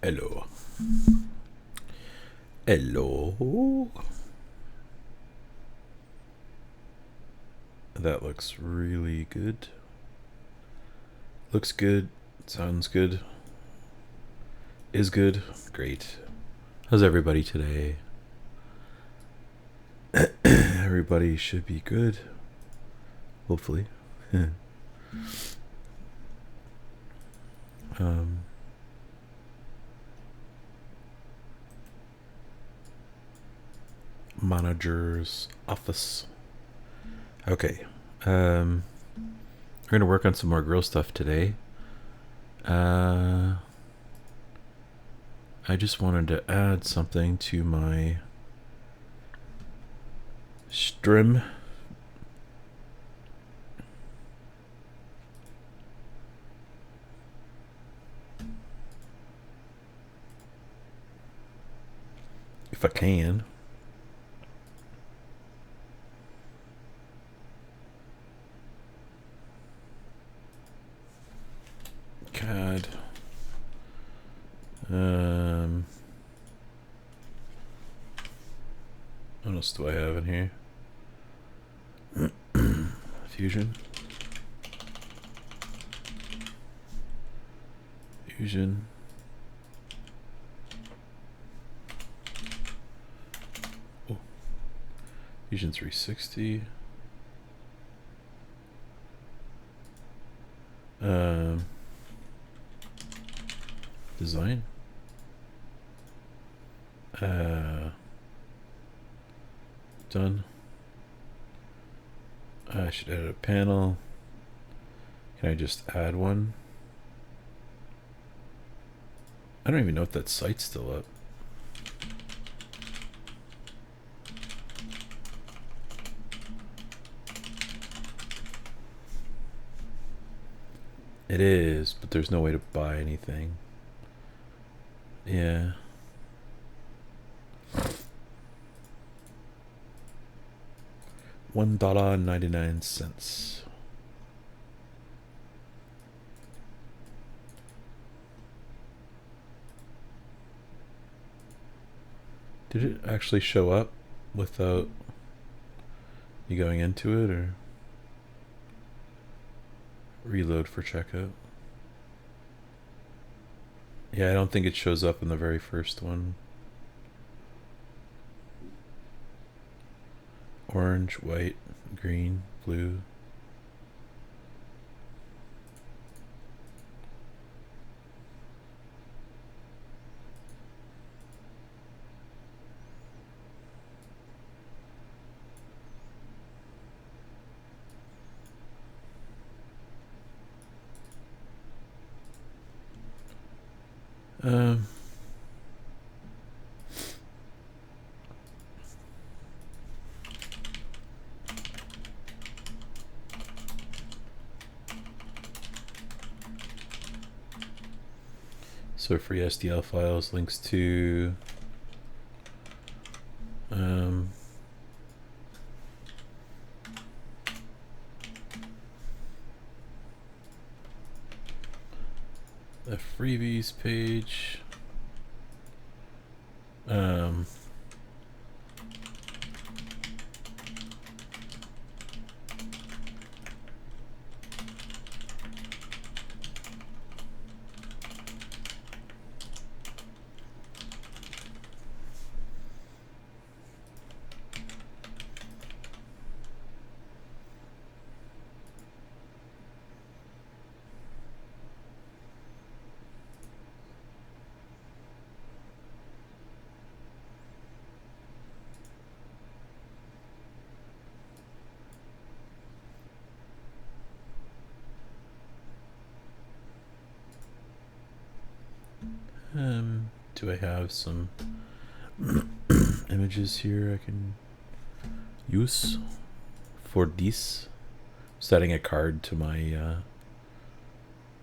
Hello. Hello. That looks really good. Looks good. Sounds good. Is good. Great. How's everybody today? Everybody should be good. Hopefully. Manager's office. Okay. We're gonna work on some more grill stuff today. I just wanted to add something to my stream. If I can. God. What else do I have in here? Fusion. Fusion. Oh. Fusion 360. Design. Done. I should add a panel. Can I just add one? I don't even know if that site's still up. It is, but there's no way to buy anything. Yeah. $1.99. Did it actually show up without me going into it, or reload for checkout? Yeah, I don't think it shows up in the very first one. Orange, white, green, blue. So free SDL files, links to the freebies page. Do I have some images here I can use for this? Setting a card to my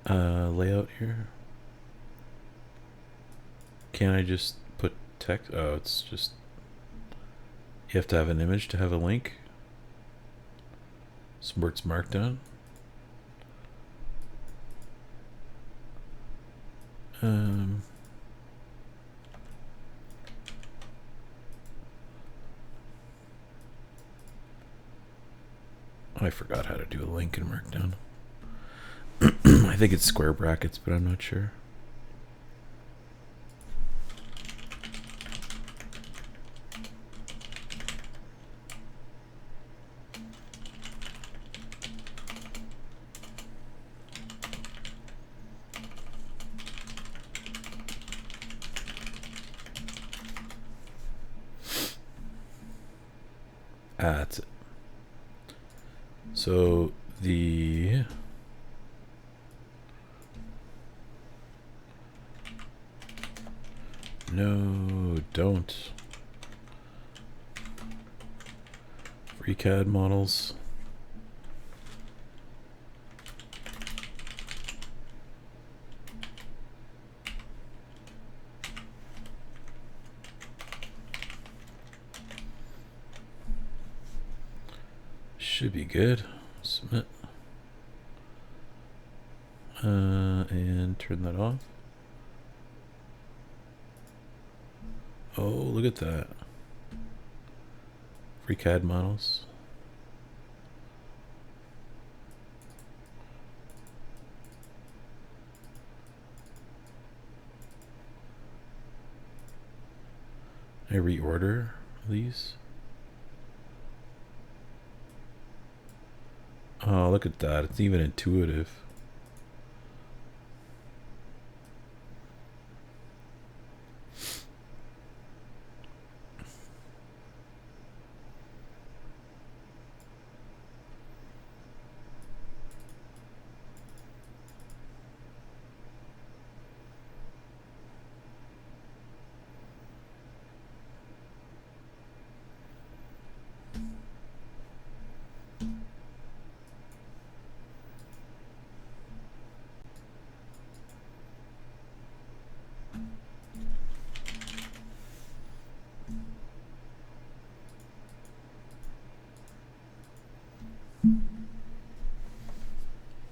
layout here. Can I just put text? Oh, it's just, you have to have an image to have a link. Sports Markdown. I forgot how to do a link in Markdown. I think it's square brackets, but I'm not sure. That's it. So the no, don't FreeCAD models. Should be good. Submit. And turn that off. Oh, look at that. FreeCAD models. I reorder these. Oh, look at that. It's even intuitive.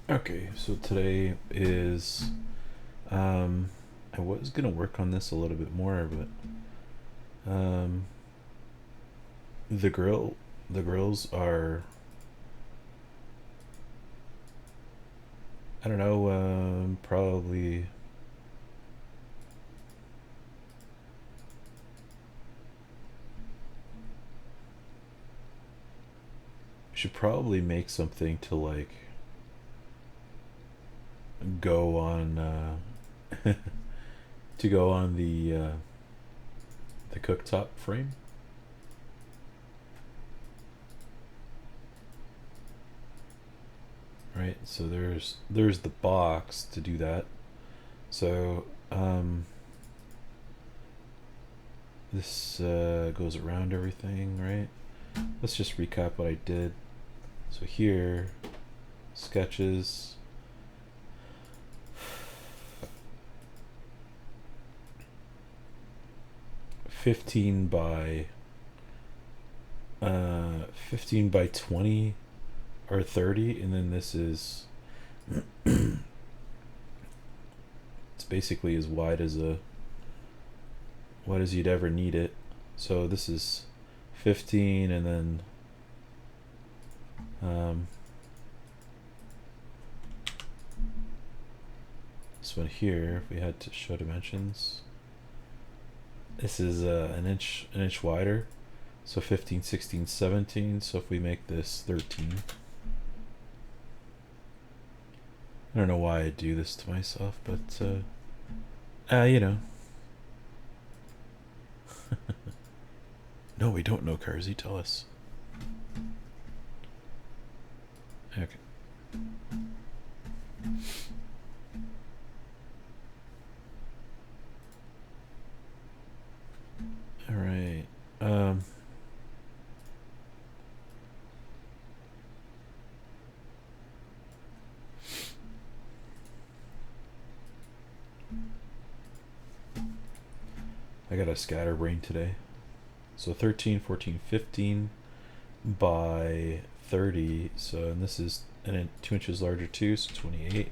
Okay, so today is I was gonna work on this a little bit more, but the grills are, I don't know, probably should probably make something to like go on to go on the cooktop frame. Right, so there's the box to do that. So this goes around everything, right? Let's just recap what I did. So here, sketches, $15 by 20 or 30, and then this is it's basically as wide as you'd ever need it. So this is 15, and then this one here, if we had to show dimensions, this is an inch wider, so 15, 16, 17. So if we make this 13, I don't know why I do this to myself, but you know. No, we don't know, Karsyz. Tell us. Okay. All right. I got a scatterbrain today. So 13, 14, 15 by 30. So, and this is 2 inches larger too, so 28.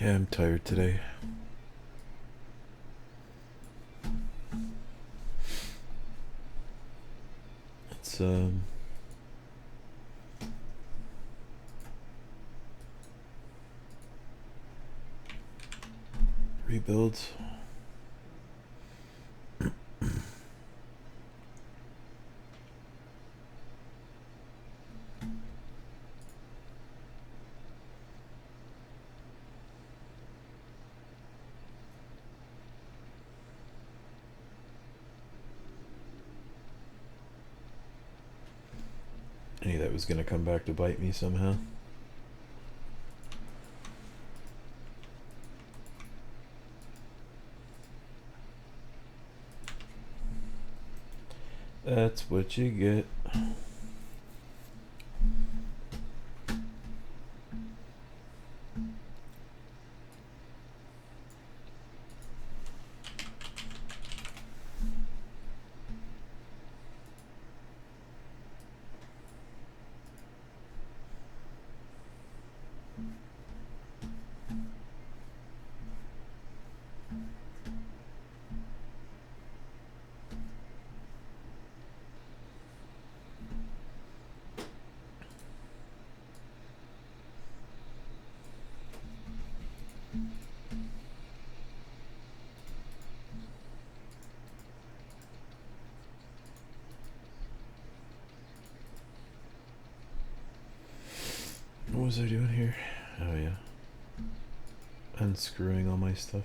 Yeah, I'm tired today. It's rebuilds. I knew that was gonna come back to bite me somehow. That's what you get. What was I doing here? Oh yeah. Unscrewing all my stuff.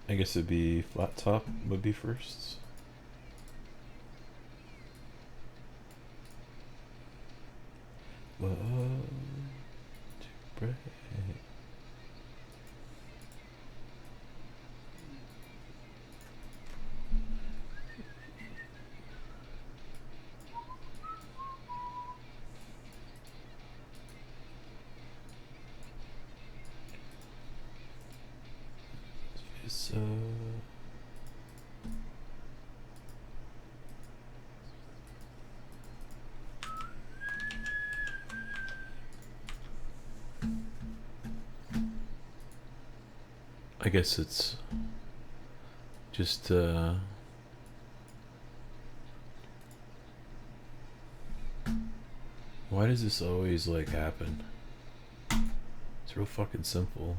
I guess it'd be flat top would be first. Whoa, too bright. So I guess it's just why does this always like happen? It's real fucking simple.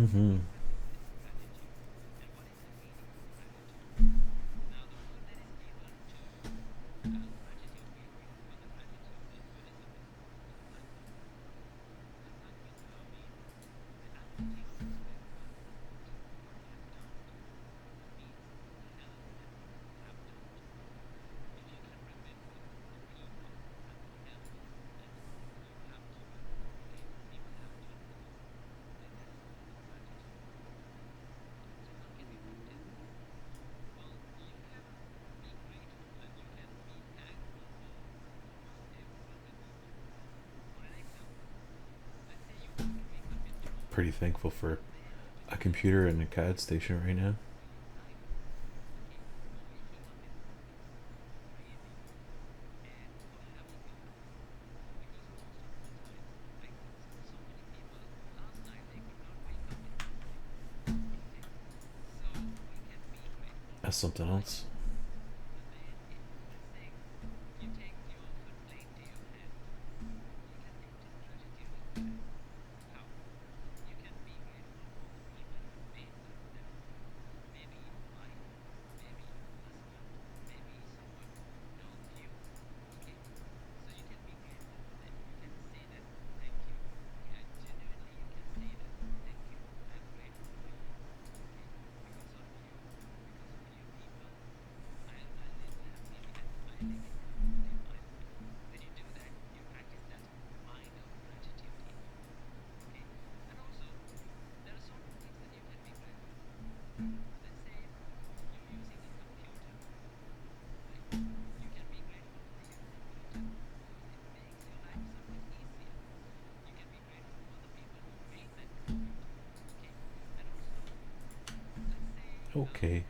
Mm-hmm. Pretty thankful for a computer and a CAD station right now. That's something else. Okay.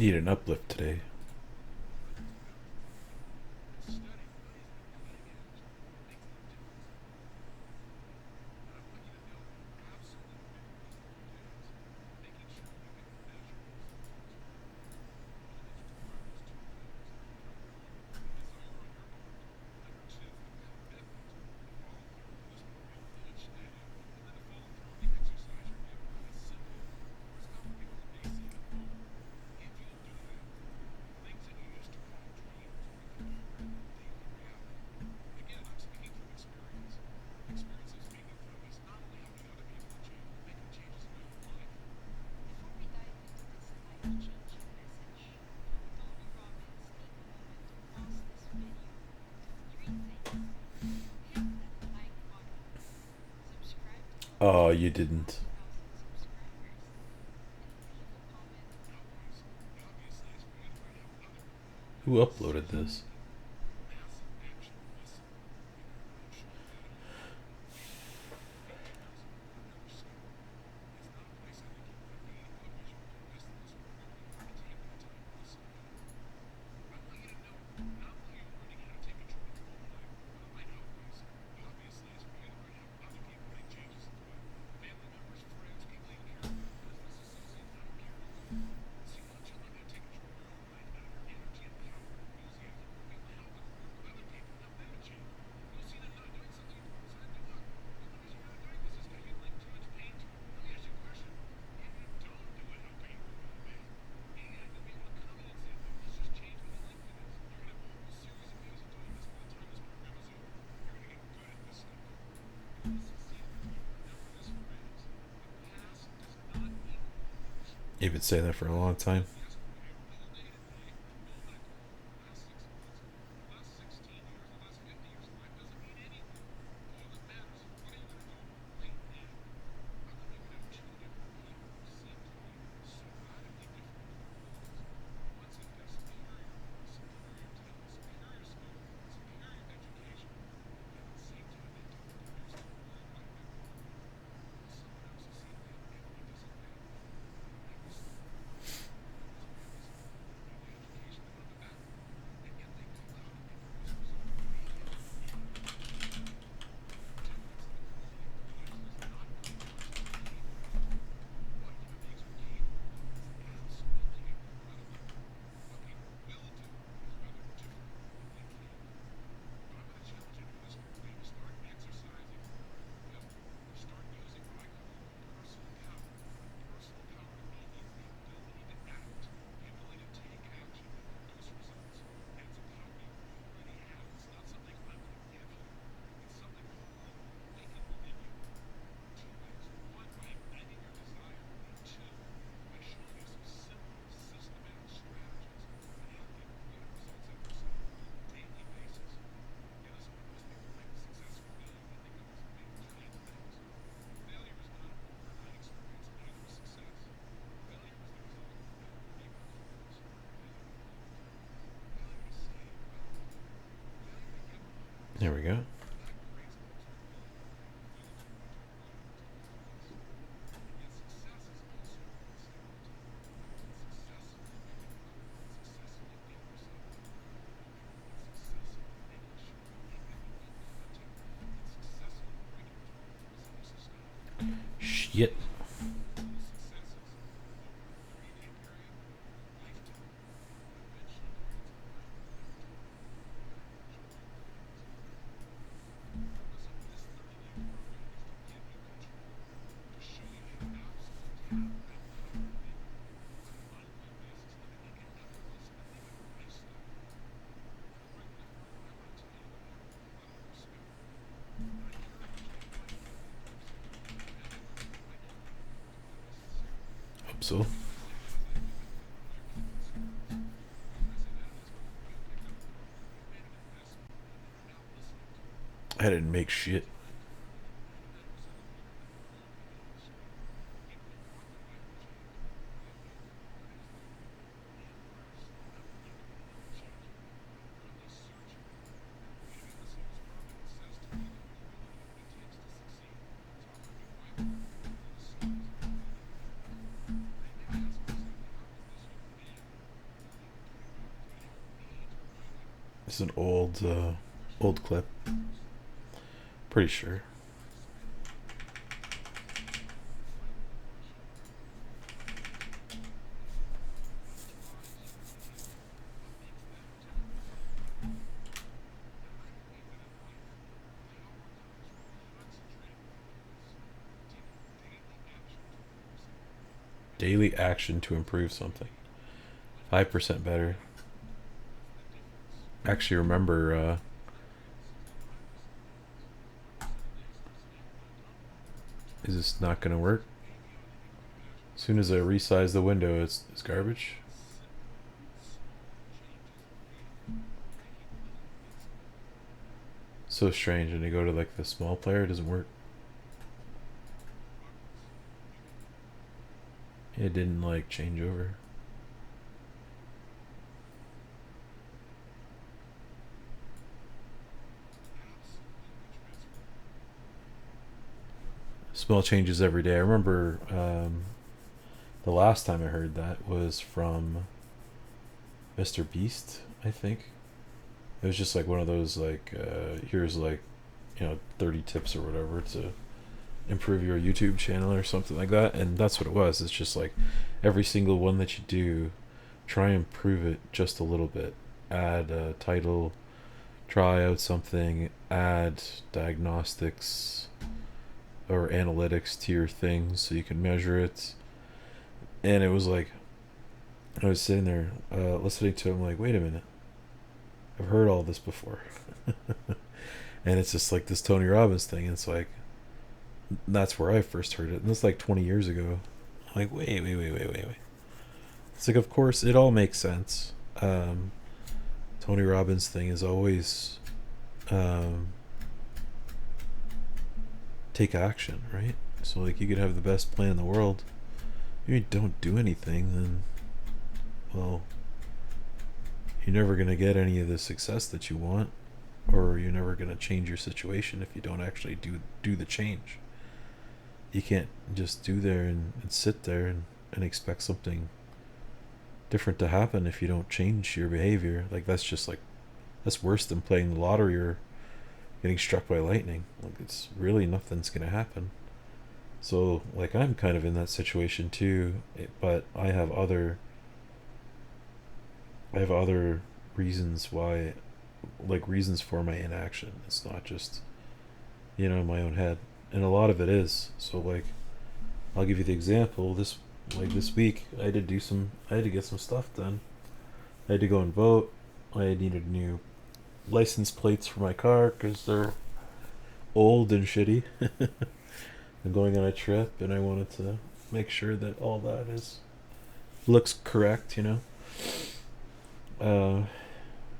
Need an uplift today. Oh, you didn't. Who uploaded this? You've been saying that for a long time. There we go. Shit. Hope so. I didn't make shit. It's an old old clip. Pretty sure. Daily action to improve something. 5% better. Actually, remember. Is this not gonna work? As soon as I resize the window, it's garbage. So strange. And you go to like the small player, it doesn't work. It didn't like change over. Small changes every day. I remember the last time I heard that was from Mr. Beast, I think. It was just like one of those like here's like 30 tips or whatever to improve your YouTube channel or something like that, and that's what it was. It's just like every single one that you do, try and improve it just a little bit. Add a title, try out something, add diagnostics or analytics to your thing so you can measure it. And it was like I was sitting there listening to him like, wait a minute, I've heard all this before. And it's just like this Tony Robbins thing. It's like that's where I first heard it, and it's like 20 years ago. I'm like, wait. It's like, of course, it all makes sense. Tony Robbins thing is always take action, right? So like you could have the best plan in the world. If you don't do anything, then well, you're never gonna get any of the success that you want, or you're never gonna change your situation if you don't actually do the change. You can't just do there and sit there and expect something different to happen if you don't change your behavior. Like that's worse than playing the lottery or getting struck by lightning. Like it's really nothing's gonna happen. So like I'm kind of in that situation too, but I have other reasons why, like reasons for my inaction. It's not just in my own head, and a lot of it is. So like I'll give you the example. This week I had to get some stuff done. I had to go and vote. I needed new license plates for my car because they're old and shitty. I'm going on a trip, and I wanted to make sure that all that looks correct, and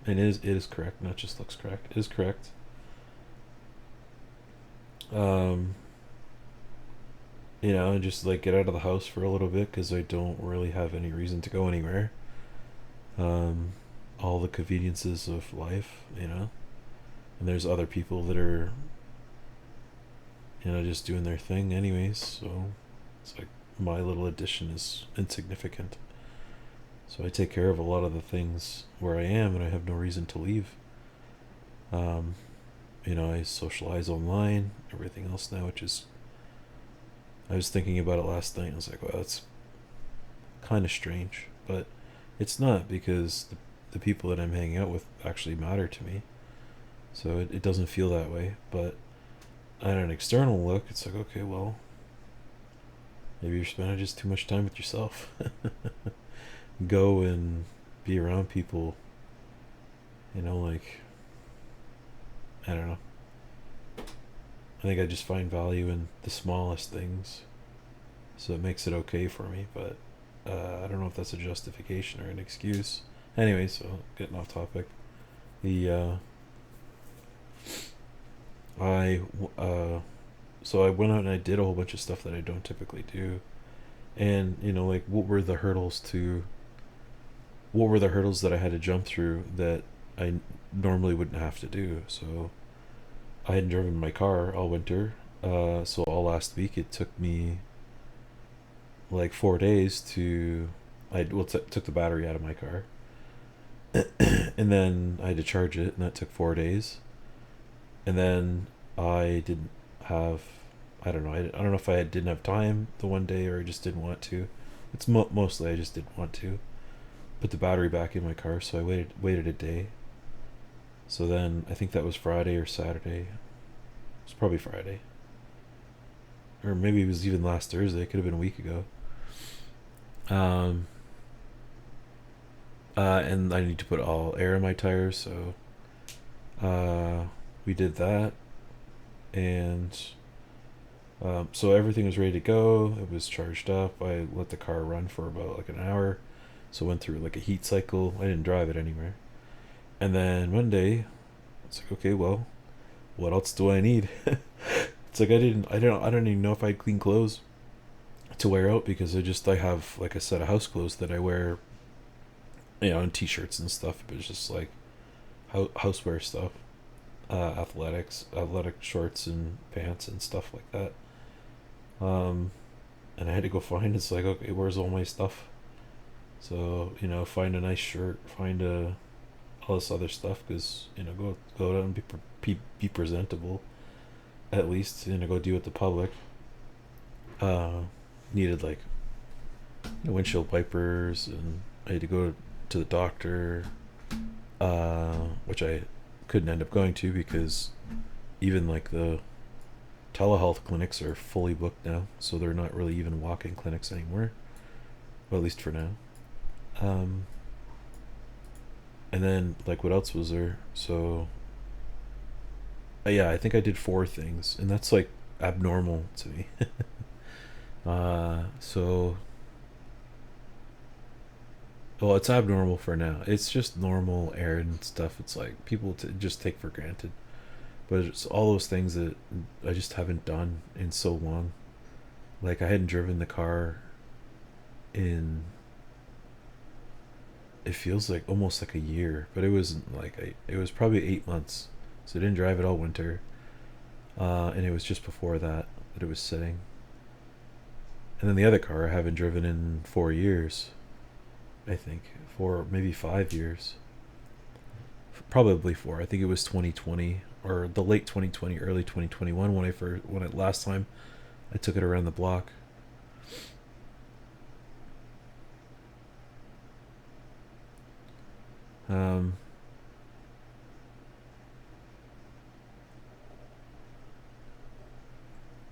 it is correct, not just looks correct. It is correct. And just like get out of the house for a little bit because I don't really have any reason to go anywhere. All the conveniences of life, and there's other people that are just doing their thing anyways, so it's like my little addition is insignificant. So I take care of a lot of the things where I am, and I have no reason to leave. I socialize online, everything else now, which is, I was thinking about it last night, and I was like, well, that's kind of strange, but it's not, because the people that I'm hanging out with actually matter to me. So it doesn't feel that way, but on an external look, it's like, okay, well, maybe you're spending just too much time with yourself. Go and be around people, like, I don't know. I think I just find value in the smallest things, so it makes it okay for me, but I don't know if that's a justification or an excuse. Anyway, so getting off topic. So I went out and I did a whole bunch of stuff that I don't typically do, and like what were the hurdles that I had to jump through that I normally wouldn't have to do. So I hadn't driven my car all winter, so all last week it took me like 4 days to took the battery out of my car, And then I had to charge it, and that took 4 days. And then I didn't have, I don't know, I don't know if I didn't have time the one day or I just didn't want to. It's mostly I just didn't want to put the battery back in my car, so I waited a day. So then I think that was Friday or Saturday. It was probably Friday, or maybe it was even last Thursday. It could have been a week ago. And I need to put all air in my tires, so we did that, and so everything was ready to go. It was charged up. I let the car run for about like an hour, so went through like a heat cycle. I didn't drive it anywhere. And then Monday, it's like, okay, well, what else do I need? It's like I don't even know if I had clean clothes to wear out, because I have like a set of house clothes that I wear, and t-shirts and stuff. But it's just like housewear stuff, athletic shorts and pants and stuff like that. And I had to go find. It's like, okay, where's all my stuff? So find a nice shirt, find all this other stuff, because go out and be presentable, at least. Go deal with the public. Needed like windshield wipers, and I had to go to the doctor, which I couldn't end up going to, because even like the telehealth clinics are fully booked now, so they're not really even walk-in clinics anymore, well, at least for now. And then like what else was there? So yeah, I think I did 4 things, and that's like abnormal to me. So well, it's abnormal for now. It's just normal errand stuff. It's like people just take for granted, but it's all those things that I just haven't done in so long. Like I hadn't driven the car in, it feels like almost like a year, but it wasn't like it was probably 8 months. So I didn't drive it all winter, and it was just before that it was sitting. And then the other car I haven't driven in 4 years, I think, 4, maybe 5 years, probably 4. I think it was 2020 or the late 2020, early 2021 when it last time I took it around the block.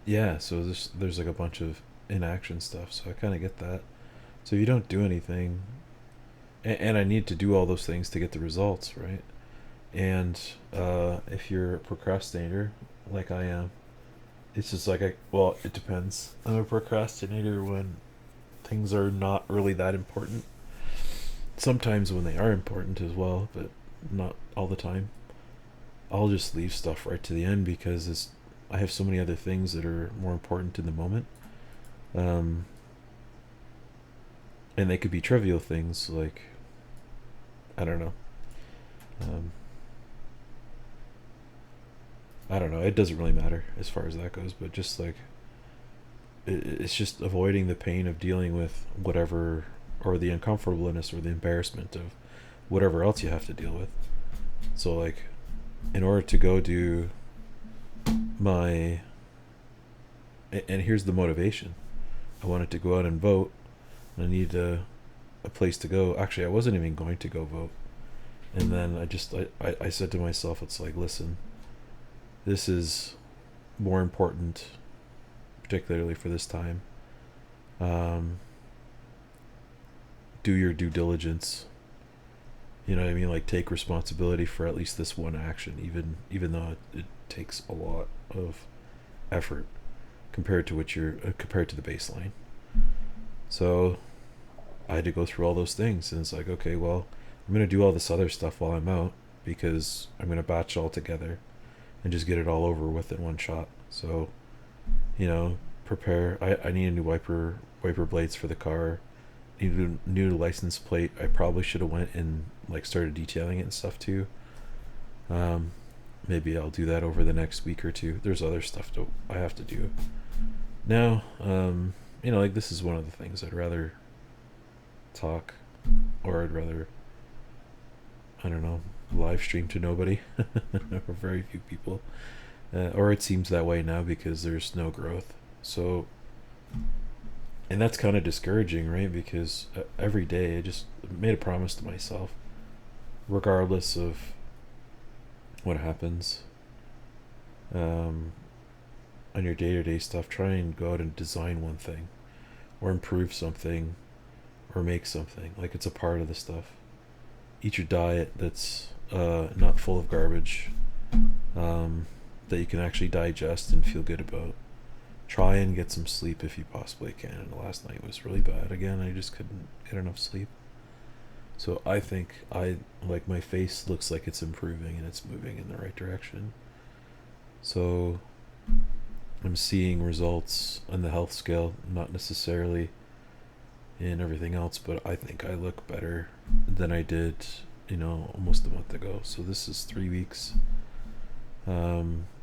Yeah, so there's like a bunch of inaction stuff, so I kind of get that. So if you don't do anything, and I need to do all those things to get the results, right? And if you're a procrastinator like I am, it's just like well, it depends. I'm a procrastinator when things are not really that important. Sometimes when they are important as well, but not all the time. I'll just leave stuff right to the end, because I have so many other things that are more important in the moment. And they could be trivial things, like I don't know. I don't know. It doesn't really matter as far as that goes, but just like it's just avoiding the pain of dealing with whatever, or the uncomfortableness or the embarrassment of whatever else you have to deal with. So like, in order to go do my, and here's the motivation. I wanted to go out and vote, and I needed a place to go. Actually, I wasn't even going to go vote. And then I said to myself, it's like, listen, this is more important, particularly for this time. Do your due diligence. You know what I mean? Like, take responsibility for at least this one action, even though it takes a lot of effort compared to compared to the baseline. So I had to go through all those things, and it's like, okay, well, I'm gonna do all this other stuff while I'm out, because I'm gonna batch it all together and just get it all over with in one shot. So, prepare. I need a new wiper blades for the car. Need a new license plate. I probably should have went and like started detailing it and stuff too. Maybe I'll do that over the next week or two. There's other stuff I have to do now. Like, this is one of the things I'd rather talk, or I'd rather I don't know, live stream to nobody or very few people, or it seems that way now because there's no growth. So, and that's kind of discouraging, right? Because every day I just made a promise to myself, regardless of what happens on your day-to-day stuff, try and go out and design one thing or improve something or make something. Like, it's a part of the stuff. Eat your diet that's not full of garbage, that you can actually digest and feel good about. Try and get some sleep if you possibly can. And last night was really bad. Again, I just couldn't get enough sleep. So I think my face looks like it's improving and it's moving in the right direction. So I'm seeing results on the health scale, not necessarily in everything else, but I think I look better than I did, almost a month ago. So this is 3 weeks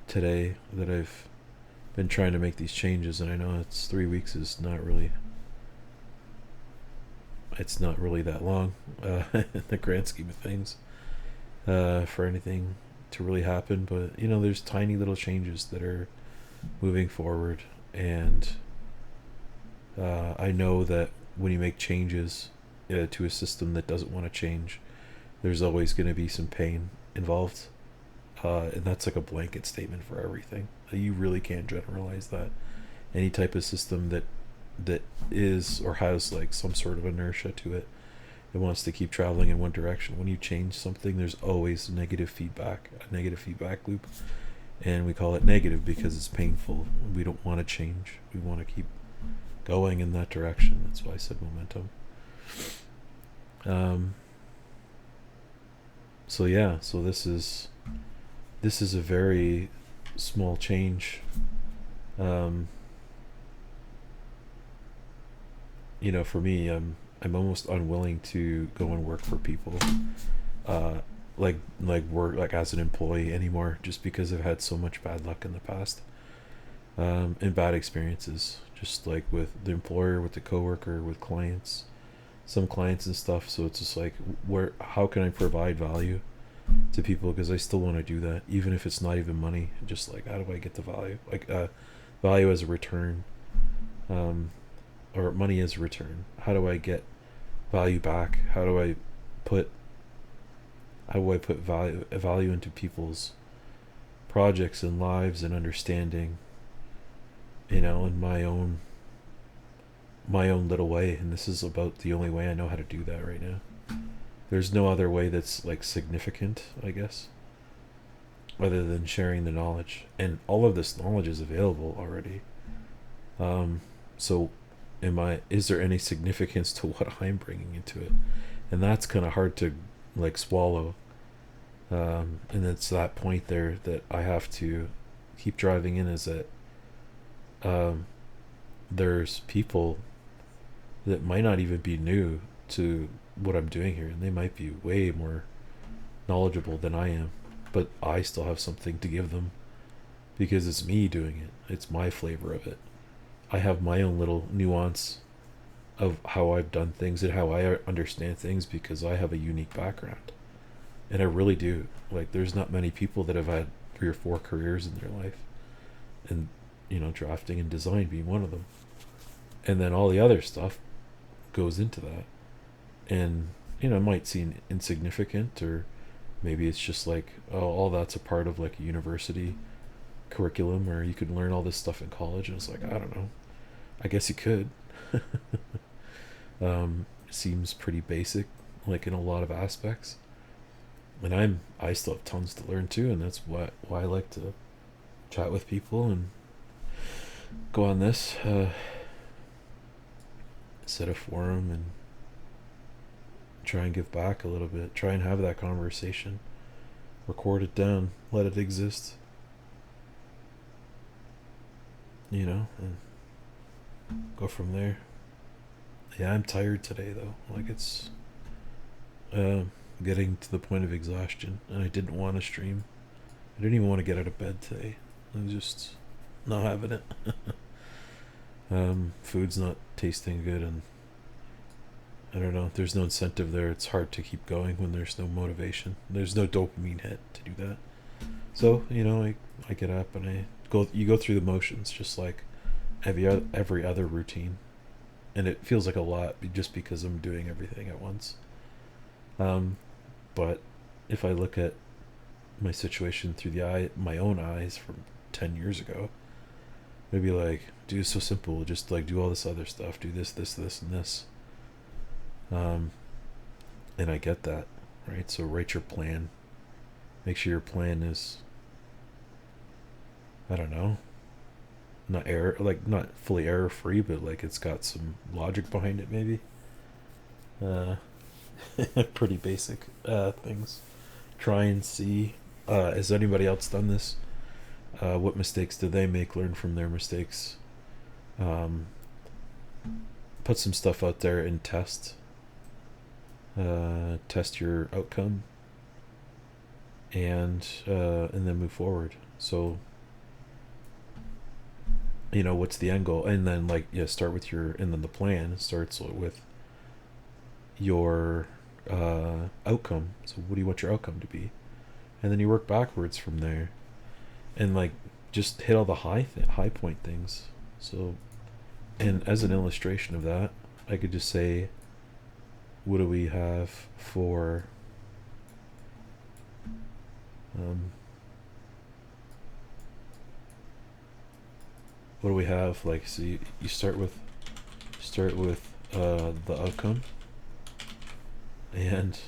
today that I've been trying to make these changes, and I know 3 weeks is not really that long in the grand scheme of things for anything to really happen, but there's tiny little changes that are moving forward, and I know that when you make changes to a system that doesn't want to change, there's always going to be some pain involved, and that's like a blanket statement for everything. You really can't generalize that. Any type of system that is or has like some sort of inertia to it, it wants to keep traveling in one direction. When you change something, there's always a negative feedback loop, and we call it negative because it's painful. We don't want to change. We want to keep going in that direction. That's why I said momentum. So this is a very small change. For me, I'm almost unwilling to go and work for people, like work like as an employee anymore, just because I've had so much bad luck in the past, and bad experiences, just like with the employer, with the coworker, with clients, some clients and stuff. So it's just like, how can I provide value to people? Because I still want to do that, even if it's not even money. Just like, how do I get the value, like value as a return, or money as a return? How do I get value back? How do I put value into people's projects and lives and understanding, in my own little way? And this is about the only way I know how to do that right now. There's no other way that's like significant, I guess, other than sharing the knowledge. And all of this knowledge is available already. So is there any significance to what I'm bringing into it? And that's kind of hard to like swallow. And it's that point there that I have to keep driving in, is that there's people that might not even be new to what I'm doing here, and they might be way more knowledgeable than I am, but I still have something to give them because it's me doing it. It's my flavor of it. I have my own little nuance of how I've done things and how I understand things, because I have a unique background, and I really do. Like, there's not many people that have had 3 or 4 careers in their life, and drafting and design being one of them, and then all the other stuff goes into that. And it might seem insignificant, or maybe it's just like, oh, all that's a part of like a university curriculum, or you could learn all this stuff in college, and it's like, I don't know, I guess you could. It seems pretty basic, like in a lot of aspects, and I still have tons to learn too, and that's why I like to chat with people and go on this set a forum and try and give back a little bit, try and have that conversation, record it down, let it exist, and go from there. Yeah, I'm tired today though. Like, it's getting to the point of exhaustion, and I didn't want to stream. I didn't even want to get out of bed today. I'm just not having it. Food's not tasting good, and I don't know. There's no incentive there. It's hard to keep going when there's no motivation. There's no dopamine hit to do that. So, you know, I get up and you go through the motions just like every other routine. And it feels like a lot just because I'm doing everything at once. But if I look at my situation through my own eyes from 10 years ago, it'd be like, dude, it's so simple. Just like do all this other stuff. Do this, this, this, and this. And I get that, right? So write your plan. Make sure your plan is, I don't know, not fully error free, but like it's got some logic behind it, maybe. Pretty basic things. Try and see, has anybody else done this? What mistakes did they make? Learn from their mistakes. Put some stuff out there and test your outcome, and then move forward. So, you know, what's the end goal? And then start with and then the plan starts with your outcome. So what do you want your outcome to be? And then you work backwards from there, and just hit all the high point things. So, and as an illustration of that, I could just say, what do we have for what do we have? So you start with the outcome, and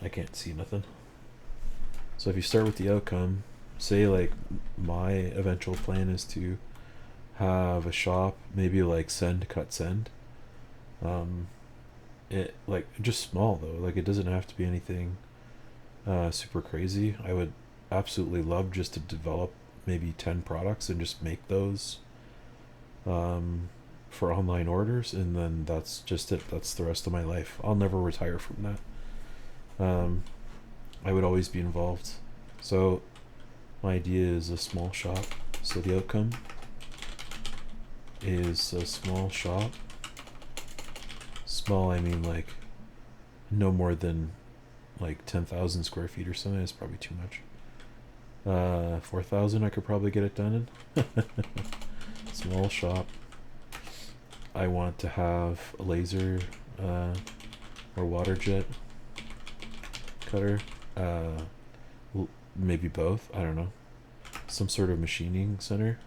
I can't see nothing. So if you start with the outcome, say my eventual plan is to have a shop, maybe send, cut, send. It just small though. It doesn't have to be anything super crazy. I would absolutely love just to develop maybe 10 products and just make those for online orders, and then that's just it. That's the rest of my life. I'll never retire from that. I would always be involved. So my idea is a small shop. So the outcome is a small shop. Small, I mean no more than 10,000 square feet or something. It's probably too much. 4,000 I could probably get it done in. Small shop. I want to have a laser or water jet cutter. Maybe both. I don't know. Some sort of machining center.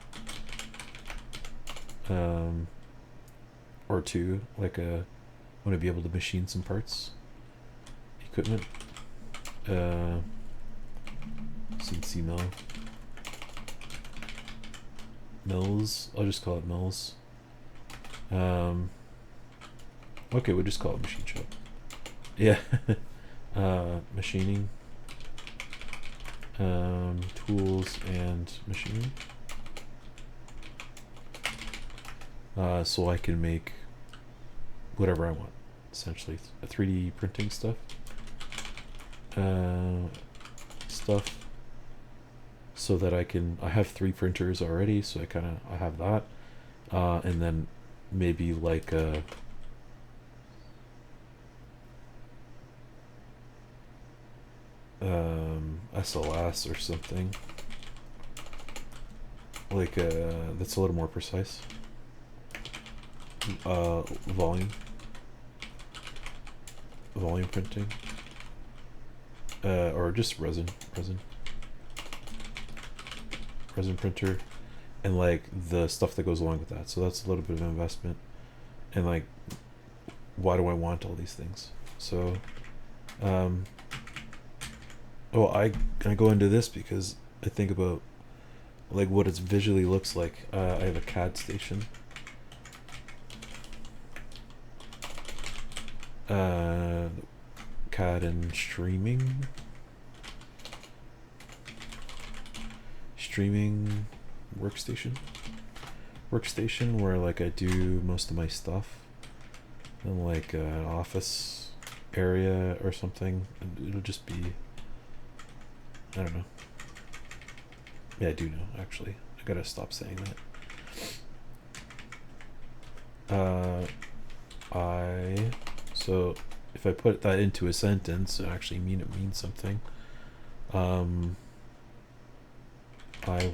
Or two. I want to be able to machine some parts. Equipment. CNC mill. Mills. I'll just call it mills. Okay, we'll just call it machine shop. Yeah. Machining. Tools and machining. So I can make whatever I want, essentially. 3D printing stuff. So that I have 3 printers already, so I have that. And then maybe a SLS or something. That's a little more precise. Volume printing. Or just resin printer, and the stuff that goes along with that. So that's a little bit of an investment. And why do I want all these things? So I go into this because I think about what it visually looks like. I have a CAD station. CAD and streaming workstation where I do most of my stuff in an office area or something. It'll just be, I don't know. Yeah, I do know, actually. I gotta stop saying that. So if I put that into a sentence, it actually means something. I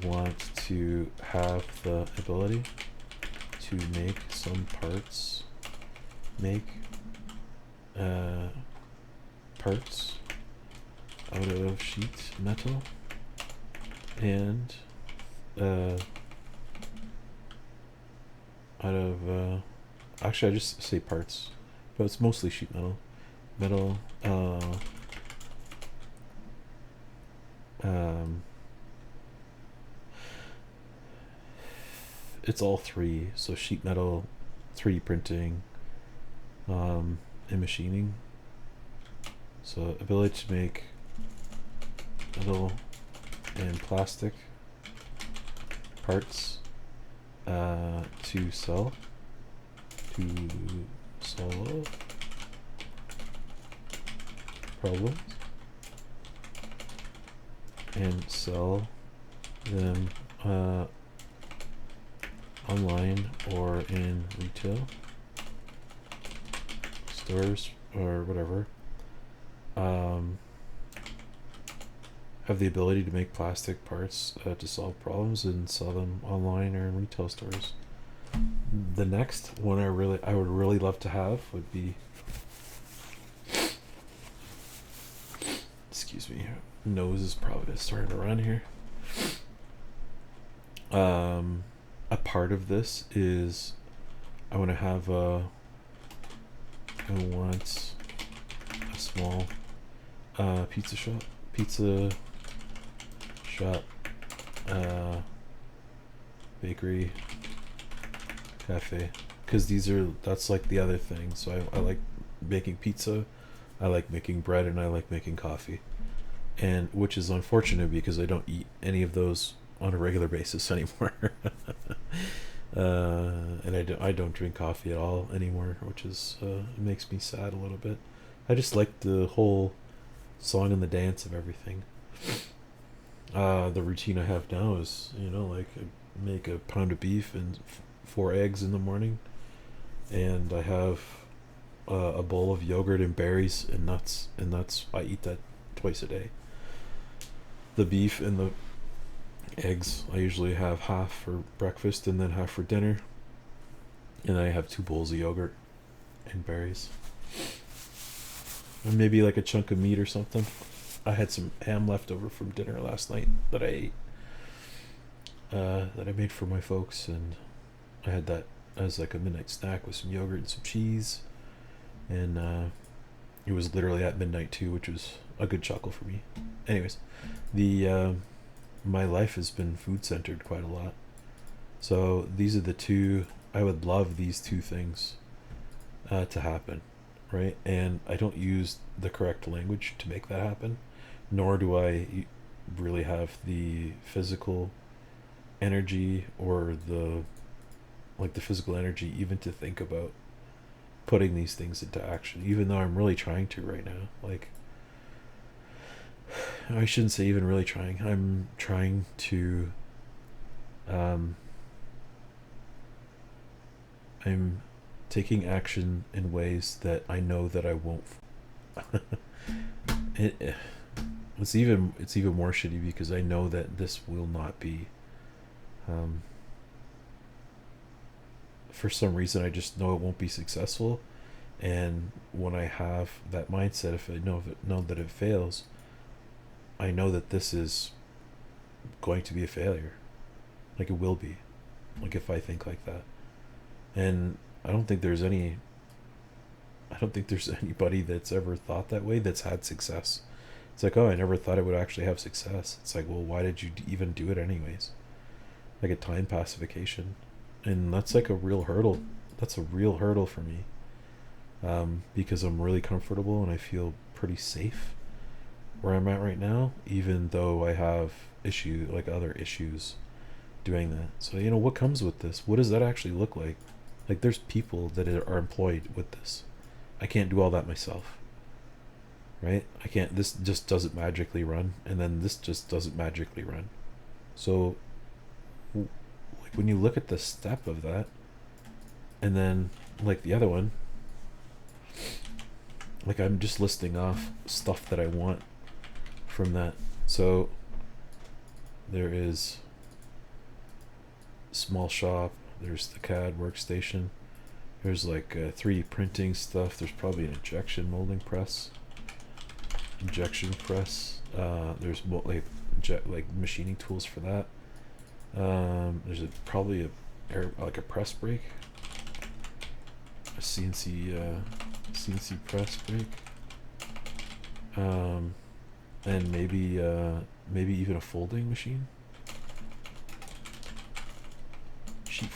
want to have the ability to make some parts, parts out of sheet metal and out of actually I just say parts, but it's mostly sheet metal. It's all three, so sheet metal, 3D printing, and machining. So ability to make metal and plastic parts to solve problems and sell them online or in retail stores or whatever. Have the ability to make plastic parts to solve problems and sell them online or in retail stores. The next one I would really love to have would be, excuse me, nose is probably starting to run here. A part of this is I want a small pizza shop, bakery, cafe, because that's like the other thing. So I like making pizza, I like making bread, and I like making coffee, and which is unfortunate because I don't eat any of those on a regular basis anymore. And I don't drink coffee at all anymore, which is it makes me sad a little bit. I just like the whole song and the dance of everything. The routine I have now is, like I make a pound of beef and 4 eggs in the morning, and I have a bowl of yogurt and berries and nuts, and I eat that twice a day. The beef and the eggs I usually have half for breakfast and then half for dinner, and I have 2 bowls of yogurt and berries, and maybe like a chunk of meat or something. I had some ham left over from dinner last night that I ate, that I made for my folks, and I had that as like a midnight snack with some yogurt and some cheese, and it was literally at midnight too, which was a good chuckle for me. Anyways, my life has been food centered quite a lot, so these are the two. I would love these 2 things to happen, right? And I don't use the correct language to make that happen, nor do I really have the physical energy or the physical energy even to think about putting these things into action, even though I'm really trying to right now. Like, I shouldn't say even really trying. I'm trying to I'm taking action in ways that I know that I won't. It's even more shitty because I know that this will not be. For some reason, I just know it won't be successful, and when I have that mindset, if I know that it fails, I know that this is going to be a failure. Like, it will be. Like, if I think like that. And I don't think there's anybody that's ever thought that way that's had success. It's like, oh, I never thought it would actually have success. It's like, well, why did you even do it anyways? Like a time pacification. And that's like a real hurdle. That's a real hurdle for me. Because I'm really comfortable and I feel pretty safe where I'm at right now, even though I have other issues doing that. So, what comes with this? What does that actually look like? Like, there's people that are employed with this. I can't do all that myself, right? I can't. This just doesn't magically run, and then this just doesn't magically run. So, like, when you look at the step of that, and then like the other one, like I'm just listing off stuff that I want from that. So there is small shop, there's the CAD workstation, there's like 3D printing stuff, there's probably an injection press, there's like machining tools for that. There's probably a press brake, a CNC press brake, and maybe even a folding machine, sheet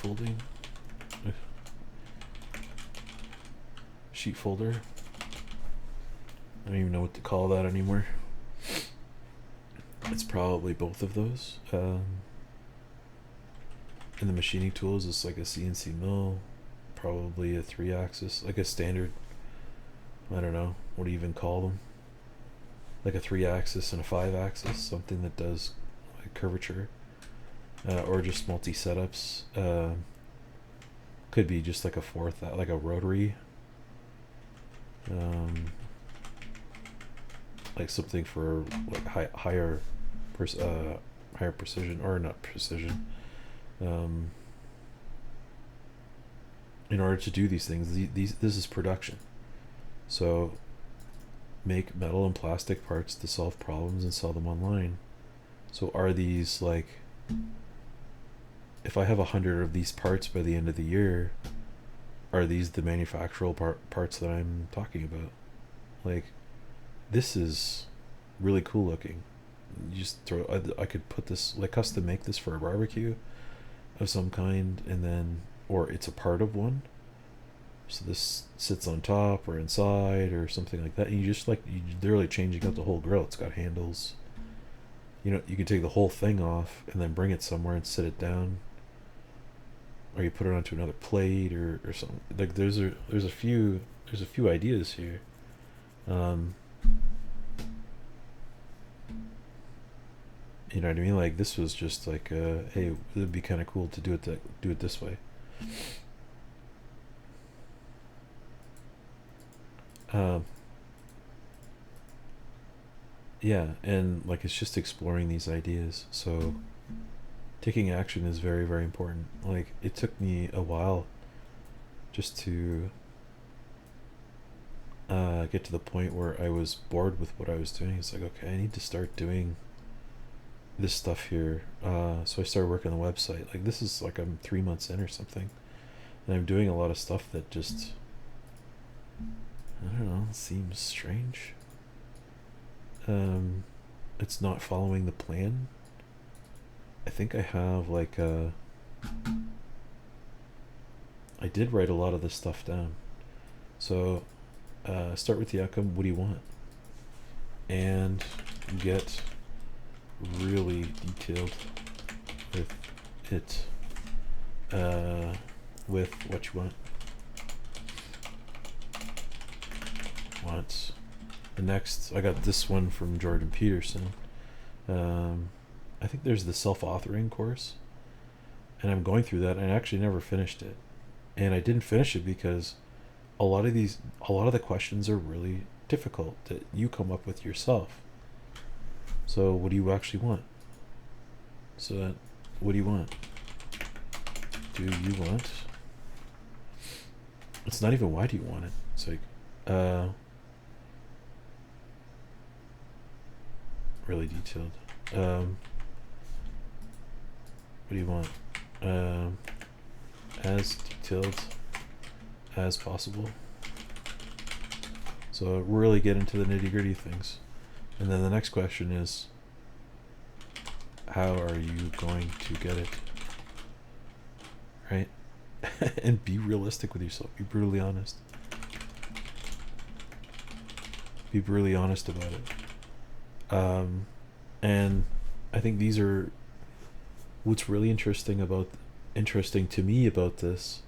folder. I don't even know what to call that anymore. It's probably both of those. And the machining tools is like a CNC mill, probably a 3-axis, like a standard, I don't know, what do you even call them? Like a 3-axis and a 5-axis, something that does like curvature, or just multi-setups. Could be just like a like a rotary, like something for like higher precision, or not precision. In order to do these things, this is production. So make metal and plastic parts to solve problems and sell them online. So are these like, if I have 100 of these parts by the end of the year, are these the manufacturable parts that I'm talking about? Like, this is really cool looking. You just throw, I could put this, like custom make this for a barbecue of some kind, and then, or it's a part of one, so this sits on top or inside or something like that, and you just like, you're literally changing out the whole grill. It's got handles, you know, you can take the whole thing off and then bring it somewhere and sit it down, or you put it onto another plate or something. Like there's a few ideas here. You know what I mean? Like this was just like, hey, it would be kind of cool to do it this way. Yeah, and like it's just exploring these ideas. So taking action is very, very important. Like it took me a while just to get to the point where I was bored with what I was doing. It's like, okay, I need to start doing this stuff here. So I started working on the website. Like this is like, I'm 3 months in or something, and I'm doing a lot of stuff that just, I don't know, seems strange. It's not following the plan. I think I have like I did write a lot of this stuff down. So start with the outcome. What do you want? And get really detailed with it, with what you want. The next, I got this one from Jordan Peterson. I think there's the self-authoring course, and I'm going through that, and I actually never finished it. And I didn't finish it because a lot of the questions are really difficult that you come up with yourself. So what do you actually want? What do you want? Do you want? It's not even why do you want it. It's like, really detailed. What do you want? As detailed as possible. So really get into the nitty-gritty things. And then the next question is, how are you going to get it? Right? And be realistic with yourself. Be brutally honest. Be brutally honest about it. And I think these are what's really interesting to me about this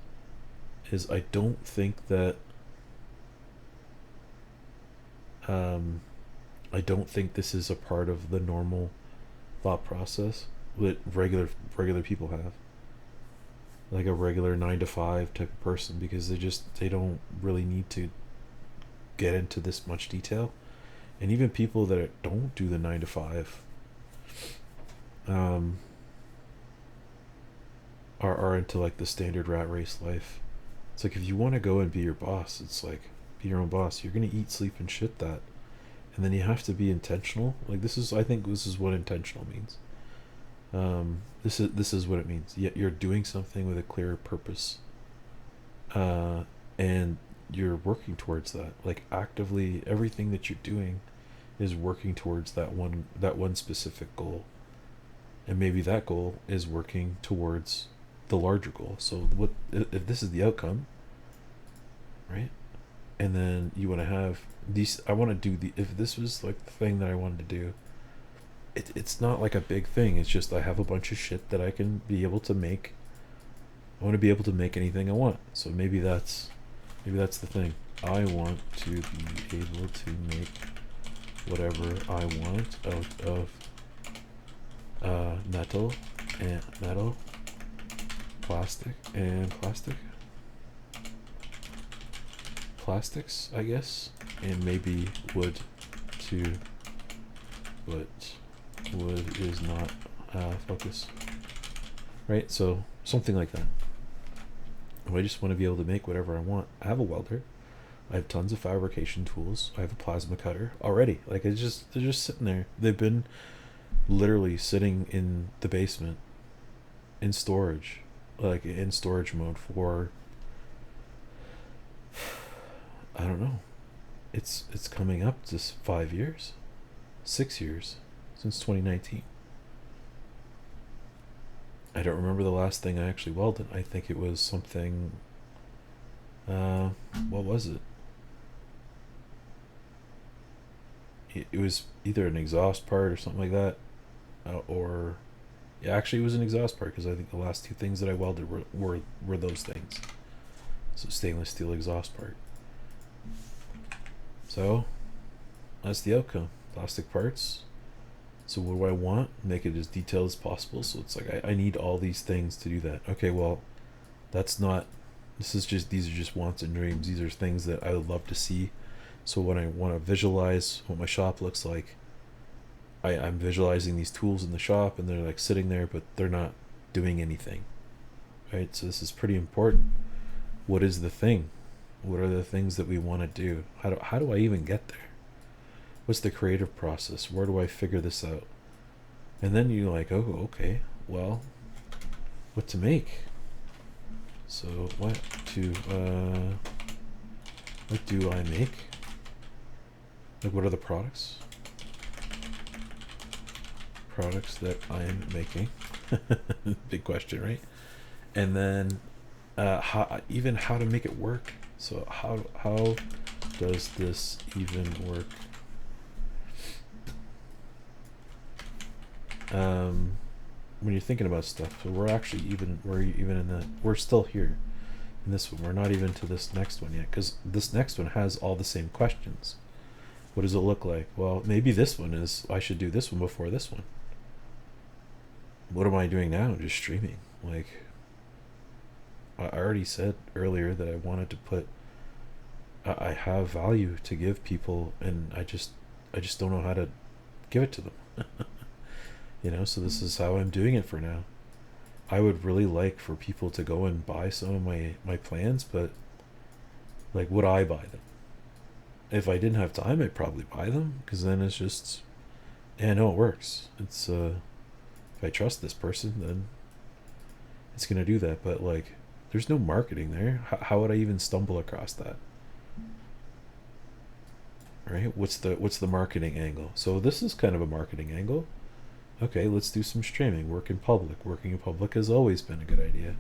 is I don't think that this is a part of the normal thought process that regular people have, like a regular 9 to 5 type of person, because they don't really need to get into this much detail. And even people that don't do the 9 to 5 are into like the standard rat race life. It's like, if you want to go and be your boss, it's like, be your own boss. You're gonna eat, sleep, and shit that, and then you have to be intentional. Like, this is, I think this is what intentional means. This is what it means. Yet you're doing something with a clear purpose, and you're working towards that. Like, actively, everything that you're doing is working towards that one specific goal, and maybe that goal is working towards the larger goal. So what if this is the outcome, right? And then you want to have these, I want to do the, if this was like the thing that I wanted to do, it's not like a big thing. It's just, I have a bunch of shit that I can be able to make. I want to be able to make anything I want. So maybe that's the thing. I want to be able to make whatever I want out of metal, plastics, I guess, and maybe wood too, but wood is not focus, right? So something like that. I just want to be able to make whatever I want. I have a welder, I have tons of fabrication tools, I have a plasma cutter already. Like, they're just sitting there. They've been literally sitting in the basement in storage, like in storage mode for, I don't know, it's coming up to 5 years, 6 years, since 2019. I don't remember the last thing I actually welded. I think it was something, what was it? It was either an exhaust part or something like that, or yeah, actually it was an exhaust part, because I think the last two things that I welded were those things. So stainless steel exhaust part. So that's the outcome. Plastic parts. So what do I want? Make it as detailed as possible. So it's like, I need all these things to do that. Okay, well, that's not, these are just wants and dreams. These are things that I would love to see. So when I want to visualize what my shop looks like, I'm visualizing these tools in the shop, and they're like sitting there, but they're not doing anything, right? So this is pretty important. What is the thing? What are the things that we want to do? How do I even get there? What's the creative process? Where do I figure this out? And then you're like, oh, okay, well, what to make? So what do I make? Like, what are the products that I am making? Big question, right? And then how to make it work. So how does this even work? When you're thinking about stuff, so we're still here in this one. We're not even to this next one yet, because this next one has all the same questions. What does it look like? Well, maybe this one is, I should do this one before this one. What am I doing now? Just streaming. Like, I already said earlier that I wanted to put, I have value to give people, and I just don't know how to give it to them. You know, so this is how I'm doing it for now. I would really like for people to go and buy some of my plans, but like, would I buy them? If I didn't have time, I'd probably buy them, because then it's just, yeah, I know it works. It's if I trust this person, then it's gonna do that. But like, there's no marketing there. How would I even stumble across that? Right? What's the marketing angle? So this is kind of a marketing angle. Okay, let's do some streaming. Working in public has always been a good idea.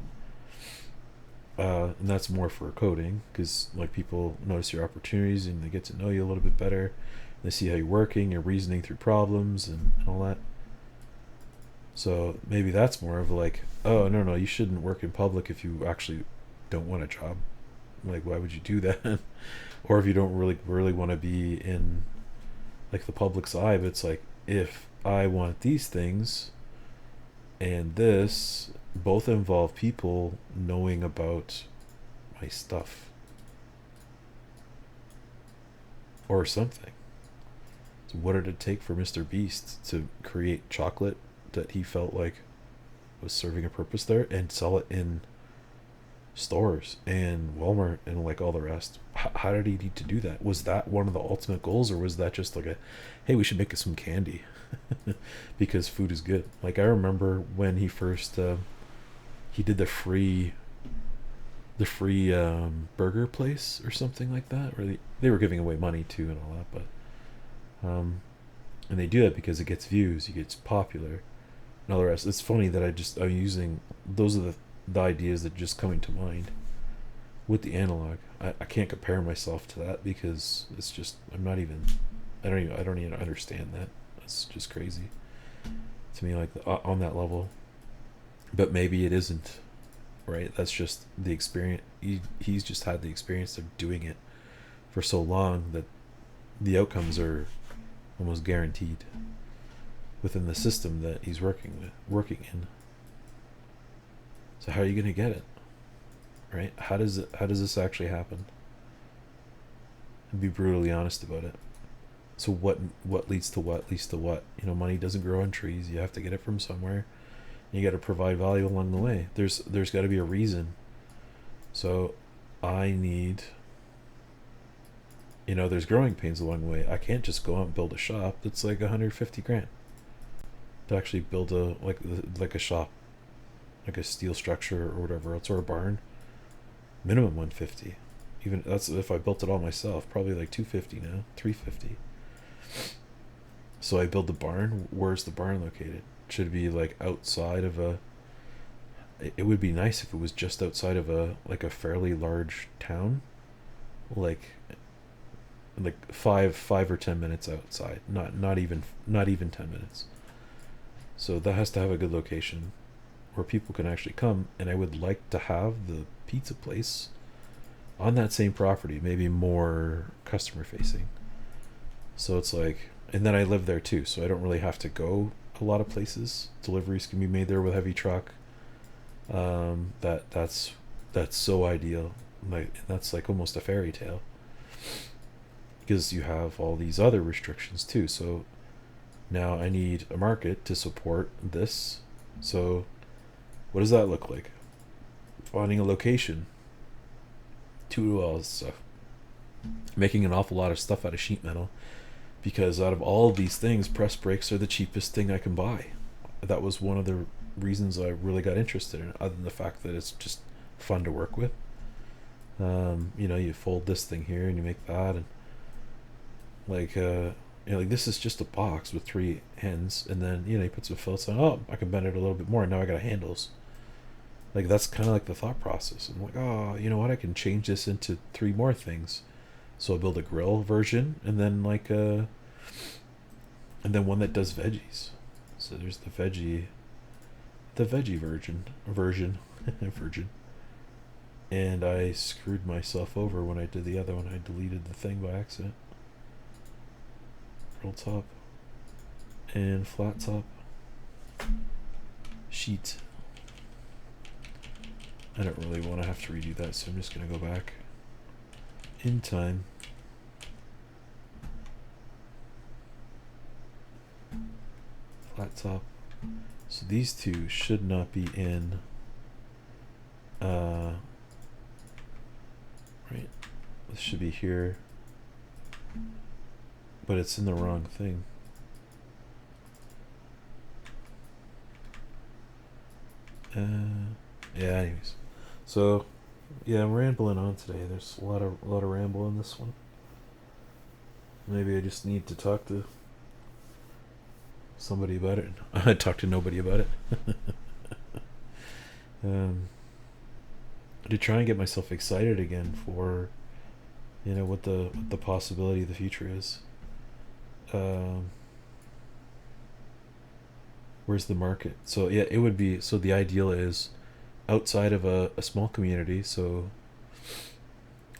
And that's more for coding, because like, people notice your opportunities and they get to know you a little bit better. They see how you're working, you're reasoning through problems and all that. So maybe that's more of like, oh, no, you shouldn't work in public if you actually don't want a job. Like, why would you do that? Or if you don't really want to be in like the public's eye. But it's like, if I want these things and this both involve people knowing about my stuff, or something. So what did it take for Mr. Beast to create chocolate that he felt like was serving a purpose there and sell it in stores and Walmart and like all the rest? How did he need to do that? Was that one of the ultimate goals, or was that just like a, hey, we should make some candy because food is good? Like I remember when he first he did the free burger place or something like that, where they were giving away money too and all that, but and they do that because it gets views, it gets popular and all the rest. It's funny that I'm using those are the ideas that just coming to mind with the analog. I can't compare myself to that because it's just I don't even understand that. It's just crazy to me, like on that level. But maybe it isn't, right? That's just the experience. He's just had the experience of doing it for so long that the outcomes are almost guaranteed within the system that he's working in. So how are you going to get it, right? How does this actually happen? And be brutally honest about it. So what leads to what leads to what? You know, money doesn't grow on trees. You have to get it from somewhere. You got to provide value along the way. There's got to be a reason. So I need, you know, there's growing pains along the way. I can't just go out and build a shop that's like 150 grand to actually build a shop, like a steel structure or whatever else, or a barn. Minimum 150. Even that's if I built it all myself, probably like 250 now, 350. So I build the barn. Where's the barn located? Should it be like outside of a, it would be nice if it was just outside of a fairly large town, like 5 or 10 minutes outside, not even 10 minutes. So that has to have a good location where people can actually come, and I would like to have the pizza place on that same property, maybe more customer facing. So it's like, and then I live there too, so I don't really have to go a lot of places. Deliveries can be made there with heavy truck. That's so ideal. Like that's like almost a fairy tale, because you have all these other restrictions too. So now I need a market to support this. So what does that look like? Finding a location to do all this stuff, making an awful lot of stuff out of sheet metal, because out of all of these things, press brakes are the cheapest thing I can buy. That was one of the reasons I really got interested in it, other than the fact that it's just fun to work with. You know, you fold this thing here and you make that, and like you know, like this is just a box with 3 ends, and then you know you put some fillets on. Oh, I can bend it a little bit more, and now I got handles. Like that's kind of like the thought process. I'm like, oh, you know what? I can change this into 3 more things. So I'll build a grill version, and then like and then one that does veggies. So there's the veggie version. And I screwed myself over when I did the other one. I deleted the thing by accident. Grill top and flat top sheet. I don't really want to have to redo that, so I'm just going to go back in time. Flat top. So these two should not be in right, this should be here, but it's in the wrong thing. Yeah, anyways. So, yeah, I'm rambling on today. There's a lot of ramble in this one. Maybe I just need to talk to somebody about it. I talk to nobody about it. To try and get myself excited again for, you know, what the possibility of the future is. Where's the market? So yeah, it would be, so the ideal is outside of a small community, so,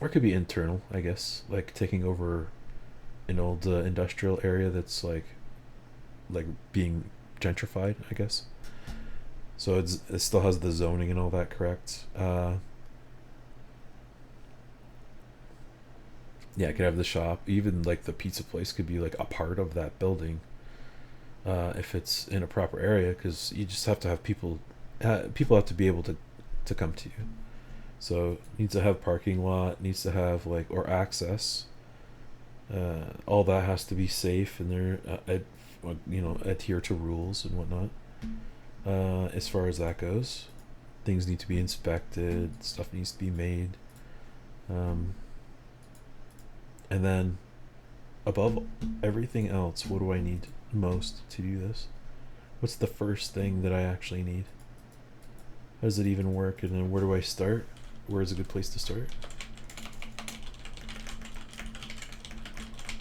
or it could be internal, I guess, like taking over an old industrial area that's like being gentrified, I guess. So it still has the zoning and all that correct. Yeah, I could have the shop. Even like the pizza place could be like a part of that building, if it's in a proper area, because you just have to have people. People have to be able to come to you. So needs to have parking lot. Needs to have like or access. All that has to be safe, and they're adhere to rules and whatnot. As far as that goes, things need to be inspected. Stuff needs to be made. And then above everything else, what do I need most to do this? What's the first thing that I actually need? How does it even work? And then where do I start? Where is a good place to start?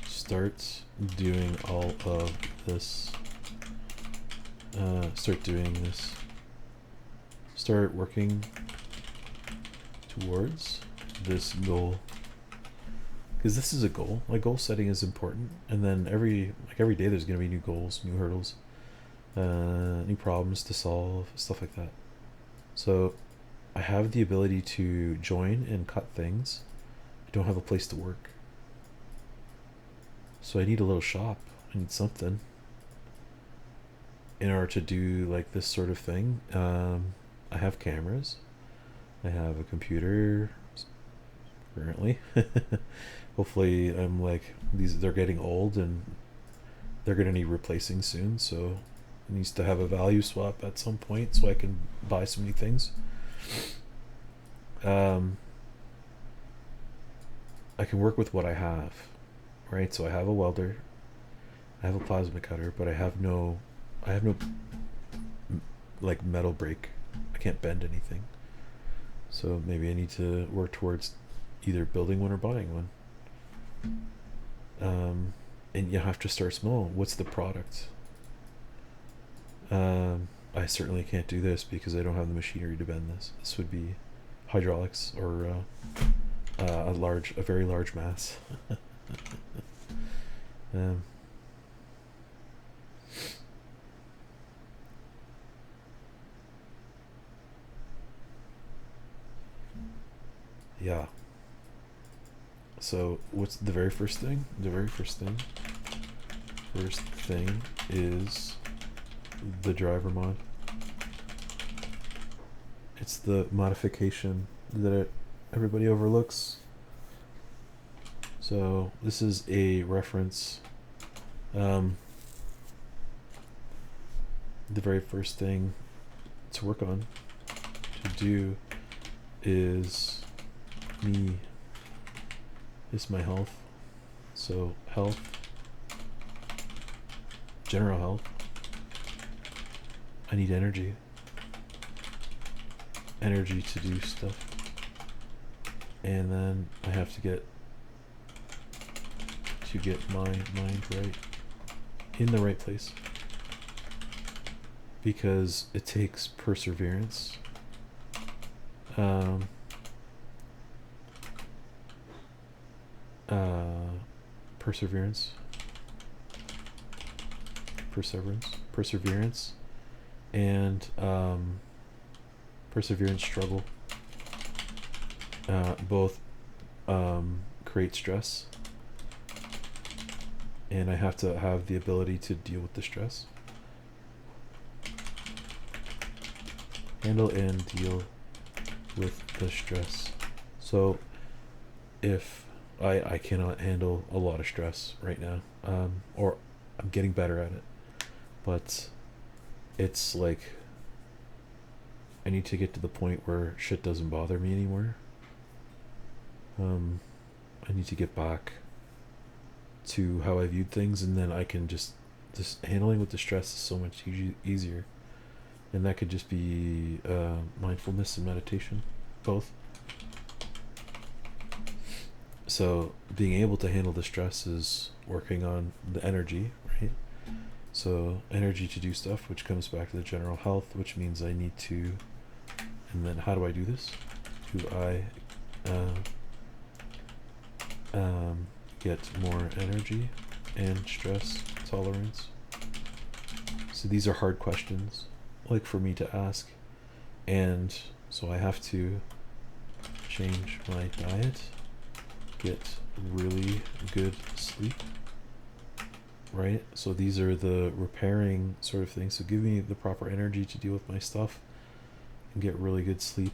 Start doing all of this. Start doing this. Start working towards this goal. Because this is a goal. Like, goal setting is important, and then every day there's gonna be new goals, new hurdles, new problems to solve, stuff like that. So I have the ability to join and cut things. I don't have a place to work, so I need a little shop. I need something in order to do like this sort of thing. I have cameras. I have a computer currently. Hopefully I'm like they're getting old and they're gonna need replacing soon, so it needs to have a value swap at some point so I can buy so many things. I can work with what I have, right? So I have a welder, I have a plasma cutter, but I have no like metal brake. I can't bend anything. So maybe I need to work towards either building one or buying one. And you have to start small. What's the product? I certainly can't do this because I don't have the machinery to bend this. This would be hydraulics or a very large mass. Yeah. So what's the very first thing? First thing is the driver mod. It's the modification that everybody overlooks. So this is a reference. The very first thing to work on, to do, is my health. So health, general health. I need energy to do stuff, and then I have to get my mind right, in the right place, because it takes perseverance. Perseverance, and perseverance struggle. Both create stress, and I have to have the ability to deal with the stress. Handle and deal with the stress. So if I cannot handle a lot of stress right now, or I'm getting better at it, but it's like I need to get to the point where shit doesn't bother me anymore. I need to get back to how I viewed things, and then I can just handling with the stress is so much easier, and that could just be mindfulness and meditation, both. So being able to handle the stress is working on the energy, right? So energy to do stuff, which comes back to the general health, which means I need to, and then how do I do this? Do I get more energy and stress tolerance? So these are hard questions, like, for me to ask, and so I have to change my diet, get really good sleep, right? So these are the repairing sort of things. So give me the proper energy to deal with my stuff and get really good sleep.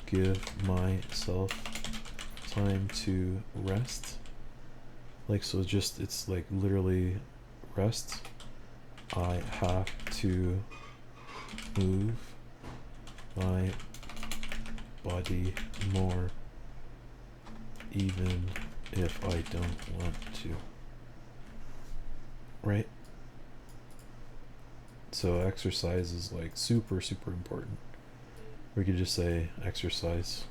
Give myself time to rest. Like, so just, it's like literally rest. I have to move my body more, even if I don't want to. Right? So exercise is like super, super important. We could just say exercise.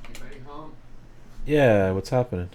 Anybody home? Yeah, what's happening?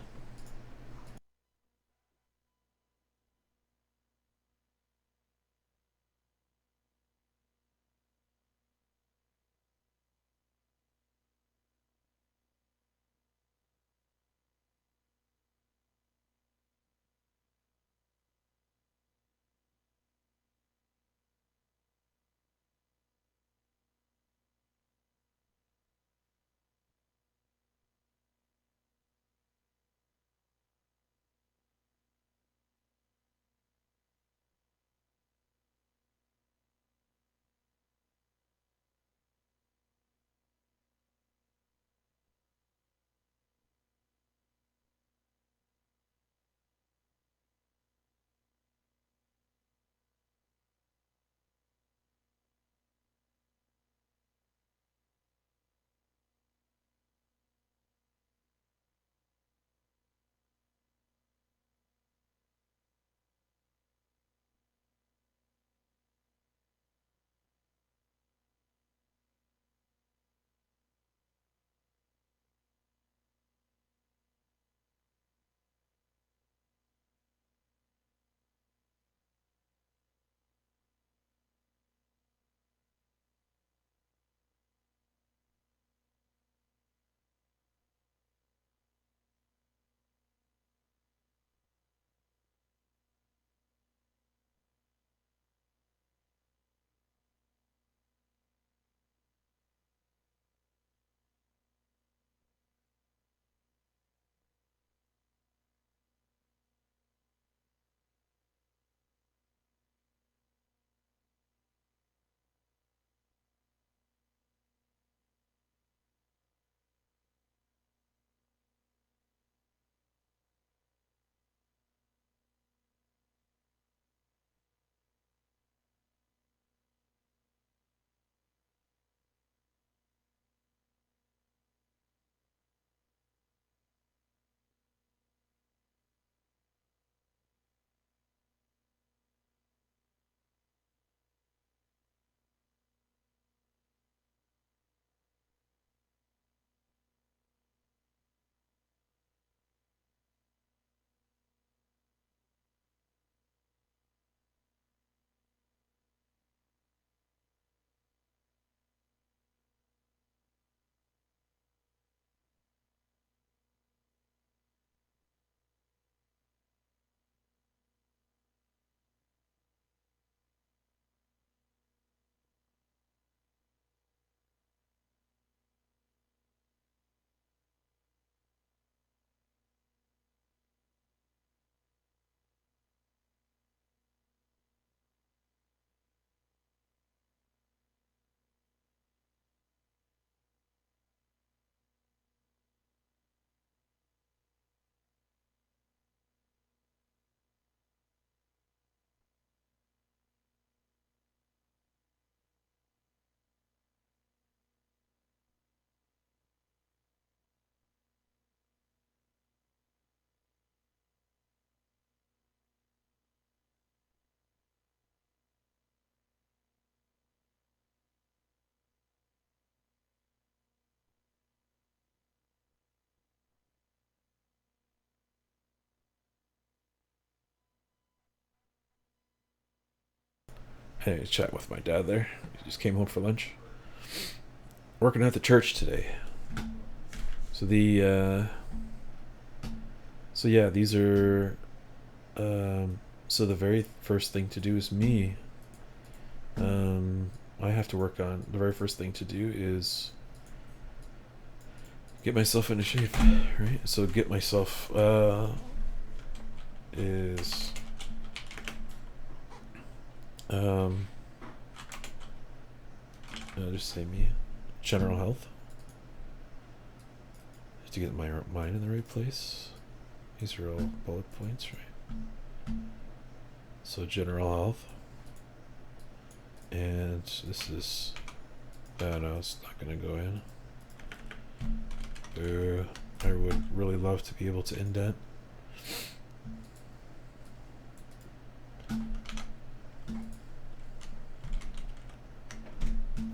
I had a chat with my dad there. He just came home for lunch. Working at the church today. So so yeah, these are so the very first thing to do is me. I have to work on, the very first thing to do is get myself into shape, right? So get myself is just say me general health. Have to get my mind in the right place. These are all bullet points, right? So general health, and this is no, it's not gonna go in. I would really love to be able to indent.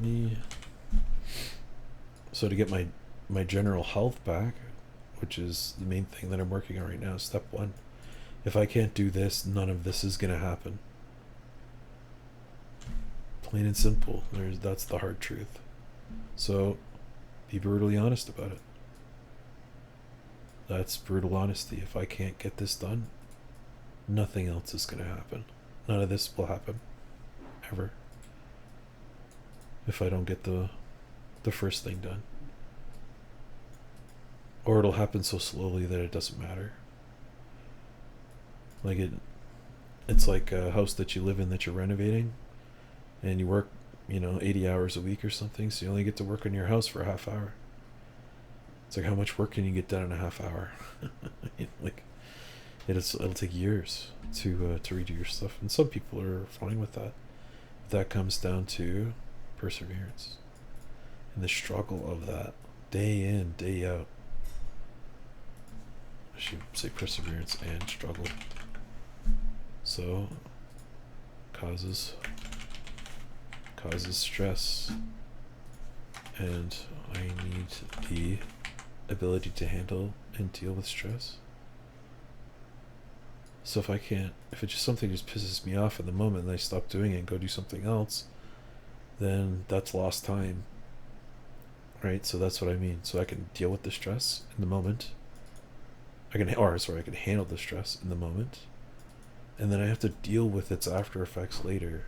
Yeah. So to get my general health back, which is the main thing that I'm working on right now, step one. If I can't do this, none of this is gonna happen. Plain and simple. That's the hard truth. So be brutally honest about it. That's brutal honesty. If I can't get this done, nothing else is gonna happen. None of this will happen. Ever. If I don't get the first thing done. Or it'll happen so slowly that it doesn't matter. Like it's like a house that you live in that you're renovating, and you work, 80 hours a week or something, so you only get to work on your house for a half hour. It's like, how much work can you get done in a half hour? Like, it'll take years to redo your stuff, and some people are fine with that. But that comes down to perseverance and the struggle of that, day in, day out. I should say perseverance and struggle. So causes stress, and I need the ability to handle and deal with stress. So if it's just something just pisses me off in the moment and I stop doing it and go do something else, then that's lost time, right? So that's what I mean. So I can deal with the stress in the moment. I can handle the stress in the moment, and then I have to deal with its after effects later.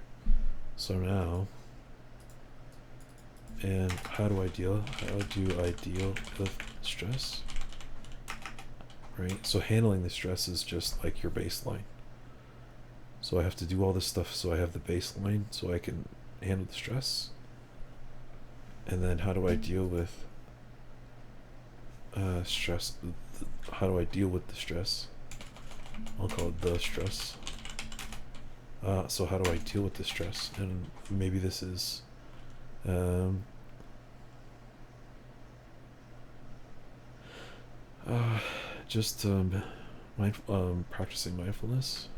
So now, and how do I deal with stress? Right? So handling the stress is just like your baseline. So I have to do all this stuff so I have the baseline so I can handle the stress. And then how do I deal with stress? How do I deal with the stress? I'll call it the stress. So how do I deal with the stress? And maybe this is just practicing mindfulness,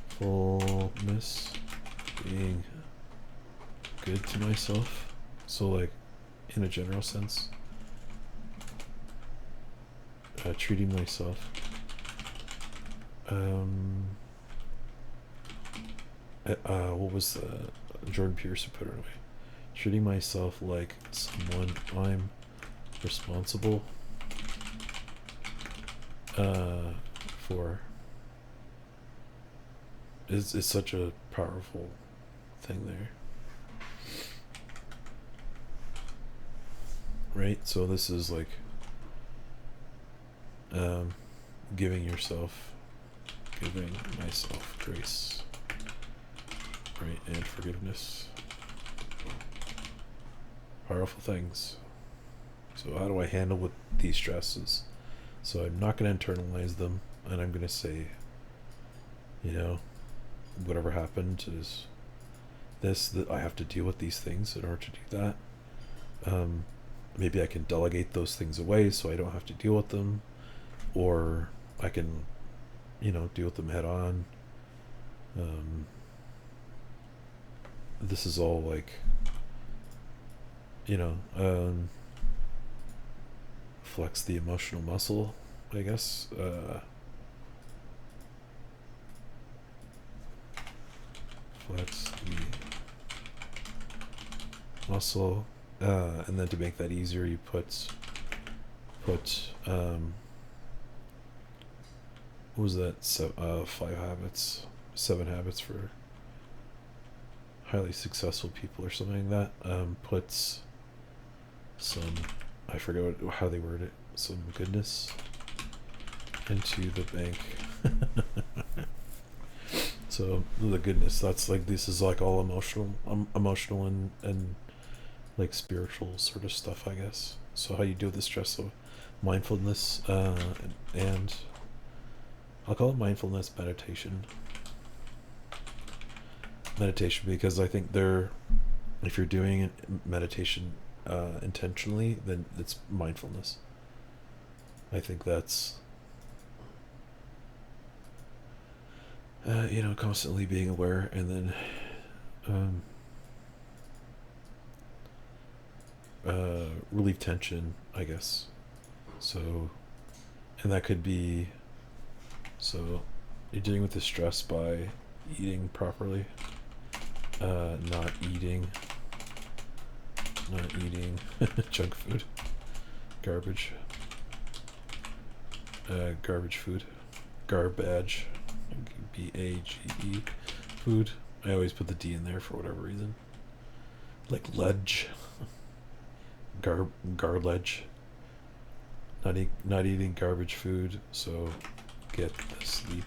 fullness, being good to myself. So like, in a general sense, treating myself what was Jordan Peterson put it away? Treating myself like someone I'm responsible for is such a powerful thing there, right? So this is like giving myself grace, right, and forgiveness. Powerful things. So how do I handle with these stresses? So I'm not going to internalize them, and I'm going to say, whatever happened is that I have to deal with these things in order to do that. Maybe I can delegate those things away so I don't have to deal with them, or I can, deal with them head on. This is all like, flex the emotional muscle, I guess. Flex the muscle, and then to make that easier, you put what was that? 7 habits for highly successful people or something like that. Puts some, I forget how they word it, some goodness into the bank. So the goodness, that's like, this is like all emotional and like spiritual sort of stuff, I guess. So how you deal with the stress, so mindfulness, and I'll call it mindfulness meditation. Meditation, because I think if you're doing meditation intentionally, then it's mindfulness. I think that's constantly being aware, and then relieve tension, I guess. So, and that could be, so you're dealing with the stress by eating properly, not eating junk food, garbage food, garbage, B-A-G-E, food. I always put the D in there for whatever reason. Like ledge, garledge. Not eating garbage food, so get the sleep.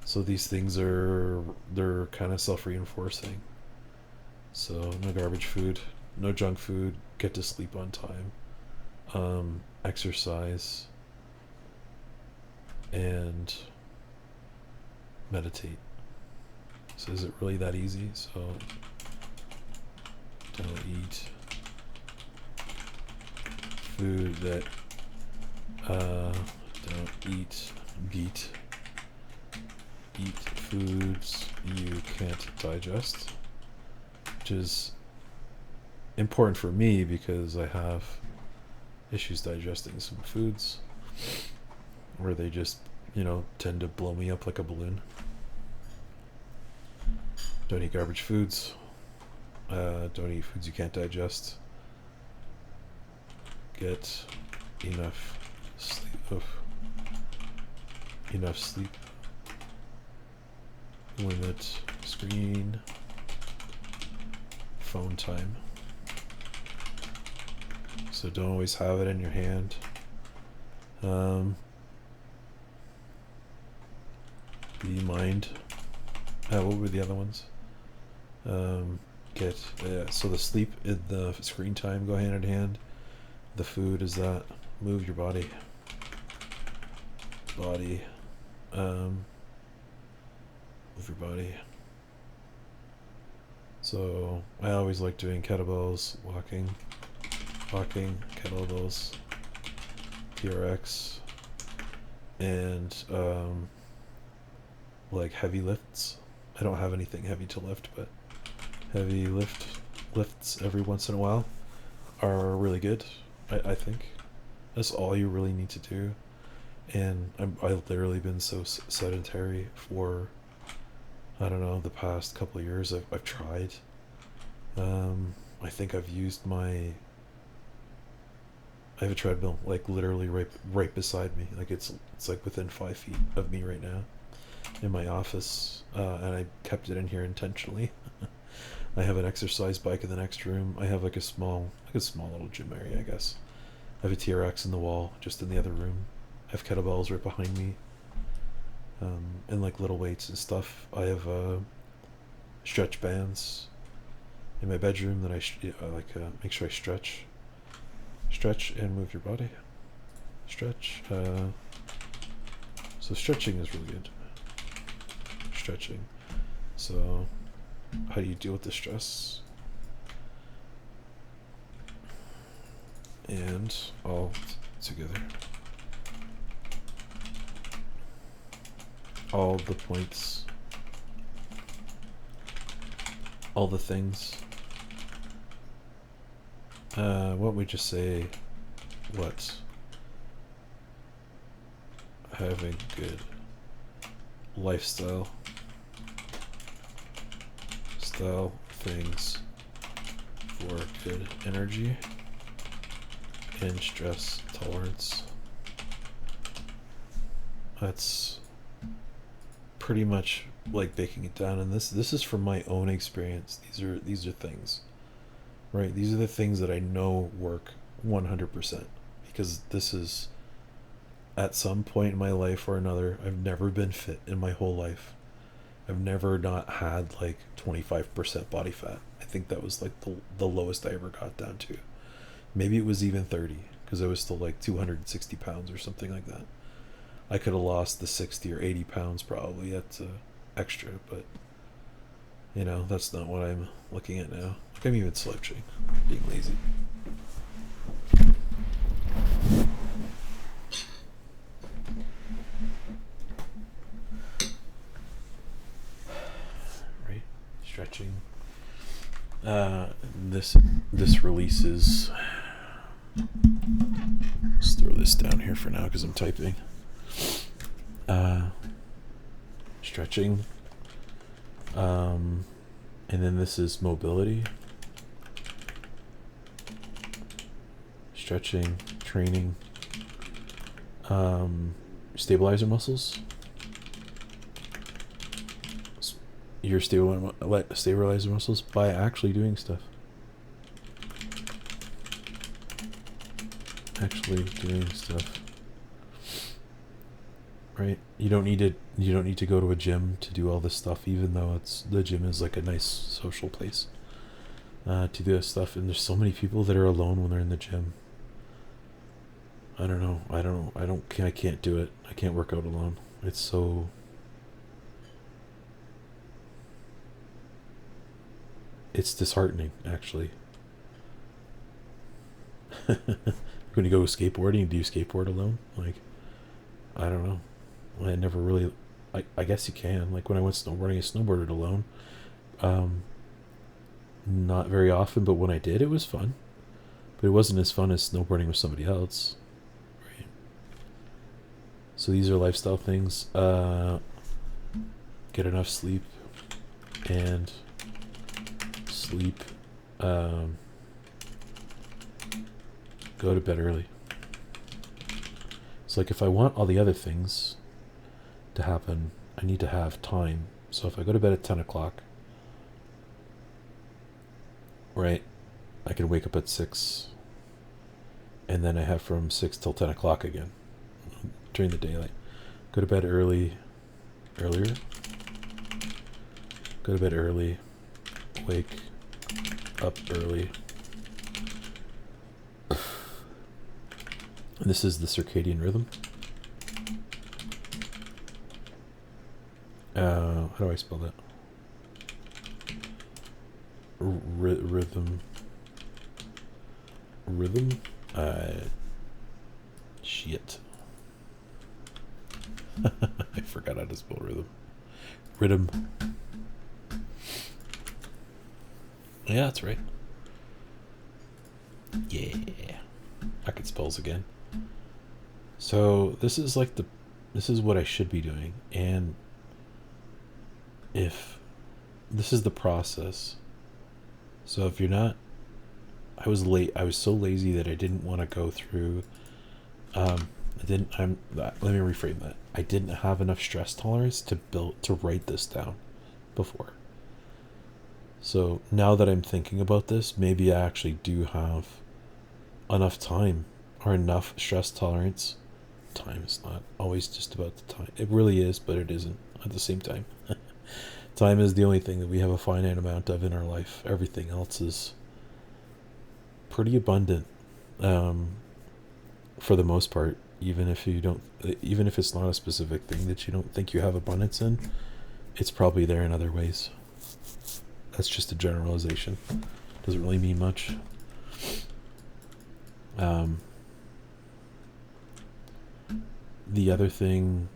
So these things they're kind of self-reinforcing. So no garbage food, no junk food, get to sleep on time, exercise, and meditate. So is it really that easy? So don't eat food that don't eat foods you can't digest, which is important for me because I have issues digesting some foods where they just tend to blow me up like a balloon. Don't eat garbage foods. Don't eat foods you can't digest. Get enough sleep. Limit screen phone time. So don't always have it in your hand. Be mind. What were the other ones? So the sleep and the screen time go hand in hand. The food is that. Move your body. Move your body. So I always like doing kettlebells, walking, kettlebells, TRX, and like heavy lifts. I don't have anything heavy to lift, but heavy lifts every once in a while are really good. I think that's all you really need to do. And I've literally been so sedentary for, I don't know, the past couple of years. I've tried. I think I've used I have a treadmill like literally right beside me. Like it's like within 5 feet of me right now in my office, and I kept it in here intentionally. I have an exercise bike in the next room. I have like a small little gym area, I guess. I have a TRX in the wall just in the other room. I have kettlebells right behind me, and like little weights and stuff. I have stretch bands in my bedroom that I make sure I stretch and move your body. Stretch. So stretching is really good. Stretching. So how do you deal with the stress? And all together. All the points. All the things. What we just say, what? Having good lifestyle. Style things for good energy and stress tolerance. That's pretty much like breaking it down, and this is from my own experience. These are things right? These are the things that I know work 100%, because this is, at some point in my life or another, I've never been fit in my whole life. I've never not had like 25% body fat. I think that was like the lowest I ever got down to. Maybe it was even 30, because I was still like 260 pounds or something like that. I could have lost the 60 or 80 pounds probably at extra, but you know, that's not what I'm looking at now. Like, I'm even slouching, being lazy. Right, stretching. This releases. Let's throw this down here for now because I'm typing. Stretching. And then this is mobility. Stretching, training. Stabilizer muscles. Your stabilizer muscles by actually doing stuff. Right? You don't need to go to a gym to do all this stuff, even though the gym is like a nice social place to do this stuff. And there's so many people that are alone when they're in the gym. I don't know. I can't do it. I can't work out alone. It's so. It's disheartening, actually. When you go skateboarding, do you skateboard alone? Like, I don't know. I never really. I guess you can. Like when I went snowboarding, I snowboarded alone. Not very often, but when I did, it was fun. But it wasn't as fun as snowboarding with somebody else. Right. So these are lifestyle things. Get enough sleep, and sleep. Go to bed early. It's like if I want all the other things to happen, I need to have time. So if I go to bed at 10 o'clock, right, I can wake up at 6, and then I have from 6 till 10 o'clock again during the daylight. Go to bed earlier. Go to bed early. Wake up early. And this is the circadian rhythm. How do I spell that? Rhythm. Shit. I forgot how to spell rhythm. Rhythm. Yeah, that's right. Yeah. I could spells again. So this is like this is what I should be doing, and if this is the process. So if you're not, I was so lazy that I didn't want to go through. Let me reframe that. I didn't have enough stress tolerance to write this down before. So now that I'm thinking about this, maybe I actually do have enough time or enough stress tolerance. Time is not always just about the time. It really is, but it isn't at the same time. Time is the only thing that we have a finite amount of in our life. Everything else is pretty abundant, for the most part. Even if it's not a specific thing that you don't think you have abundance in, it's probably there in other ways. That's just a generalization. Doesn't really mean much. The other thing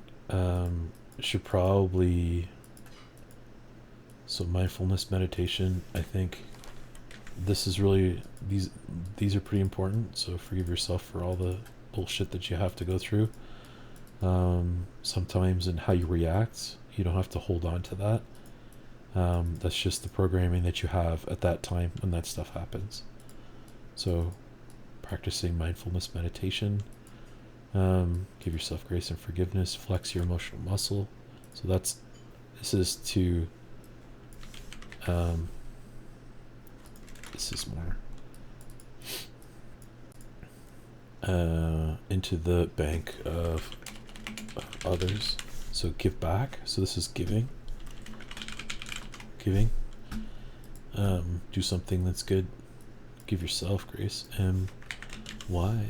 should probably. So mindfulness meditation, I think this is really, these are pretty important. So forgive yourself for all the bullshit that you have to go through. Sometimes in how you react, you don't have to hold on to that. That's just the programming that you have at that time when that stuff happens. So practicing mindfulness meditation, give yourself grace and forgiveness, flex your emotional muscle. So this is more into the bank of others. So give back. So this is giving. Giving. Do something that's good. Give yourself grace. Why?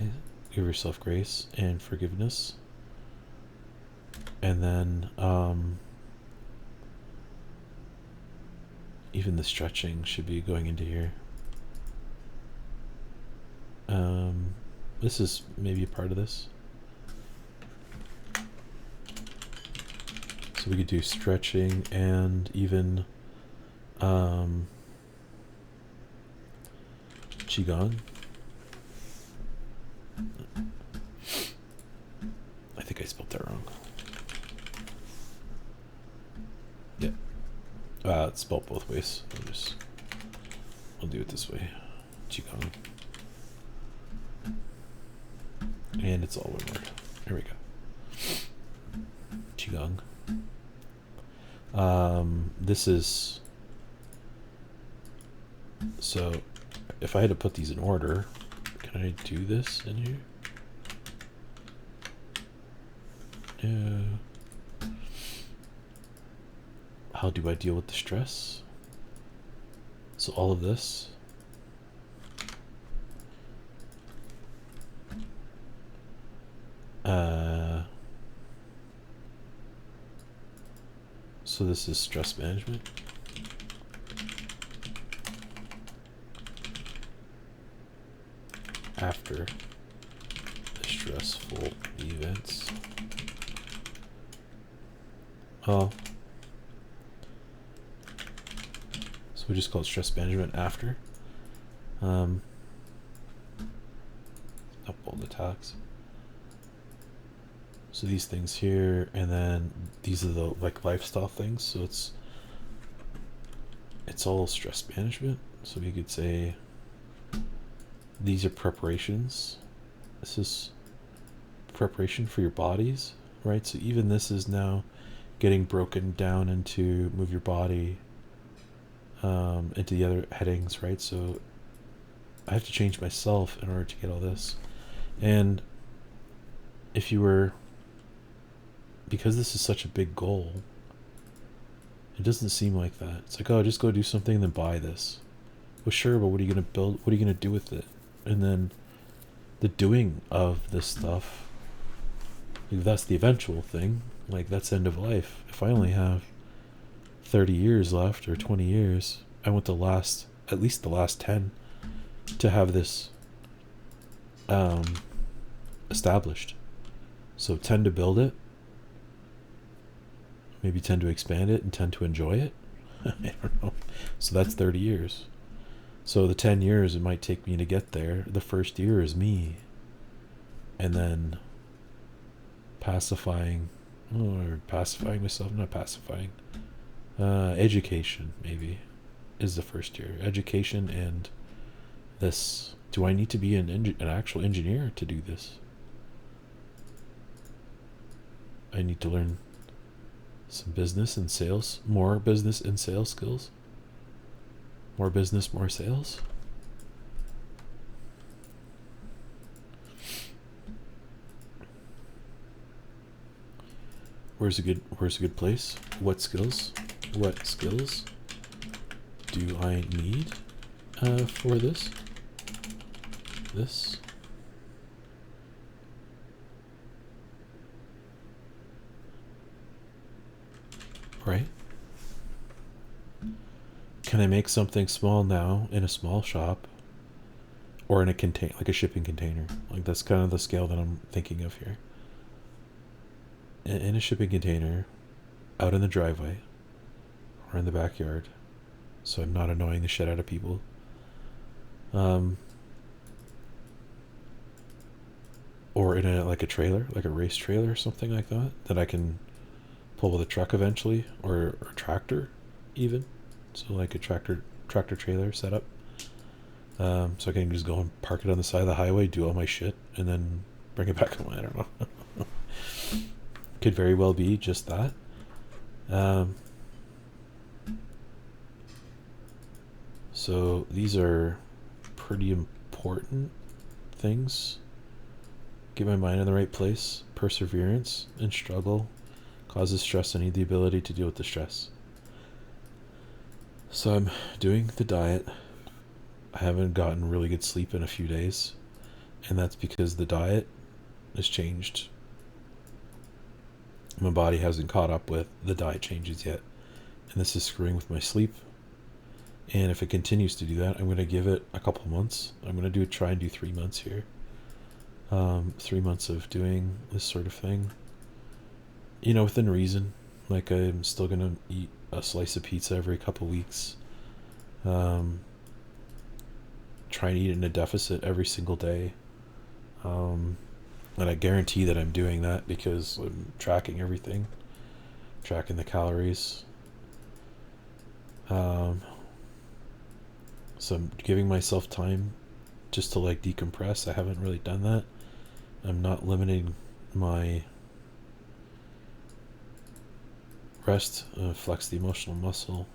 Give yourself grace and forgiveness. And then even the stretching should be going into here. This is maybe a part of this. So we could do stretching and even Qigong. I think I spelled that wrong. Yeah. It's spelled both ways. I'll do it this way. Qigong. And it's all one word. Here we go. Qigong. This is... So, if I had to put these in order, can I do this in here? Yeah. How do I deal with the stress? So all of this. So this is stress management. After the stressful events. Oh. So we just call it stress management after. Up all the talks. So these things here, and then these are the like lifestyle things. So it's all stress management. So we could say these are preparations. This is preparation for your bodies, right? So even this is now getting broken down into move your body into the other headings, right? So I have to change myself in order to get all this. And if you were, because this is such a big goal, it doesn't seem like that. It's like, oh, just go do something and then buy this. Well, sure, but what are you going to build? What are you going to do with it? And then the doing of this stuff, if that's the eventual thing, like that's end of life. If I only have 30 years left or 20 years, I want at least the last 10 to have this established. So 10 to build it, maybe 10 to expand it, and 10 to enjoy it. I don't know. So that's 30 years. So the 10 years it might take me to get there. The first year is me. And then pacifying myself, not pacifying. Education, maybe, is the first year. Education and this. Do I need to be an actual engineer to do this? I need to learn some business and sales, more business and sales skills. More business, more sales. Where's a good place? What skills do I need for this? Right? Can I make something small now in a small shop, or in a like a shipping container? Like that's kind of the scale that I'm thinking of here. In a shipping container, out in the driveway, or in the backyard, so I'm not annoying the shit out of people. Or in like a trailer, like a race trailer or something like that I can pull with a truck eventually, or tractor even. So like a tractor trailer setup. So I can just go and park it on the side of the highway, do all my shit, and then bring it back home. I don't know. Could very well be just that. So these are pretty important things get my mind in the right place. Perseverance and struggle causes stress. I need the ability to deal with the stress. So I'm doing the diet. I haven't gotten really good sleep in a few days, and that's because the diet has changed. My body hasn't caught up with the diet changes yet, and this is screwing with my sleep. And if it continues to do that, I'm going to give it a couple months. I'm going to try and do 3 months here. 3 months of doing this sort of thing. You know, within reason. Like, I'm still going to eat a slice of pizza every couple weeks. Try and eat in a deficit every single day. And I guarantee that I'm doing that because I'm tracking everything. Tracking the calories. So I'm giving myself time just to like decompress. I haven't really done that. I'm not limiting my rest, flex the emotional muscle.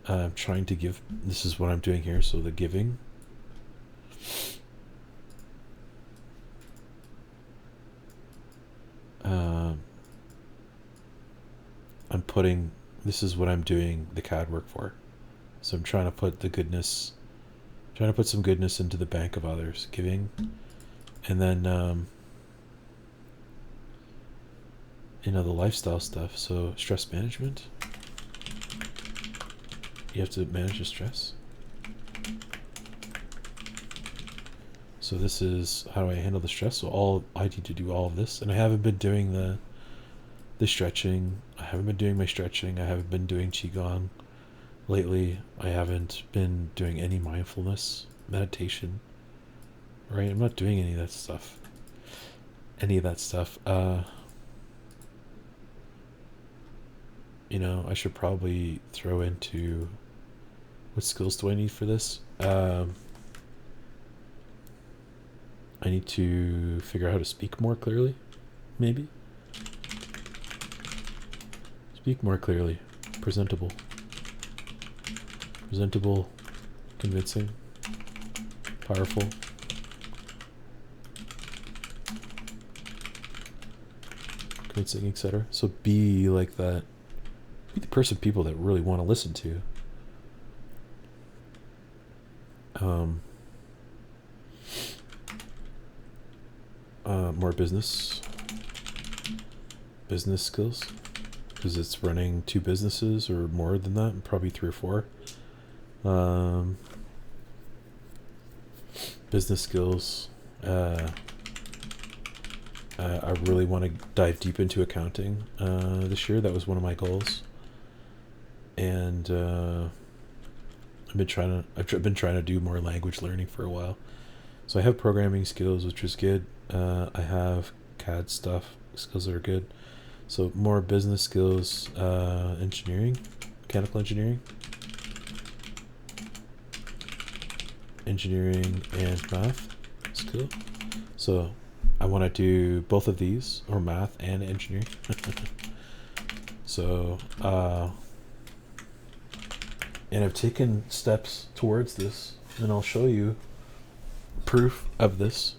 I'm trying to give. This is what I'm doing here. So the giving. I'm putting. This is what I'm doing the CAD work for. So I'm trying to put the goodness, trying to put some goodness into the bank of others, giving, and then you know, the lifestyle stuff. So stress management. You have to manage your stress. So this is how do I handle the stress. So I need to do all of this, and I haven't been doing the stretching. I haven't been doing my stretching. I haven't been doing qigong lately. I haven't been doing any mindfulness meditation. Right? I'm not doing any of that stuff. You know, I should probably throw into what skills do I need for this? I need to figure out how to speak more clearly, maybe. Speak more clearly. Presentable. Presentable, convincing, powerful. Convincing, etc. So be like that. Be the person people that really want to listen to. More business skills, because it's running 2 businesses or more than that, probably 3 or 4. Business skills. I really want to dive deep into accounting this year. That was one of my goals, and I've been trying to do more language learning for a while. So I have programming skills, which is good. I have CAD skills that are good. So more business skills, engineering, mechanical engineering, and math skill. So I want to do both of these, or math and engineering. So, and I've taken steps towards this, and I'll show you proof of this.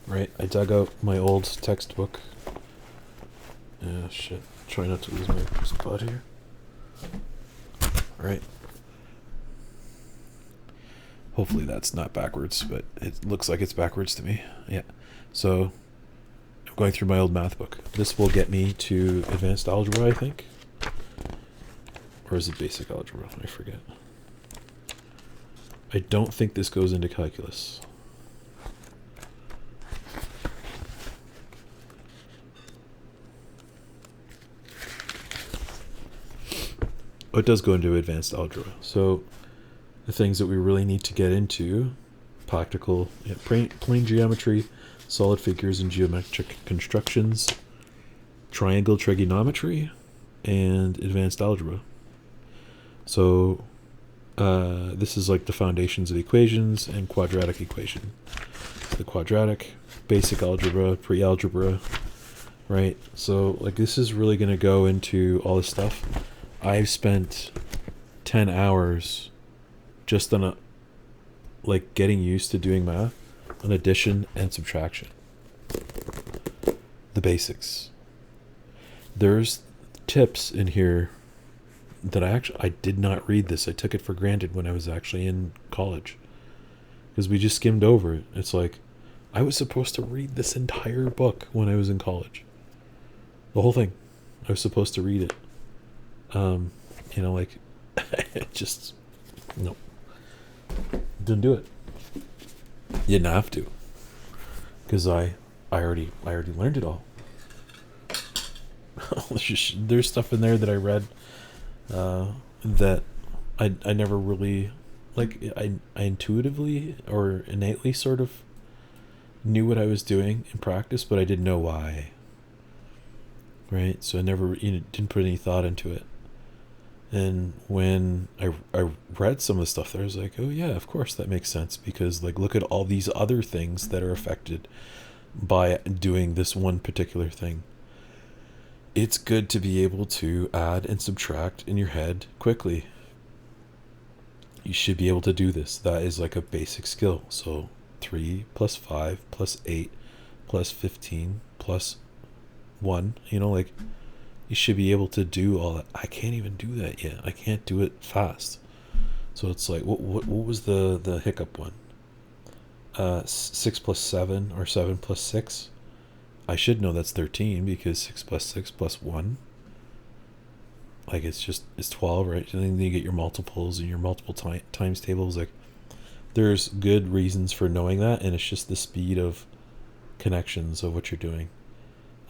Right, I dug out my old textbook. Yeah, shit. Try not to lose my spot here. Right. Hopefully that's not backwards, but it looks like it's backwards to me. Yeah. So I'm going through my old math book. This will get me to advanced algebra, I think. Or is it basic algebra? I forget. I don't think this goes into calculus. Oh, it does go into advanced algebra. So the things that we really need to get into: practical, plane geometry, solid figures and geometric constructions, triangle trigonometry, and advanced algebra. So this is like the foundations of equations and quadratic equation. The quadratic, basic algebra, pre-algebra, right? So like this is really going to go into all this stuff. I've spent 10 hours just on like getting used to doing math on addition and subtraction. The basics. There's tips in here that I did not read this. I took it for granted when I was actually in college because we just skimmed over it. It's like I was supposed to read this entire book when I was in college. The whole thing. I was supposed to read it. Like just no. Didn't do it. You didn't have to. Because I already learned it all. There's stuff in there that I read that I never really I intuitively or innately sort of knew what I was doing in practice, but I didn't know why. Right? So I never didn't put any thought into it. And when I read some of the stuff there, I was like, oh yeah, of course that makes sense, because like look at all these other things that are affected by doing this one particular thing. It's good to be able to add and subtract in your head quickly. You should be able to do this. That is like a basic skill. So 3 plus 5 plus 8 plus 15 plus 1, you should be able to do all that. I can't even do that yet. I can't do it fast. So it's like, what was the hiccup one? 6 plus 7 or 7 plus 6. I should know that's 13 because 6 plus 6 plus 1. Like it's 12, right? And then you get your multiples and your multiple times tables. Like there's good reasons for knowing that, and it's just the speed of connections of what you're doing.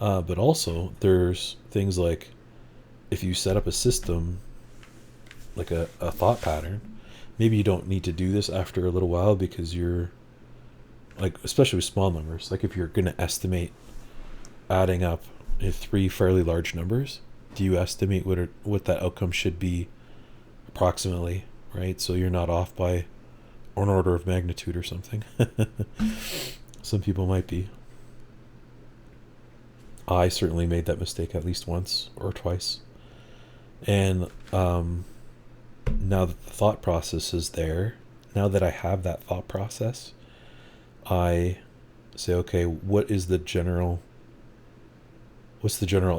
But also there's things like if you set up a system, like a thought pattern, maybe you don't need to do this after a little while because you're like, especially with small numbers, like if you're going to estimate adding up 3 fairly large numbers, do you estimate what that outcome should be approximately, right? So you're not off by an order of magnitude or something. Some people might be. I certainly made that mistake at least once or twice. And now that the thought process is there, now that I have that thought process, I say, okay, what's the general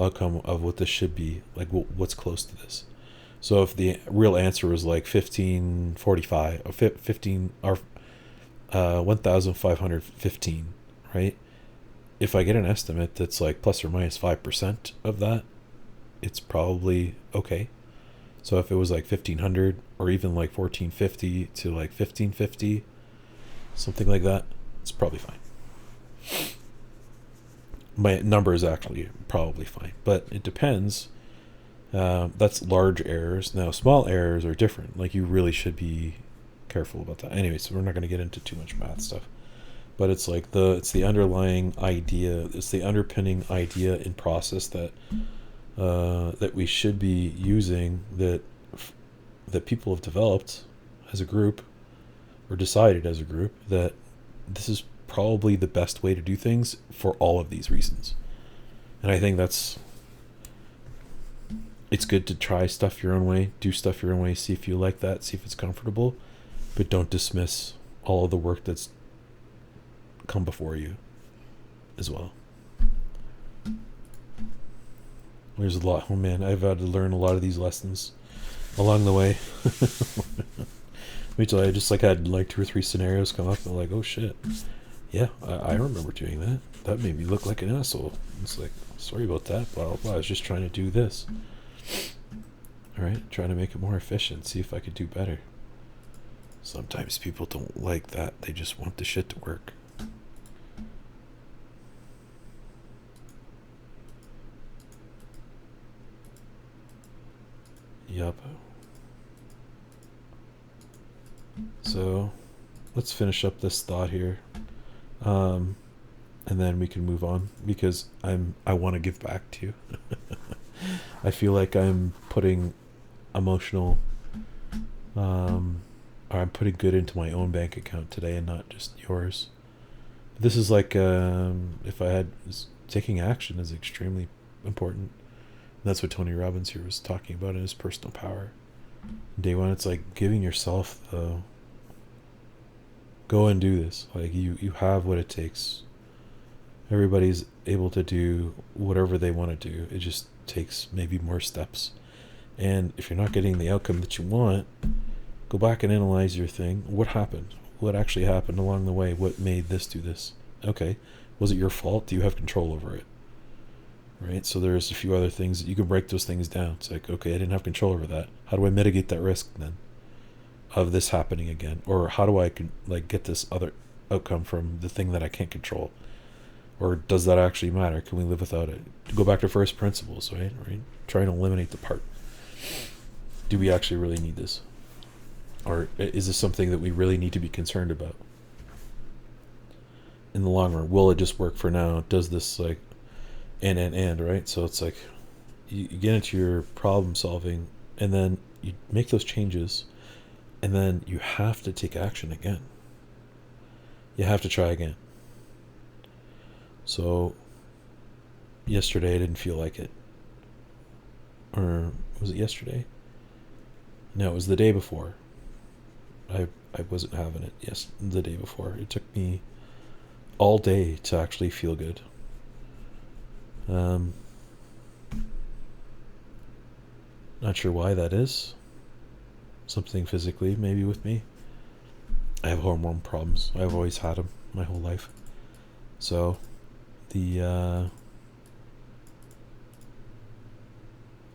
outcome of what this should be? Like, what's close to this? So if the real answer was like 1545 or 15 or 1515, right? If I get an estimate that's like plus or minus 5% of that, it's probably okay. So if it was like 1500 or even like 1450 to like 1550, something like that, it's probably fine. My number is actually probably fine, but it depends. That's large errors. Now, small errors are different. Like you really should be careful about that. Anyway, so we're not going to get into too much math stuff. But it's like it's the underlying idea, it's the underpinning idea in process that we should be using, that people have developed as a group or decided as a group that this is probably the best way to do things for all of these reasons. And I think it's good to try stuff your own way, do stuff your own way, see if you like that, see if it's comfortable, but don't dismiss all of the work that's come before you as well. There's a lot. Oh man, I've had to learn a lot of these lessons along the way. Wait till I just had 2 or 3 scenarios come up and like, oh shit, yeah, I remember doing that. That made me look like an asshole. It's like, sorry about that, blah blah blah. I was just trying to do this. All right, trying to make it more efficient, see if I could do better. Sometimes people don't like that. They just want the shit to work. Yup. So let's finish up this thought here, and then we can move on, because I want to give back to you. I feel like I'm putting emotional, or I'm putting good into my own bank account today and not just yours. This is like, if I had, taking action is extremely important. That's what Tony Robbins here was talking about in his personal power. Day one, it's like giving yourself the go and do this. Like you have what it takes. Everybody's able to do whatever they want to do. It just takes maybe more steps. And if you're not getting the outcome that you want, go back and analyze your thing. What happened? What actually happened along the way? What made this do this? Okay. Was it your fault? Do you have control over it? Right? So there's a few other things that you can break those things down. It's like, okay, I didn't have control over that. How do I mitigate that risk then of this happening again? Or how do I get this other outcome from the thing that I can't control? Or does that actually matter? Can we live without it? Go back to first principles, right? Try and eliminate the part. Do we actually really need this? Or is this something that we really need to be concerned about? In the long run, will it just work for now? Does this and, right? So it's like you get into your problem solving and then you make those changes and then you have to take action again. You have to try again. So yesterday I didn't feel like it. Or was it yesterday? No, it was the day before. I wasn't having it. Yes, the day before. It took me all day to actually feel good. Not sure why that is. Something physically, maybe with me. I have hormone problems. I've always had them my whole life. So, yeah,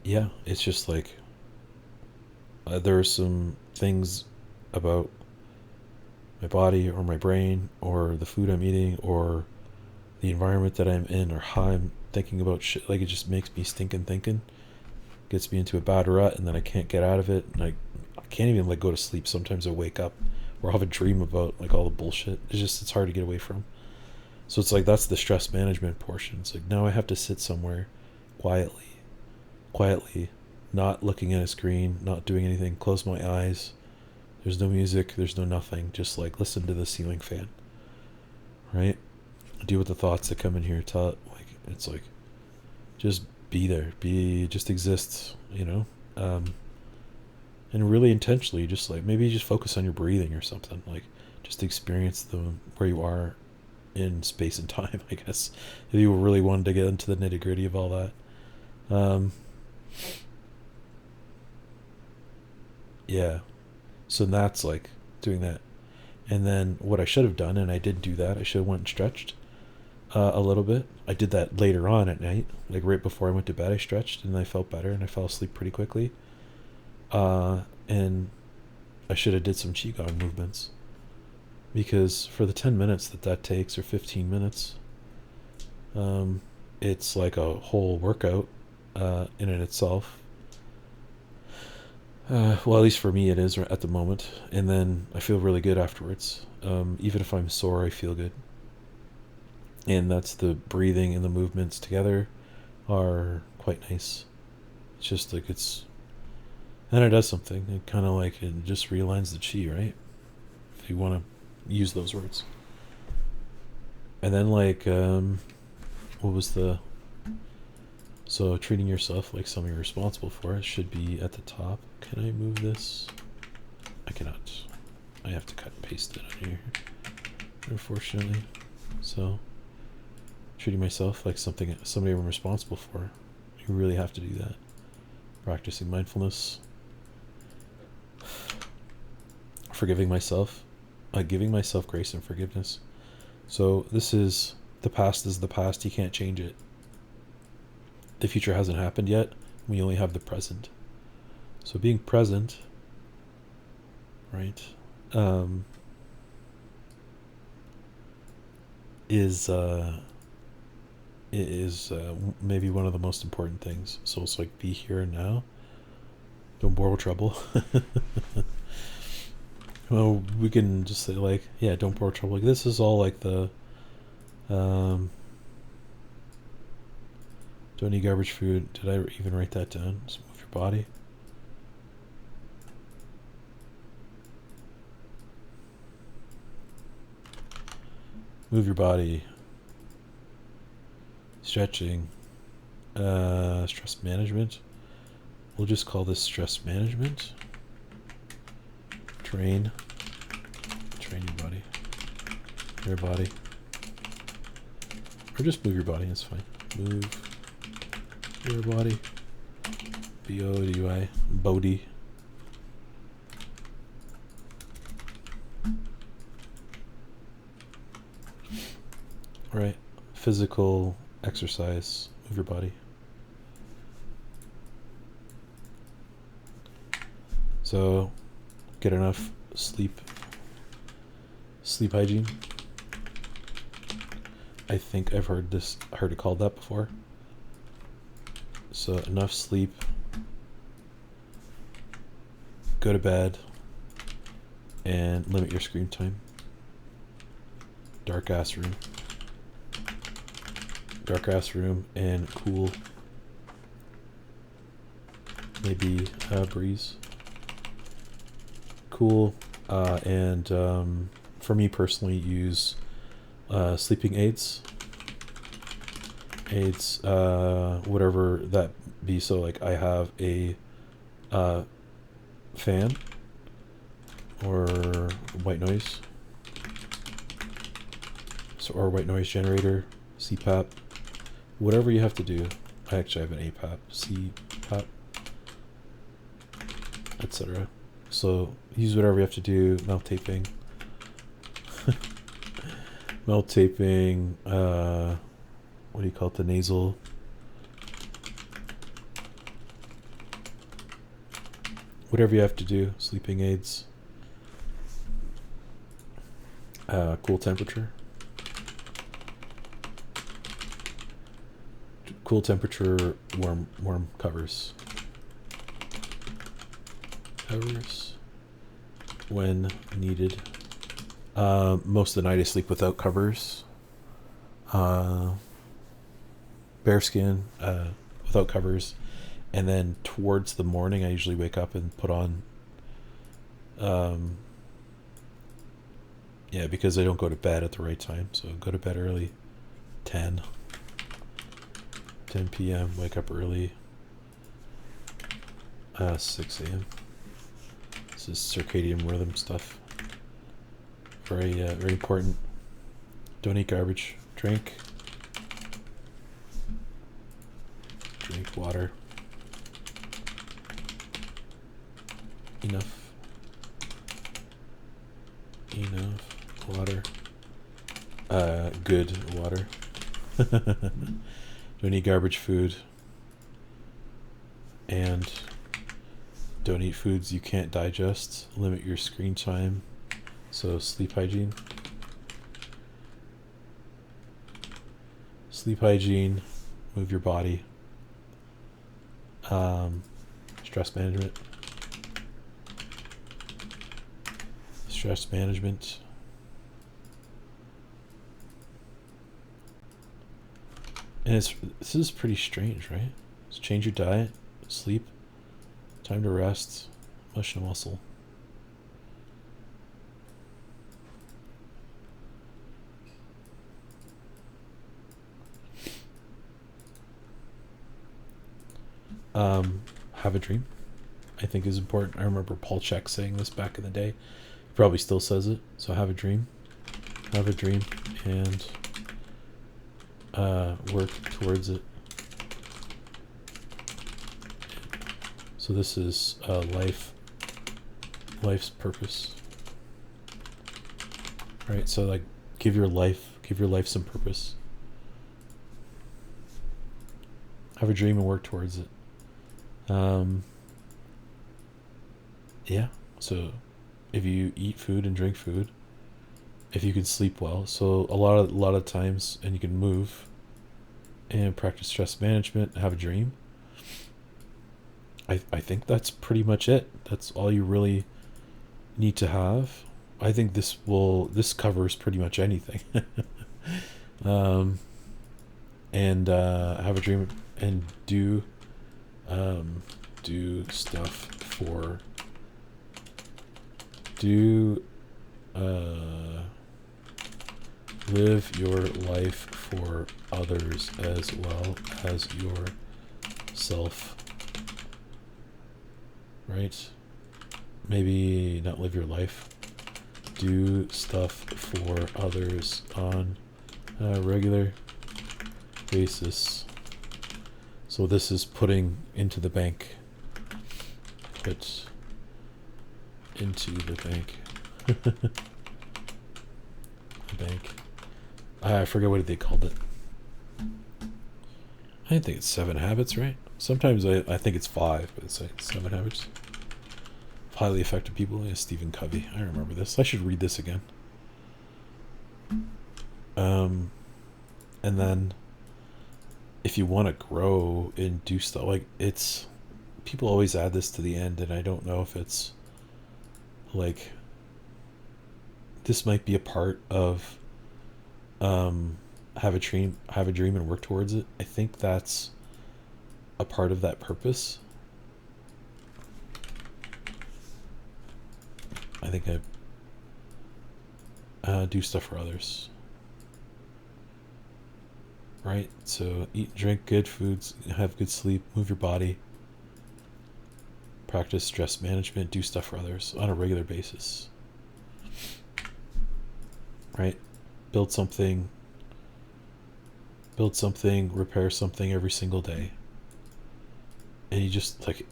it's just like there are some things about my body or my brain or the food I'm eating or the environment that I'm in or how I'm thinking about shit. Like, it just makes me stinking thinking. Gets me into a bad rut and then I can't get out of it. And I can't even go to sleep. Sometimes I wake up or I'll have a dream about all the bullshit. It's hard to get away from. So it's like, that's the stress management portion. It's like, now I have to sit somewhere quietly, not looking at a screen, not doing anything, close my eyes. There's no music, there's no nothing. Just listen to the ceiling fan, right? Deal with the thoughts that come in here. It's like, just be there, just exist, and really intentionally, just maybe just focus on your breathing or something. Just experience where you are in space and time, I guess, if you really wanted to get into the nitty gritty of all that. Yeah. So that's doing that. And then what I should have done, and I did do that, I should have went and stretched a little bit. I did that later on at night, right before I went to bed. I stretched and I felt better and I fell asleep pretty quickly. And I should have did some qigong movements, because for the 10 minutes that takes, or 15 minutes, it's like a whole workout in and itself. Well, at least for me it is at the moment. And then I feel really good afterwards. Even if I'm sore, I feel good. And that's the breathing and the movements together are quite nice. It's just and it does something. It kind of it just realigns the chi, right? If you want to use those words. And then what was so treating yourself like something you're responsible for, it should be at the top. Can I move this? I cannot. I have to cut and paste it on here, unfortunately. So treating myself like somebody I'm responsible for. You really have to do that. Practicing mindfulness. Forgiving myself. Giving myself grace and forgiveness. So the past is the past. You can't change it. The future hasn't happened yet. We only have the present. So being present, right, is maybe one of the most important things. So it's be here and now. Don't borrow trouble. Well, we can just say don't borrow trouble. This is all the don't eat garbage food. Did I even write that down? Just move your body. Move your body. Stretching. Stress management. We'll just call this stress management. Train your body, or just move your body. That's fine. Move your body. B-O-D-Y, Bodhi. Right, physical exercise. Move your body. So, get enough sleep. Sleep hygiene. I think I've heard it called that before. So enough sleep. Go to bed. And limit your screen time. Dark ass room. Dark ass room and cool. Maybe a breeze. Cool. And for me personally, use sleeping aids. Whatever that be. So like I have a fan or white noise. Or white noise generator, CPAP, whatever you have to do. I actually have an APAP, CPAP, etc. So use whatever you have to do. Mouth taping. Mouth taping, what do you call it, the nasal. Whatever you have to do, sleeping aids. Cool temperature. Cool temperature, warm covers. Covers when needed. Most of the night I sleep without covers. Bearskin, without covers. And then towards the morning I usually wake up and put on yeah, because I don't go to bed at the right time. So go to bed early. 10 p.m. Wake up early. 6 a.m. This is circadian rhythm stuff. Very important. Don't eat garbage. Drink water. Enough water. Good water. Don't eat garbage food. And don't eat foods you can't digest. Limit your screen time. So sleep hygiene. Sleep hygiene. Move your body. Stress management. Stress management. And this is pretty strange, right? So change your diet, sleep, time to rest, emotional muscle. Have a dream, I think is important. I remember Paul Chek saying this back in the day. He probably still says it. So have a dream. Have a dream and work towards it. So this is life's purpose. Right? So like give your life some purpose. Have a dream and work towards it. Yeah, so if you eat food and drink food, if you can sleep well, so a lot of times, and you can move and practice stress management, have a dream, I think that's pretty much it. That's all you really need to have. I think this covers pretty much anything. And have a dream and do stuff for live your life for others as well as yourself, right? maybe not live your life. Do stuff for others on a regular basis. So this is putting into the bank. Put into the bank. The bank. I forget what they called it. I think it's 7 habits, right? Sometimes I think it's 5, but it's like 7 habits. Highly effective people. Yeah, Stephen Covey. I remember this. I should read this again. And then if you want to grow and do stuff, like, it's, people always add this to the end, and I don't know if it's like, this might be a part of have a dream and work towards it. I think that's a part of that purpose. I think I do stuff for others, right? So eat, drink good foods, have good sleep, move your body, practice stress management, do stuff for others on a regular basis, right? Build something, repair something every single day. And you just, like,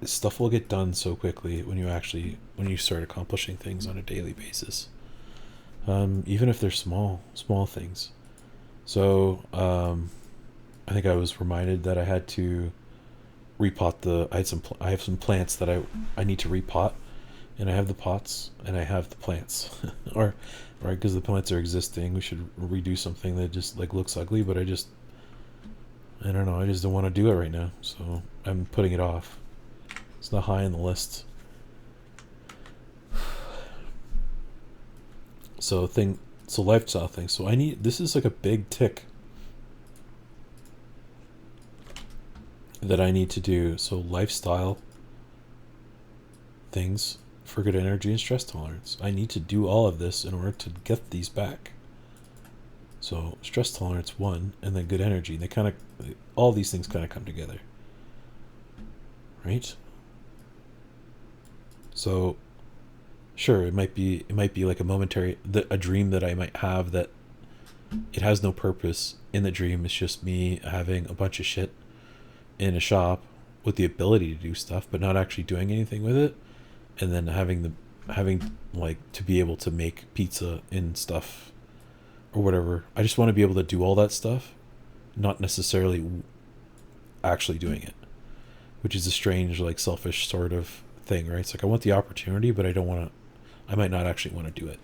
stuff will get done so quickly when you start accomplishing things on a daily basis. Even if they're small things. So I think I was reminded that I had to repot I have some plants that I need to repot, and I have the pots and I have the plants. Or right, because the plants are existing, we should redo something that just, like, looks ugly, but I don't know, I just don't want to do it right now, so I'm putting it off. It's not high on the list. So lifestyle thing. So this is like a big tick that I need to do. So lifestyle things for good energy and stress tolerance. I need to do all of this in order to get these back. So stress tolerance 1, and then good energy. All these things kind of come together, right? So sure, it might be like a dream that I might have that it has no purpose. In the dream, it's just me having a bunch of shit in a shop with the ability to do stuff, but not actually doing anything with it. And then having like to be able to make pizza and stuff or whatever. I just want to be able to do all that stuff, not necessarily actually doing it, which is a strange, like, selfish sort of thing, right? It's like I want the opportunity, but I might not actually want to do it.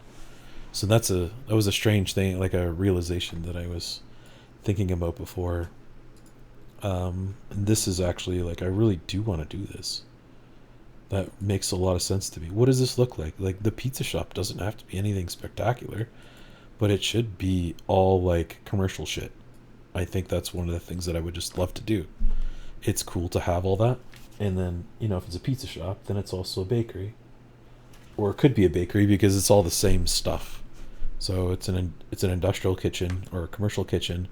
So that was a strange thing, like a realization that I was thinking about before. And this is actually, like, I really do want to do this. That makes a lot of sense to me. What does this look like? Like, the pizza shop doesn't have to be anything spectacular, but it should be all, like, commercial shit. I think that's one of the things that I would just love to do. It's cool to have all that. And then, if it's a pizza shop, then it's also a bakery. Or it could be a bakery because it's all the same stuff. So it's an industrial kitchen or a commercial kitchen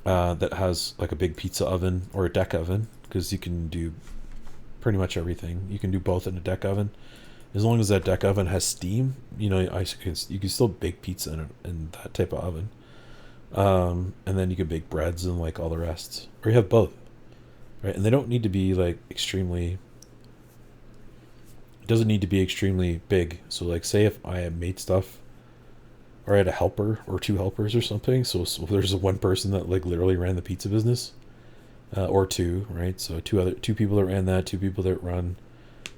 that has, like, a big pizza oven or a deck oven, because you can do pretty much everything. You can do both in a deck oven. As long as that deck oven has steam, you can still bake pizza in that type of oven. And then you can bake breads and, like, all the rest. Or you have both. Right? And they don't need to be, like, it doesn't need to be extremely big. So, like, say if I had made stuff, or I had a helper or 2 helpers or something. So there's one person that, like, literally ran the pizza business, or 2, right? So two people that ran that, 2 people that run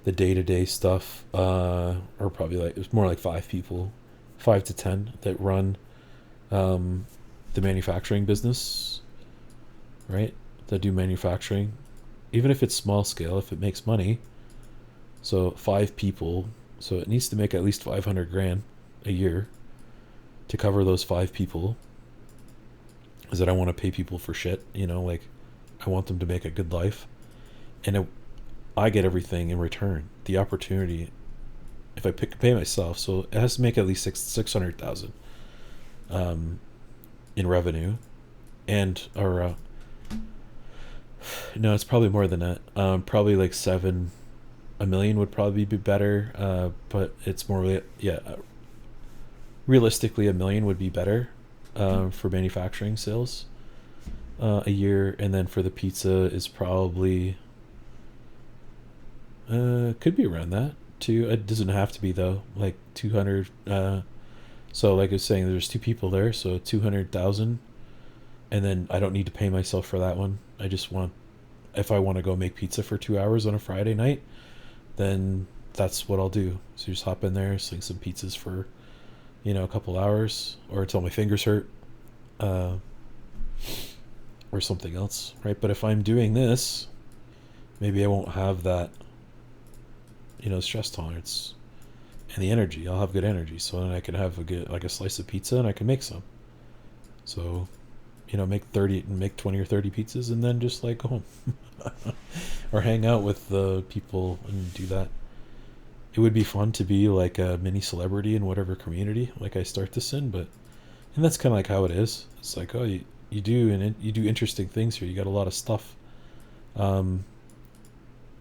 the day-to-day stuff, or probably, like, it's more like 5 people, 5 to 10 that run the manufacturing business, right? That do manufacturing, even if it's small scale, if it makes money. So 5 people, so it needs to make at least 500 grand a year to cover those 5 people. Is that I want to pay people for shit, like, I want them to make a good life, and I get everything in return. The opportunity, if I pay myself, so it has to make at least 600,000 in revenue, no, it's probably more than that. Probably like 7 a million would probably be better, but it's more, realistically a million would be better for manufacturing sales a year. And then for the pizza is probably could be around that too. It doesn't have to be though, like 200. So like I was saying, there's two people there, so 200,000, and then I don't need to pay myself for that one. I just want, if I want to go make pizza for 2 hours on a Friday night, then that's what I'll do. So you just hop in there, sling some pizzas for, a couple hours, or until my fingers hurt, or something else, right? But if I'm doing this, maybe I won't have that, stress tolerance and the energy. I'll have good energy, so then I can have a slice of pizza, and I can make some. So, make 20 or 30 pizzas, and then just like go home, or hang out with the people and do that. It would be fun to be like a mini celebrity in whatever community like I start this in, and that's kind of like how it is. It's like, oh, you do interesting things here. You got a lot of stuff.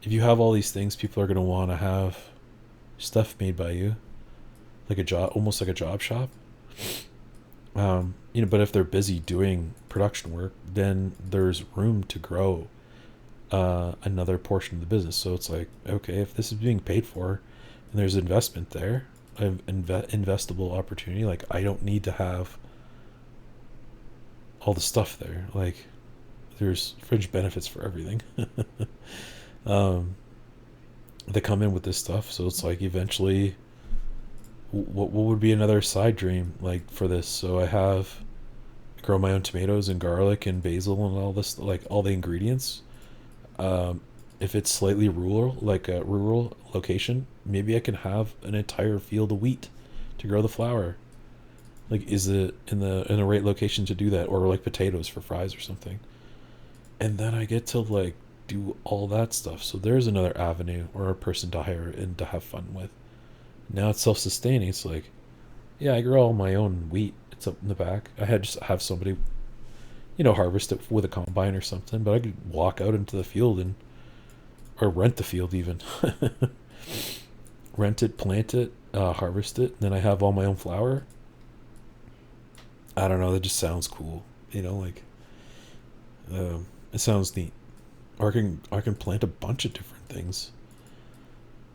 If you have all these things, people are going to want to have stuff made by you, like a job, almost like a job shop. But if they're busy doing production work, then there's room to grow another portion of the business. So it's like, okay, if this is being paid for and there's investment there, investable opportunity, like I don't need to have all the stuff there. Like there's fringe benefits for everything. They come in with this stuff, so it's like eventually what would be another side dream like for this? So I grow my own tomatoes and garlic and basil and all this, like all the ingredients. If it's slightly rural, like a rural location, maybe I can have an entire field of wheat to grow the flour. Like, is it in the right location to do that? Or like potatoes for fries or something. And then I get to like do all that stuff. So there's another avenue or a person to hire and to have fun with. Now it's self-sustaining. It's like, yeah, I grow all my own wheat. It's up in the back. I had just have somebody, harvest it with a combine or something. But I could walk out into the field or rent the field even. Rent it, plant it, harvest it. And then I have all my own flour. I don't know. That just sounds cool. It sounds neat. Or I can plant a bunch of different things.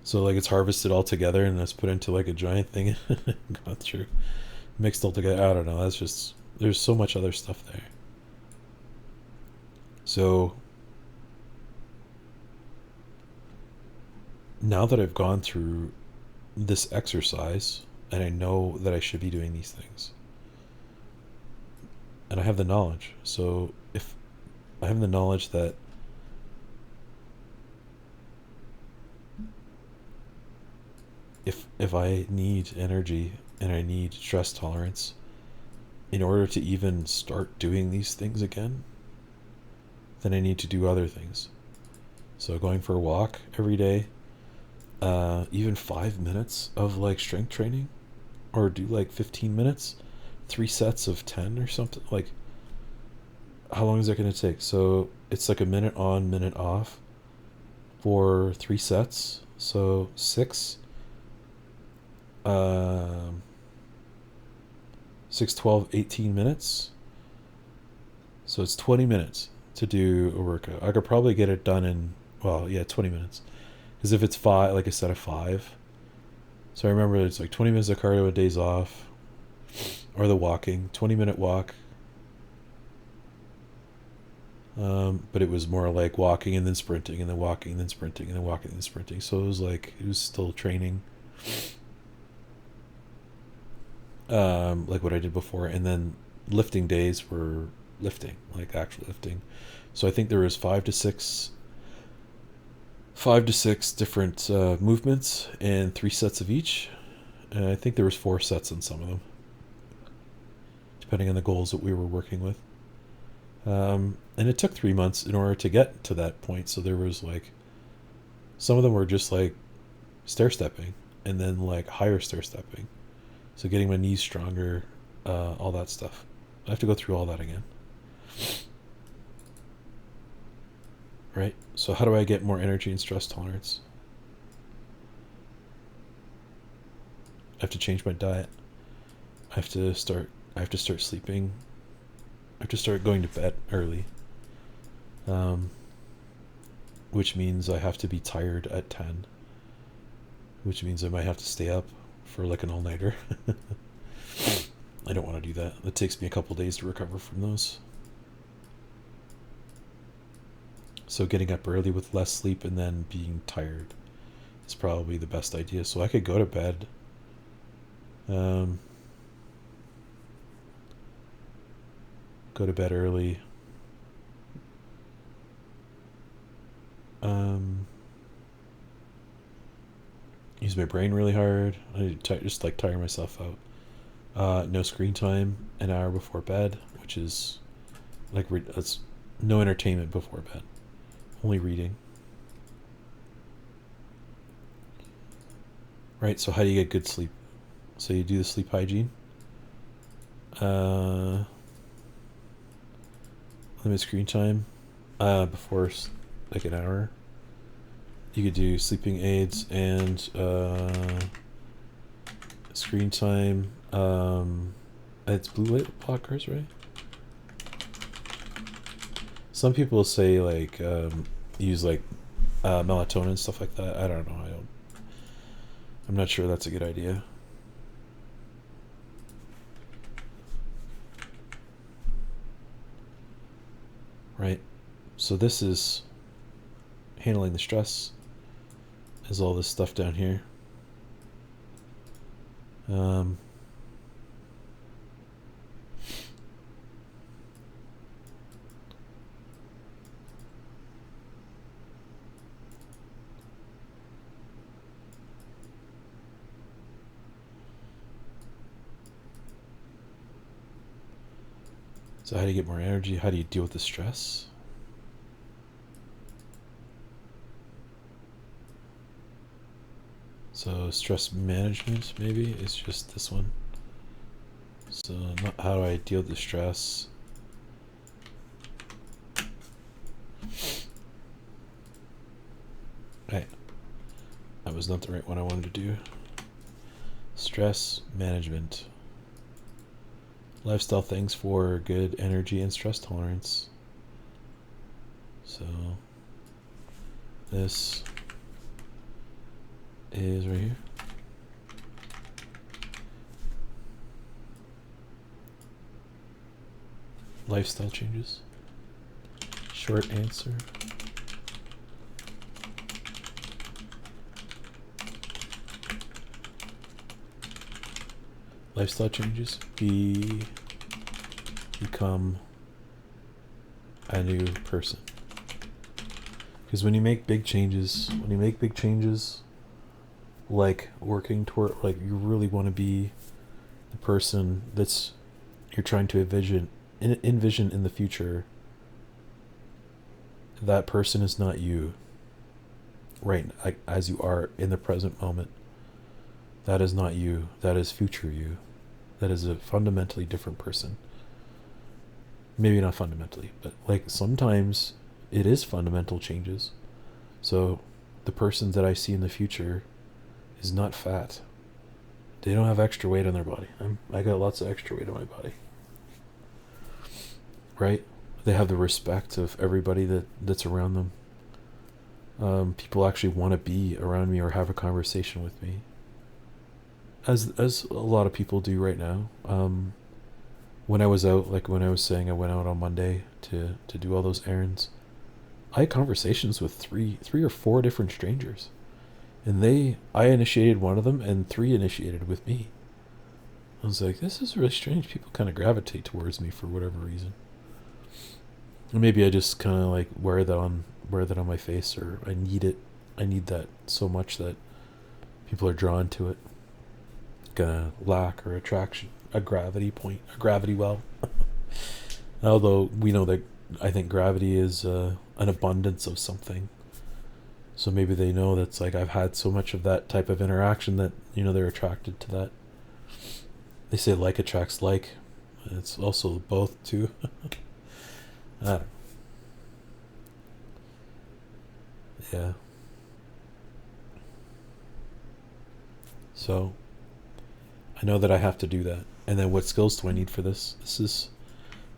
So like it's harvested all together and it's put into like a giant thing. Gone through, mixed all together. I don't know. That's just, there's so much other stuff there. So now that I've gone through this exercise and I know that I should be doing these things, and I have the knowledge. So if I have the knowledge that if I need energy and I need stress tolerance in order to even start doing these things again, then I need to do other things. So going for a walk every day, even 5 minutes of like strength training, or do like 15 minutes, 3 sets of 10 or something. Like, how long is that going to take? So it's like a minute on, minute off for 3 sets. So 6, 6, 12, 18 minutes. So it's 20 minutes to do a workout. I could probably get it done in, 20 minutes. Because if it's 5, like a set of 5. So I remember it's like 20 minutes of cardio, days off. Or the walking, 20-minute walk. But it was more like walking and then sprinting and then walking and then sprinting and then walking and then sprinting. So it was still training. Like what I did before. And then lifting days were lifting, like actual lifting. So I think there was 5 to 6 different movements and 3 sets of each. And I think there was 4 sets on some of them, depending on the goals that we were working with. And it took 3 months in order to get to that point. So there was like, some of them were just like stair stepping, and then like higher stair stepping. So getting my knees stronger, all that stuff. I have to go through all that again. Right? So how do I get more energy and stress tolerance? I have to change my diet. I have to start sleeping. I have to start going to bed early. Which means I have to be tired at 10. Which means I might have to stay up for like an all-nighter. I don't want to do that. It takes me a couple days to recover from those. So getting up early with less sleep and then being tired is probably the best idea. So I could go to bed. Go to bed early. Use my brain really hard. I just like tire myself out. No screen time an hour before bed, which is like that's no entertainment before bed. Only reading. Right, so how do you get good sleep? So you do the sleep hygiene. Limit screen time before like an hour. You could do sleeping aids and screen time. It's blue light blockers, right? Some people say like use like melatonin, stuff like that. I don't know. I'm not sure that's a good idea. Right. So this is handling the stress. Is all this stuff down here. So how do you get more energy? How do you deal with the stress? So stress management maybe is just this one. So not how do I deal with the stress? Right. That was not the right one I wanted to do. Stress management. Lifestyle things for good energy and stress tolerance. So this is right here. Lifestyle changes. Short answer. Lifestyle changes. Become a new person. Because when you make big changes, like working toward, like you really want to be the person that's you're trying to envision in the future. That person is not you, right? Like as you are in the present moment. That is not you. That is future you. That is a fundamentally different person. Maybe not fundamentally, but like sometimes it is fundamental changes. So the person that I see in the future is not fat. They don't have extra weight on their body. I got lots of extra weight on my body. Right? They have the respect of everybody that's around them. People actually want to be around me or have a conversation with me. As a lot of people do right now. When I was out, like when I was saying I went out on Monday to do all those errands, I had conversations with three or four different strangers. And I initiated one of them and 3 initiated with me. I was like, this is really strange. People kind of gravitate towards me for whatever reason. And maybe I just kind of like wear that on my face, or I need it. I need that so much that people are drawn to it. Like lack or attraction, a gravity point, a gravity well. Although we know that I think gravity is an abundance of something. So maybe they know that's like I've had so much of that type of interaction that, they're attracted to that. They say like attracts like. It's also both too. I don't know. Yeah. So I know that I have to do that. And then what skills do I need for this? This is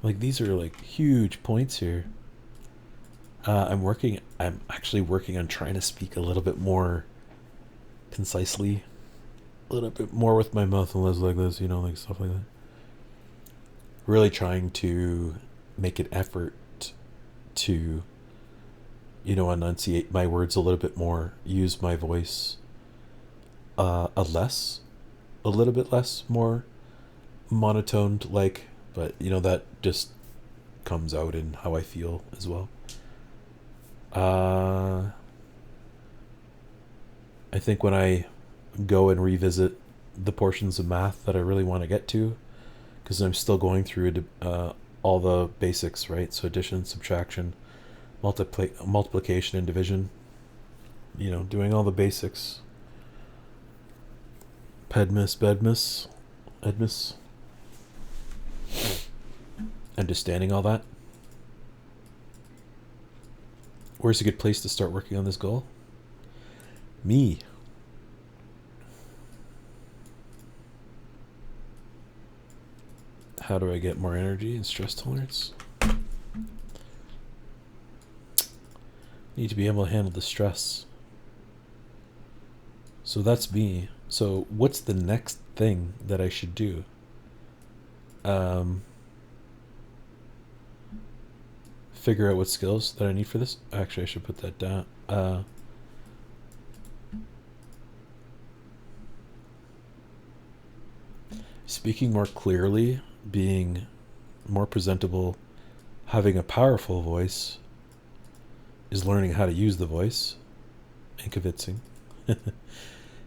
like, these are like huge points here. I'm actually working on trying to speak a little bit more concisely, a little bit more with my mouth and less like this, you know, like stuff like that. Really trying to make an effort to, you know, enunciate my words a little bit more, use my voice a little bit less, more monotoned, like, but you know, that just comes out in how I feel as well. I think when I go and revisit the portions of math that I really want to get to, because I'm still going through all the basics, right? So addition, subtraction, multiplication, and division. You know, doing all the basics. Pedmus, bedmus, edmus. Understanding all that. Where's a good place to start working on this goal? Me. How do I get more energy and stress tolerance? Need to be able to handle the stress. So that's me. So what's the next thing that I should do? Figure out what skills that I need for this. Actually, I should put that down. Speaking more clearly, being more presentable, having a powerful voice is learning how to use the voice, and convincing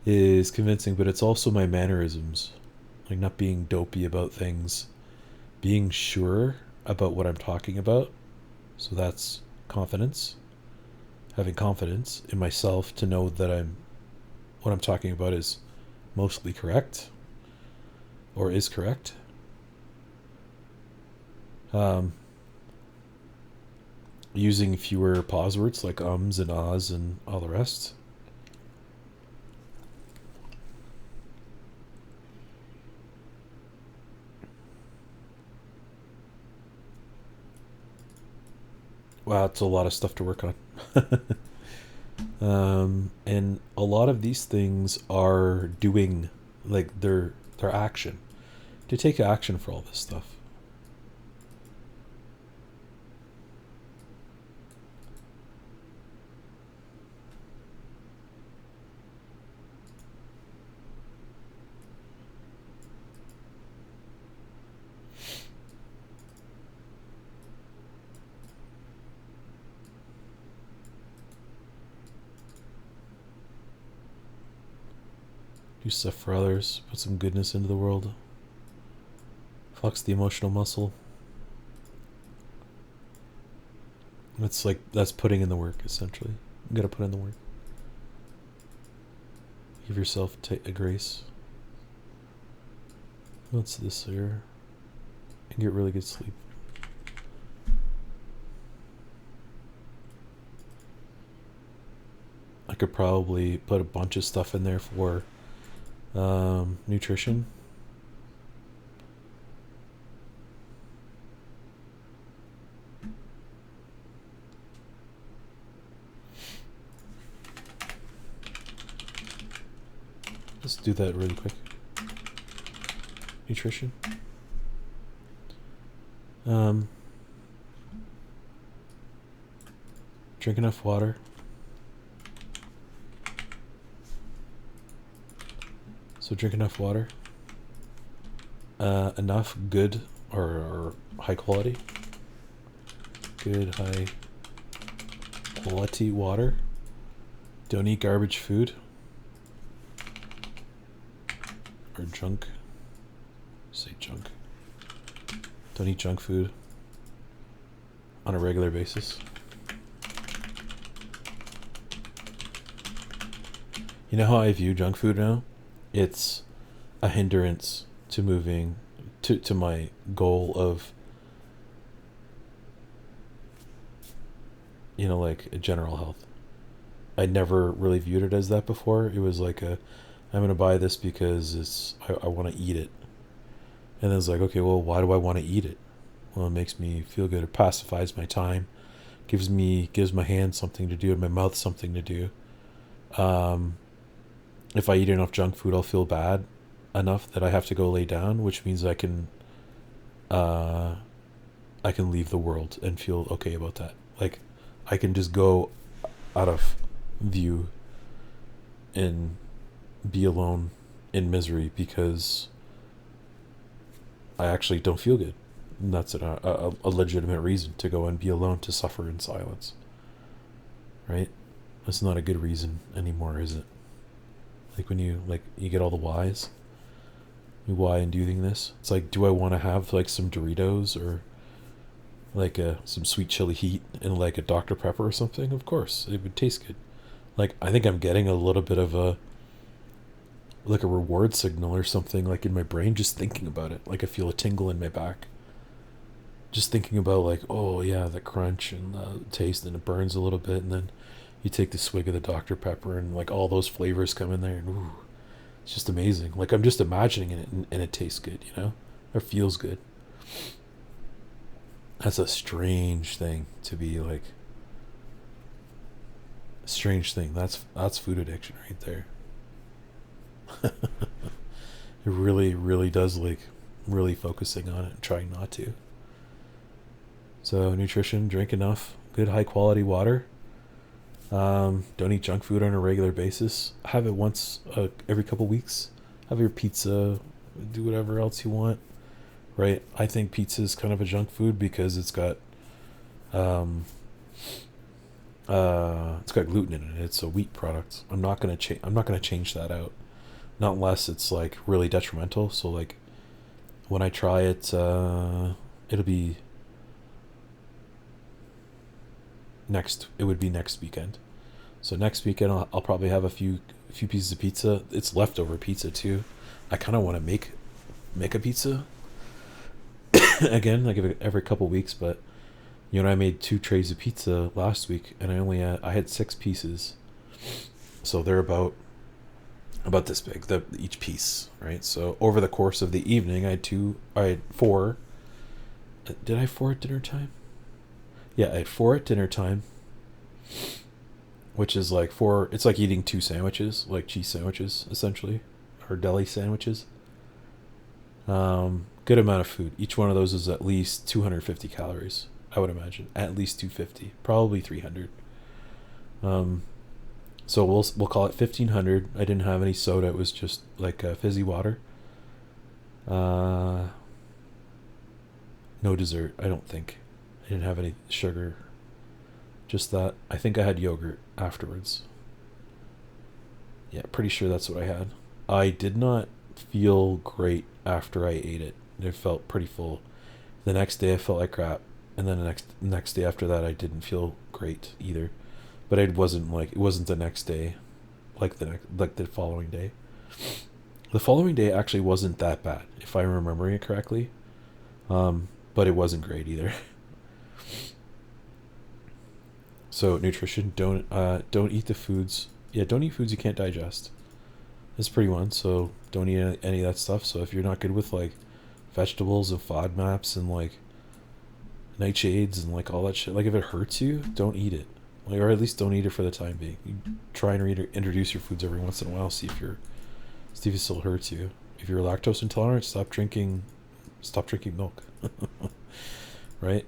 is convincing, but it's also my mannerisms, like not being dopey about things, being sure about what I'm talking about. So that's confidence, having confidence in myself to know that what I'm talking about is mostly correct or is correct. Using fewer pause words like ums and ahs and all the rest. Wow, it's a lot of stuff to work on. And a lot of these things are doing, like, they're action. To take action for all this stuff. Do stuff for others, put some goodness into the world. Flex the emotional muscle. It's like, that's putting in the work, essentially. You gotta put in the work. Give yourself a grace. What's this here? And get really good sleep. I could probably put a bunch of stuff in there for nutrition. Let's do that really quick. Nutrition. Drink enough water. So drink enough water. Enough good or high quality. Good high quality water. Don't eat garbage food. Or junk. Say junk. Don't eat junk food on a regular basis. You know how I view junk food now? It's a hindrance to moving to my goal of, like, general health. I never really viewed it as that before. It was like a I'm gonna buy this because I want to eat it. And then it's like, okay, well, why do I want to eat it? Well, it makes me feel good. It pacifies my time, gives my hands something to do and my mouth something to do. If I eat enough junk food, I'll feel bad enough that I have to go lay down, which means I can leave the world and feel okay about that. Like, I can just go out of view and be alone in misery because I actually don't feel good. And that's a legitimate reason to go and be alone, to suffer in silence. Right? That's not a good reason anymore, is it? Like when you get all the whys. Why and doing this? It's like, do I want to have like some Doritos or like some sweet chili heat and like a Dr. Pepper or something? Of course, it would taste good. Like, I think I'm getting a little bit of a reward signal or something, like in my brain, just thinking about it. Like, I feel a tingle in my back just thinking about, like, oh yeah, the crunch and the taste, and it burns a little bit, and then you take the swig of the Dr. Pepper and like all those flavors come in there, and ooh, it's just amazing. Like, I'm just imagining it, and it tastes good, you know? It feels good. That's a strange thing to be like. Strange thing. That's food addiction right there. It really, really does, like, really focusing on it and trying not to. So nutrition, drink enough good high quality water. Don't eat junk food on a regular basis. Have it once every couple weeks. Have your pizza. Do whatever else you want. Right? I think pizza is kind of a junk food because it's got gluten in it. It's a wheat product. I'm not gonna change that out, not unless it's like really detrimental. So like when I try it, it'll be next. It would be next weekend. So next weekend I'll probably have a few pieces of pizza. It's leftover pizza too. I kind of want to make a pizza again, like every couple weeks, but. You know, I made 2 trays of pizza last week, and I had 6 pieces, so they're about this big, each piece, right? So over the course of the evening, I had 4. Did I have 4 at dinner time? Yeah, I had 4 at dinner time, which is like 4. It's like eating 2 sandwiches, like cheese sandwiches, essentially, or deli sandwiches. Good amount of food. Each one of those is at least 250 calories. I would imagine at least 250, probably 300. So we'll call it 1500. I didn't have any soda. It was just like fizzy water. No dessert, I don't think. I didn't have any sugar. Just that. I think I had yogurt afterwards. Yeah, pretty sure that's what I had. I did not feel great after I ate it. It felt pretty full. The next day I felt like crap. And then the next day after that, I didn't feel great either, but it wasn't the next day, like the following day. The following day actually wasn't that bad, if I'm remembering it correctly, but it wasn't great either. So nutrition, don't eat the foods. Yeah, don't eat foods you can't digest. That's a pretty one. So don't eat any of that stuff. So if you're not good with like vegetables and FODMAPs and like nightshades and like all that shit, like if it hurts you, don't eat it, like, or at least don't eat it for the time being. You try and introduce your foods every once in a while, see if it still hurts you. If you're lactose intolerant, stop drinking milk. Right?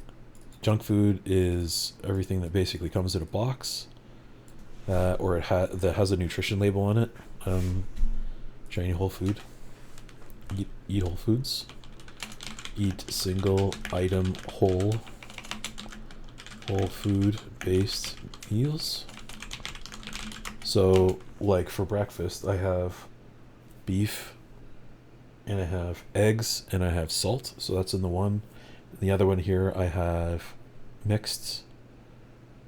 Junk food is everything that basically comes in a box, or that has a nutrition label on it. Try any whole food. Eat whole foods. Eat single item whole food based meals. So like for breakfast I have beef, and I have eggs, and I have salt, so that's in the one. In the other one here I have mixed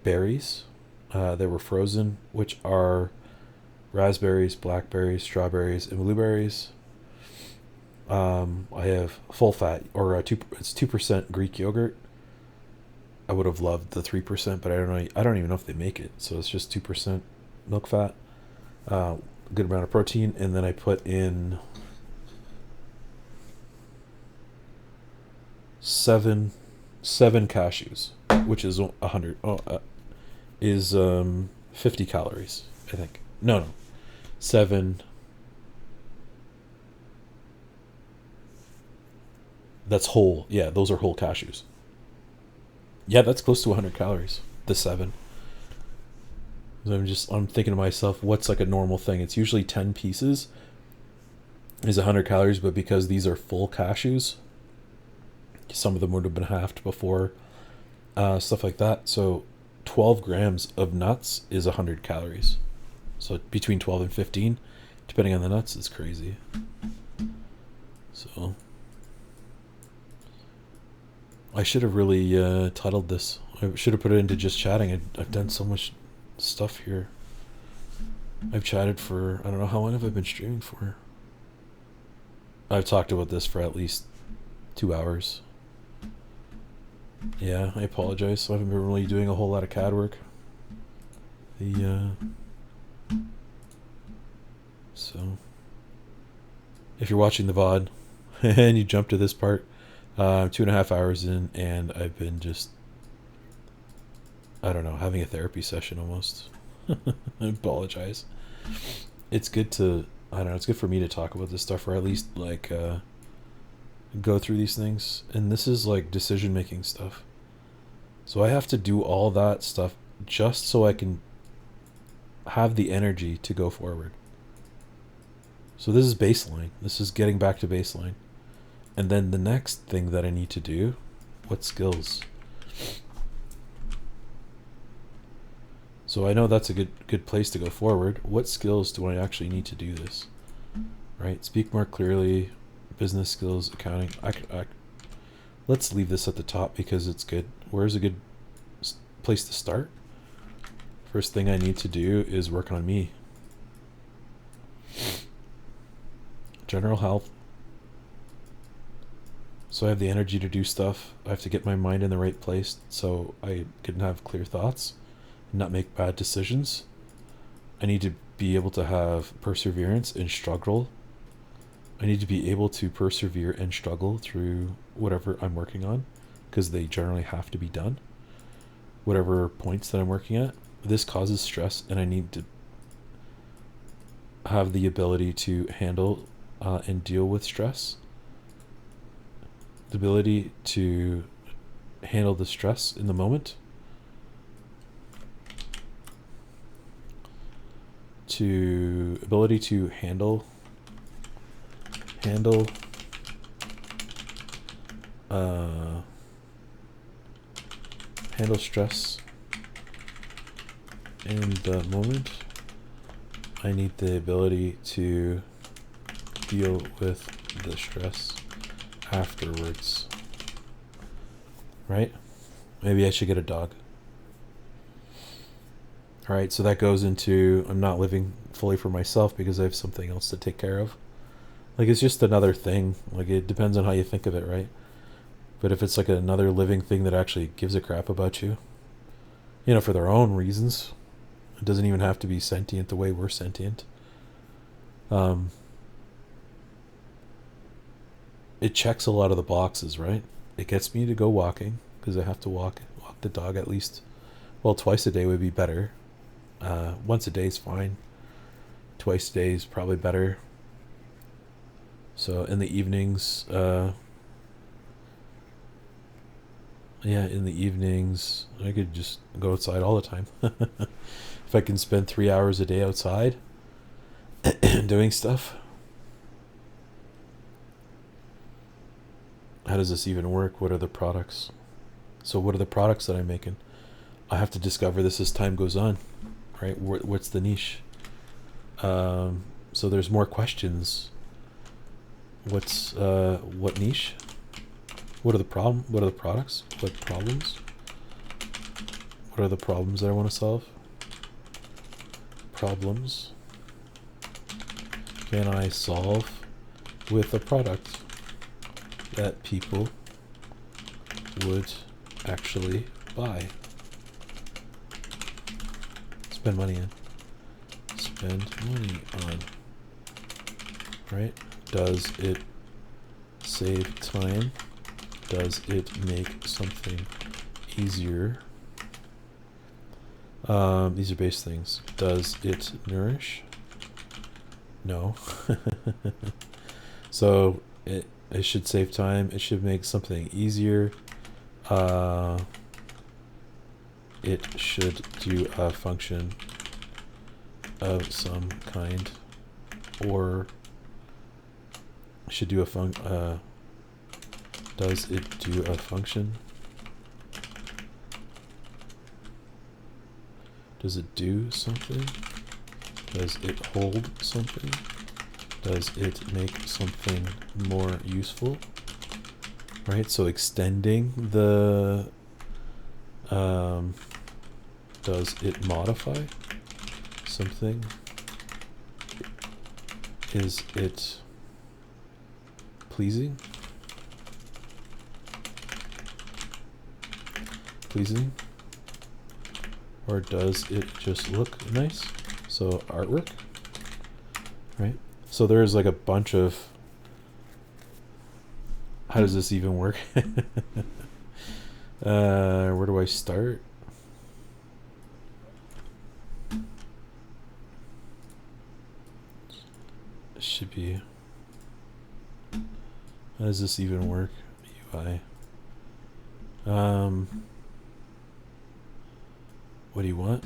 berries that were frozen, which are raspberries, blackberries, strawberries, and blueberries. I have full fat, or it's 2% Greek yogurt. I would have loved the 3%, but I don't even know if they make it. So it's just 2% milk fat. a good amount of protein, and then I put in 7 cashews, which is 100. Is 50 calories, I think. No, 7. That's whole. Yeah, those are whole cashews. Yeah, that's close to 100 calories. The 7. So I'm thinking to myself, what's like a normal thing? It's usually 10 pieces is 100 calories, but because these are full cashews, some of them would have been halved before, stuff like that. So 12 grams of nuts is 100 calories. So between 12 and 15, depending on the nuts, it's crazy. So I should have really titled this. I should have put it into just chatting. I've done so much stuff here. I've chatted for, I don't know, how long have I been streaming for? I've talked about this for at least 2 hours. Yeah, I apologize. I haven't been really doing a whole lot of CAD work. So if you're watching the VOD and you jump to this part, 2.5 hours in, and I've been just, I don't know, having a therapy session almost. I apologize. It's good to, I don't know, it's good for me to talk about this stuff, or at least like go through these things. And this is like decision making stuff, so I have to do all that stuff just so I can have the energy to go forward. So this is baseline. This is getting back to baseline. And then the next thing that I need to do, what skills? So I know that's a good place to go forward. What skills do I actually need to do this? Right? Speak more clearly, business skills, accounting. Let's leave this at the top because it's good. Where's a good place to start? First thing I need to do is work on me. General health. So I have the energy to do stuff. I have to get my mind in the right place so I can have clear thoughts and not make bad decisions. I need to be able to have perseverance and struggle. I need to be able to persevere and struggle through whatever I'm working on, because they generally have to be done. Whatever points that I'm working at, this causes stress, and I need to have the ability to handle and deal with stress. The ability to handle the stress in the moment, ability to handle stress in the moment. I need the ability to deal with the stress afterwards. Right? Maybe I should get a dog. Alright, so that goes into I'm not living fully for myself because I have something else to take care of. Like, it's just another thing. Like, it depends on how you think of it, right? But if it's like another living thing that actually gives a crap about you, you know, for their own reasons, it doesn't even have to be sentient the way we're sentient. It checks a lot of the boxes, right? It gets me to go walking because I have to walk the dog at least, well, twice a day would be better. Once a day is fine. Twice a day is probably better. So in the evenings, in the evenings, I could just go outside all the time. If I can spend 3 hours a day outside doing stuff. How does this even work? What are the products? So what are the products that I'm making? I have to discover this as time goes on, right? What's the niche? So there's more questions. What niche? What are the products? What problems? What are the problems that I want to solve? Problems can I solve with a product that people would actually buy? Spend money in. spend money on? Right? Does it save time? Does it make something easier? These are base things. Does it nourish? No. So it should save time. It should make something easier. It should do a function of some kind, or should do a does it do a function? Does it do something? Does it hold something? Does it make something more useful? Right, so extending the does it modify something? Is it pleasing? Or does it just look nice? So artwork, right? So there's like a bunch of, how does this even work? Where do I start? It should be, how does this even work? UI. What do you want?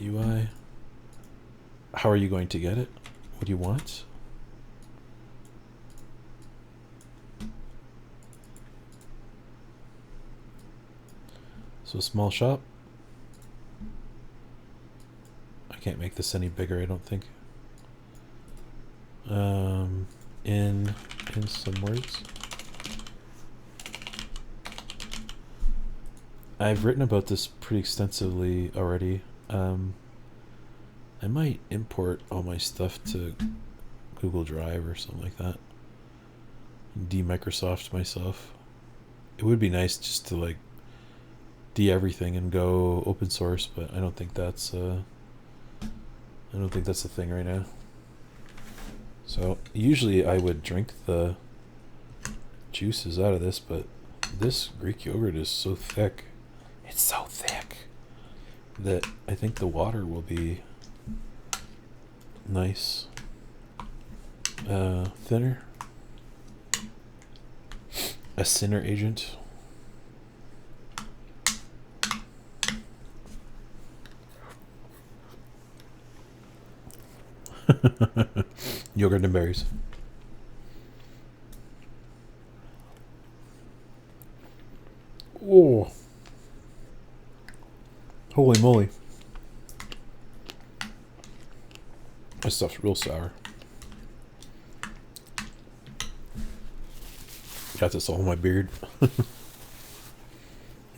UI. How are you going to get it? What do you want? So small shop. I can't make this any bigger, I don't think. In some words. I've written about this pretty extensively already. I might import all my stuff to Google Drive or something like that. De-Microsoft myself. It would be nice just to like de-everything and go open source, but I don't think that's a thing right now. So usually I would drink the juices out of this, but this Greek yogurt is so thick. It's so thick that I think the water will be nice, thinner, a thinner agent. Yogurt and berries. Oh, holy moly. This stuff's real sour. Got this all in my beard.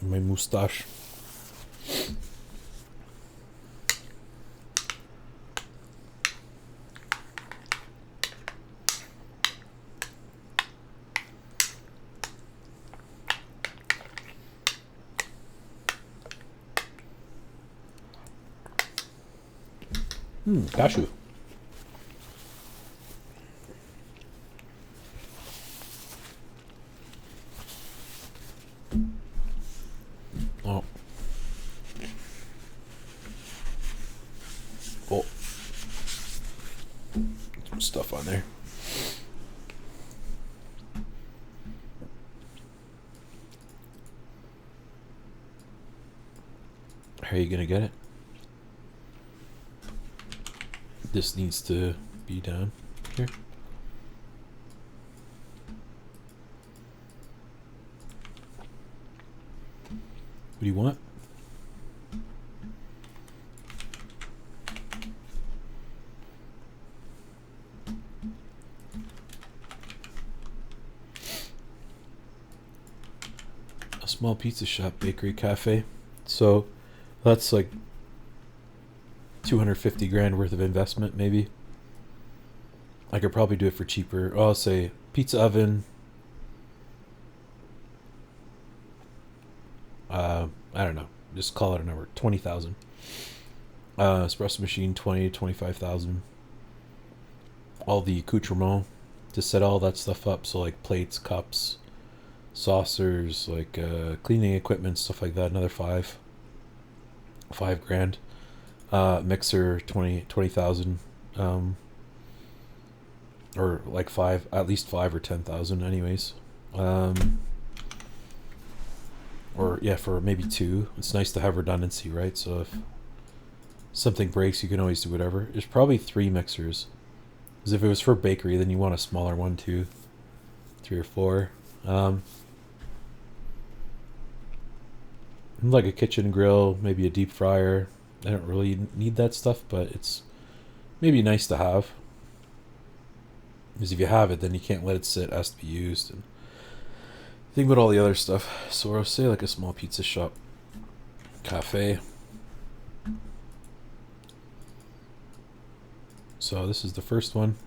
My moustache. Cashew. Oh. Oh. Some stuff on there. How are you gonna get it? This needs to be down here. What do you want? A small pizza shop, bakery, cafe. So that's like 250 grand worth of investment, maybe. I could probably do it for cheaper. I'll say pizza oven. I don't know, just call it a number, 20,000. Espresso machine, 20 to 25,000. All the accoutrement to set all that stuff up, so like plates, cups, saucers, like cleaning equipment, stuff like that, another 5 grand. Mixer, 20,000. Or like at least 5 or 10,000 anyways. Or yeah, for maybe 2. It's nice to have redundancy, right? So if something breaks, you can always do whatever. There's probably 3 mixers, because if it was for bakery, then you want a smaller one too. 3 or 4. Like a kitchen grill, maybe a deep fryer. I don't really need that stuff, but it's maybe nice to have, because if you have it, then you can't let it sit. It has to be used. And think about all the other stuff. So I'll say like a small pizza shop, cafe. So this is the first one.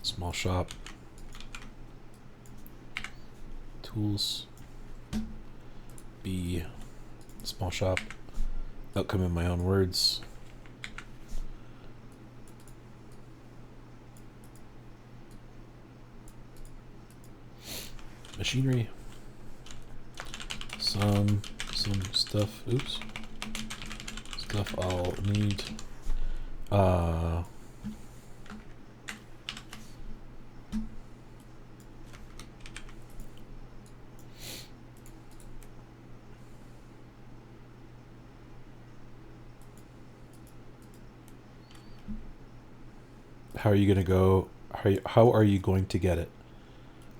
Small shop. Tools. B. Small shop. Outcome in my own words. Machinery. Some stuff. Oops. Stuff I'll need. How are you gonna go? How are you going to get it?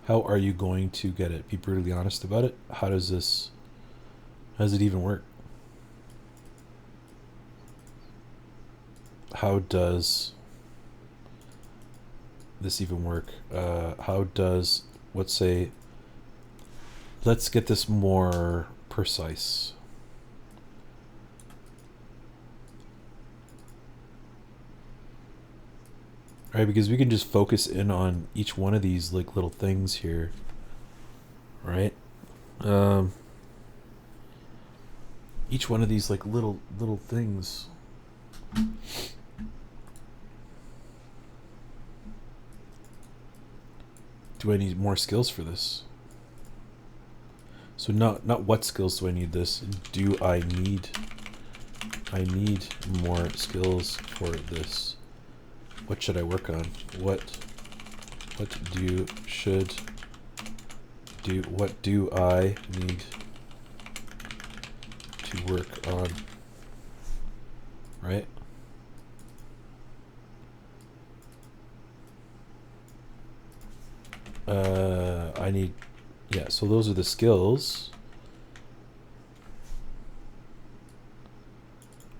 How are you going to get it? Be brutally honest about it. How does it even work? How does this even work? How does, let's get this more precise. Right, because we can just focus in on each one of these like little things here, right? Each one of these like little things. Do I need more skills for this? So not what skills do I need this? Do I need more skills for this? What should I work on? What do I need to work on? Right? I need, yeah, so those are the skills.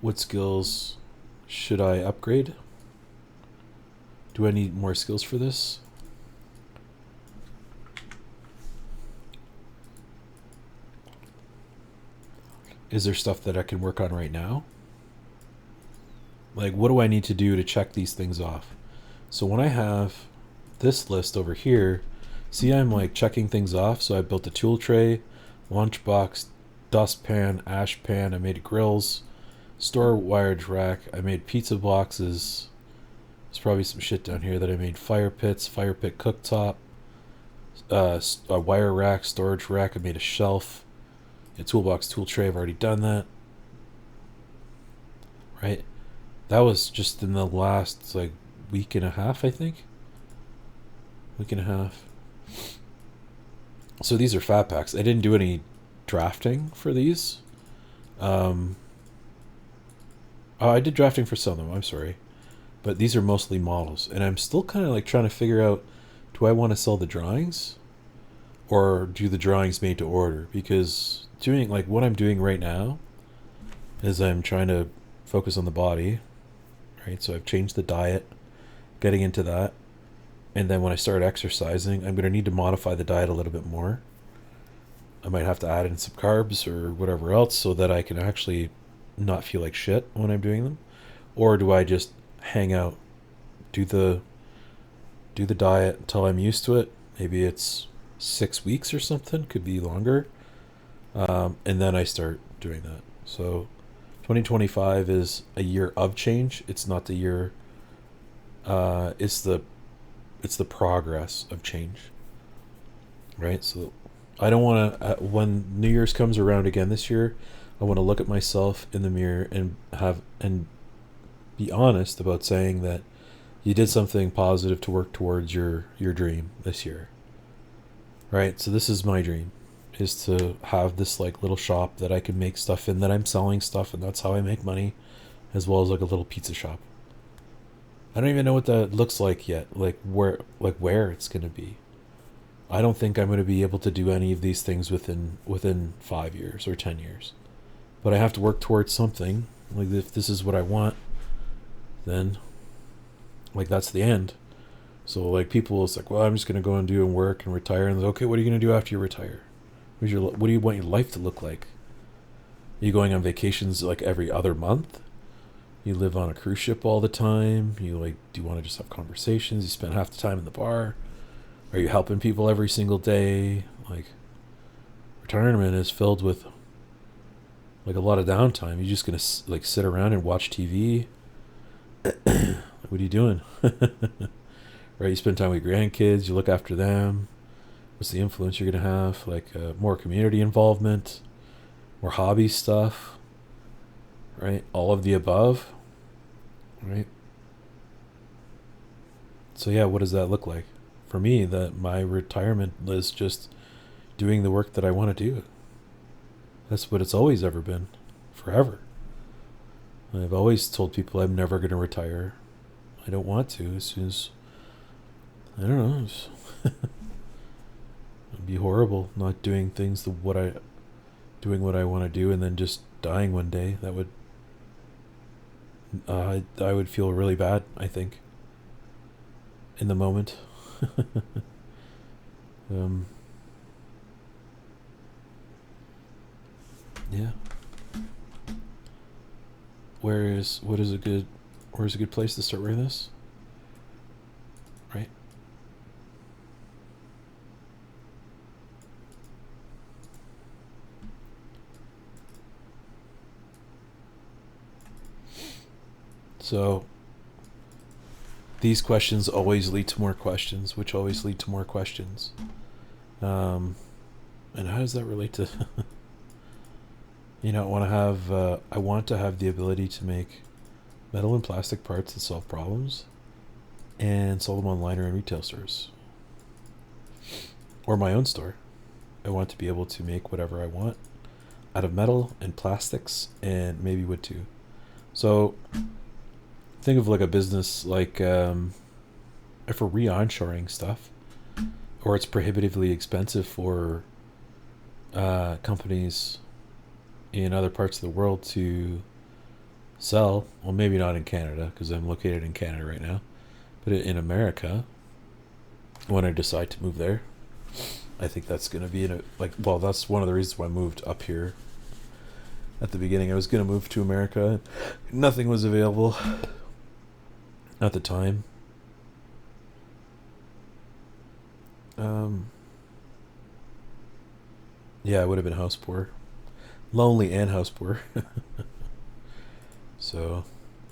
What skills should I upgrade? Do I need more skills for this? Is there stuff that I can work on right now? Like, what do I need to do to check these things off? So when I have this list over here, see, I'm like checking things off. So I built a tool tray, lunchbox, dustpan, ash pan. I made grills, store wired rack. I made pizza boxes. There's probably some shit down here that I made. Fire pits, fire pit cooktop, a wire rack, storage rack. I made a shelf, a toolbox, tool tray. I've already done that. Right? That was just in the last like week and a half, I think. Week and a half. So these are fat packs. I didn't do any drafting for these. Oh, I did drafting for some of them. I'm sorry. But these are mostly models. And I'm still kind of like trying to figure out, do I want to sell the drawings? Or do the drawings made to order? Because doing like what I'm doing right now is I'm trying to focus on the body. Right? So I've changed the diet, getting into that. And then when I start exercising, I'm going to need to modify the diet a little bit more. I might have to add in some carbs or whatever else so that I can actually not feel like shit when I'm doing them. Or do I just hang out, do the diet until I'm used to it? Maybe it's 6 weeks or something, could be longer. And then I start doing that. So 2025 is a year of change. It's not the year. It's the progress of change, right? So I don't want to. When New Year's comes around again this year, I want to look at myself in the mirror and be honest about saying that you did something positive to work towards your dream this year, right? So this is my dream, is to have this like little shop that I can make stuff in, that I'm selling stuff, and that's how I make money, as well as like a little pizza shop. I don't even know what that looks like yet, like where it's gonna be. I don't think I'm gonna be able to do any of these things within 5 years or 10 years, but I have to work towards something. Like if this is what I want, then like that's the end. So like people, it's like, well, I'm just gonna go and do and work and retire, and okay, what are you gonna do after you retire? What do you want your life to look like? Are you going on vacations like every other month? You live on a cruise ship all the time? You like, do you want to just have conversations? You spend half the time in the bar? Are you helping people every single day? Like, retirement is filled with like a lot of downtime. You're just gonna like sit around and watch TV. What are you doing? Right, you spend time with your grandkids, you look after them. What's the influence you're gonna have? Like more community involvement, more hobby stuff, right? All of the above, right? So yeah, what does that look like? For me, that my retirement is just doing the work that I want to do. That's what it's always ever been, forever. I've always told people I'm never going to retire. I don't want to. As soon as, I don't know, it'd be horrible not doing things doing what I want to do and then just dying one day. That would, I would feel really bad, I think, in the moment. Yeah. Where's a good place to start with this? Right? So these questions always lead to more questions, which always lead to more questions. And how does that relate to I want to have the ability to make metal and plastic parts that solve problems and sell them online or in retail stores or my own store. I want to be able to make whatever I want out of metal and plastics and maybe wood too. So think of like a business like if we're re-onshoring stuff, or it's prohibitively expensive for companies in other parts of the world to sell, well, maybe not in Canada because I'm located in Canada right now, but in America, when I decide to move there, I think that's going to be that's one of the reasons why I moved up here. At the beginning, I was going to move to America. Nothing was available at the time. Yeah, I would have been house poor. Lonely and house poor. So,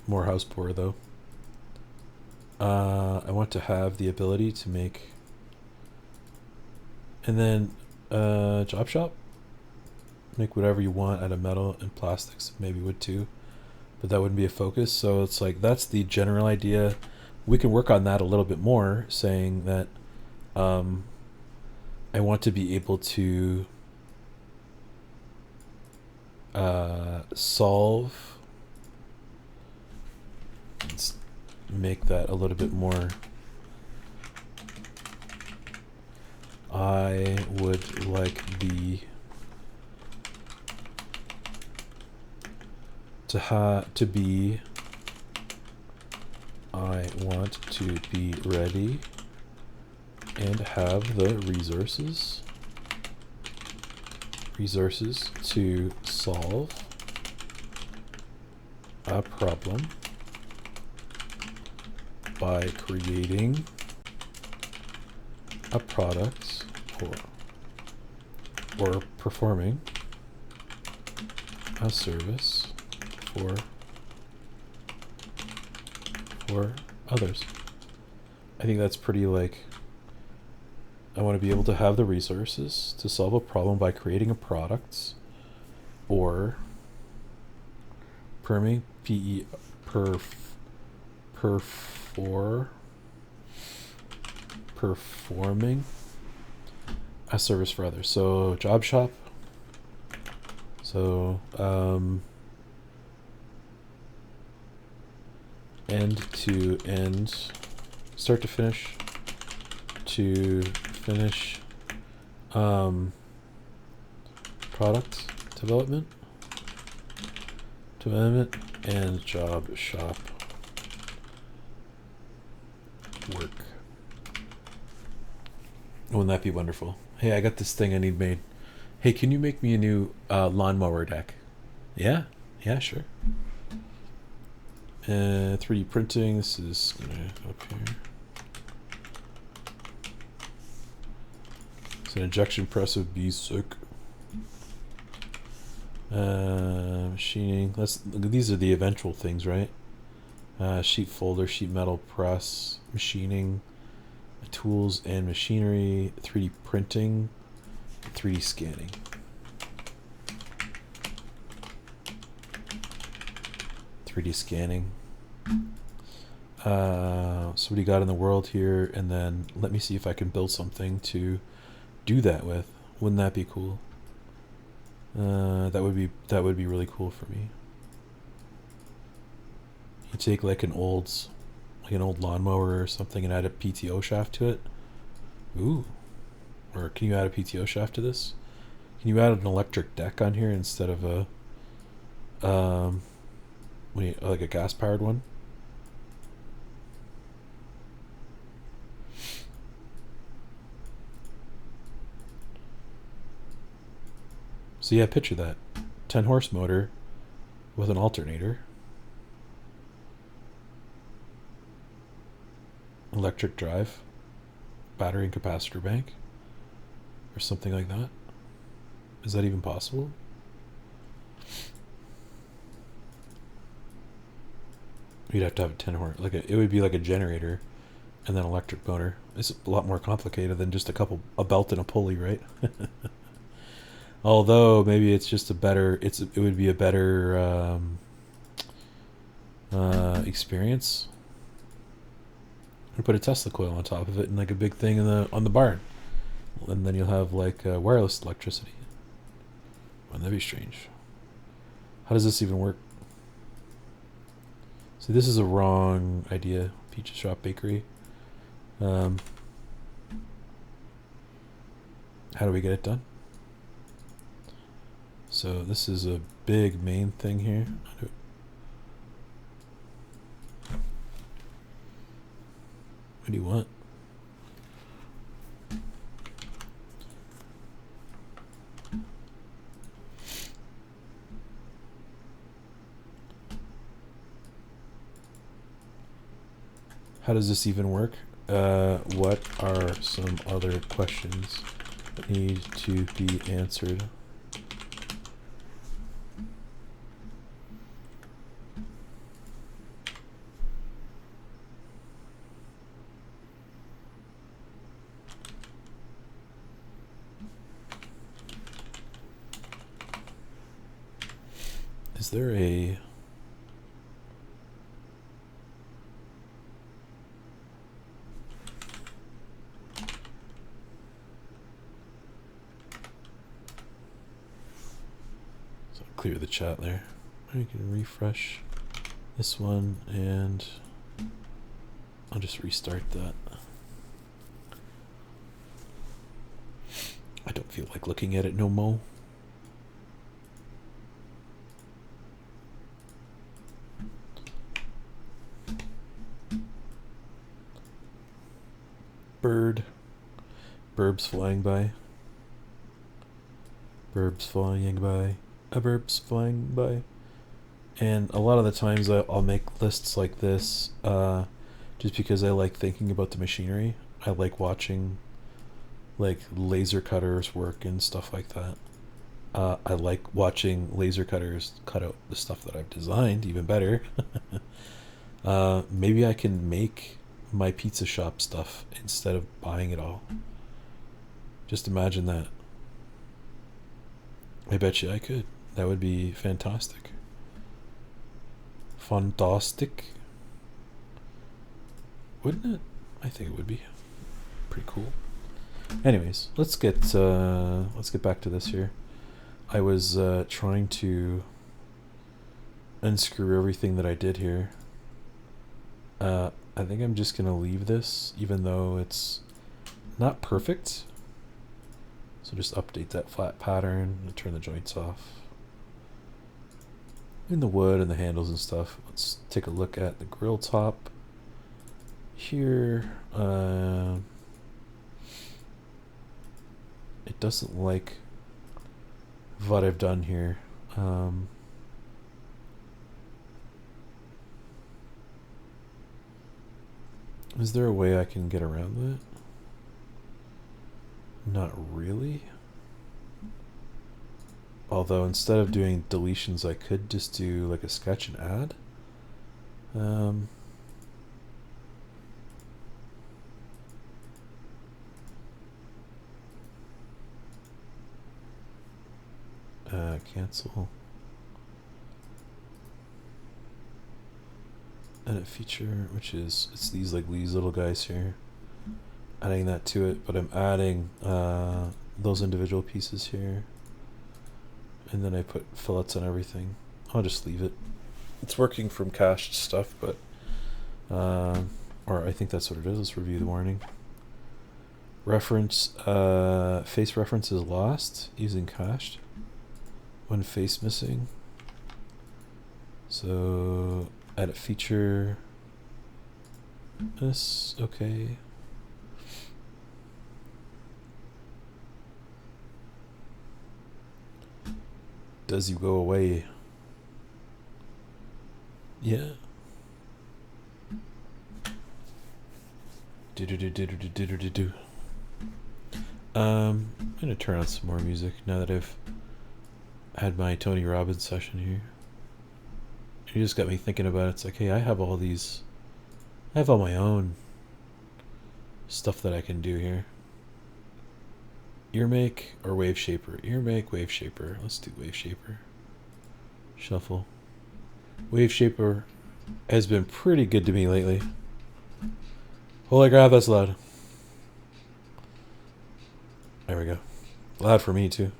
more house poor though. I want to have the ability to make, and then job shop. Make whatever you want out of metal and plastics, maybe wood too, but that wouldn't be a focus. So it's like that's the general idea. We can work on that a little bit more, saying that I want to be able to solve. Let's make that a little bit more. I would like the I want to be ready and have the resources to solve a problem by creating a product or performing a service for others. I think that's pretty like, I want to be able to have the resources to solve a problem by creating a product or performing a service for others. So job shop. So end to end, start to finish, product development and job shop work. Wouldn't that be wonderful? Hey, I got this thing I need made. Hey, can you make me a new lawnmower deck? Yeah, sure. 3D printing, this is gonna go up here. It's an injection press would be sick. Machining, these are the eventual things, right? Sheet folder, sheet metal press, machining, tools and machinery, 3D printing, 3D scanning. So what do you got in the world here? And then let me see if I can build something to do that with. Wouldn't that be cool? That would be really cool for me. You take like an old lawnmower or something and add a PTO shaft to it. Ooh. Or can you add a PTO shaft to this? Can you add an electric deck on here instead of a like a gas powered one? So yeah, picture that. 10 horse motor with an alternator. Electric drive. Battery and capacitor bank. Or something like that. Is that even possible? You'd have to have a 10 horse. It would be like a generator and then electric motor. It's a lot more complicated than just a belt and a pulley, right? Although maybe it's just it would be a better experience. You put a Tesla coil on top of it and like a big thing on the barn, and then you'll have like wireless electricity. Wouldn't that be strange? How does this even work? See, this is a wrong idea. Pizza shop bakery. How do we get it done? So this is a big main thing here. What do you want? How does this even work? What are some other questions that need to be answered? Is there a... So clear the chat there. I can refresh this one and I'll just restart that. I don't feel like looking at it no more. Burbs flying by. Burbs flying by. Burbs flying by. And a lot of the times I'll make lists like this just because I like thinking about the machinery. I like watching like laser cutters work and stuff like that. I like watching laser cutters cut out the stuff that I've designed even better. Maybe I can make my pizza shop stuff instead of buying it all. Just imagine that. I bet you I could. That would be fantastic. Fantastic. Wouldn't it? I think it would be pretty cool. Anyways, let's get back to this here. I was trying to unscrew everything that I did here. I think I'm just gonna leave this, even though it's not perfect. So just update that flat pattern and turn the joints off. In the wood and the handles and stuff. Let's take a look at the grill top here. It doesn't like what I've done here. Is there a way I can get around that? Not really. Although instead of doing deletions, I could just do like a sketch and add. Cancel. Edit feature, which is, it's these little guys here. Adding that to it, but I'm adding those individual pieces here. And then I put fillets on everything. I'll just leave it. It's working from cached stuff, but or I think that's what it is. Let's review the warning. Reference, face reference is lost using cached. One face missing. So edit feature. This, okay. Does you go away? Yeah. I'm gonna turn on some more music now that I've had my Tony Robbins session here. You just got me thinking about it. It's like, hey, I have all these. I have all my own stuff that I can do here. Ear make or wave shaper? Ear make, wave shaper. Let's do wave shaper. Shuffle. Wave shaper has been pretty good to me lately. Holy crap, that's loud. There we go. Loud for me too.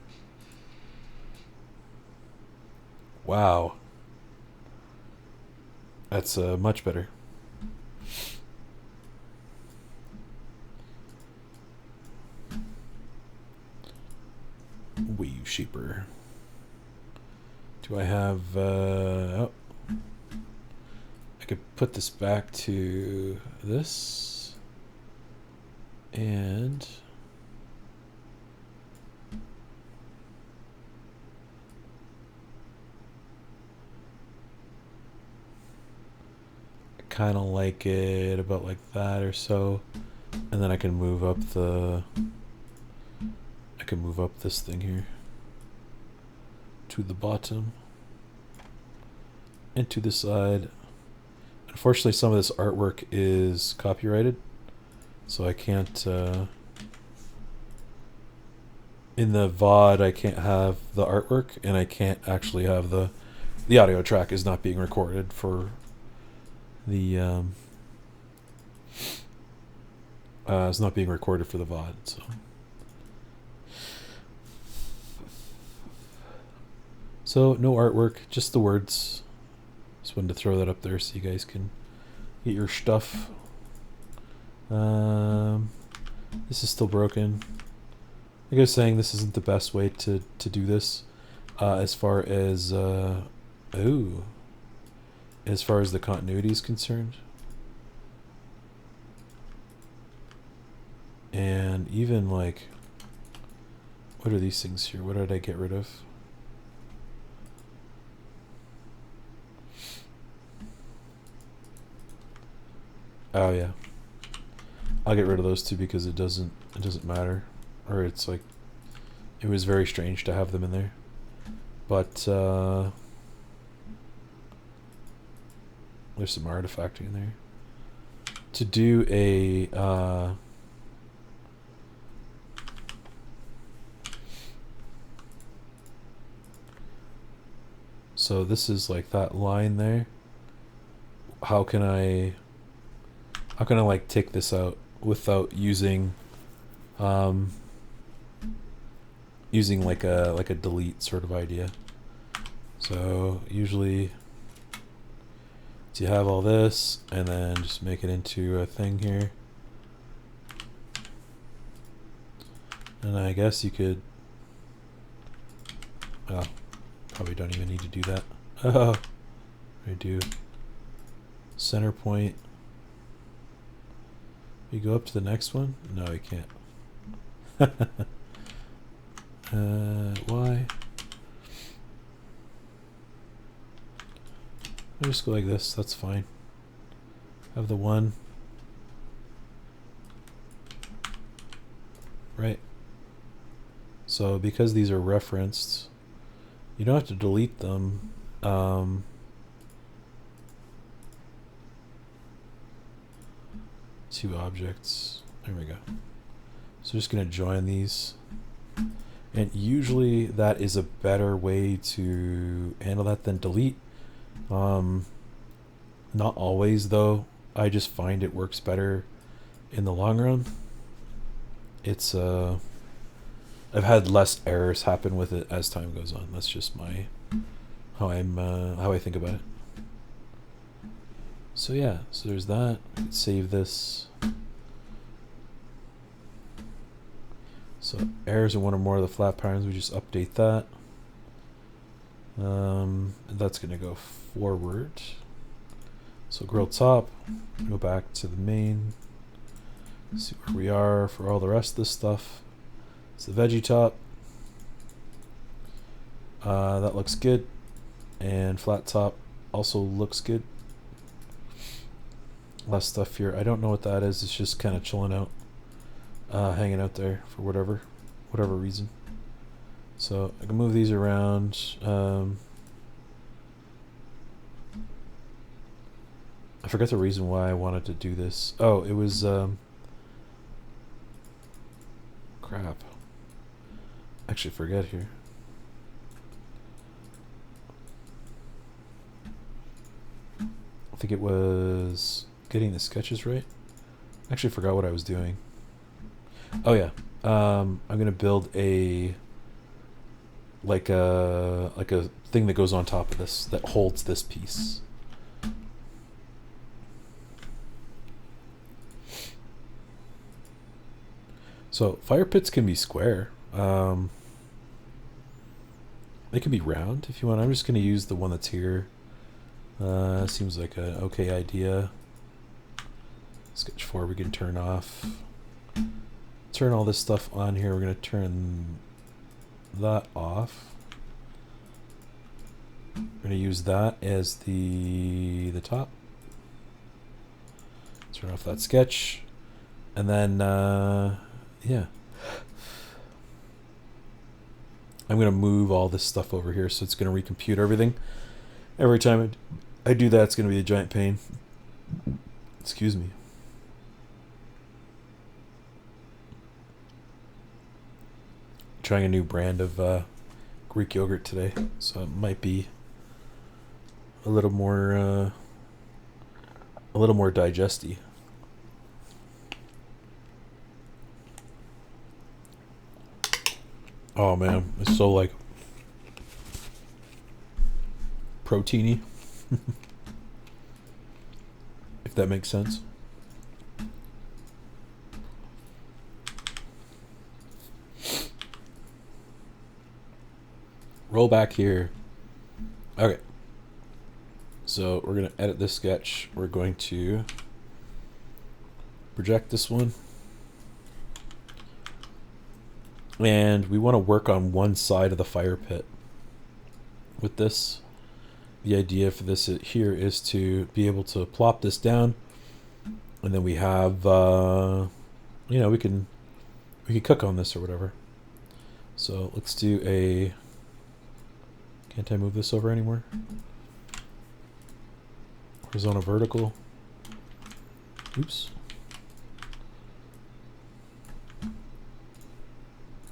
Wow. That's much better. Wave shaper. Do I have oh, I could put this back to this and I kind of like it about like that or so, and then I can move up the this thing here to the bottom and to the side. Unfortunately, some of this artwork is copyrighted, so I can't in the VOD I can't have the artwork, and I can't actually have the audio track is not being recorded for the it's not being recorded for the VOD, so no artwork, just the words. Just wanted to throw that up there so you guys can get your stuff. This is still broken. Like I was saying, this isn't the best way to do this as far as the continuity is concerned. And even like, what are these things here? What did I get rid of? Oh yeah, I'll get rid of those two because it doesn't matter, or it's like, it was very strange to have them in there. But there's some artifacting in there. To do a so this is like that line there. How can I like take this out without using using like a delete sort of idea? So usually you have all this and then just make it into a thing here. And I guess you could, well, probably don't even need to do that. Oh, I do center point. You go up to the next one? No, you can't. Why? I'll just go like this, that's fine. Have the one. Right. So because these are referenced, you don't have to delete them. Two objects. There we go. So just going to join these. And usually that is a better way to handle that than delete. Not always though. I just find it works better in the long run. It's I've had less errors happen with it as time goes on. That's just my how I think about it. So yeah, so there's that. Save this. So errors in one or more of the flat patterns, we just update that. That's gonna go forward. So grill top, go back to the main. See where we are for all the rest of this stuff. It's the veggie top. That looks good. And flat top also looks good. Less stuff here. I don't know what that is. It's just kind of chilling out. Hanging out there for whatever reason. So I can move these around. I forgot the reason why I wanted to do this. Oh, it was crap. Actually forget here. I think it was getting the sketches right. Actually forgot what I was doing. Oh yeah. I'm gonna build a like a thing that goes on top of this that holds this piece. So fire pits can be square. They can be round if you want. I'm just going to use the one that's here. Seems like an okay idea. Sketch 4 we can turn off. Turn all this stuff on here. We're going to turn that off. We're going to use that as the top. Turn off that sketch. And then yeah. I'm going to move all this stuff over here, so it's going to recompute everything. Every time I do that, it's going to be a giant pain. Excuse me. Trying a new brand of Greek yogurt today, so it might be a little more digesty. Oh man, it's so like proteiny. If that makes sense. Roll back here. Okay. So we're going to edit this sketch. We're going to project this one. And we want to work on one side of the fire pit with this. The idea for this here is to be able to plop this down, and then we have, you know, we can cook on this or whatever. So let's do a Can't I move this over anymore? Horizontal, vertical. Oops.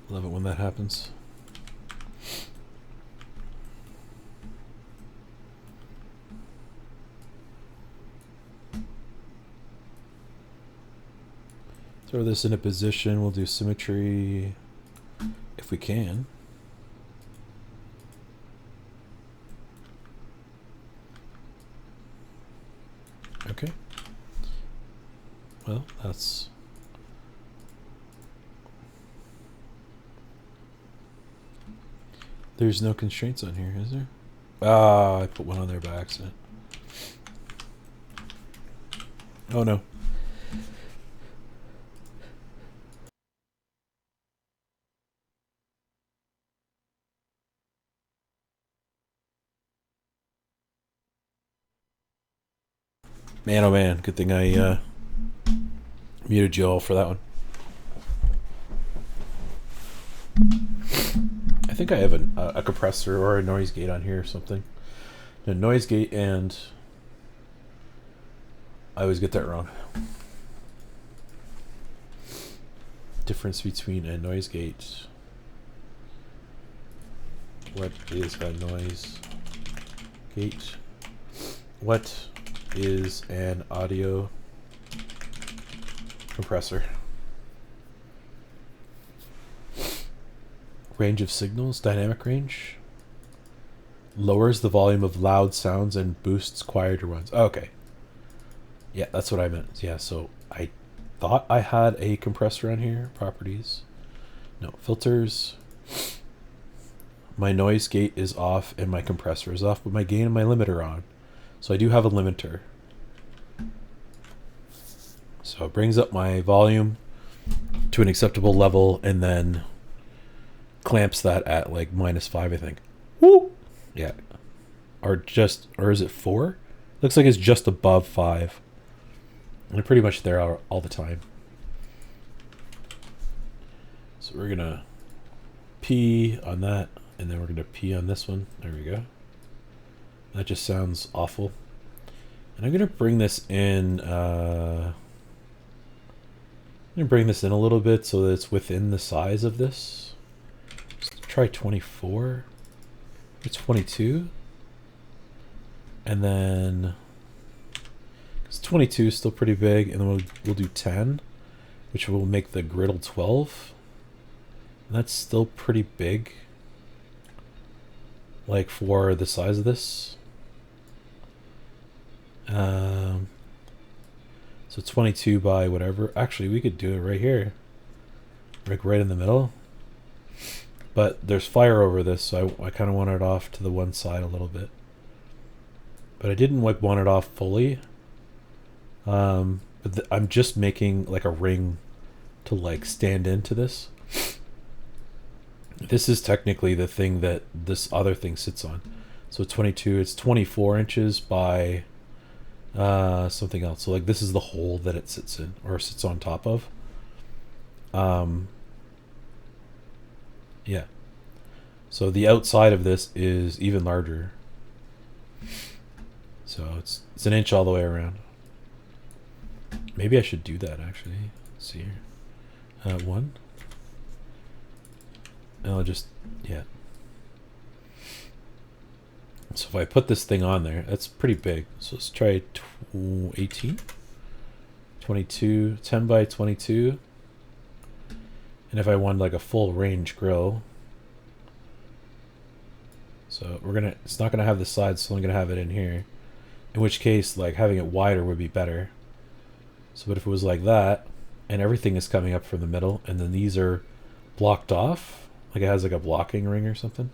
Love it when that happens. Throw this in a position. We'll do symmetry if we can. Okay. Well, that's... There's no constraints on here, is there? Ah, I put one on there by accident. Oh no. Man, oh man, good thing I muted you all for that one. I think I have a compressor or a noise gate on here or something. A noise gate, and I always get that wrong. Difference between a noise gate. What is a noise gate? What is an audio compressor? Range of signals, dynamic range. Lowers the volume of loud sounds and boosts quieter ones. Oh, okay. Yeah, that's what I meant. Yeah, so I thought I had a compressor on here. Properties. No, filters. My noise gate is off and my compressor is off, but my gain and my limiter are on. So I do have a limiter. So it brings up my volume to an acceptable level and then clamps that at like -5, I think. Woo! Yeah. Or is it 4? Looks like it's just above 5. And they're pretty much there all the time. So we're gonna P on that, and then we're gonna P on this one. There we go. That just sounds awful. And I'm gonna bring this in I'm gonna bring this in a little bit so that it's within the size of this. Let's try 24. It's 22. And then it's 22 is still pretty big, and then we'll do 10, which will make the griddle 12. And that's still pretty big, like for the size of this. So 22 by whatever. Actually, we could do it right here, like right in the middle. But there's fire over this, so I kind of want it off to the one side a little bit. But I didn't like want it off fully. But I'm just making like a ring to like stand into this. This is technically the thing that this other thing sits on. So 22, it's 24 inches by something else. So like this is the hole that it sits in, or sits on top of. Yeah. So the outside of this is even larger. So it's an inch all the way around. Maybe I should do that actually. Let's see here. 1. And I'll just, yeah. So if I put this thing on there, that's pretty big. So let's try 18. 22, 10 by 22. And if I want like a full range grill, so it's not gonna have the sides, it's only gonna have it in here. In which case, like having it wider would be better. So, but if it was like that, and everything is coming up from the middle, and then these are blocked off, like it has like a blocking ring or something.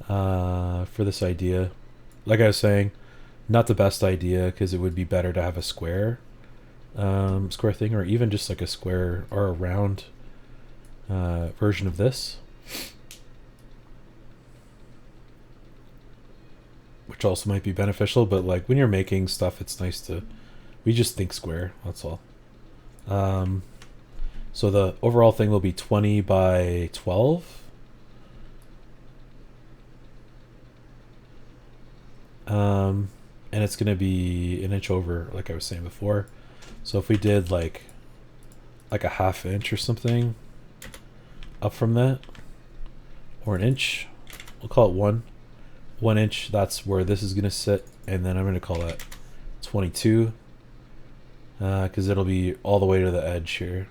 For this idea, like I was saying, not the best idea, because it would be better to have a square thing, or even just like a square or a round version of this, which also might be beneficial. But like when you're making stuff, it's nice to, we just think square, that's all. So the overall thing will be 20 by 12. And it's going to be an inch over, like I was saying before. So if we did like a half inch or something up from that, or an inch, we'll call it 1 inch. That's where this is going to sit. And then I'm going to call that 22, because it'll be all the way to the edge here.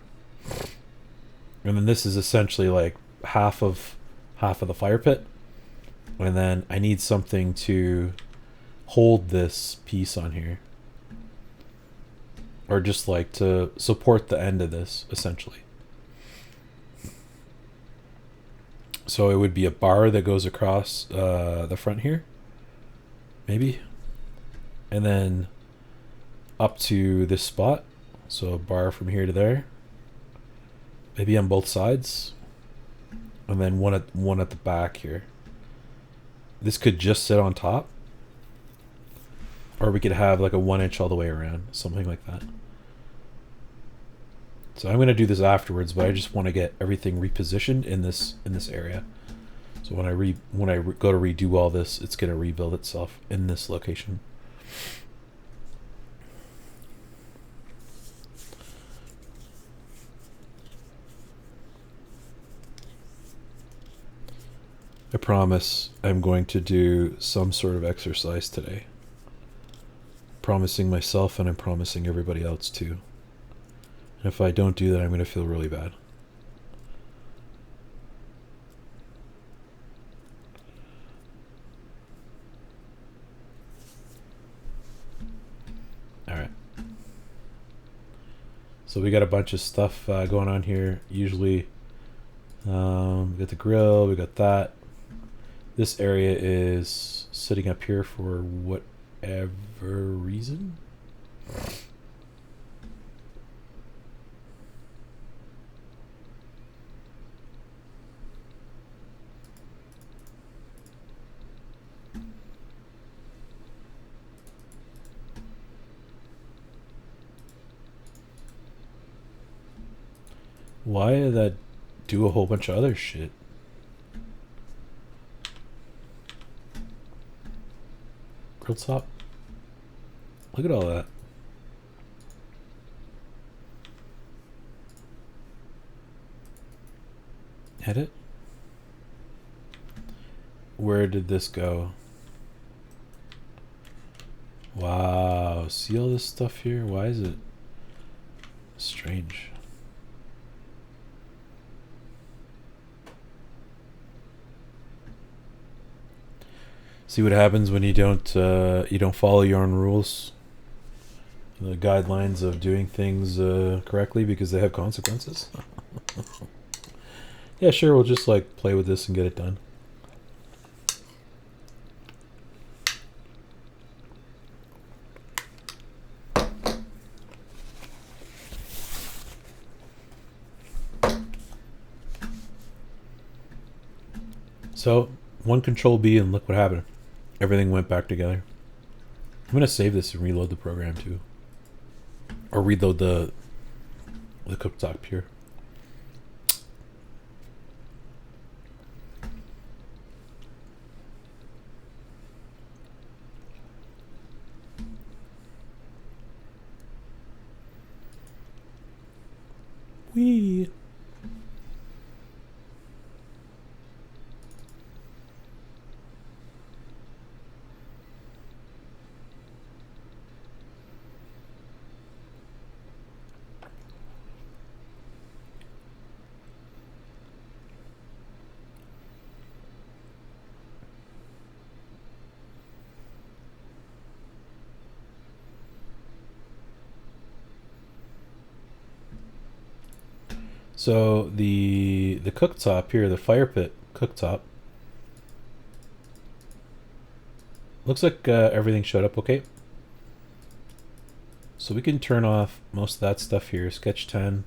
And then this is essentially like half of the fire pit. And then I need something to hold this piece on here, or just like to support the end of this essentially. So it would be a bar that goes across the front here, maybe, and then up to this spot. So a bar from here to there, maybe on both sides, and then one at the back here. This could just sit on top, or we could have like a 1 inch all the way around, something like that. So I'm going to do this afterwards, but I just want to get everything repositioned in this area. So when I go to redo all this, it's going to rebuild itself in this location. I promise I'm going to do some sort of exercise today. Promising myself, and I'm promising everybody else too. And if I don't do that, I'm going to feel really bad. All right. So we got a bunch of stuff going on here. Usually, we got the grill, we got that. This area is sitting up here for whatever reason. Why did that do a whole bunch of other shit? Grill top. Look at all that. Edit. Where did this go? Wow. See all this stuff here? Why is it strange? See what happens when you don't follow your own rules, the guidelines of doing things correctly, because they have consequences. Yeah, sure, we'll just like play with this and get it done. So, one Control B and look what happened. Everything went back together. I'm going to save this and reload the program too. Or reload the cooktop here. Wee. So the cooktop here, the fire pit cooktop, looks like everything showed up okay. So we can turn off most of that stuff here. Sketch 10.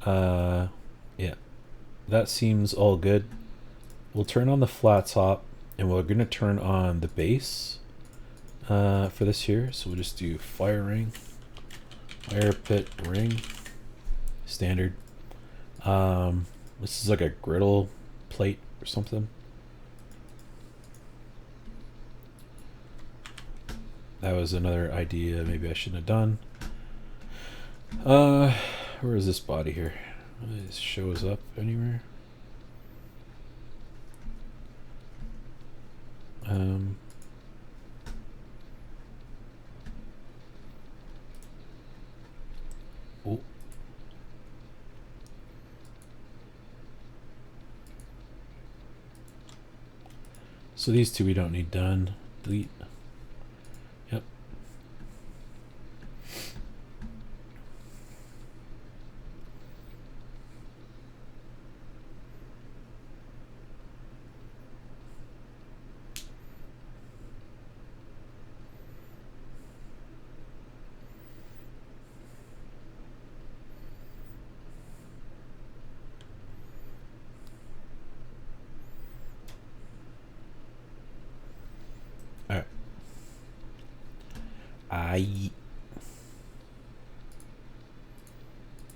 Yeah, that seems all good. We'll turn on the flat top, and we're going to turn on the base for this here. So we'll just do fire ring, fire pit ring, standard. This is like a griddle plate or something. that was another idea maybe I shouldn't have done. Where is this body here? It shows up anywhere. Oh. So these two we don't need done. Delete. Yep. Alright. I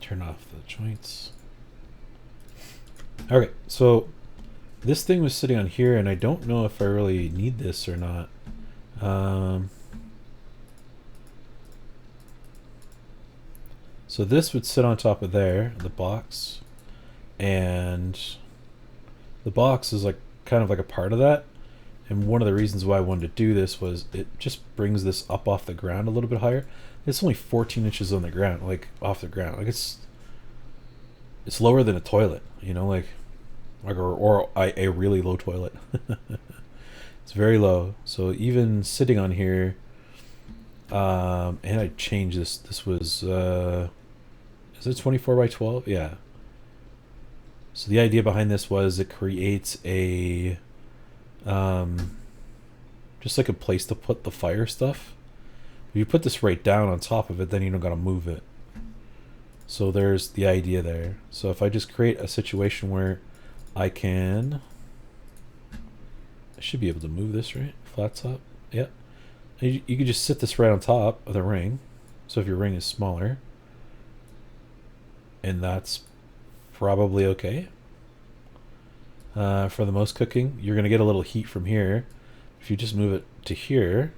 turn off the joints. Okay, so this thing was sitting on here, and I don't know if I really need this or not. So this would sit on top of there, the box, and the box is like kind of like a part of that. And one of the reasons why I wanted to do this was it just brings this up off the ground a little bit higher. It's only 14 inches on the ground, like off the ground. Like it's lower than a toilet, you know, like or a really low toilet. It's very low. So even sitting on here, and I changed this. This was is it 24 by 12? Yeah. So the idea behind this was it creates a just like a place to put the fire stuff. If you put this right down on top of it, then you don't gotta move it. So there's the idea there. So if I just create a situation where I can, I should be able to move this, right? Flat top. Yep. And you could just sit this right on top of the ring. So if your ring is smaller, and that's probably okay. For the most cooking, you're gonna get a little heat from here. If you just move it to here,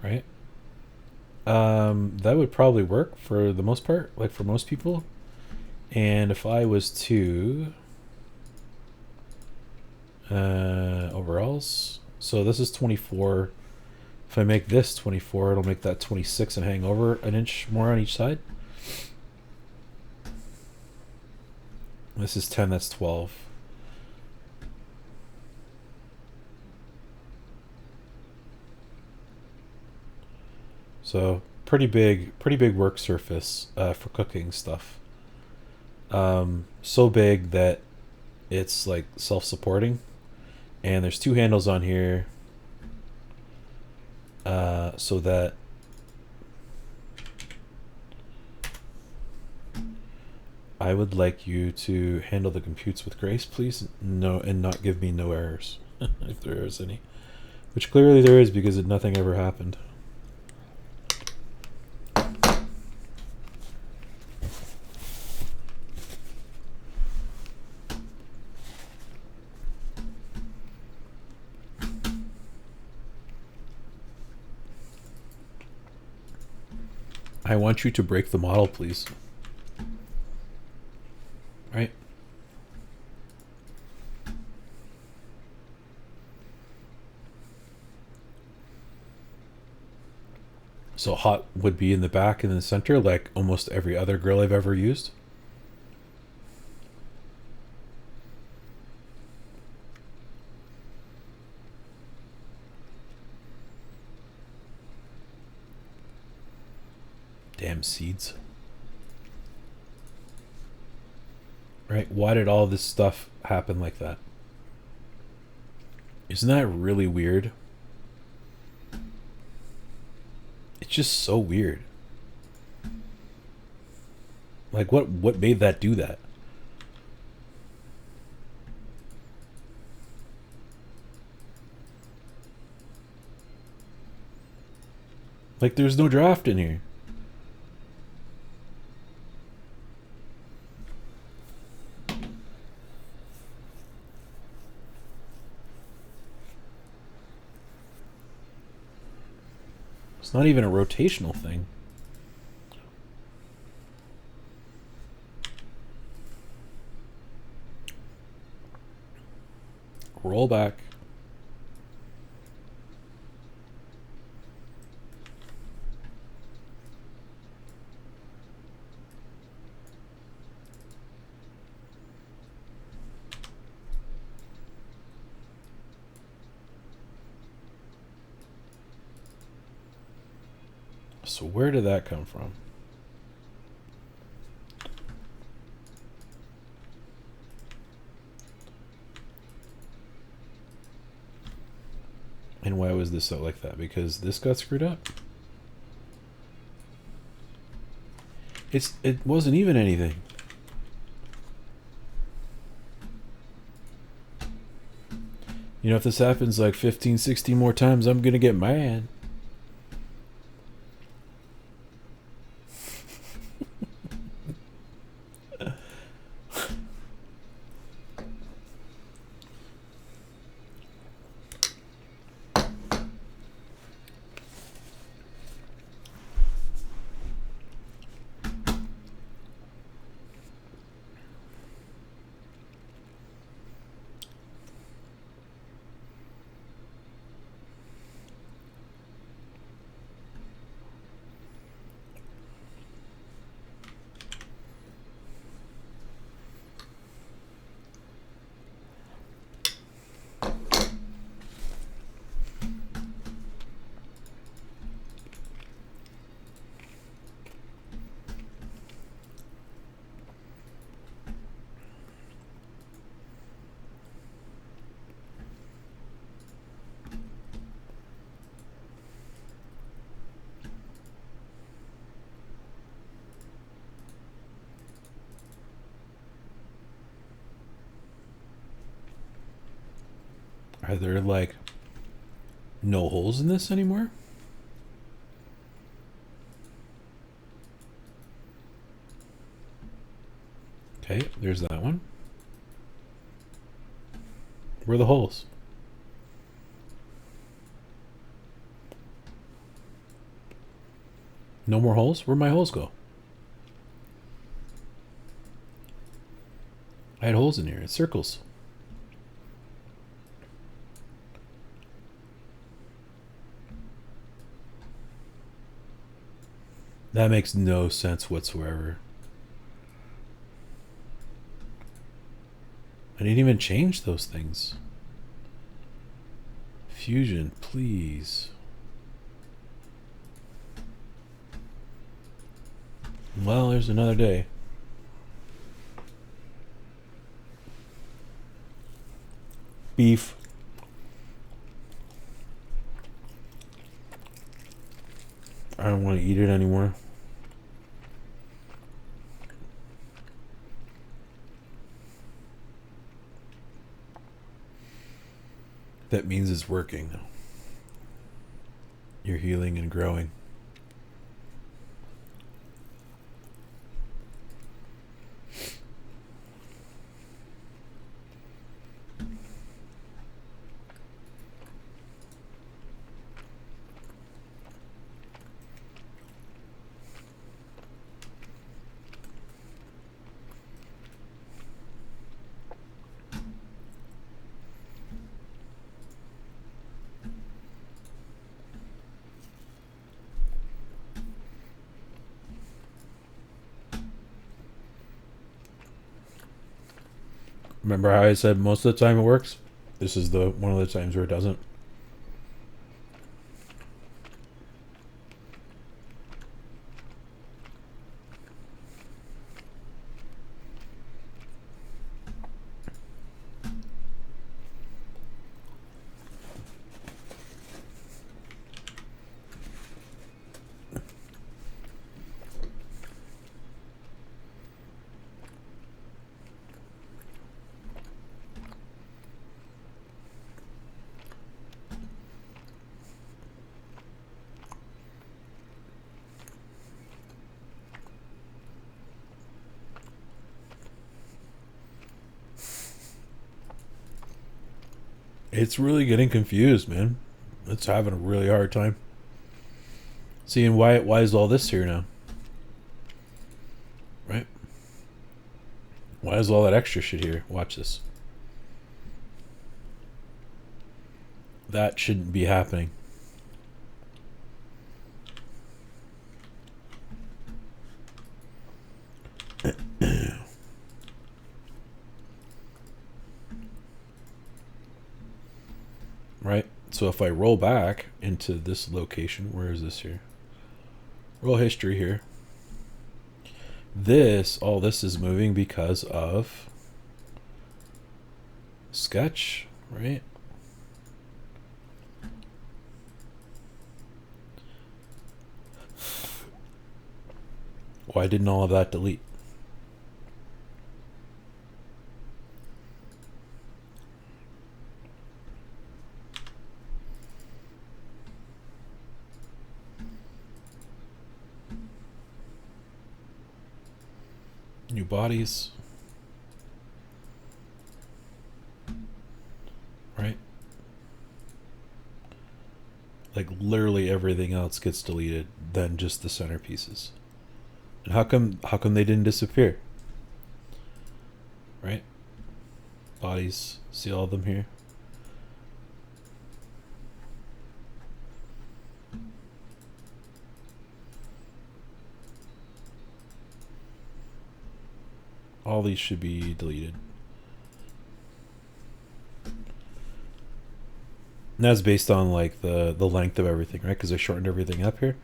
right? That would probably work for the most part, like for most people. And if I was to overalls, so this is 24. If I make this 24, it'll make that 26 and hang over an inch more on each side. This is 10, that's 12. So pretty big work surface for cooking stuff. So big that it's like self-supporting, and there's two handles on here, so that I would like you to handle the computes with grace, please. No, and not give me no errors if there is any, which clearly there is because nothing ever happened. I want you to break the model, please. Right? So hot would be in the back and in the center, like almost every other grill I've ever used. Damn seeds. Right? Why did all this stuff happen like that? Isn't that really weird? It's just so weird. Like what made that do that? Like there's no draft in here. It's not even a rotational thing. Roll back. So where did that come from? And why was this out like that? Because this got screwed up. It wasn't even anything. You know, if this happens like 15, 16 more times, I'm gonna get mad. Are there like no holes in this anymore? Okay, there's that one. Where are the holes? No more holes? Where'd my holes go? I had holes in here. It's circles. That makes no sense whatsoever. I didn't even change those things. Fusion, please. Well, there's another day. Beef. I don't want to eat it anymore. That means it's working, though. You're healing and growing. Remember how I said most of the time it works? This is the one of the times where it doesn't. It's really getting confused, man. It's having a really hard time. See, and why is all this here now? Right? Why is all that extra shit here? Watch this. That shouldn't be happening. Right? So if I roll back into this location, where is this here? Roll history here. All this is moving because of sketch, right? Why didn't all of that delete? New bodies. Right? Like literally everything else gets deleted than just the centerpieces. And how come they didn't disappear? Right? Bodies, see all of them here? All these should be deleted. And that's based on like the length of everything, right? Because I shortened everything up here.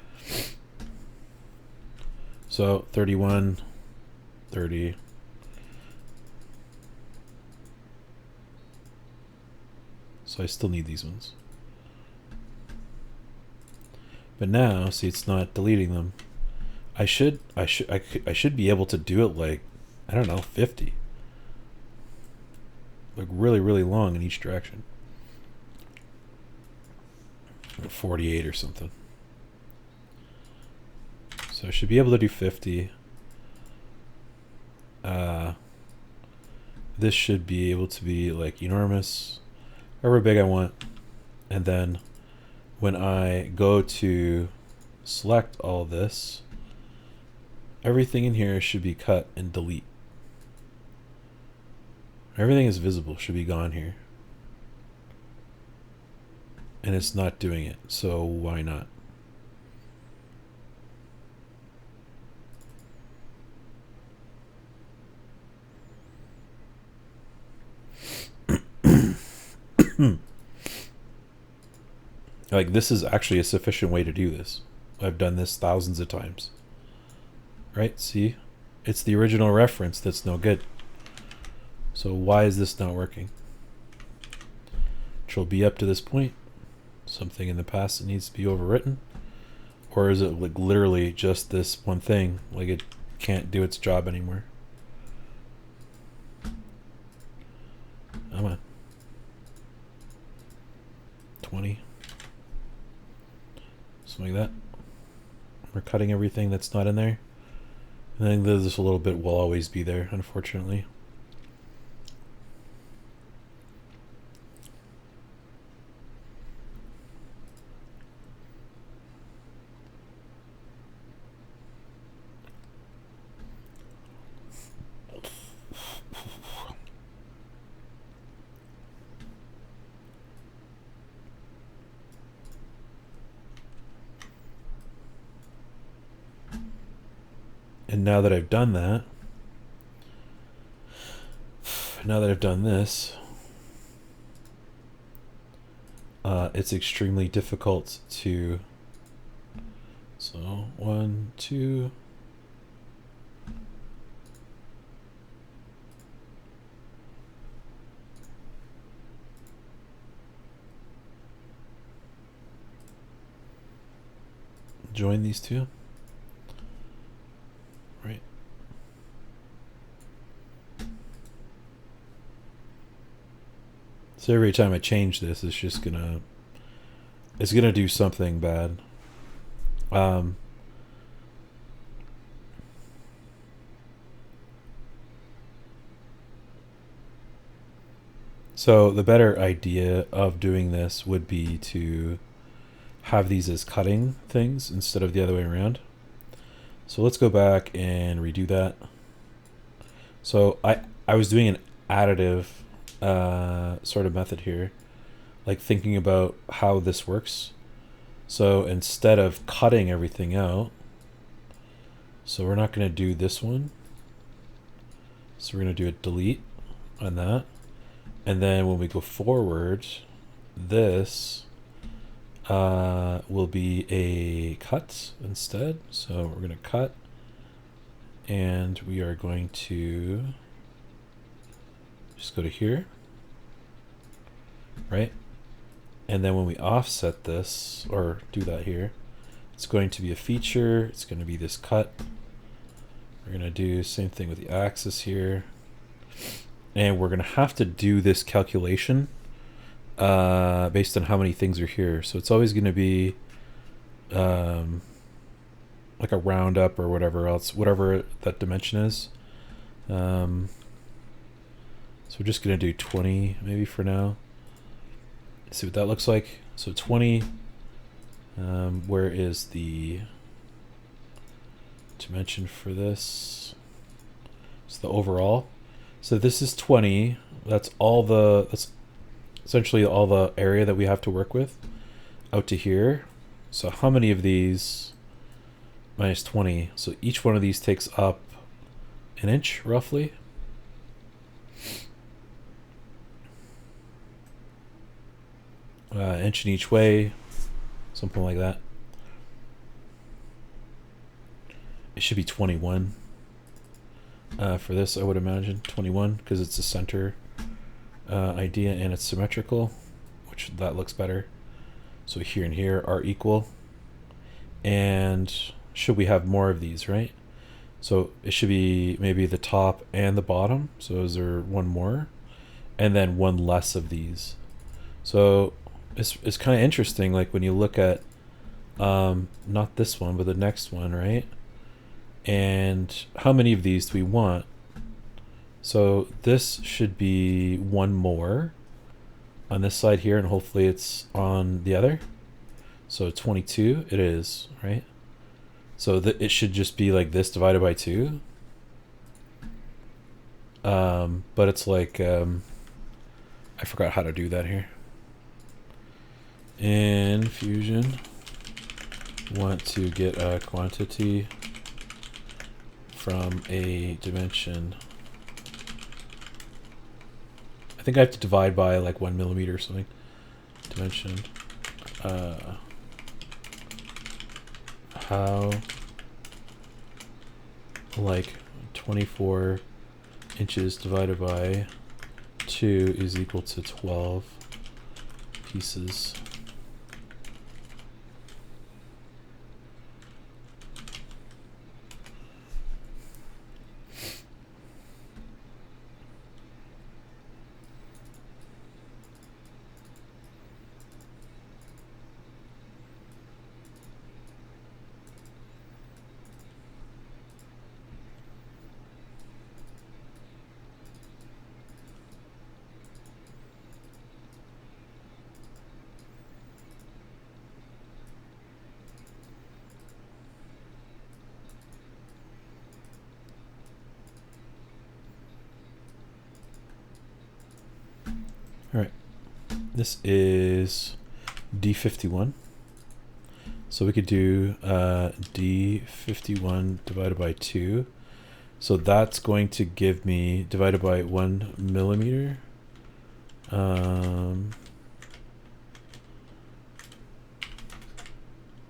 So 31, 30. So I still need these ones. But now, see, it's not deleting them. I should be able to do it like, I don't know, 50. Like really, really long in each direction. 48 or something. So I should be able to do 50. This should be able to be like enormous, however big I want. And then when I go to select all this, everything in here should be cut and delete. Everything is visible, should be gone here. And it's not doing it, so why not? Like, this is actually a sufficient way to do this. I've done this thousands of times. Right? See? It's the original reference that's no good. So why is this not working? Control B up to this point. Something in the past that needs to be overwritten? Or is it like literally just this one thing? Like it can't do its job anymore? Come on. 20. Something like that. We're cutting everything that's not in there. And then this a little bit will always be there, unfortunately. And now that I've done that, now that I've done this, it's extremely difficult to, so 1, 2, join these two. Right. So every time I change this, it's just gonna do something bad. So the better idea of doing this would be to have these as cutting things instead of the other way around. So let's go back and redo that. So I was doing an additive sort of method here, like thinking about how this works. So instead of cutting everything out, so we're not going to do this one. So we're going to do a delete on that. And then when we go forward, this will be a cut instead. So we're going to cut, and we are going to just go to here, right? And then when we offset this, or do that here, it's going to be a feature. It's going to be this cut. We're going to do same thing with the axis here. And we're going to have to do this calculation based on how many things are here. So it's always going to be like a roundup or whatever else, whatever that dimension is. So we're just going to do 20 maybe for now. See what that looks like. So 20, where is the dimension for this? It's the overall. So this is 20. That's essentially all the area that we have to work with out to here. So how many of these minus 20? So each one of these takes up an inch roughly. Inch in each way, something like that. It should be 21 for this, I would imagine. 21, because it's a center idea and it's symmetrical, which that looks better. So here and here are equal. And should we have more of these, right? So it should be maybe the top and the bottom. So is there one more? And then one less of these. So it's kind of interesting, like when you look at not this one but the next one, right? And how many of these do we want? So this should be one more on this side here, and hopefully it's on the other. So 22 it is, right? So it should just be like this divided by 2. But it's like I forgot how to do that here. In Fusion, want to get a quantity from a dimension. I think I have to divide by like 1 millimeter or something. Dimension. How like 24 inches divided by 2 is equal to 12 pieces. This is D51. So we could do D51 divided by 2. So that's going to give me, divided by 1 millimeter. And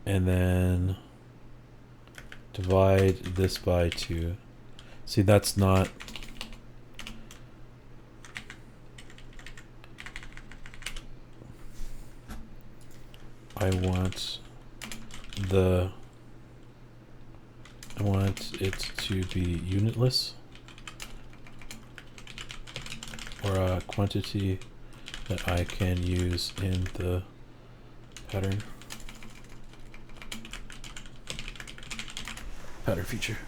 then divide this by 2. See, that's not... I want it to be unitless, or a quantity that I can use in the pattern feature.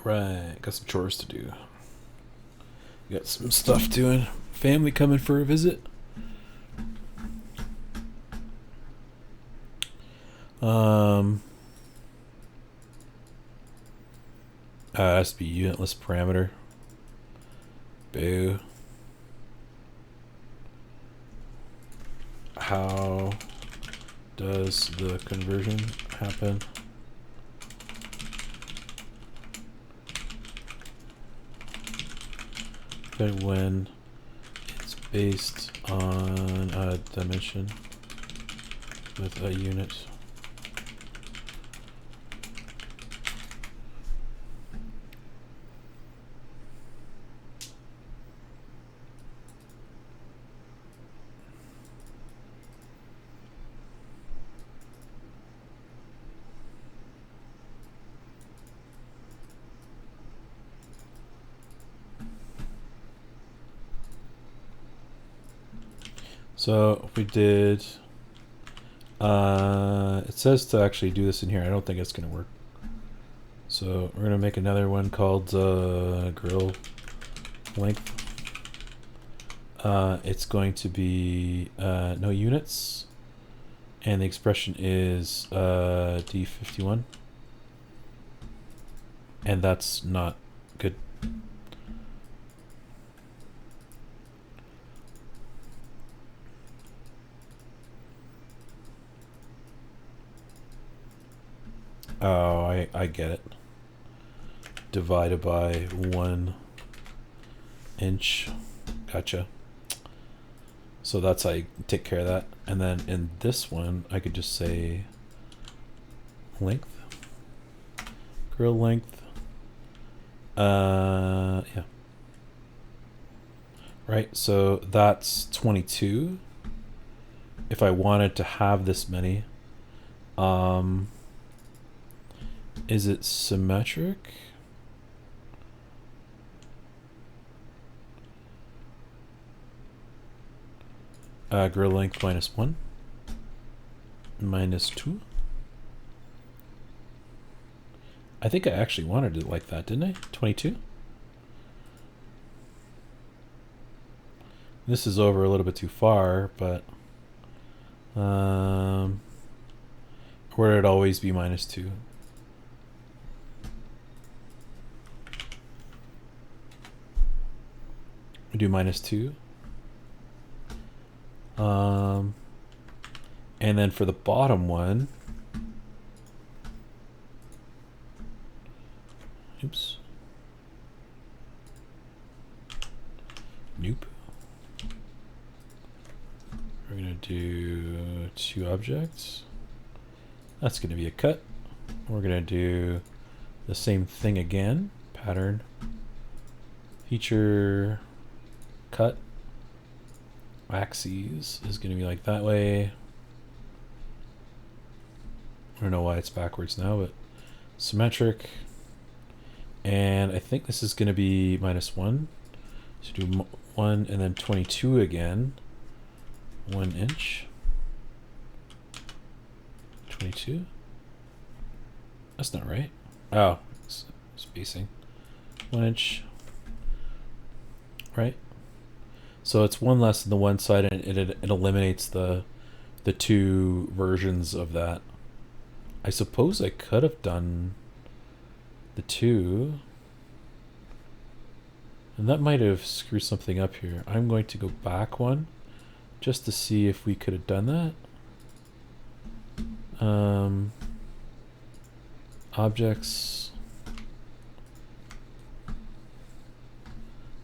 Alright, got some chores to do. Got some stuff doing. Family coming for a visit. Has to be unitless parameter. Boo. How does the conversion happen? But when it's based on a dimension with a unit. So we did, it says to actually do this in here. I don't think it's going to work. So we're going to make another one called grill length. It's going to be no units. And the expression is D51. And that's not good. Oh, I get it. Divided by 1 inch. Gotcha. So that's how I take care of that. And then in this one, I could just say length. Grill length. Yeah. Right, so that's 22. If I wanted to have this many, is it symmetric? Grill length -1, -2. I think I actually wanted it like that, didn't I? 22. This is over a little bit too far, but where it'd always be -2. We do -2. And then for the bottom one, oops. Nope. We're gonna do 2 objects. That's gonna be a cut. We're gonna do the same thing again. Pattern, feature, cut. Axes is gonna be like that way. I don't know why it's backwards now, but symmetric. And I think this is gonna be -1. So do 1 and then 22 again. 1 inch. 22. That's not right. Oh, spacing. 1 inch. Right. So it's 1 less than the one side, and it eliminates the 2 versions of that. I suppose I could have done the 2. And that might have screwed something up here. I'm going to go back 1 just to see if we could have done that. Objects.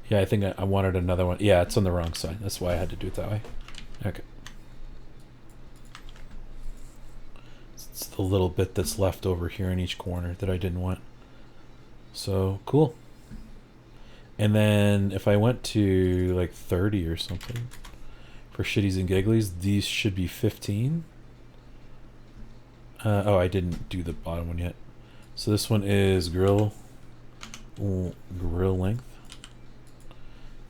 Yeah, I think I wanted another one. Yeah, it's on the wrong side. That's why I had to do it that way. Okay. It's the little bit that's left over here in each corner that I didn't want. So, cool. And then if I went to like 30 or something for shitties and gigglies, these should be 15. Oh, I didn't do the bottom one yet. So this one is grill length.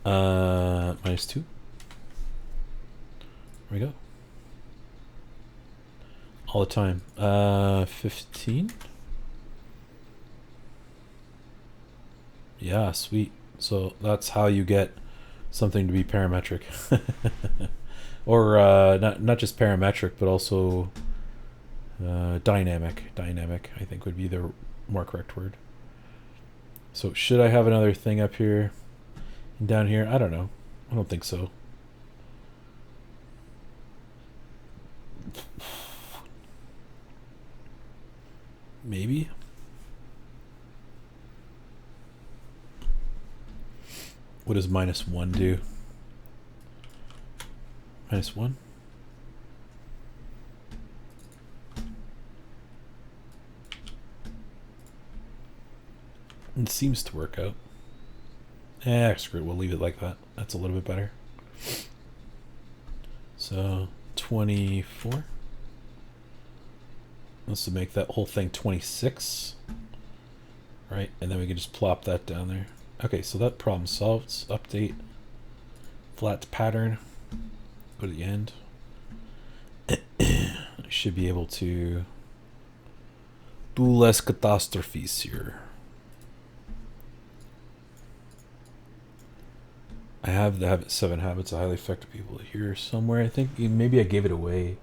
-2. There we go. All the time. 15. Yeah, sweet. So that's how you get something to be parametric. Or not just parametric, but also dynamic. Dynamic, I think, would be the more correct word. So should I have another thing up here and down here? I don't know. I don't think so. Maybe. What does -1 do? -1? It seems to work out. Screw it, we'll leave it like that. That's a little bit better. So 24. Let's make that whole thing 26. Right, and then we can just plop that down there. Okay, so that problem solved. Update. Flat pattern. Go to the end. I should be able to do less catastrophes here. I have the 7 habits of highly effective people here somewhere. I think maybe I gave it away.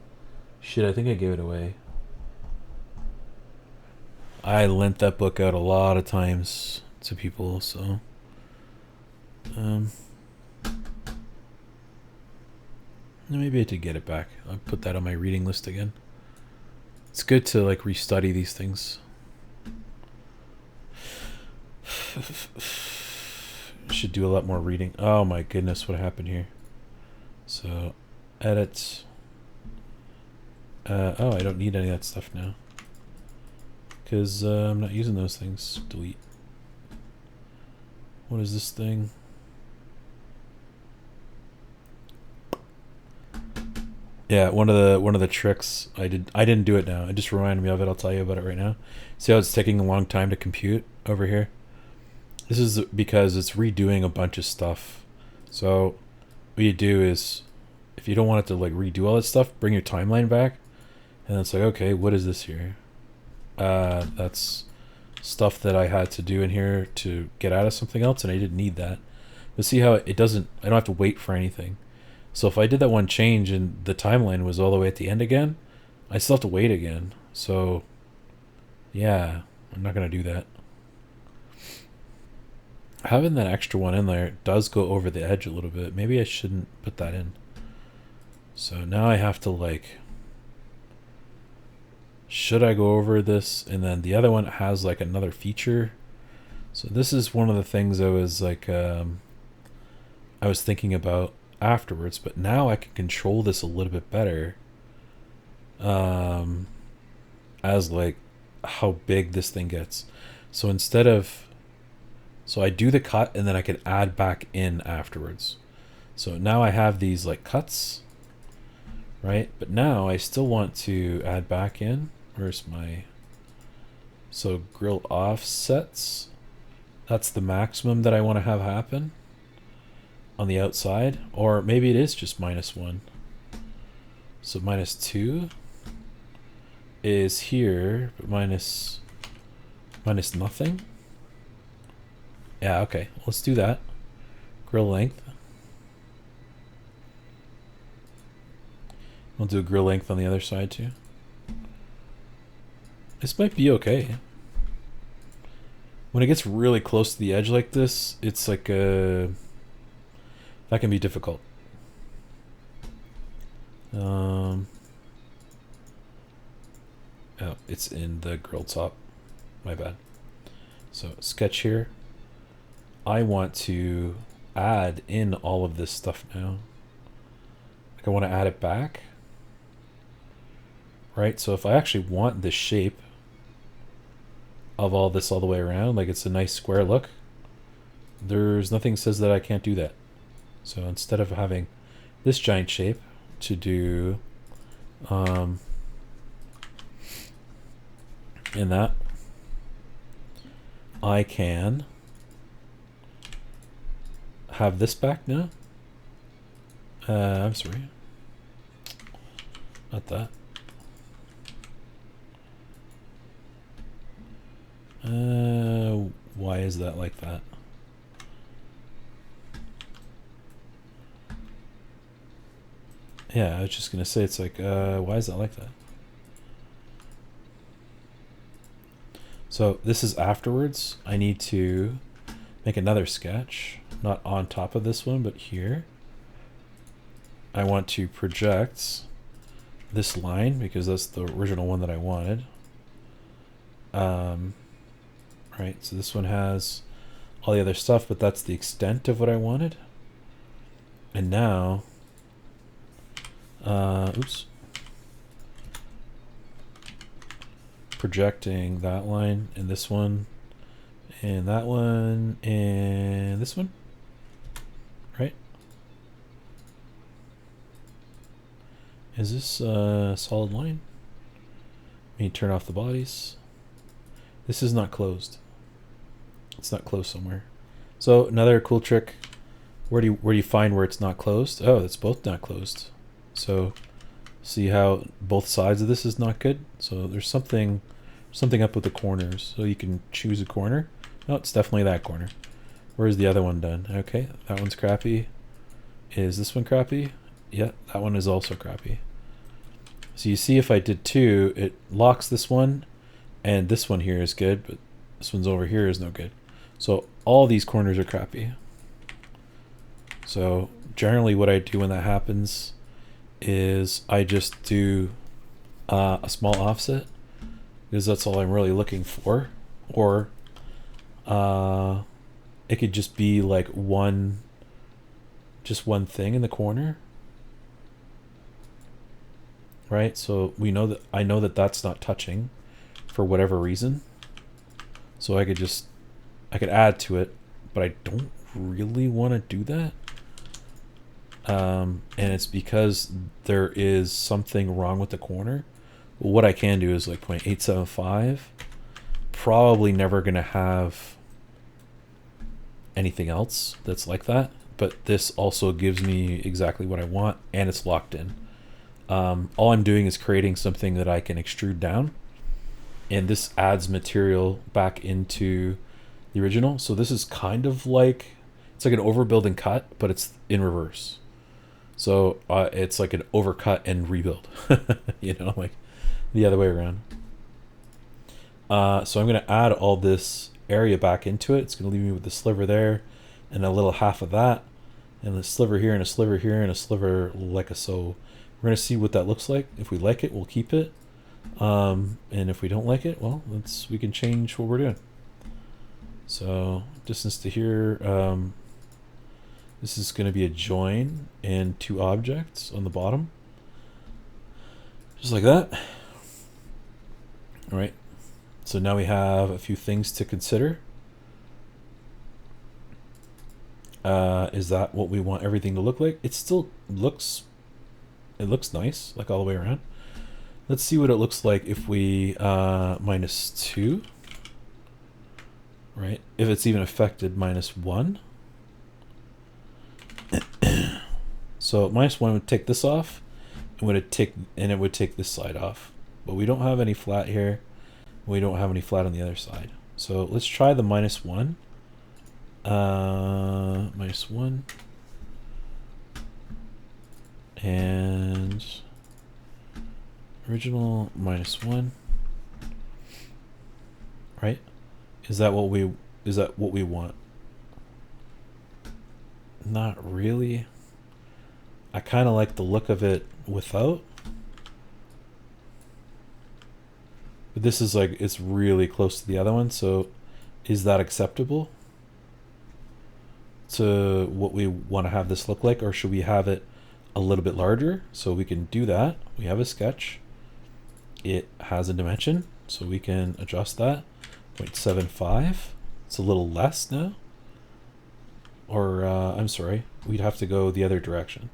Shit, I think I gave it away. I lent that book out a lot of times to people, so maybe I did get it back. I'll put that on my reading list again. It's good to like restudy these things. Should do a lot more reading. Oh my goodness, what happened here? So edit. Oh, I don't need any of that stuff now because I'm not using those things. Delete. What is this thing? Yeah, one of the tricks I didn't do it now. It just reminded me of it. I'll tell you about it right now. See how it's taking a long time to compute over here? This is because it's redoing a bunch of stuff. So what you do is, if you don't want it to like redo all that stuff, bring your timeline back, and it's like, okay, what is this here? That's stuff that I had to do in here to get out of something else, and I didn't need that. But see how it doesn't, I don't have to wait for anything. So if I did that one change and the timeline was all the way at the end again, I still have to wait again. So yeah, I'm not going to do that. Having that extra one in there does go over the edge a little bit. Maybe I shouldn't put that in. So now I have to like, should I go over this? And then the other one has like another feature. So this is one of the things I was like, I was thinking about afterwards, but now I can control this a little bit better. As like how big this thing gets. So instead of, so I do the cut and then I can add back in afterwards. So now I have these like cuts, right? But now I still want to add back in. Where's my, so grill offsets. That's the maximum that I want to have happen on the outside. Or maybe it is just -1. So -2 is here, but minus nothing. Yeah, okay, let's do that. Grill length. We'll do a grill length on the other side too. This might be okay. When it gets really close to the edge like this, it's like that can be difficult. Oh, it's in the grill top. My bad. So sketch here. I want to add in all of this stuff now. Like I want to add it back. Right? So if I actually want this shape of all this all the way around, like it's a nice square look, there's nothing says that I can't do that. So instead of having this giant shape to do in that, I can have this back now. I'm sorry, not that. Why is that like that? Yeah, I was just gonna say, it's like, why is that like that? So this is afterwards. I need to make another sketch, not on top of this one, but here. I want to project this line because that's the original one that I wanted. Right, so this one has all the other stuff, but that's the extent of what I wanted. And now, oops, projecting that line and this one and that one and this one, right? Is this a solid line? Let me turn off the bodies. This is not closed. It's not closed somewhere. So another cool trick. Where do you find where it's not closed? Oh, it's both not closed. So see how both sides of this is not good? So there's something up with the corners. So you can choose a corner. No, it's definitely that corner. Where's the other one done? Okay, that one's crappy. Is this one crappy? Yeah, that one is also crappy. So you see if I did two, it locks this one and this one here is good, but this one's over here is no good. So all these corners are crappy. So generally what I do when that happens is I just do a small offset because that's all I'm really looking for. Or it could just be like just one thing in the corner. Right? So we know that I know that that's not touching for whatever reason. So I could add to it, but I don't really want to do that. And it's because there is something wrong with the corner. Well, what I can do is like 0.875. Probably never going to have anything else that's like that. But this also gives me exactly what I want, and it's locked in. All I'm doing is creating something that I can extrude down. And this adds material back into the original. So this is kind of like, it's like an overbuild and cut, but it's in reverse. So it's like an overcut and rebuild, you know, like the other way around. So I'm going to add all this area back into it. It's going to leave me with the sliver there and a little half of that and a sliver here and a sliver here and a sliver like a so. We're going to see what that looks like. If we like it, we'll keep it. And if we don't like it, well, we can change what we're doing. So distance to here, this is going to be a join and two objects on the bottom. Just like that. All right. So now we have a few things to consider. Is that what we want everything to look like? It still looks, it looks nice, like all the way around. Let's see what it looks like if we -2. Right? If it's even affected, -1. So -1 would take this off, and it would take this side off. But we don't have any flat here. We don't have any flat on the other side. So let's try the -1. -1. And original -1. Right? Is that what we want? Not really. I kind of like the look of it without. But this is like, it's really close to the other one, so is that acceptable to what we want to have this look like, or should we have it a little bit larger? So we can do that. We have a sketch. It has a dimension, so we can adjust that. 0.75. It's a little less now. Or, I'm sorry, we'd have to go the other direction.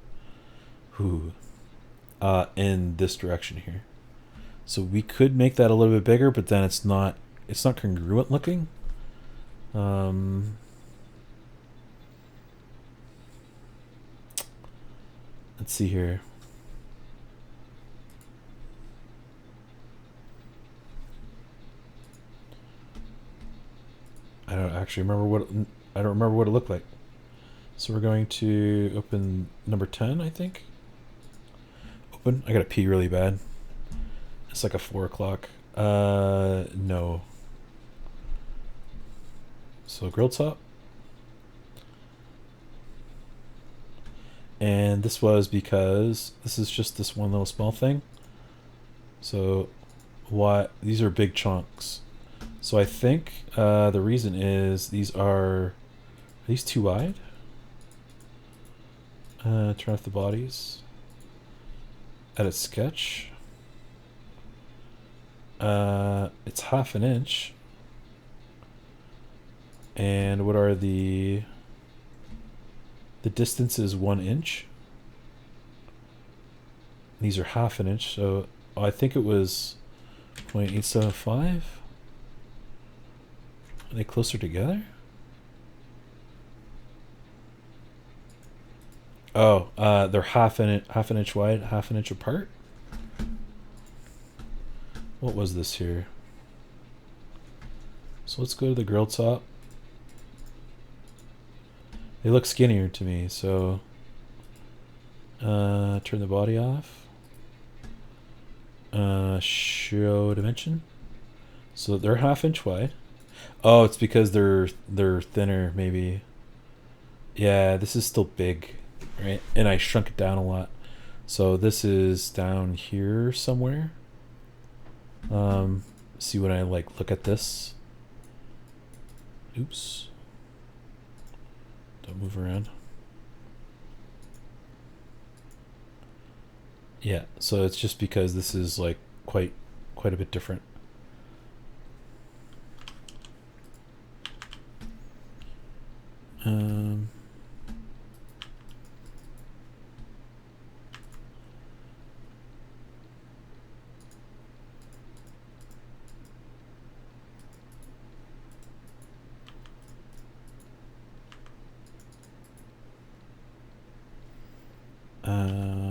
In this direction here. So we could make that a little bit bigger, but then it's not congruent looking. Let's see here. I don't actually remember what it looked like. So we're going to open number 10, I think. open? I gotta pee really bad. It's like a 4 o'clock. No. So grill top. And this was because this is just this one little small thing. So what, these are big chunks. So I think the reason is these are these too wide? Turn off the bodies. Edit sketch. It's 1/2 inch. And what are the distance is 1 inch. These are 1/2 inch, so I think it was 0.875. Are they closer together? Oh, they're 1/2 inch wide, 1/2 inch apart. What was this here? So let's go to the grill top. They look skinnier to me, so turn the body off. Show dimension. So they're 1/2 inch wide. Oh, it's because they're thinner, maybe. Yeah, this is still big, right? And I shrunk it down a lot. So this is down here somewhere. See when I like look at this. Oops. Don't move around. Yeah, so it's just because this is like quite a bit different.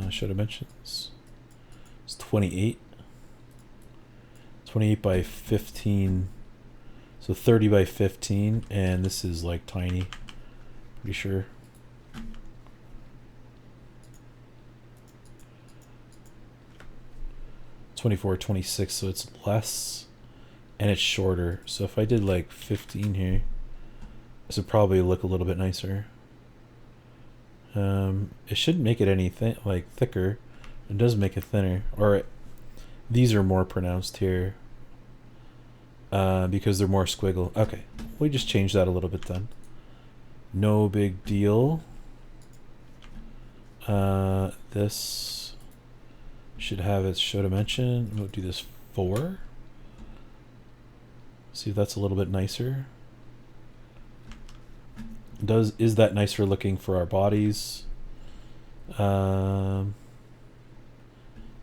Show dimensions. It's 28. 28 by 15. So 30 by 15, and this is like tiny. Pretty sure. (24, 26), so it's less and it's shorter. So if I did like 15 here, this would probably look a little bit nicer. It shouldn't make it any like thicker. It does make it thinner. Or these are more pronounced here because they're more squiggle. Okay, we just change that a little bit then. No big deal. This should have its show dimension. We'll do this 4. See if that's a little bit nicer. Is that nicer looking for our bodies?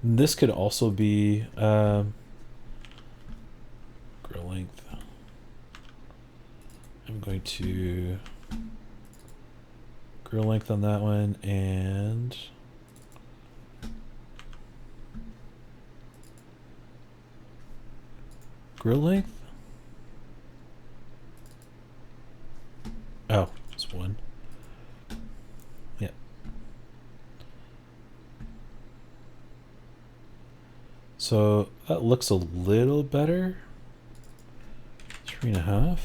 This could also be grill length. I'm going to grill length on that one and grill length. Oh, it's 1. Yeah. So that looks a little better. 3.5.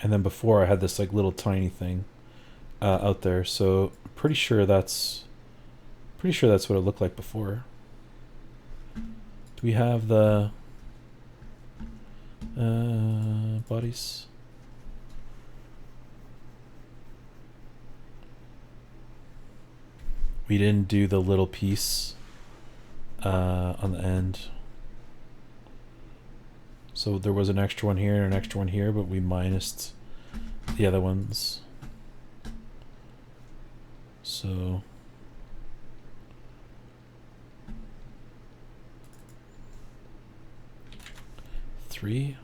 And then before I had this like little tiny thing out there, so pretty sure that's what it looked like before. Do we have the bodies? We didn't do the little piece on the end. So there was an extra one here and an extra one here, but we minused the other ones. So 3.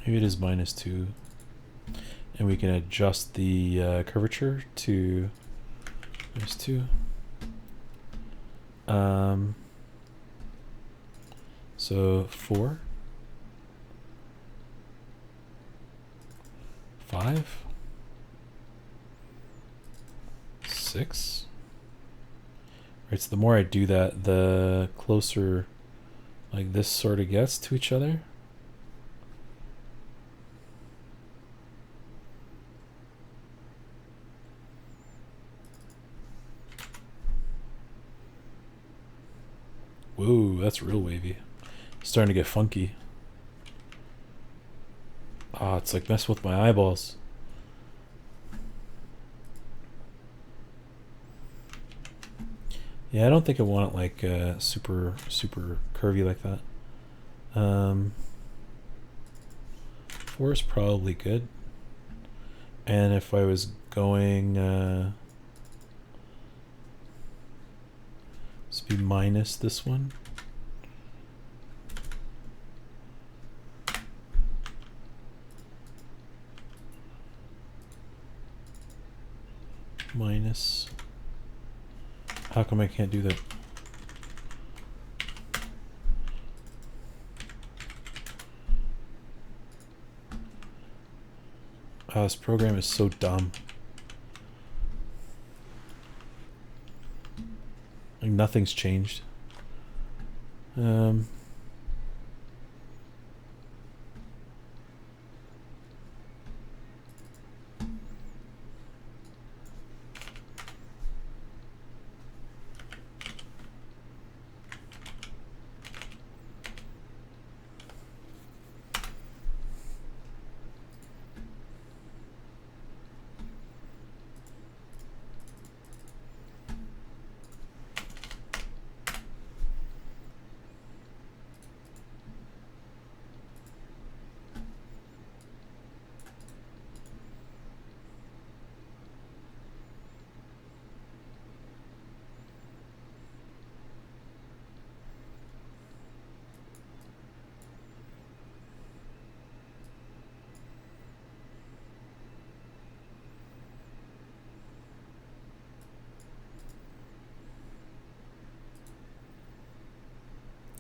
Maybe it is -2. And we can adjust the curvature to -2. So 4, 5, 6. Right, so the more I do that, the closer like this sort of gets to each other. Whoa, that's real wavy. Starting to get funky. Ah, it's like messing with my eyeballs. Yeah, I don't think I want it like super curvy like that. 4 is probably good. And if I was going let's be minus this one. Minus. How come I can't do that? This program is so dumb. Like nothing's changed.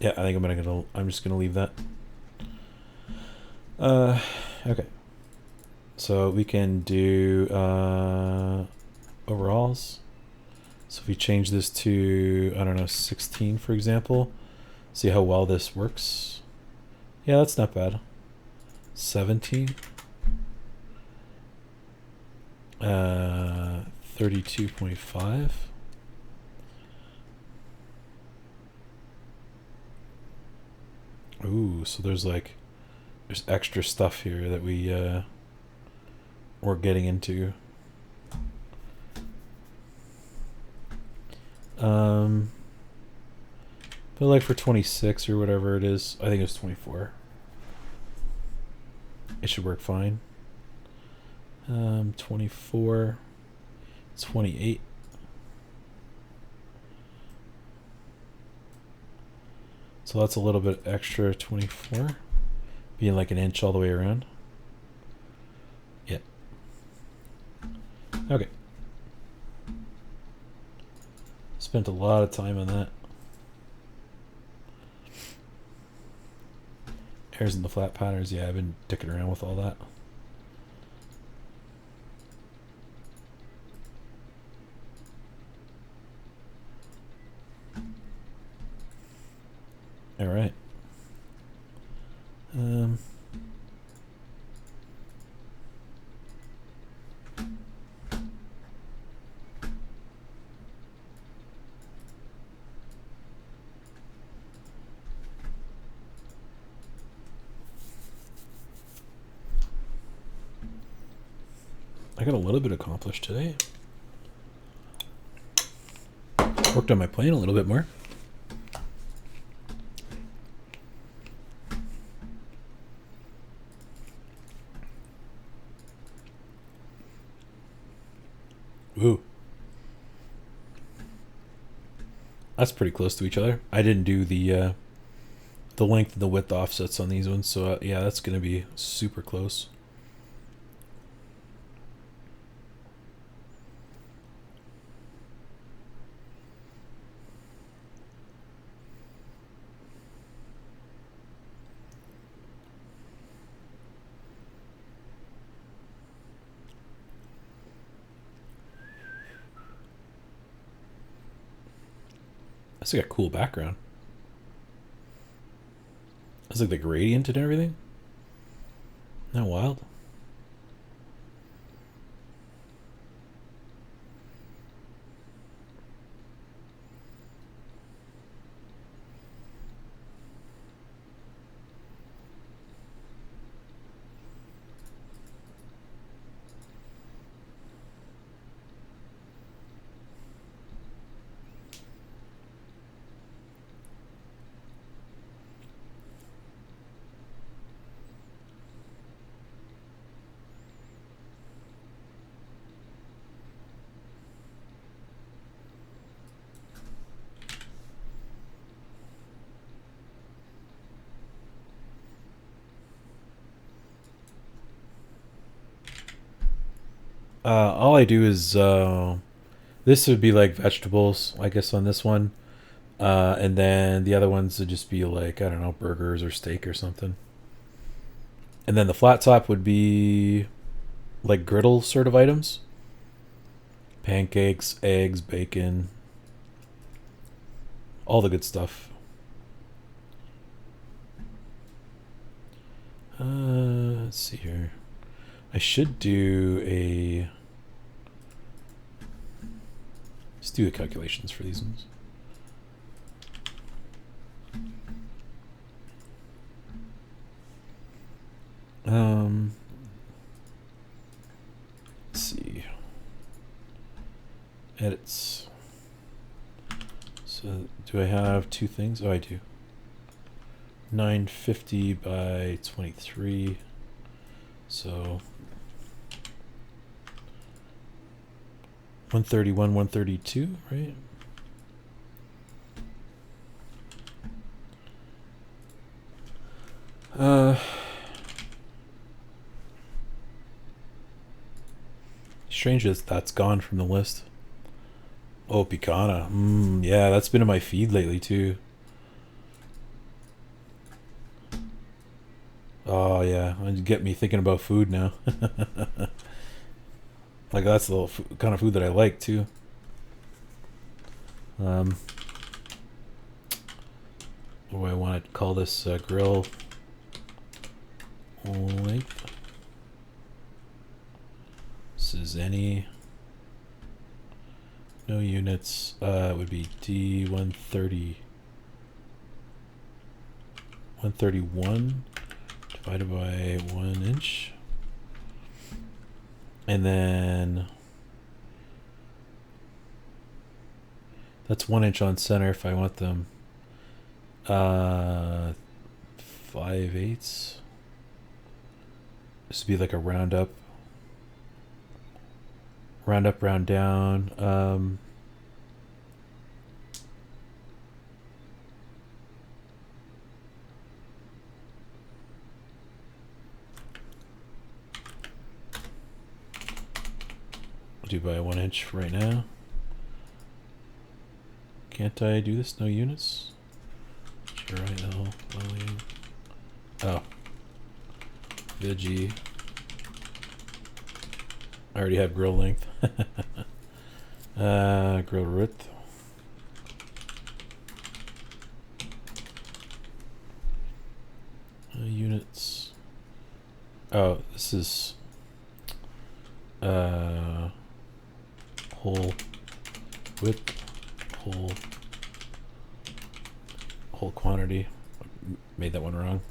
Yeah, I think I'm just gonna leave that. Okay. So we can do overalls. So if we change this to, I don't know, 16 for example, see how well this works. Yeah, that's not bad. 17. 32.5. Ooh, so there's extra stuff here that we're getting into. But like for 26 or whatever it is, I think it's 24. It should work fine. 24, 28. So that's a little bit extra, 24, being like an inch all the way around. Yeah. Okay. Spent a lot of time on that. Hairs in the flat patterns. Yeah, I've been dicking around with all that. All right. I got a little bit accomplished today. Worked on my plane a little bit more. Ooh. That's pretty close to each other. I didn't do the length and the width offsets on these ones, so yeah, that's going to be super close. That's like a cool background. That's like the gradient and everything. Isn't that wild? All I do is this would be like vegetables, I guess, on this one, and then the other ones would just be like, I don't know, burgers or steak or something. And then the flat top would be like griddle sort of items: pancakes, eggs, bacon, all the good stuff. Let's see here. I should do a. Let's do the calculations for these ones. Let's see. Edits. So do I have two things? Oh, I do. 950 by 23. So 131, 132, right? Strange that that's gone from the list. Oh, picana. Yeah, that's been in my feed lately too. Oh yeah, get me thinking about food now. Like that's the kind of food that I like too. What do I want to call this grill length? This is any. No units. It would be D130. 131 divided by 1 inch. And then that's 1 inch on center if I want them 5/8. This would be like a round up, round down. I'll do by 1 inch right now. Can't I do this? No units? Sure, I know. Volume. Oh. Veggie. I already have grill length. Grill width. Units. Oh, this is whole width, whole quantity. Made that one wrong.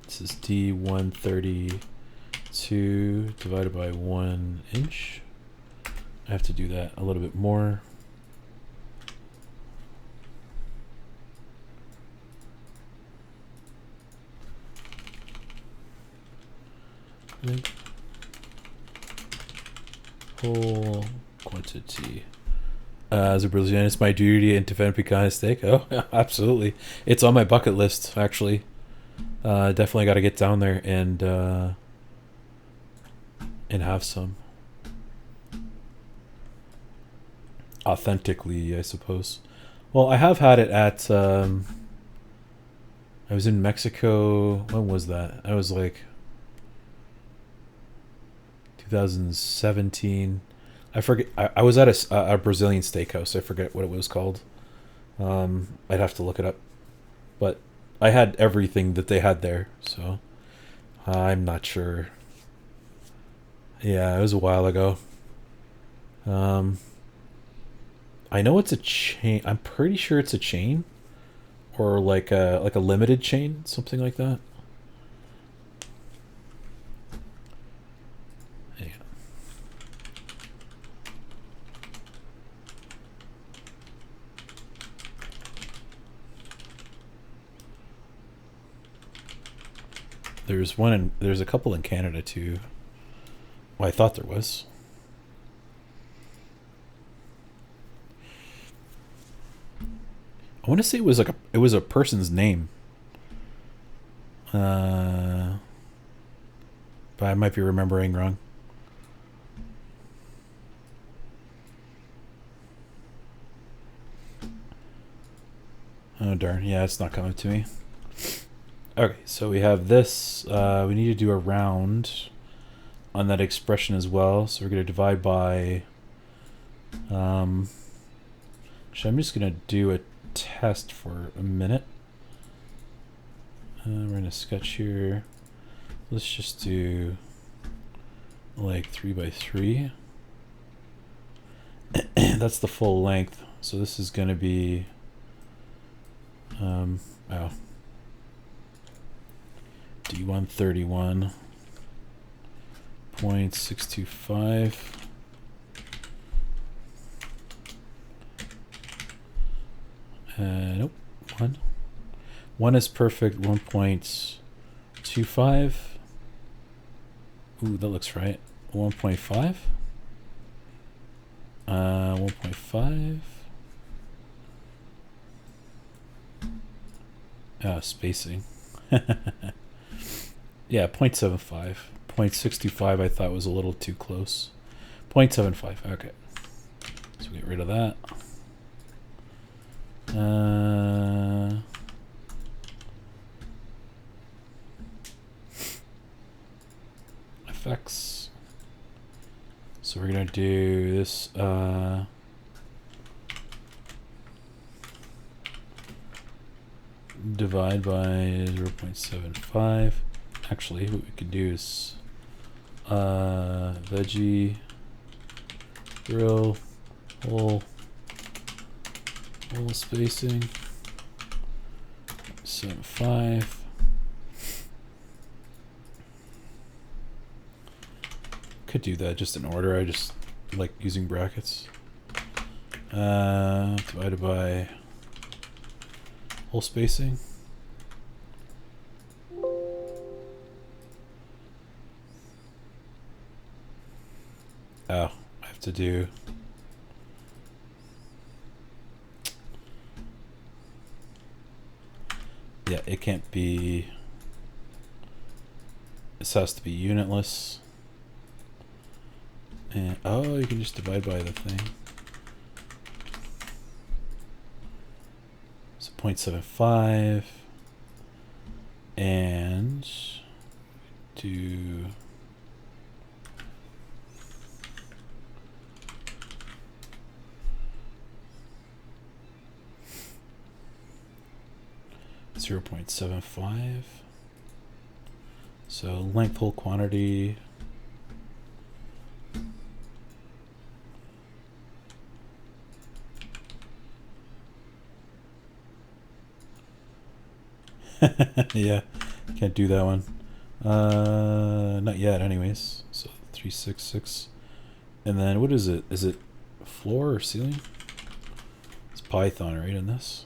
This is D132 divided by 1 inch. I have to do that a little bit more. Whole quantity. As a Brazilian, it's my duty to defend picanha steak. Oh, absolutely. It's on my bucket list, actually. Definitely got to get down there and have some. Authentically, I suppose. Well, I have had it at... I was in Mexico... When was that? I was like... 2017... I forget. I was at a Brazilian steakhouse. I forget what it was called. I'd have to look it up. But I had everything that they had there, so I'm not sure. Yeah, it was a while ago. I know it's a chain. I'm pretty sure it's a chain, or like a limited chain, something like that. There's a couple in Canada too. Well, I thought there was. I want to say it was a person's name. But I might be remembering wrong. Oh darn, yeah, it's not coming to me. Okay, so we have this. We need to do a round on that expression as well. So we're going to divide by... actually, I'm just going to do a test for a minute. We're going to sketch here. Let's just do like 3 by 3. That's the full length. So this is going to be... D131.625. Nope. One is perfect. 1.25. Ooh, that looks right. 1.5. 1.5. Spacing. Yeah, 0.75. 0.65 I thought was a little too close. 0.75, okay. So we get rid of that. Effects. So we're gonna do this divide by 0.75. Actually, what we could do is veggie grill whole spacing 0.75. Could do that just in order. I just like using brackets. Divided by whole spacing. Oh, I have to do... Yeah, it can't be... This has to be unitless. And, oh, you can just divide by the thing. So 0.75. And... do... 0.75. So length whole quantity. Yeah, can't do that one. Not yet anyways. So 366. And then what is it? Is it floor or ceiling? It's Python right in this.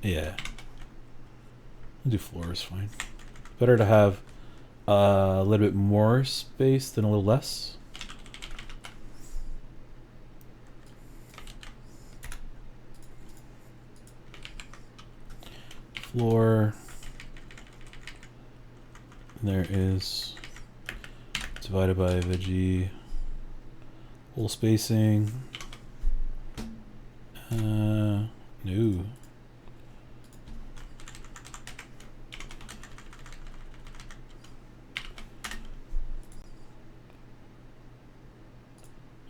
Yeah. I'll do floors, fine. Better to have a little bit more space than a little less. Floor. There is divided by veggie. Whole spacing. No.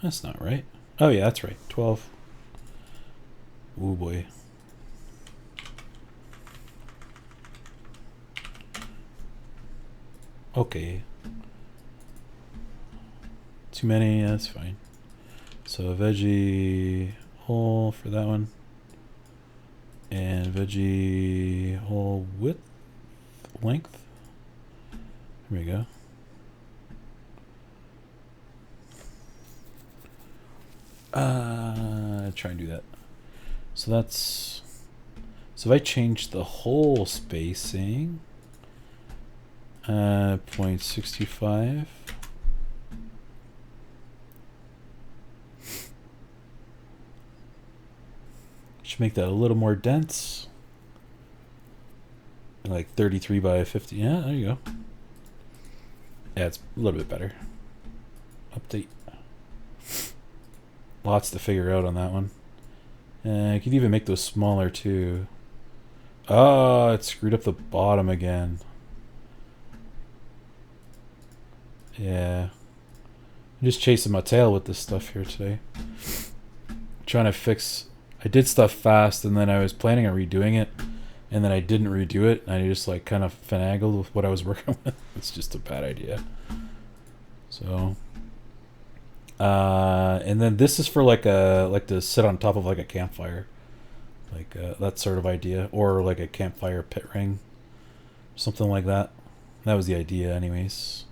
That's not right. Oh yeah, that's right. 12. Oh boy. Okay. Too many, yeah, that's fine. So veggie whole for that one. And veggie whole width, length. Here we go. Try and do that. So that's, so if I change the whole spacing, 0.65. Should make that a little more dense. Like 33 by 50. Yeah, there you go. Yeah, it's a little bit better. Update. Lots to figure out on that one. I could even make those smaller too. Oh, it screwed up the bottom again. Yeah. I'm just chasing my tail with this stuff here today. Trying to fix. I did stuff fast and then I was planning on redoing it. And then I didn't redo it. And I just like kind of finagled with what I was working with. It's just a bad idea. So. And then this is for like to sit on top of like a campfire. Like that sort of idea. Or like a campfire pit ring. Something like that. That was the idea anyways.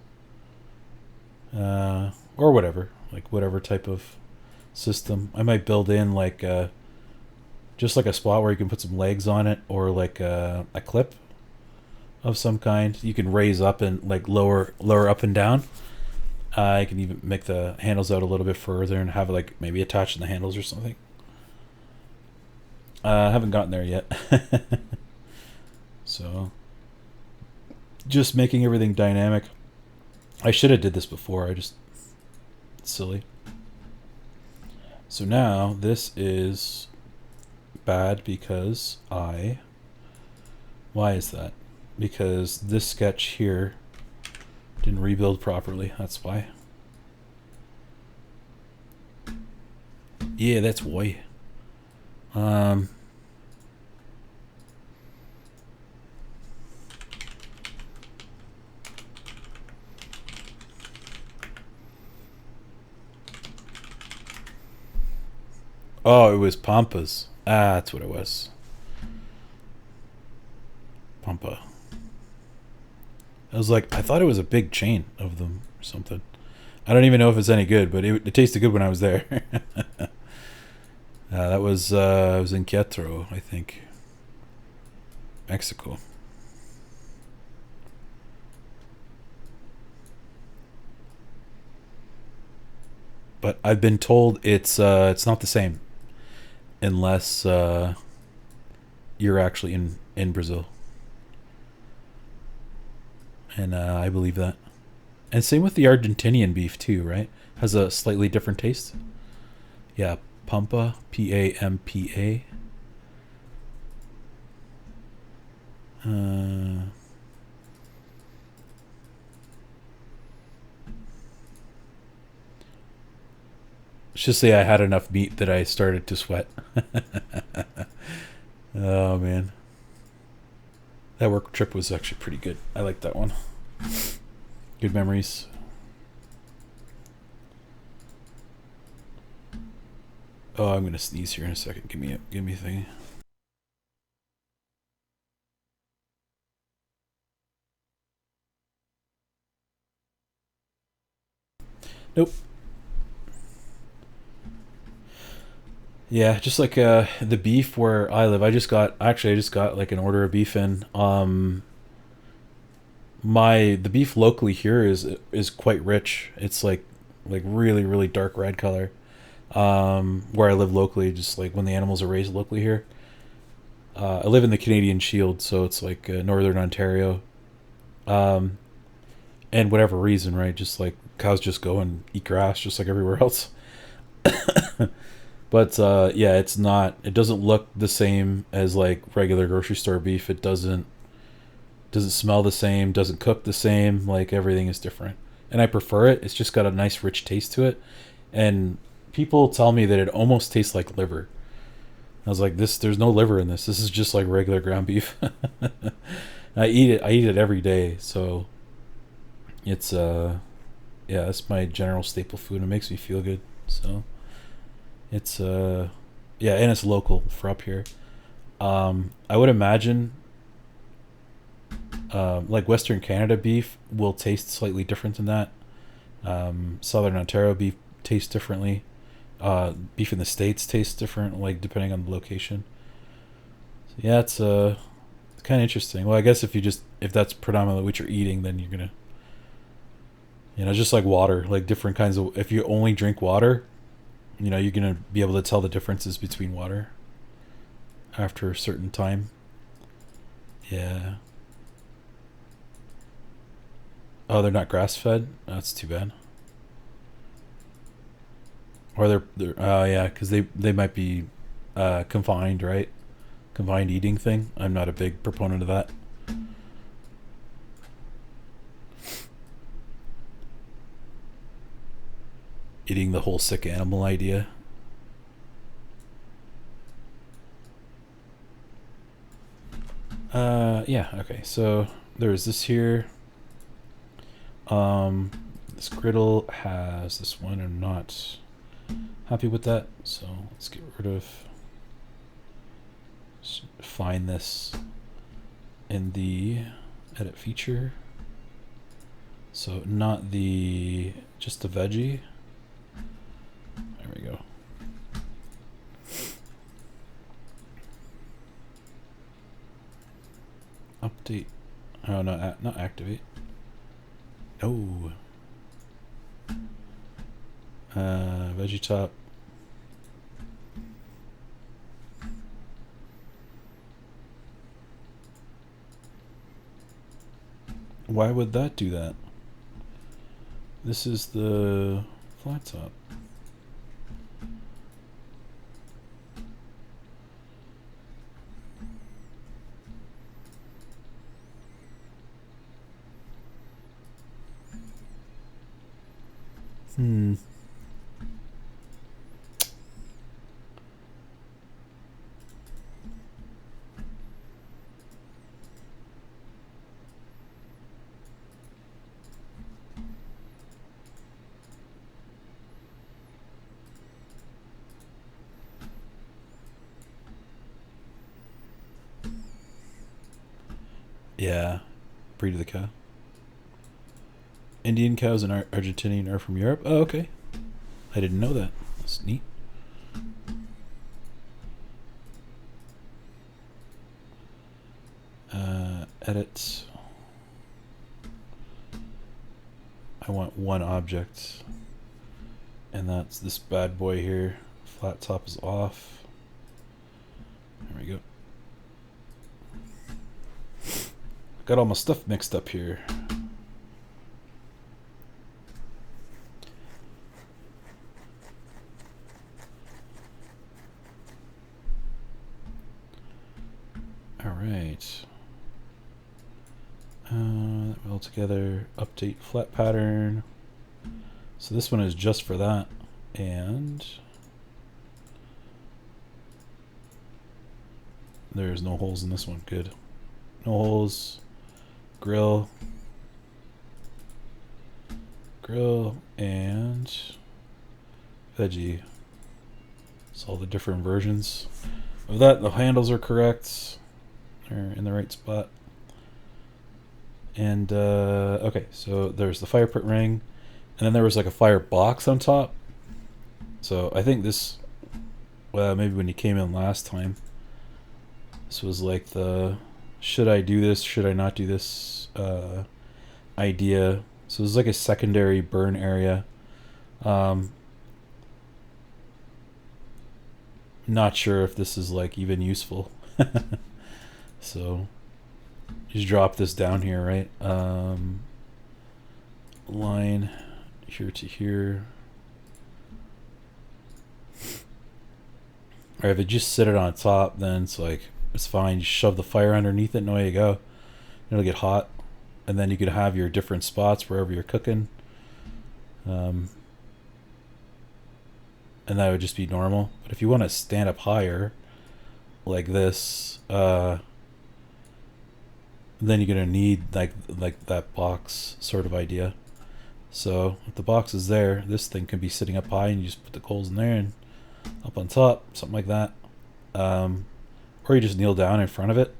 Or whatever. Like whatever type of system. I might build in like just like a spot where you can put some legs on it, or like a clip of some kind. You can raise up and like lower up and down. I can even make the handles out a little bit further and have it like maybe attached to the handles or something. I haven't gotten there yet. So just making everything dynamic. I should have did this before. It's silly. So now this is bad because why is that? Because this sketch here didn't rebuild properly. That's why. Yeah, that's why. Oh, it was Pampas. Ah, that's what it was. Pampa. I was like, I thought it was a big chain of them or something. I don't even know if it's any good, but it tasted good when I was there. That was in Querétaro, I think, Mexico. But I've been told it's not the same unless you're actually in Brazil. And I believe that. And same with the Argentinian beef too, right? Has a slightly different taste. Yeah, Pampa, Pampa. Let's just say I had enough meat that I started to sweat. Oh man. That work trip was actually pretty good. I liked that one. Good memories. Oh, I'm gonna sneeze here in a second. Give me a thing. Nope. Yeah, just like the beef where I live. I just got like an order of beef in. The beef locally here is quite rich. It's like really really dark red color. Where I live locally, just like when the animals are raised locally here. I live in the Canadian Shield, so it's like northern Ontario. Um, and whatever reason, right? Just like cows just go and eat grass, just like everywhere else. But yeah, it's not. It doesn't look the same as like regular grocery store beef. It doesn't smell the same. Doesn't cook the same. Like everything is different, and I prefer it. It's just got a nice rich taste to it, and people tell me that it almost tastes like liver. I was like, this. There's no liver in this. This is just like regular ground beef. I eat it. I eat it every day. So it's yeah, it's my general staple food. It makes me feel good. So it's yeah, and it's local for up here. I would imagine like Western Canada beef will taste slightly different than that. Southern Ontario beef tastes differently. Beef in the States tastes different, like depending on the location. So yeah, it's kind of interesting. Well, I guess if that's predominantly what you're eating, then you're gonna, just like water, like different kinds of. If you only drink water, you're gonna be able to tell the differences between water after a certain time. Yeah. Oh, they're not grass fed. That's too bad. Or they're oh yeah, because they might be confined, right? Confined eating thing. I'm not a big proponent of that. Eating the whole sick animal idea. Yeah, okay, so there's this here. This griddle has this one. I'm not happy with that, so let's get rid of. Find this in the edit feature. So not just the veggie. There we go. Update. Oh no, not activate. No. Veggie top. Why would that do that? This is the flat top. Yeah, breed of the cow. Indian cows and Argentinian are from Europe. Oh, okay. I didn't know that. That's neat. Edit. I want one object, and that's this bad boy here. Flat top is off. There we go. Got all my stuff mixed up here. All right. All together. Update flat pattern. So this one is just for that, and there's no holes in this one. Good. No holes. Grill, and veggie. It's all the different versions of that. The handles are correct. They're in the right spot. And okay, so there's the fire pit ring, and then there was like a fire box on top. So I think this maybe when you came in last time. This was like the should I do this, should I not do this idea. So it's like a secondary burn area. Not sure if this is like even useful. So just drop this down here, right? Line here to here. Or if it just sit it on top, then it's like it's fine. You shove the fire underneath it and away you go. It'll get hot, and then you could have your different spots wherever you're cooking. And that would just be normal. But if you want to stand up higher, like this, then you're gonna need like that box sort of idea. So if the box is there, this thing can be sitting up high, and you just put the coals in there and up on top, something like that. Or you just kneel down in front of it.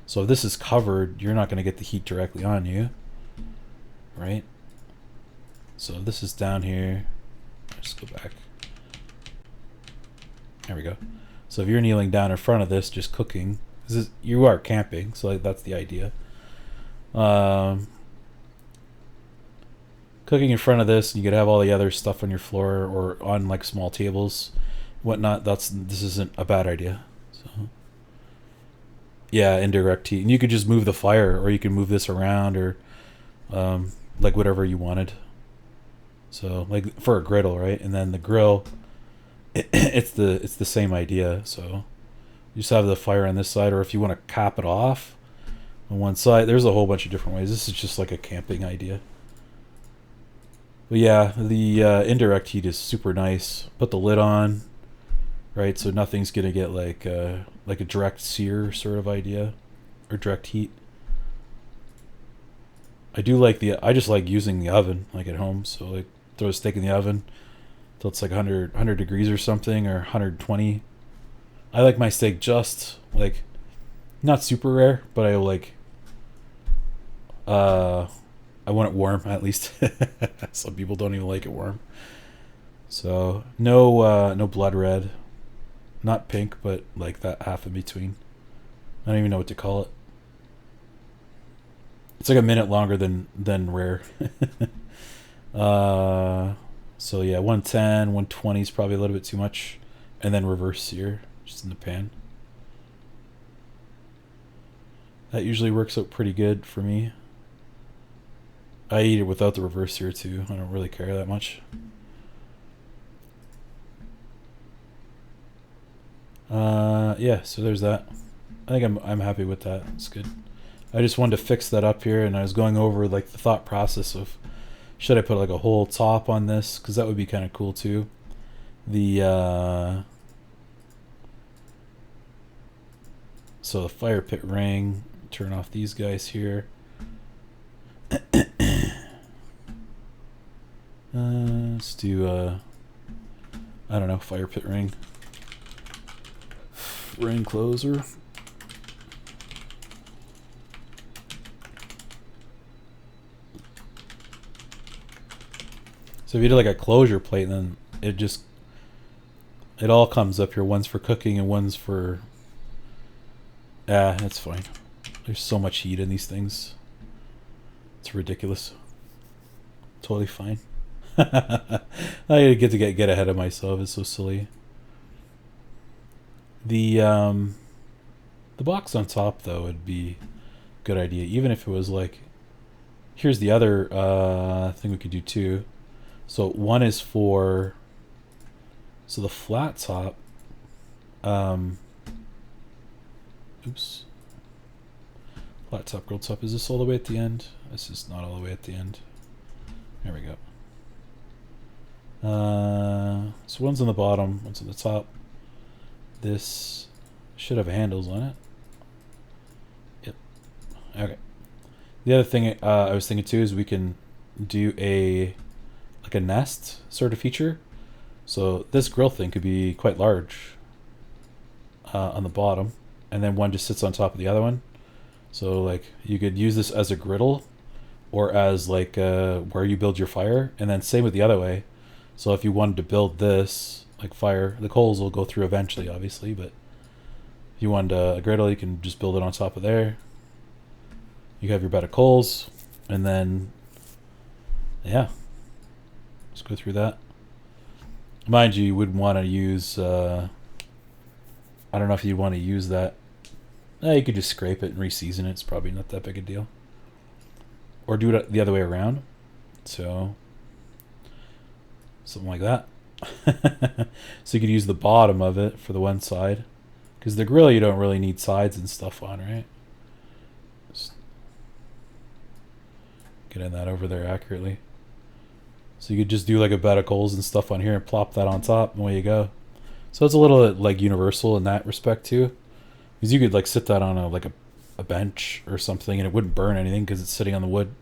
So if this is covered, you're not going to get the heat directly on you, right? So if this is down here, just go back. There we go. So if you're kneeling down in front of this, just cooking, you are camping, so that's the idea. Cooking in front of this, you could have all the other stuff on your floor or on like small tables, whatnot. This isn't a bad idea. So yeah, indirect heat, and you could just move the fire, or you can move this around, or like whatever you wanted. So like for a griddle, right? And then the grill, it's the same idea. So you just have the fire on this side, or if you want to cap it off on one side, there's a whole bunch of different ways. This is just like a camping idea. But yeah, the indirect heat is super nice. Put the lid on, right? So nothing's gonna get like a direct sear sort of idea, or direct heat. I just like using the oven like at home. So like throw a steak in the oven till it's like 100 degrees or something, or 120. I like my steak just like not super rare, but I like I want it warm at least. Some people don't even like it warm. So no blood red, not pink, but like that half in between. I don't even know what to call it. It's like a minute longer than rare. So yeah, 110, 120 is probably a little bit too much, and then reverse sear just in the pan. That usually works out pretty good for me. I eat it without the reverse sear too. I don't really care that much. Yeah, so there's that. I think I'm happy with that. It's good. I just wanted to fix that up here, and I was going over like the thought process of should I put like a whole top on this, because that would be kind of cool too. So the fire pit ring, turn off these guys here. Let's do I don't know, fire pit ring. Ring closer. So if you do like a closure plate, then it all comes up here. One's for cooking and one's for that's fine. There's so much heat in these things. It's ridiculous. Totally fine. I get ahead of myself. It's so silly. The box on top though would be a good idea, even if it was like, here's the other thing we could do too. So one is for, so the flat top, oops, flat top, grill top, is this all the way at the end? This is not all the way at the end. There we go. So one's on the bottom, one's on the top. This should have handles on it. Yep. Okay. The other thing I was thinking too is we can do a nest sort of feature. So this grill thing could be quite large on the bottom, and then one just sits on top of the other one. So like you could use this as a griddle, or as like where you build your fire, and then same with the other way. So if you wanted to build this, like fire, the coals will go through eventually, obviously, but if you wanted a griddle, you can just build it on top of there. You have your bed of coals, and then, yeah, let's go through that. Mind you would want to use, I don't know if you want to use that. You could just scrape it and re-season it. It's probably not that big a deal. Or do it the other way around. So, something like that. So you could use the bottom of it for the one side. Because the grill you don't really need sides and stuff on, right? Just getting that over there accurately. So you could just do like a bed of coals and stuff on here and plop that on top and away you go. So it's a little like universal in that respect too. Because you could like sit that on a bench or something and it wouldn't burn anything because it's sitting on the wood.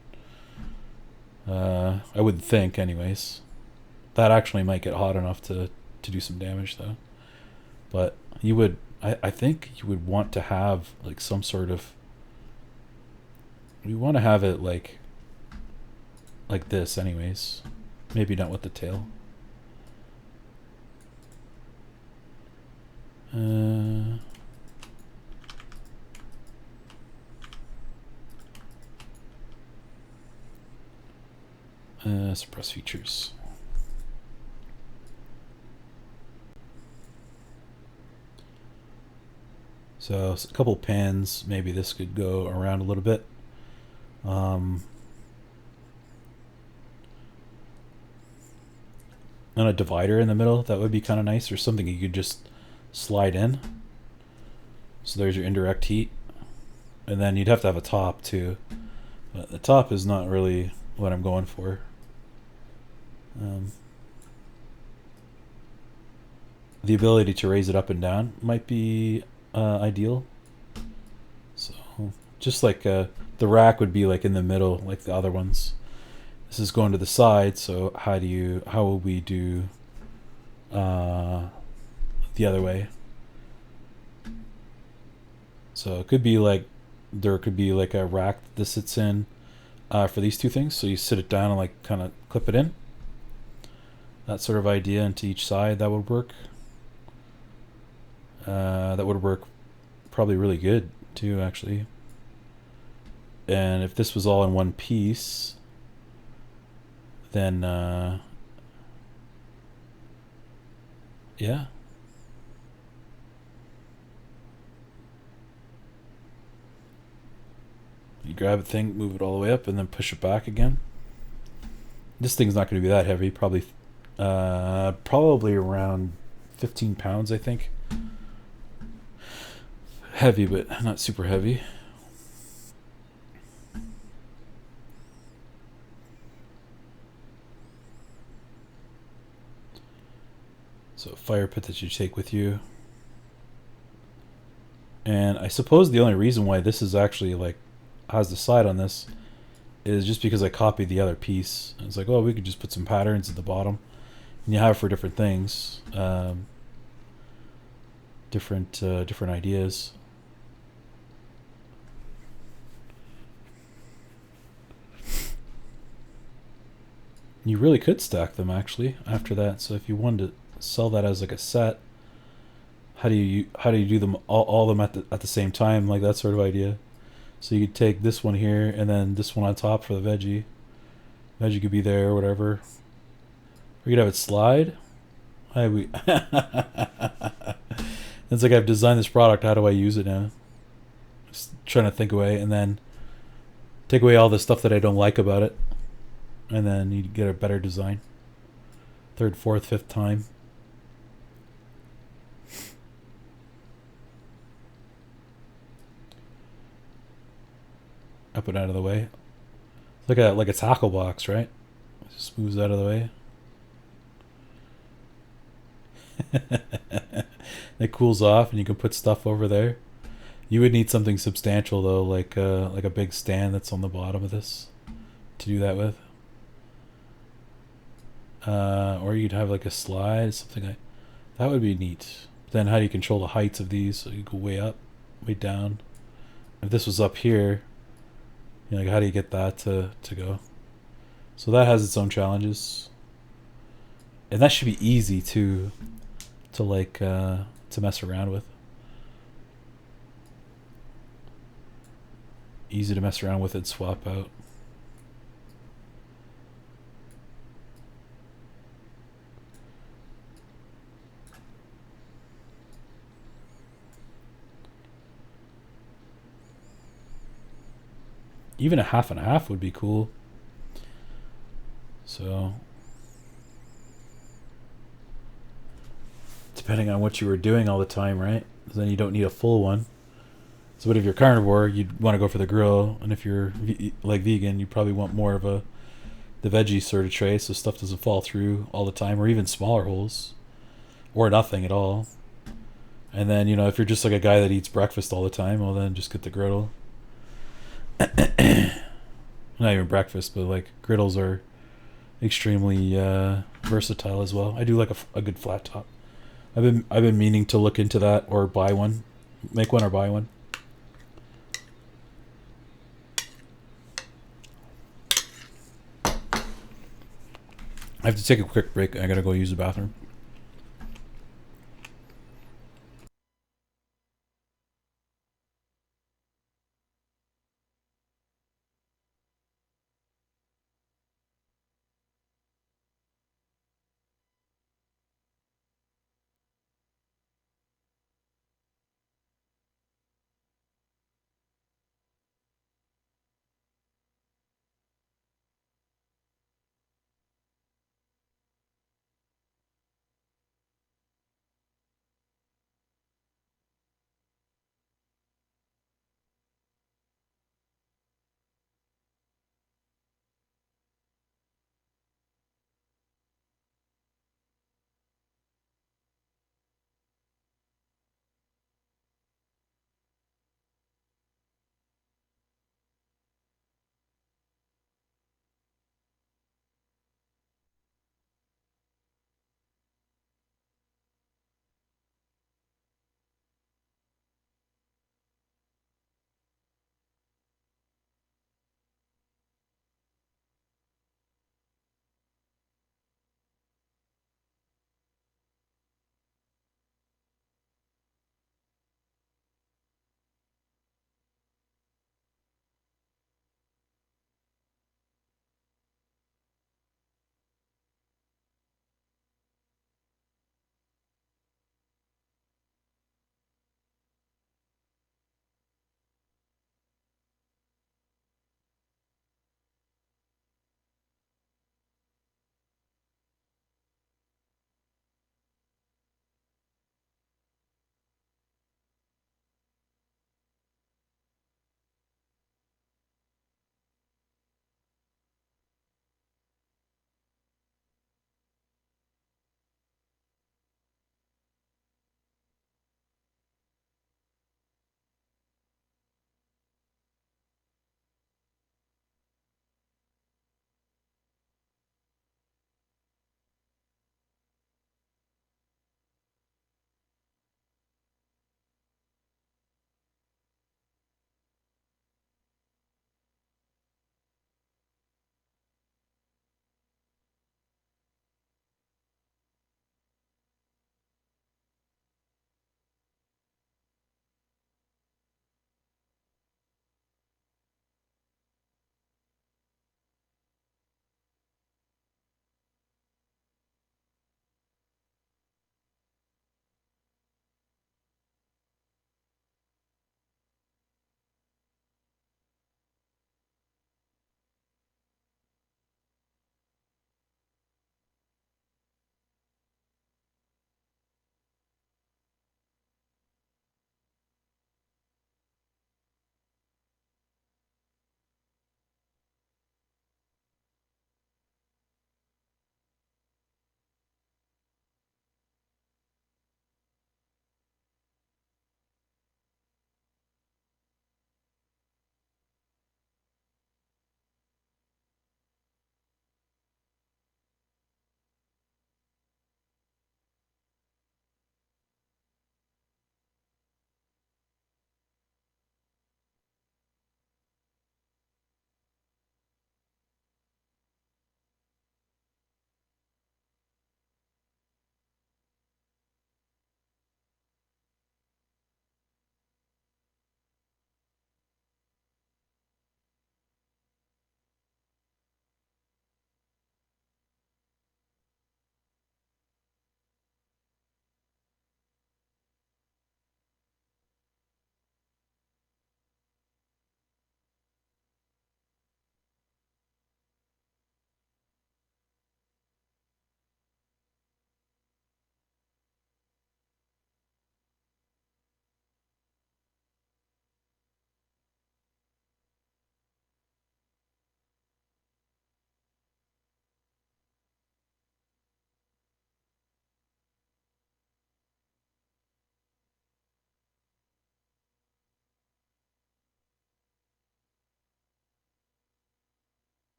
I would think anyways. That actually might get hot enough to do some damage though. But you would, I think you would want to have like some sort of, you want to have it like this anyways. Maybe not with the tail. Suppress features. So a couple pans, maybe this could go around a little bit. And a divider in the middle, that would be kind of nice, or something you could just slide in. So there's your indirect heat. And then you'd have to have a top too. But the top is not really what I'm going for. The ability to raise it up and down might be ideal. So just like the rack would be like in the middle like the other ones. This is going to the side, so how will we do the other way? So it could be like, there could be like a rack that this sits in for these two things. So you sit it down and like kind of clip it in. That sort of idea into each side, that would work. That would work probably really good too, actually. And if this was all in one piece, then yeah. You grab a thing, move it all the way up, and then push it back again. This thing's not going to be that heavy, probably around 15 pounds, I think. Heavy, but not super heavy. So a fire pit that you take with you. And I suppose the only reason why this is actually like has the side on this is just because I copied the other piece. It's like, oh, we could just put some patterns at the bottom, and you have it for different things, different ideas. You really could stack them actually after that. So if you wanted to sell that as like a set, how do you do them all of them at the same time, like that sort of idea? So you could take this one here and then this one on top for the veggie. Veggie could be there or whatever. Or you could have it slide. It's like I've designed this product. How do I use it now? Just trying to think away, and then take away all the stuff that I don't like about it, and then you get a better design. Third, fourth, fifth time. Up and out of the way. It's like a tackle box, right? It just moves out of the way. It cools off, and you can put stuff over there. You would need something substantial though, like a big stand that's on the bottom of this to do that with. Or you'd have like a slide, something like that would be neat. Then how do you control the heights of these? So you go way up, way down. If this was up here, you know, like how do you get that to go? So that has its own challenges. And that should be easy to like to mess around with. Easy to mess around with and swap out. Even a half and a half would be cool. So, depending on what you were doing all the time, right? Then you don't need a full one. So, but if you're carnivore, you'd want to go for the grill, and if you're like vegan, you probably want more of the veggie sort of tray, so stuff doesn't fall through all the time, or even smaller holes, or nothing at all. And then if you're just like a guy that eats breakfast all the time, well then just get the griddle. Not even breakfast, but like griddles are extremely versatile as well. I do like a good flat top. I've been meaning to look into that or buy one, make one or buy one. I have to take a quick break. I gotta go use the bathroom.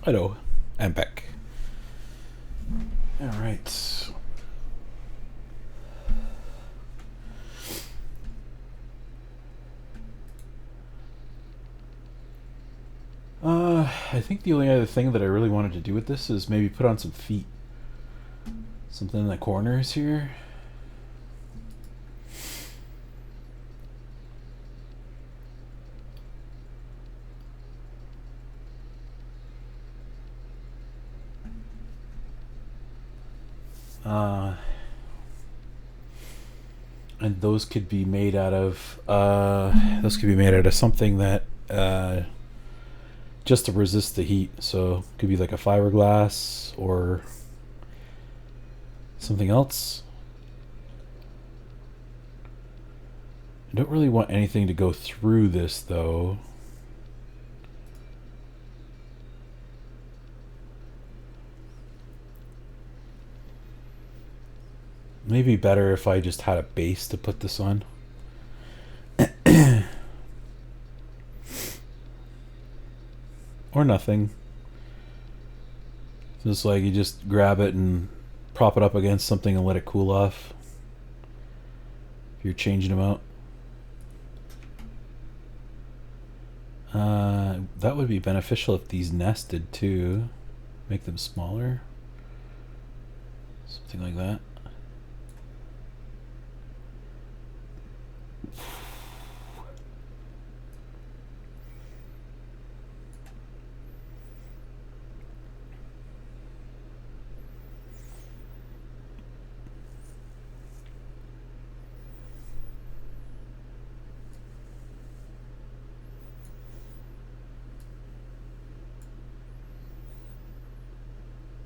Hello, I'm back. All right. I think the only other thing that I really wanted to do with this is maybe put on some feet. Something in the corners here. And those could be made out of something that just to resist the heat. So it could be like a fiberglass or something else. I don't really want anything to go through this though. Maybe better if I just had a base to put this on. Or nothing. Just like you just grab it and prop it up against something and let it cool off. If you're changing them out. That would be beneficial if these nested too. Make them smaller. Something like that.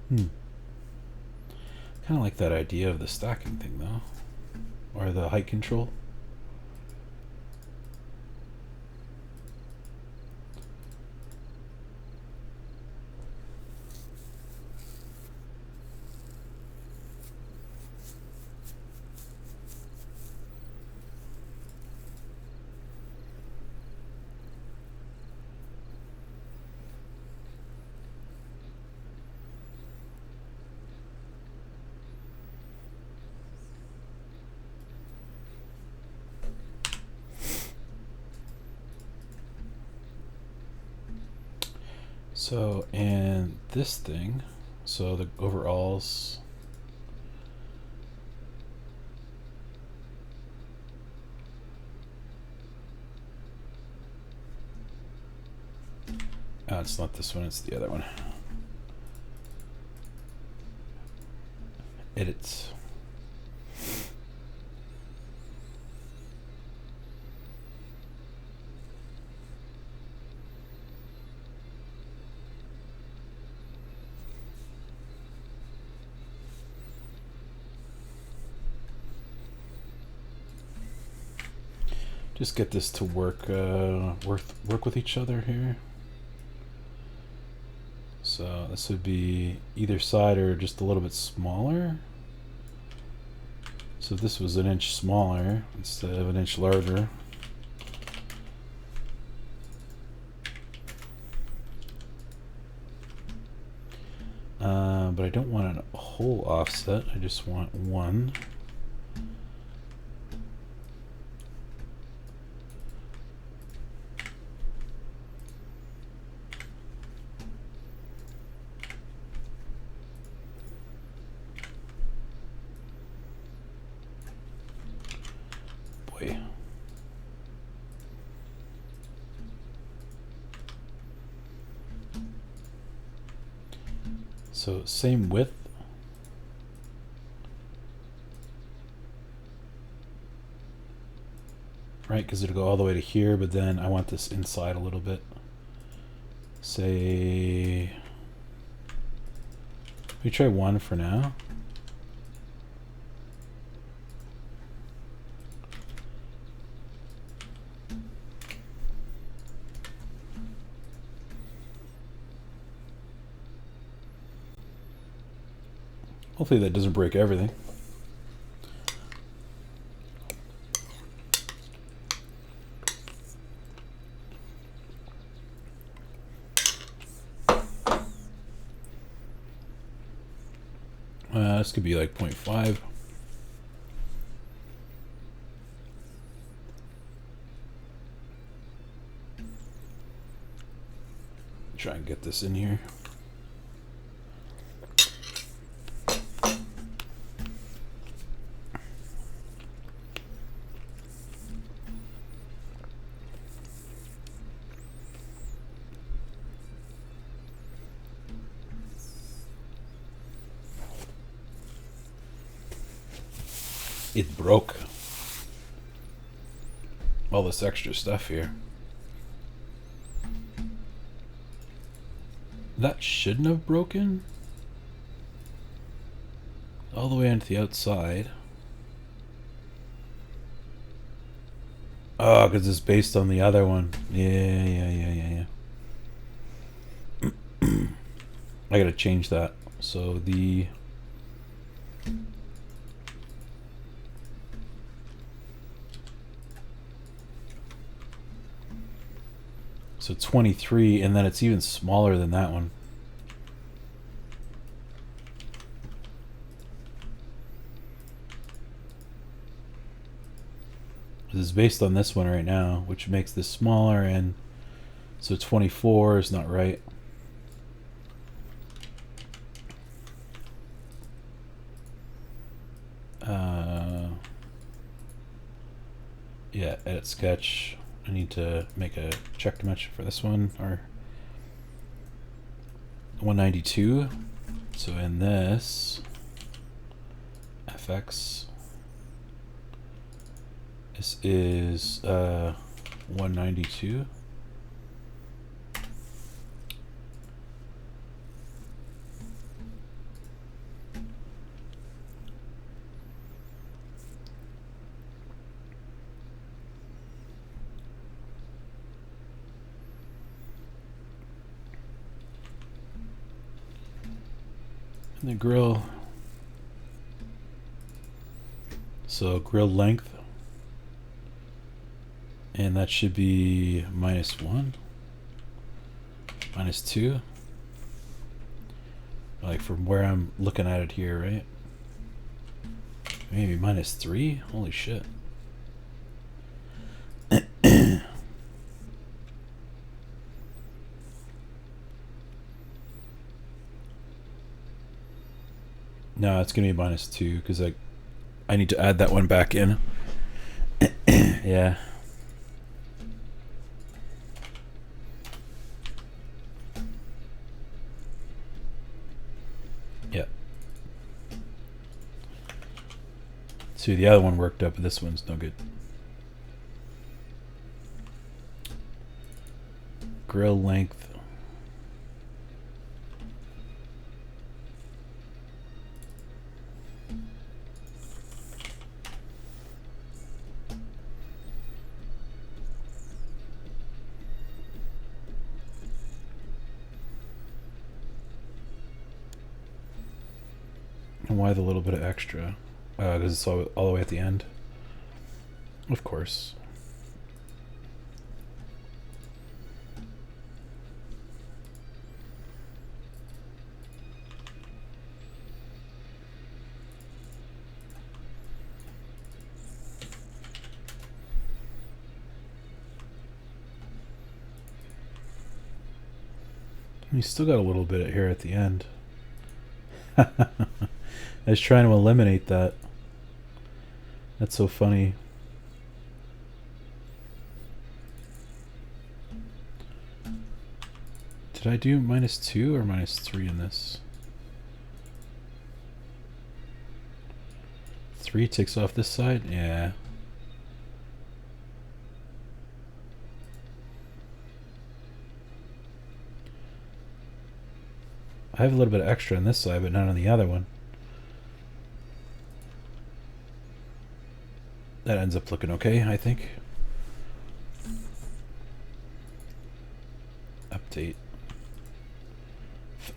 Kind of like that idea of the stacking thing though. Or the height control. So, and this thing, so the overalls, oh, it's not this one, it's the other one. Edits. Just get this to work with each other here. So this would be either side or just a little bit smaller. So if this was an inch smaller instead of an inch larger. But I don't want a whole offset, I just want one. Boy. So same width. Right, because it'll go all the way to here, but then I want this inside a little bit. Say, we try 1 for now. Hopefully that doesn't break everything. This could be like 0.5. Try and get this in here. It broke. All this extra stuff here. That shouldn't have broken. All the way onto the outside. Oh, because it's based on the other one. Yeah. I gotta change that. So the... So 23, and then it's even smaller than that one. This is based on this one right now, which makes this smaller, and so 24 is not right. Yeah, edit sketch. I need to make a check dimension for this one, or 192. So in this FX, this is 192. The grill, so grill length, and that should be -1, -2, like from where I'm looking at it here, right? Maybe -3. Holy shit. No, it's gonna be -2 because I need to add that one back in. Yeah. Yeah. See, the other one worked up, but this one's no good. Grill length. And why the little bit of extra? Because it's all the way at the end. Of course. You still got a little bit here at the end. I was trying to eliminate that. That's so funny. Did I do -2 or -3 in this? 3 takes off this side? Yeah. I have a little bit of extra on this side, but not on the other one. That ends up looking okay, I think. Update.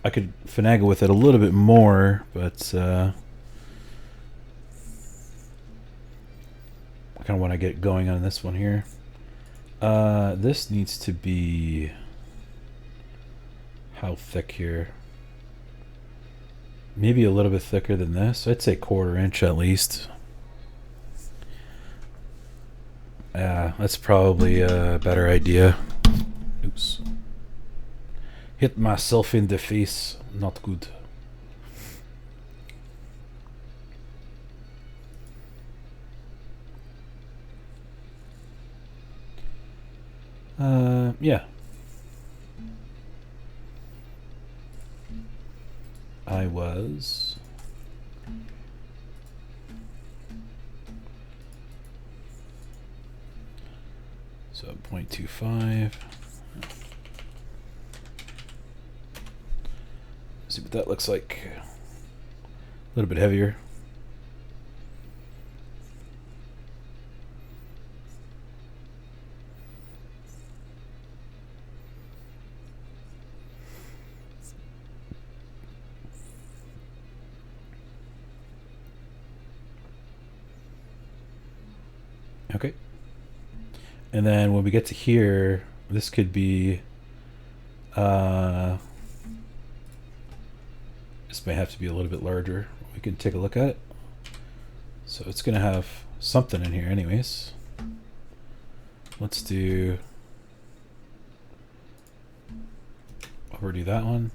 I could finagle with it a little bit more, but I kind of want to get going on this one here. This needs to be how thick here? maybe a little bit thicker than this. I'd say 1/4 inch at least. Yeah, that's probably a better idea. Oops. Hit myself in the face. Not good. Yeah. I was. So 0.25. See what that looks like. A little bit heavier. Okay. And then when we get to here, this could be this may have to be a little bit larger. We can take a look at it. So it's gonna have something in here anyways. Let's overdo that one.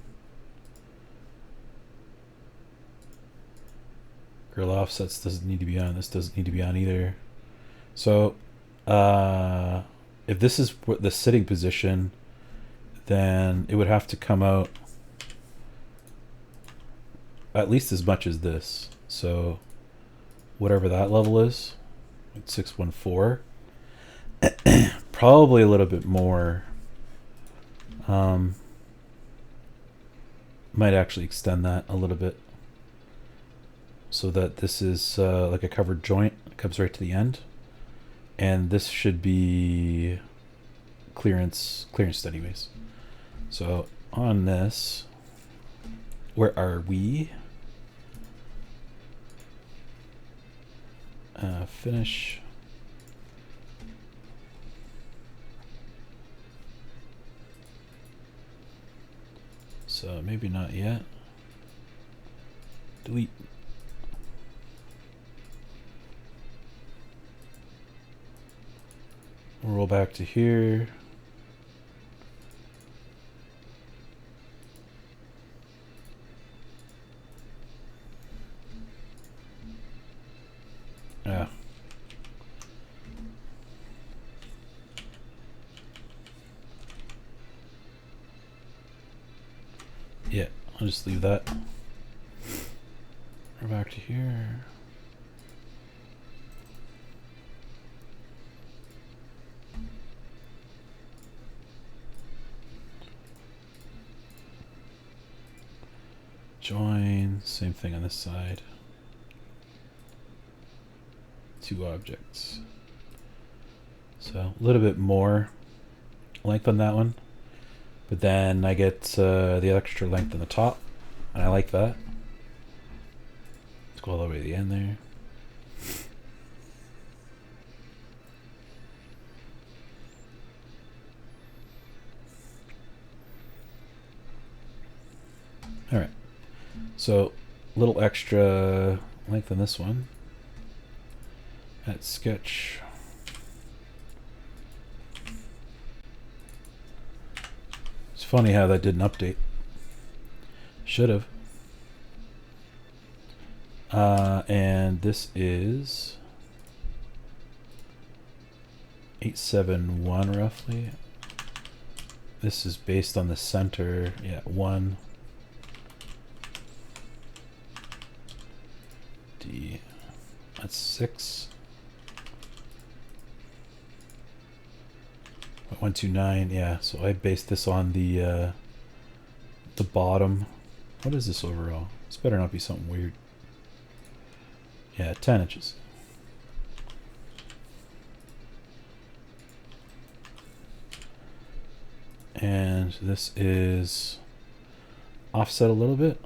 Grill offsets doesn't need to be on. This doesn't need to be on either. So if this is the sitting position, then it would have to come out at least as much as this. So whatever that level is, 614, probably a little bit more. Might actually extend that a little bit so that this is like a covered joint. It comes right to the end, and this should be clearance anyways. So on this, where are we? Finish. So maybe not yet. Delete. Roll back to here. Yeah. Yeah, I'll just leave that. We're back to here. Join, same thing on this side. Two objects. So a little bit more length on that one. But then I get the extra length on the top, and I like that. Let's go all the way to the end there. All right. So a little extra length on this one. At sketch. It's funny how that didn't update. Should have. And this is 871 roughly. This is based on the center. Yeah, 1. D. That's 6. 129, yeah. So I based this on the bottom. What is this overall? This better not be something weird. Yeah, 10 inches. And this is offset a little bit.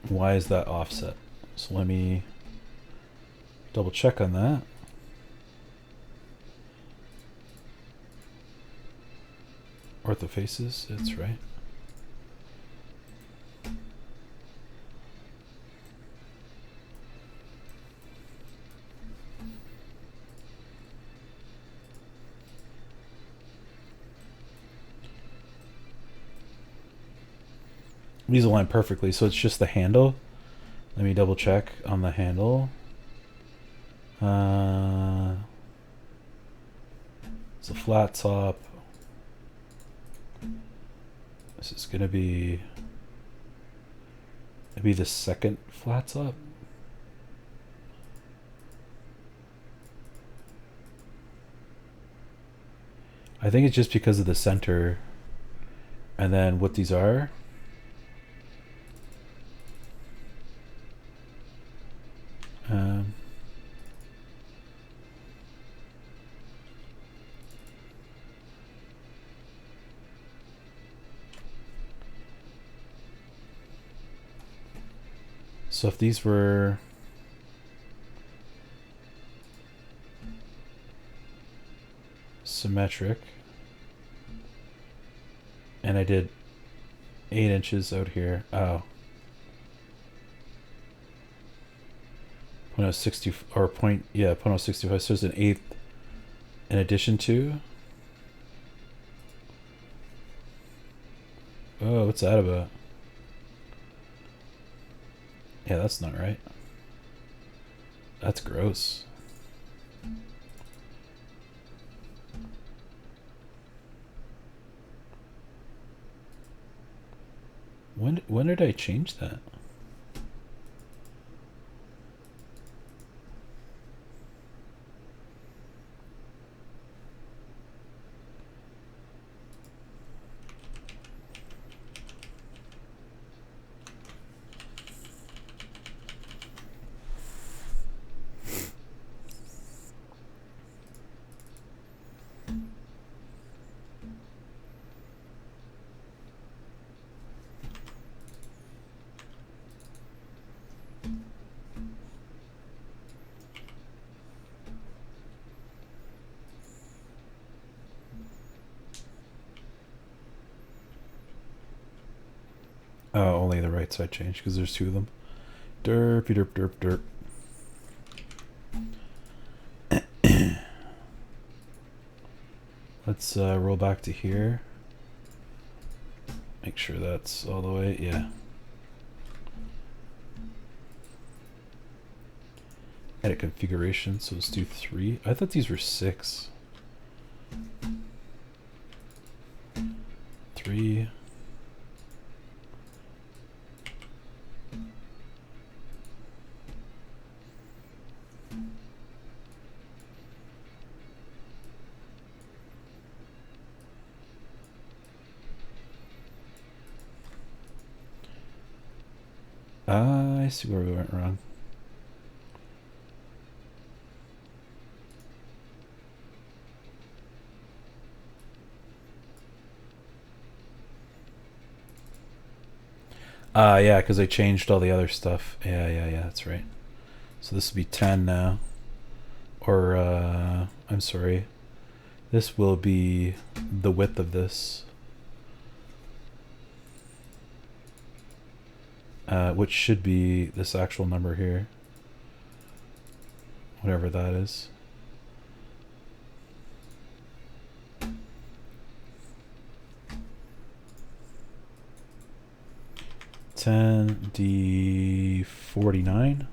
Why is that offset? So let me double check on that. Orthofaces, that's right. These align perfectly, so it's just the handle. Let me double check on the handle. It's a flat top. This is gonna be maybe the second flat top. I think it's just because of the center. And then what these are. So if these were symmetric, and I did 8 inches out here. Oh. 0.060 or point, yeah, 0.065. So it's an eighth in addition to. Oh, what's that about? Yeah, that's not right. That's gross. When did I change that? Oh, only the right side changed because there's 2 of them. Derpy derp derp derp. Let's roll back to here. Make sure that's all the way. Yeah. Edit configuration. So let's do 3. I thought these were 6. 3. I see where we went wrong. Yeah, because I changed all the other stuff. Yeah, that's right. So this will be 10 now. Or, I'm sorry. This will be the width of this. Which should be this actual number here. Whatever that is. D49.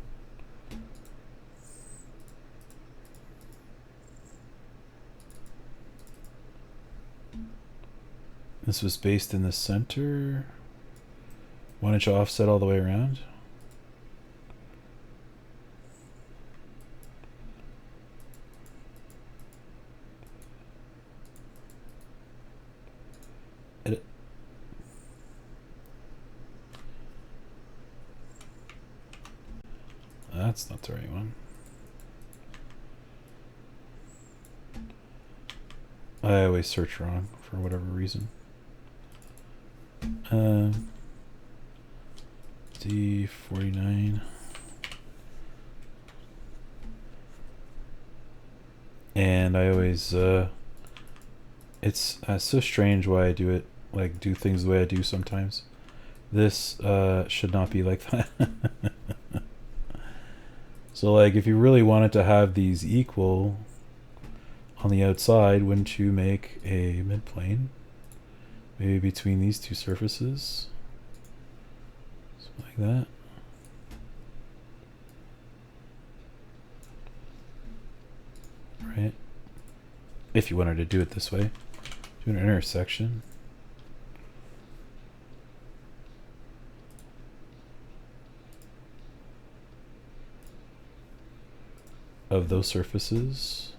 This was based in the center. 1 inch offset all the way around. That's not the right one. I always search wrong for whatever reason. D49. And I always, it's so strange why I do it, like do things the way I do sometimes. This should not be like that. So like if you really wanted to have these equal on the outside, wouldn't you make a midplane? Maybe between these two surfaces. like that. Right? If you wanted to do it this way, do an intersection. Of those surfaces.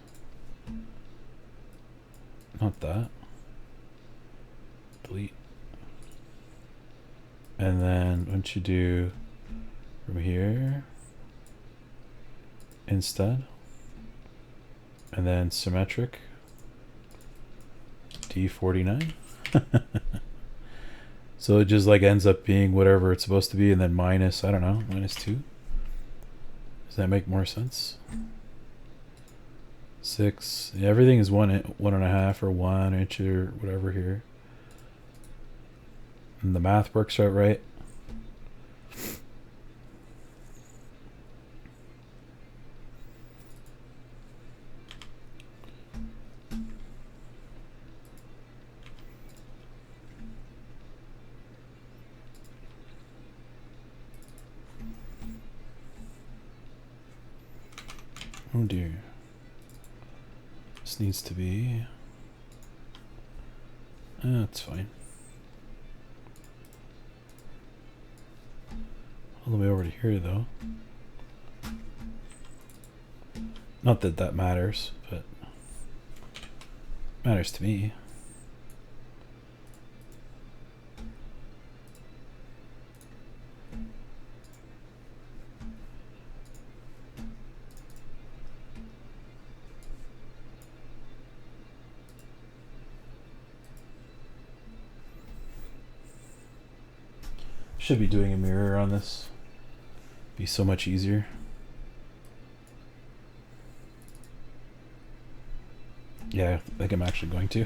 Not that. Delete. And then once you do from here instead, and then symmetric D49. So it just like ends up being whatever it's supposed to be, and then minus, I don't know, -2. Does that make more sense? 6. Yeah, everything is 1.5 or 1 inch or whatever here. And the math works out right. Oh dear. This needs to be... that's fine. All the way over to here though. Not that that matters, but matters to me. Should be doing a mirror on this. Be so much easier. Yeah, I think I'm actually going to.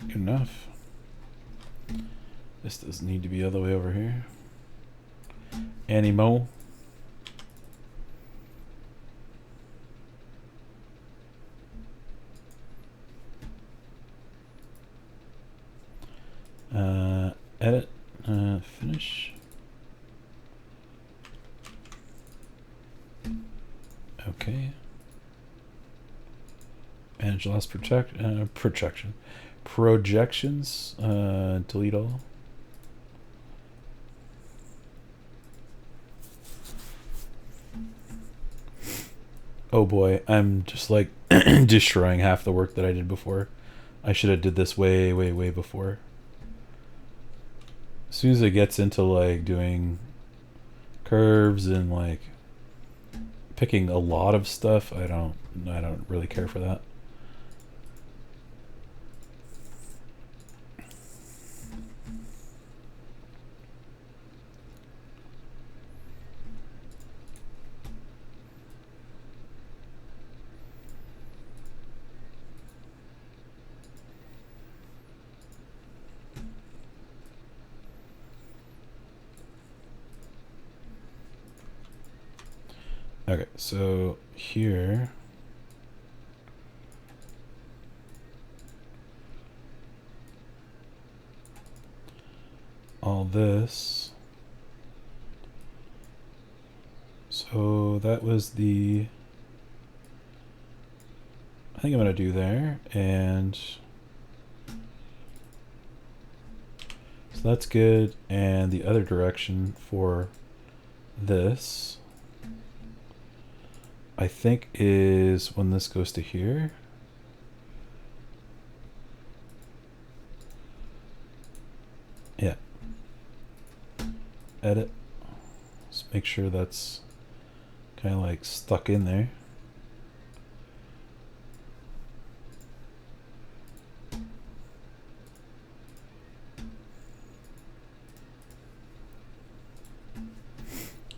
Good enough. This doesn't need to be all the way over here. Anymore. Edit. Finish. Okay. Manage loss projections. Delete all. Oh boy, I'm just like destroying half the work that I did before. I should have did this way before. As soon as it gets into like doing curves and like picking a lot of stuff, I don't really care for that. Okay, so here all this. So that was the, I think I'm gonna do there, and so that's good. And the other direction for this, I think, is when this goes to here. Yeah. Edit. Let's make sure that's kind of like stuck in there.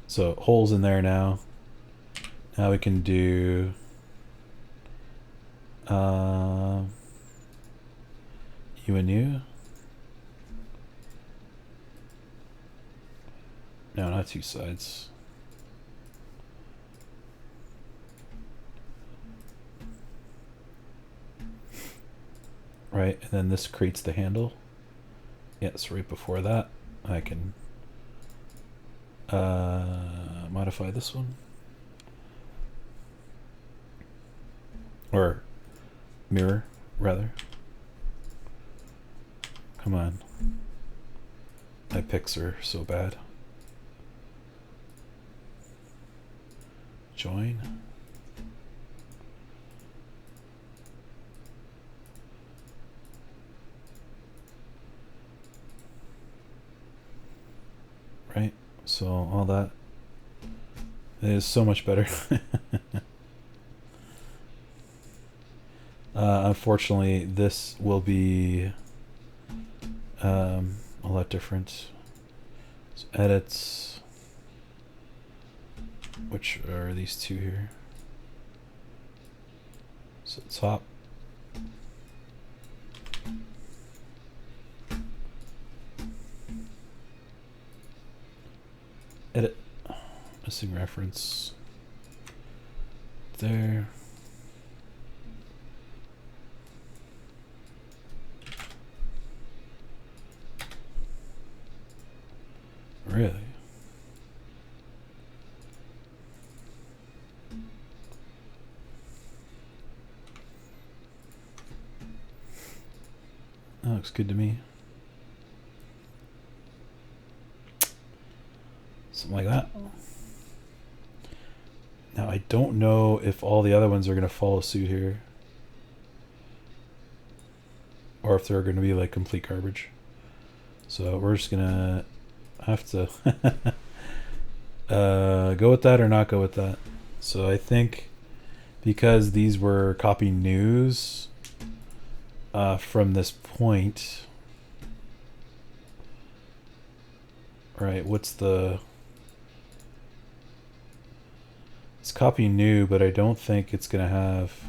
So holes in there now. Now we can do you and you. No, not two sides. Right, and then this creates the handle. Yes, right before that, I can modify this one. Or mirror, rather. Come on. My picks are so bad. Join. Right, so all that is so much better. Unfortunately, this will be a lot different. So edits, which are these two here. So top. Edit. Missing reference. There. Really? That looks good to me. Something like that. Now I don't know if all the other ones are going to follow suit here. Or if they're going to be like complete garbage. So we're just going to have to go with that or not go with that. So I think because these were copy news from this point, right, what's the, it's copy new, but I don't think it's gonna have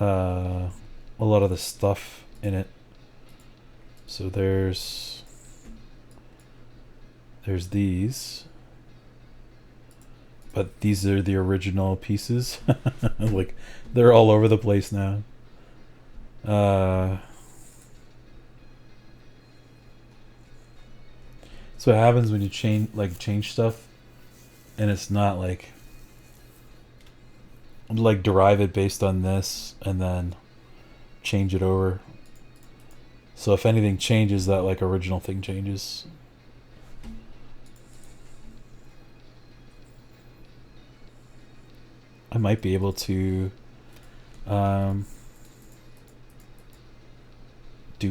a lot of the stuff in it. So there's these, but these are the original pieces. Like they're all over the place now. So what happens when you change stuff, and it's not like derive it based on this and then change it over. So if anything changes, that like original thing changes. I might be able to do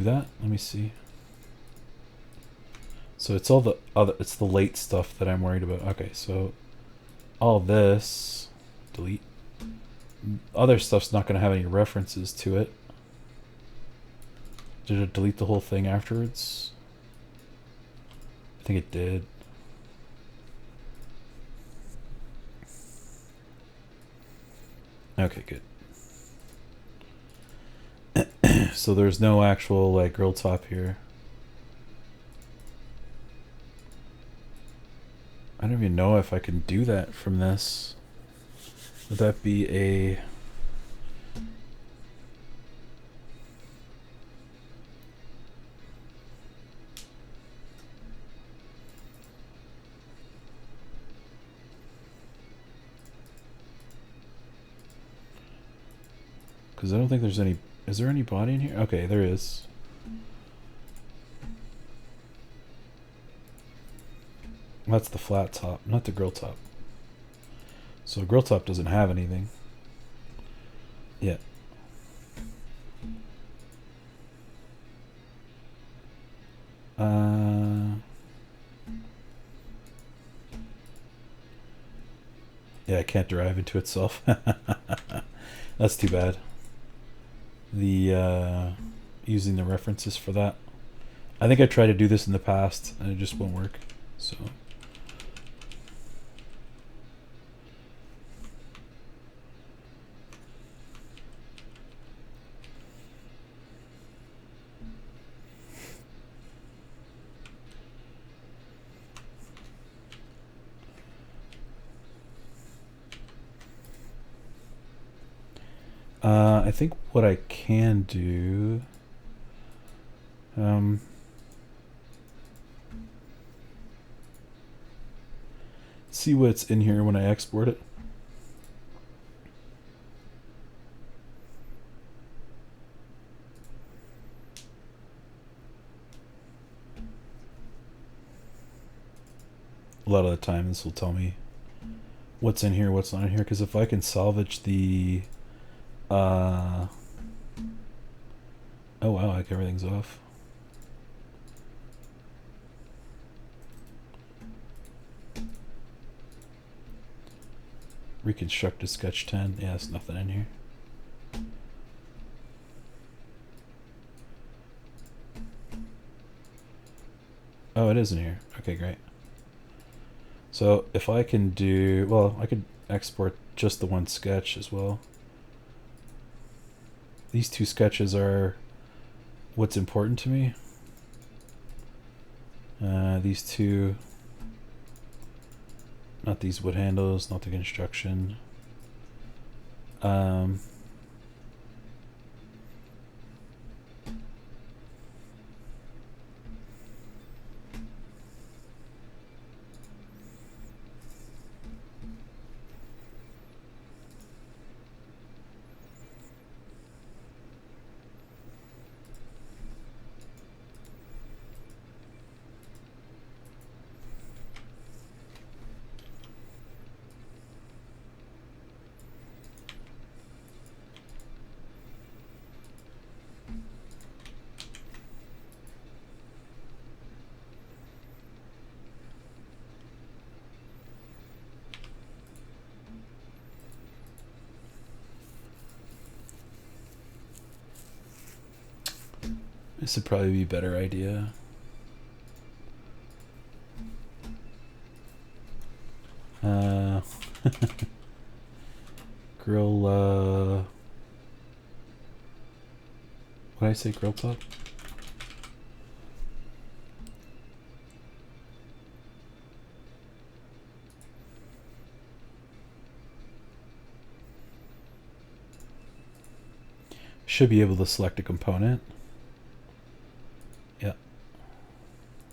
that. Let me see. So it's all the other, it's the late stuff that I'm worried about. Okay, so all this, delete. Other stuff's not going to have any references to it. Did it delete the whole thing afterwards? I think it did. Okay, good. So there's no actual like grill top here. I don't even know if I can do that from this. Would that be a... Because I don't think there's any... Is there any body in here? Okay, there is. That's the flat top, not the grill top. So grill top doesn't have anything. Yeah. Yeah, it can't drive into itself. That's too bad. The using the references for that. I think I tried to do this in the past and it just won't work. So I think what I can do, see what's in here when I export it. A lot of the time this will tell me what's in here, what's not in here, because if I can salvage the oh wow, like everything's off. Reconstruct a sketch 10. Yeah, there's nothing in here. Oh, it is in here. Okay, great. So if I can do, well, I could export just the one sketch as well. These two sketches are what's important to me. These two, not these wood handles, not the construction. This would probably be a better idea. Grill, what did I say, grill top? Should be able to select a component. Yeah,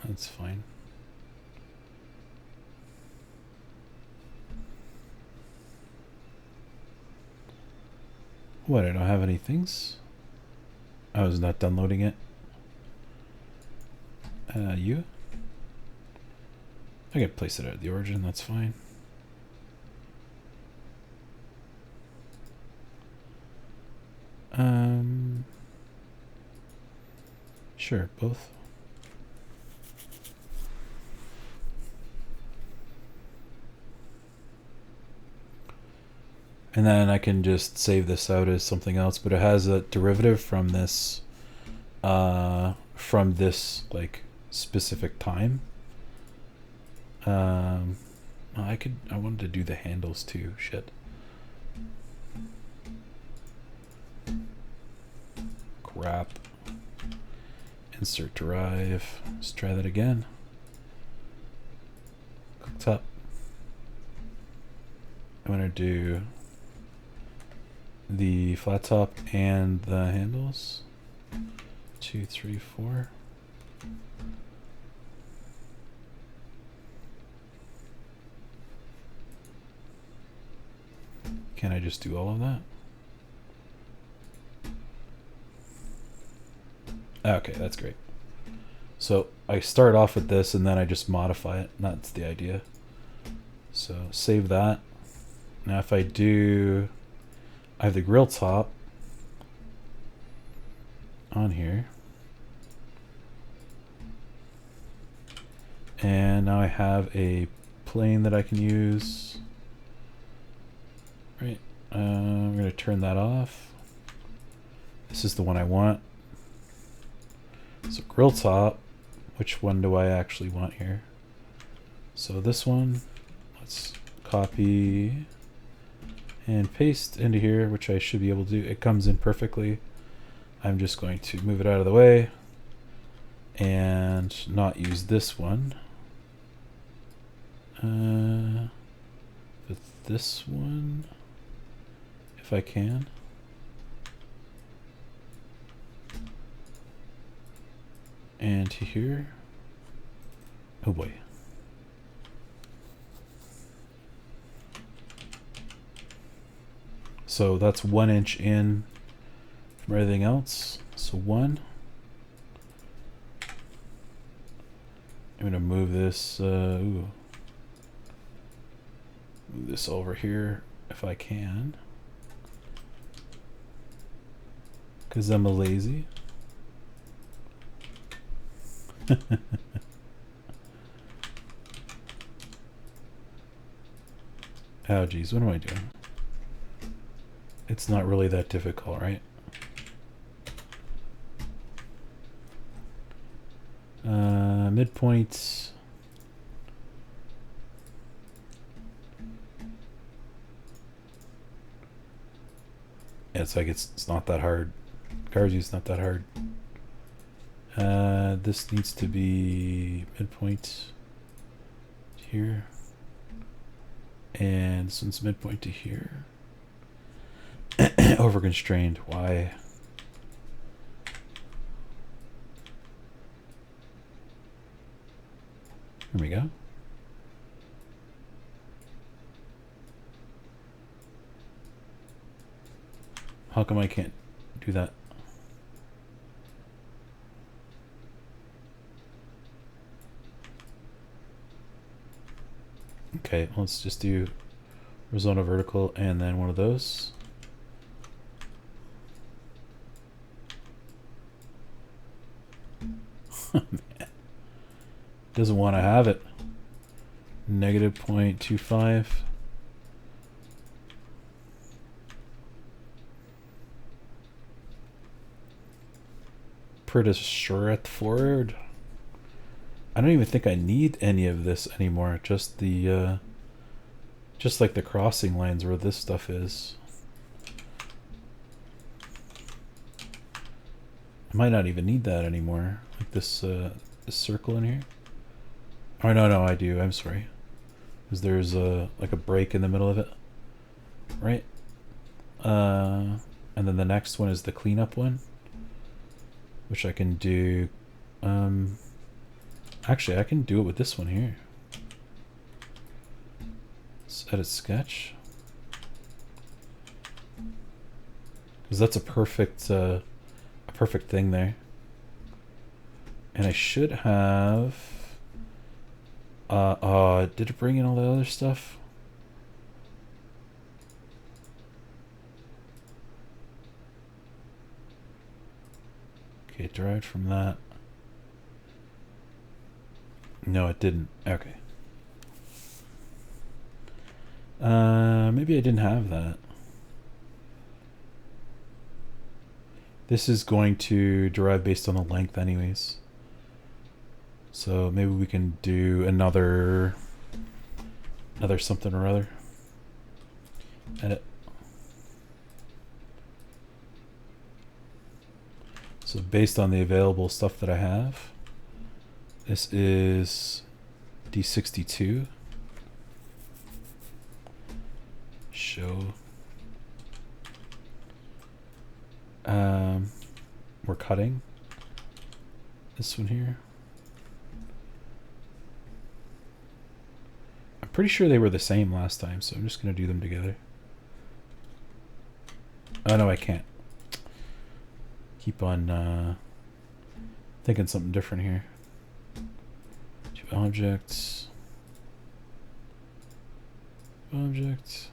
that's fine. What, I don't have any things? I was not done loading it. You? I can place it at the origin, that's fine. Sure, both. And then I can just save this out as something else, but it has a derivative from this like specific time. I wanted to do the handles too. Shit. Crap. Insert derive. Let's try that again. Cooktop. I'm gonna do the flat top and the handles. 2, 3, 4. Can I just do all of that? Okay, that's great. So I start off with this and then I just modify it. That's the idea. So save that. Now if I do, I have the grill top on here. And now I have a plane that I can use. Right. I'm going to turn that off. This is the one I want. So grill top, which one do I actually want here? So this one, let's copy and paste into here, which I should be able to do. It comes in perfectly. I'm just going to move it out of the way and not use this one. But this one, if I can. And to here. Oh boy. So that's 1 inch in from everything else. So 1. I'm gonna move this. Move this over here if I can, because I'm a lazy. Oh geez, what am I doing? It's not really that difficult, right? Midpoint. Yeah, it's like it's not that hard. Karsyz not that hard. This needs to be midpoint here, and this one's midpoint to here. Over constrained. Why? Here we go. How come I can't do that? Okay, let's just do horizontal, vertical, and then one of those. Man. Doesn't want to have it. Negative 0.25. Pretty straightforward. I don't even think I need any of this anymore. Just the just like the crossing lines where this stuff is. I might not even need that anymore. Like this this circle in here. Oh no, I do. I'm sorry. Because there's like a break in the middle of it, right? And then the next one is the cleanup one, which I can do. Actually, I can do it with this one here. Let's edit sketch, because that's a perfect thing there. And I should have. Did it bring in all the other stuff? Okay, derived from that. No, it didn't. Okay. Maybe I didn't have that. This is going to derive based on the length anyways. So maybe we can do another something or other. Edit. So based on the available stuff that I have, this is D62. Show. We're cutting this one here. I'm pretty sure they were the same last time, so I'm just going to do them together. Oh, no, I can't. Keep on thinking something different here. Two objects. Object.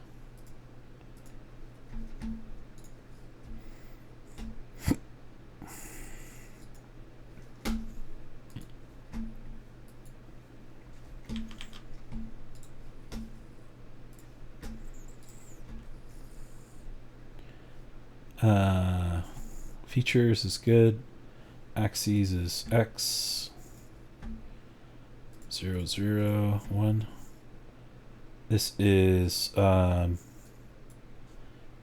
Features is good. Axes is X. 0, 0, 1. This is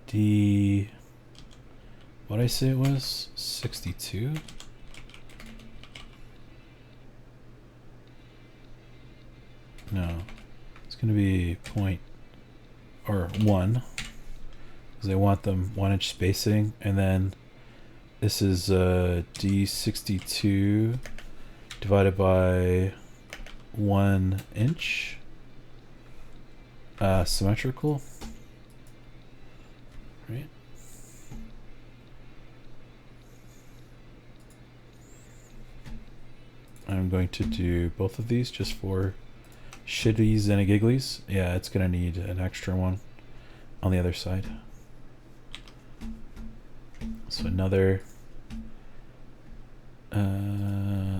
D. What did I say it was? 62. No, it's going to be point or 1 because I want them 1 inch spacing, and then this is D62 divided by 1 inch. Symmetrical, right? I'm going to do both of these just for shitties and a gigglies. Yeah, it's gonna need an extra one on the other side. So another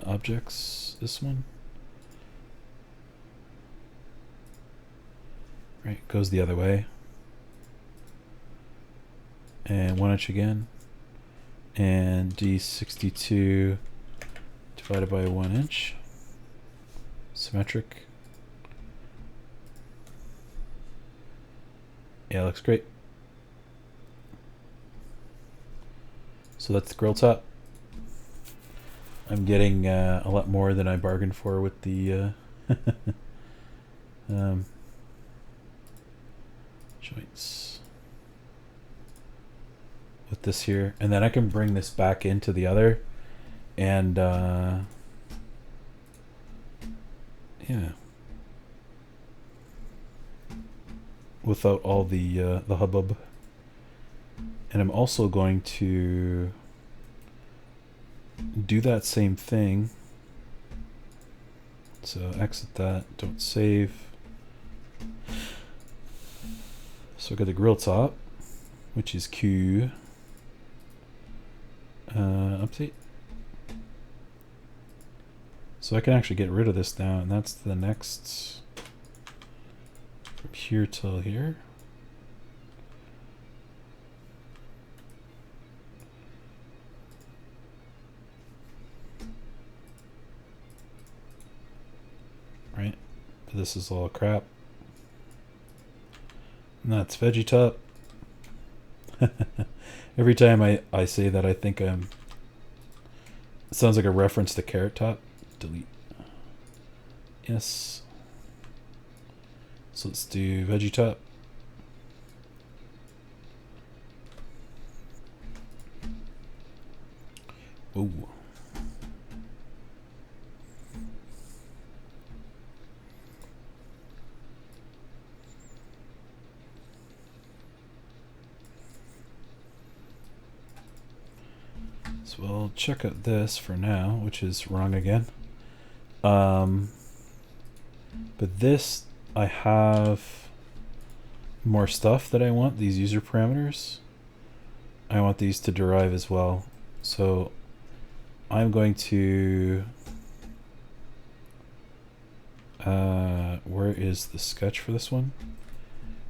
objects, this one. Right, goes the other way. And 1 inch again. And D62 divided by 1 inch. Symmetric. Yeah, looks great. So that's the grill top. I'm getting a lot more than I bargained for with the joints with this here, and then I can bring this back into the other, and yeah, without all the hubbub. And I'm also going to do that same thing. So exit that, don't save. So I got the grill top, which is Q. Update. So I can actually get rid of this now, and that's the next from here till here. Right, this is all crap. And that's veggie top. Every time I say that, I think it sounds like a reference to Carrot Top. Delete. Yes. So let's do veggie top. Ooh. So we'll check out this for now, which is wrong again. But this, I have more stuff that I want, these user parameters. I want these to derive as well. So I'm going to, where is the sketch for this one?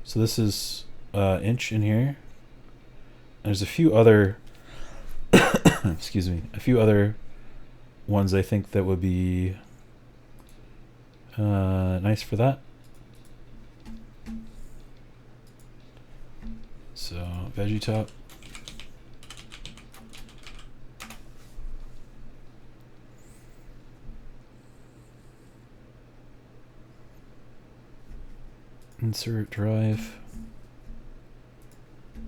So this is inch in here. There's a few other, excuse me, a few other ones I think that would be nice for that. So veggie top. Insert drive.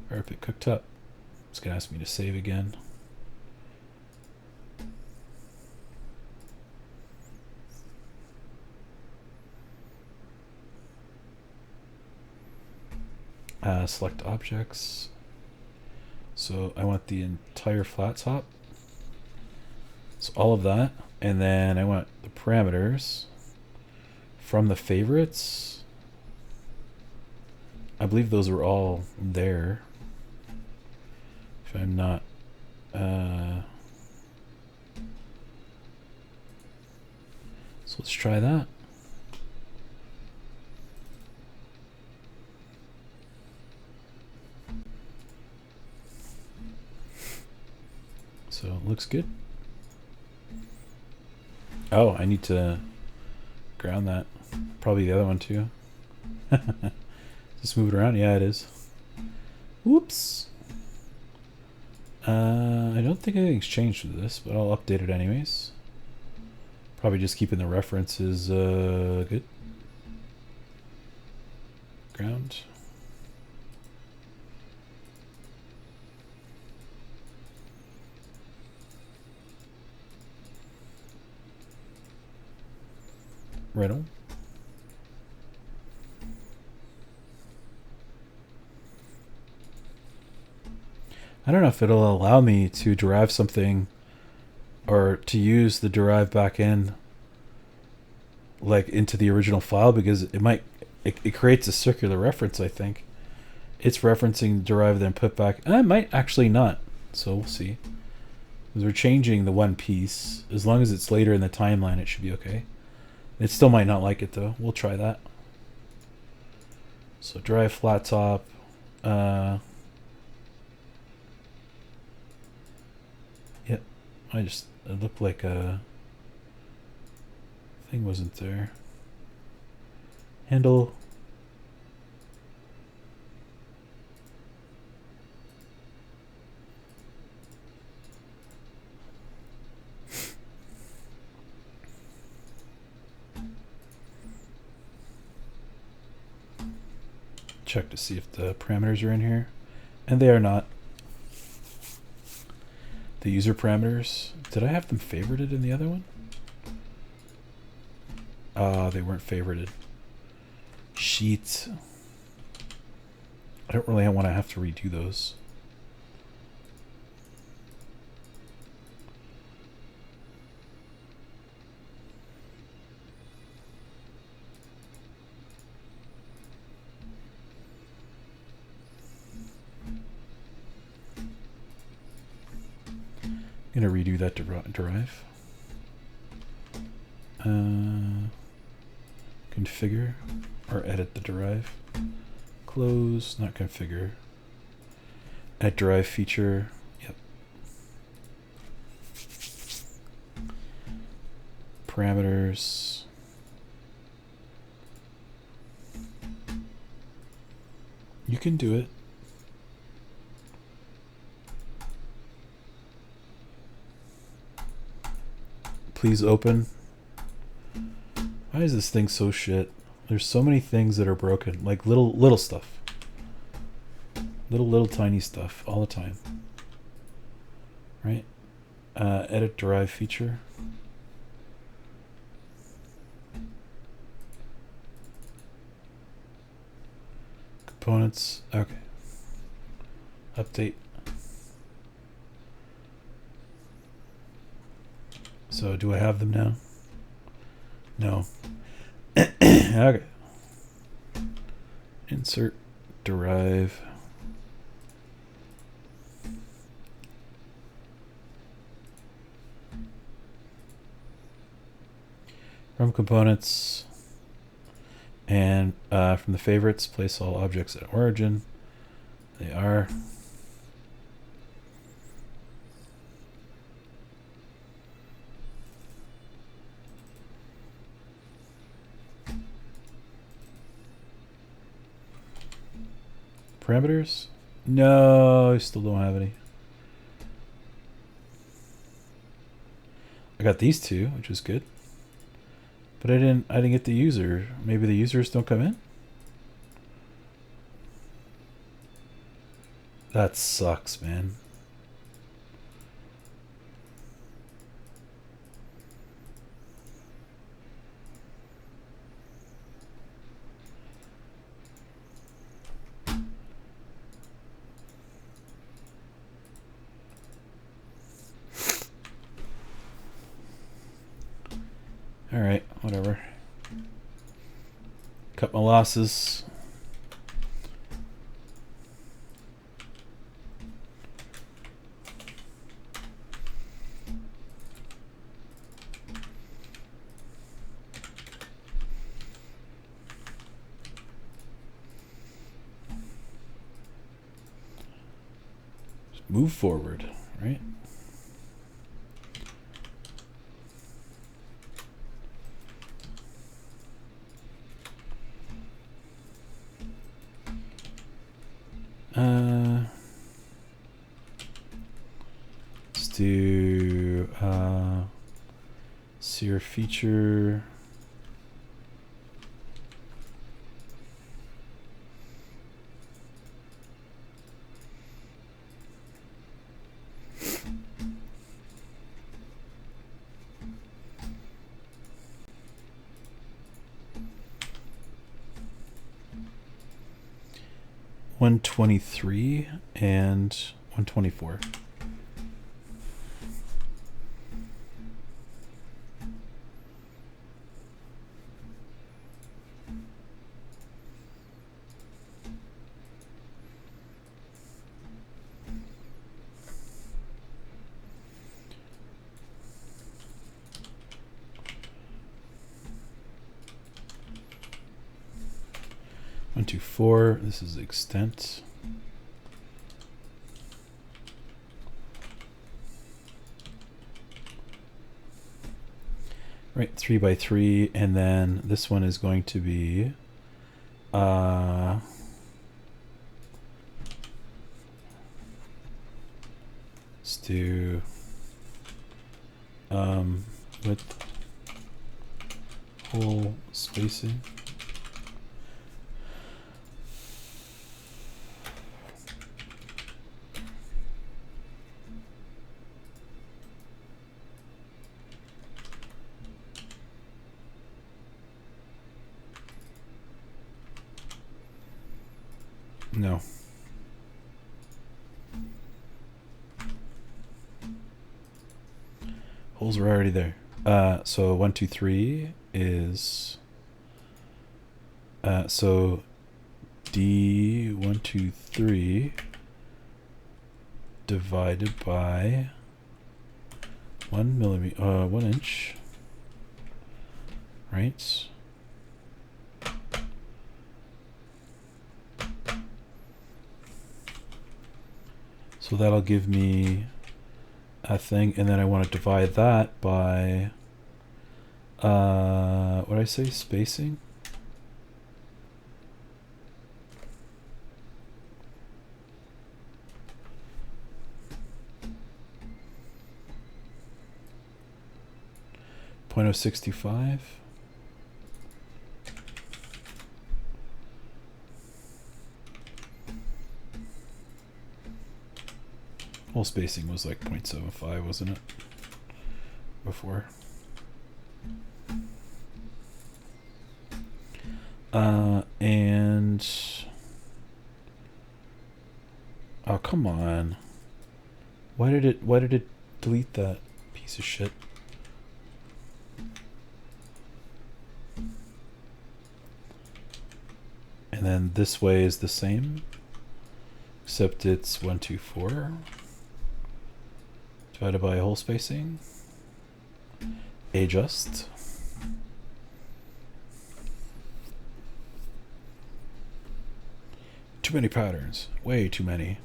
or if it cooked up. It's gonna ask me to save again. Select objects. So I want the entire flat top. So all of that, and then I want the parameters from the favorites. I believe those were all there. If I'm not, so let's try that. So it looks good. Oh, I need to ground that. Probably the other one too. Just move it around. Yeah, it is. Whoops. I don't think anything's changed with this, but I'll update it anyways. Probably just keeping the references good. Ground. Right on. I don't know if it'll allow me to derive something or to use the derive backend like into the original file, because it creates a circular reference. I think it's referencing derive then put back. I might actually not, so we'll see. Because we're changing the one piece. As long as it's later in the timeline, it should be okay. It still might not like it though. We'll try that. So derive flat top. Yep. It looked like a thing wasn't there. Handle. Check to see if the parameters are in here, and they are not. The user parameters, did I have them favorited in the other one? They weren't favorited. Sheets. I don't really want to have to redo those. I'm gonna redo that derive. Configure or edit the derive. Close, not configure. Add derive feature. Yep. Parameters. You can do it. Please open. Why is this thing so shit? There's so many things that are broken, like little stuff, little tiny stuff all the time. Right? Edit derive feature. Components. Okay. Update. So do I have them now? No. Okay. Insert derive. From components. And from the favorites, place all objects at origin. They are. Parameters? No, I still don't have any. I got these two, which is good. But I didn't get the user. Maybe the users don't come in? That sucks, man. All right, whatever. Cut my losses. Just move forward, right? Let's do seer feature. $123 and $124. One, two, four. This is extent. Right, 3 by 3, and then this one is going to be let's do width, whole spacing. No. Holes are already there. So 1, 2, 3 is so D 1, 2, 3 divided by 1 millimeter, 1 inch, right? So that'll give me a thing, and then I want to divide that by, what did I say, spacing? .065. Whole spacing was like 0.75, wasn't it? Before. And oh, come on. Why did it delete that piece of shit? And then this way is the same, except it's 1, 2, 4 divided by whole spacing. Adjust. Too many patterns. Way too many.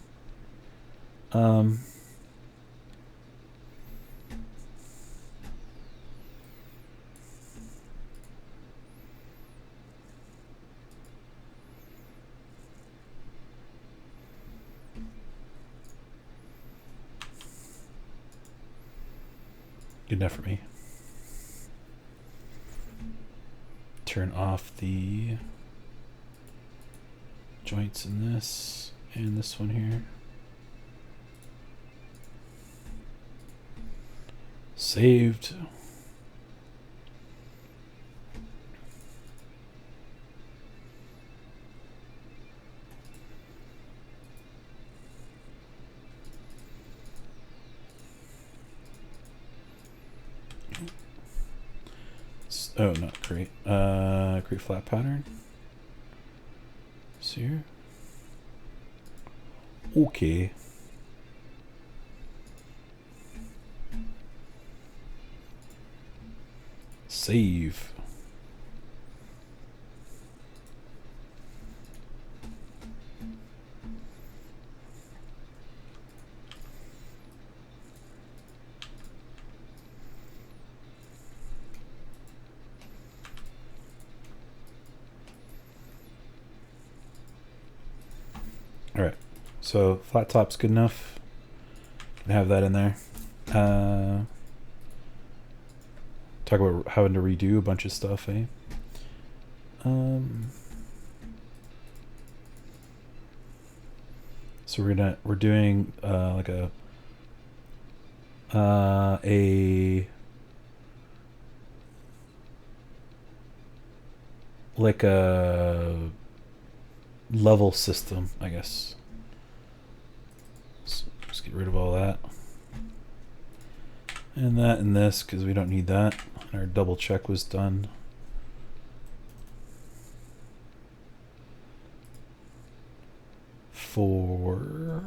Good enough for me. Turn off the joints in this and this one here. Saved. Oh, not create. Create flat pattern. See here. Okay. Save. All right, so flat top's good enough. Can have that in there. Talk about having to redo a bunch of stuff, eh? So we're doing like a level system, I guess. So just get rid of all that. And that and this, because we don't need that. Our double check was done. For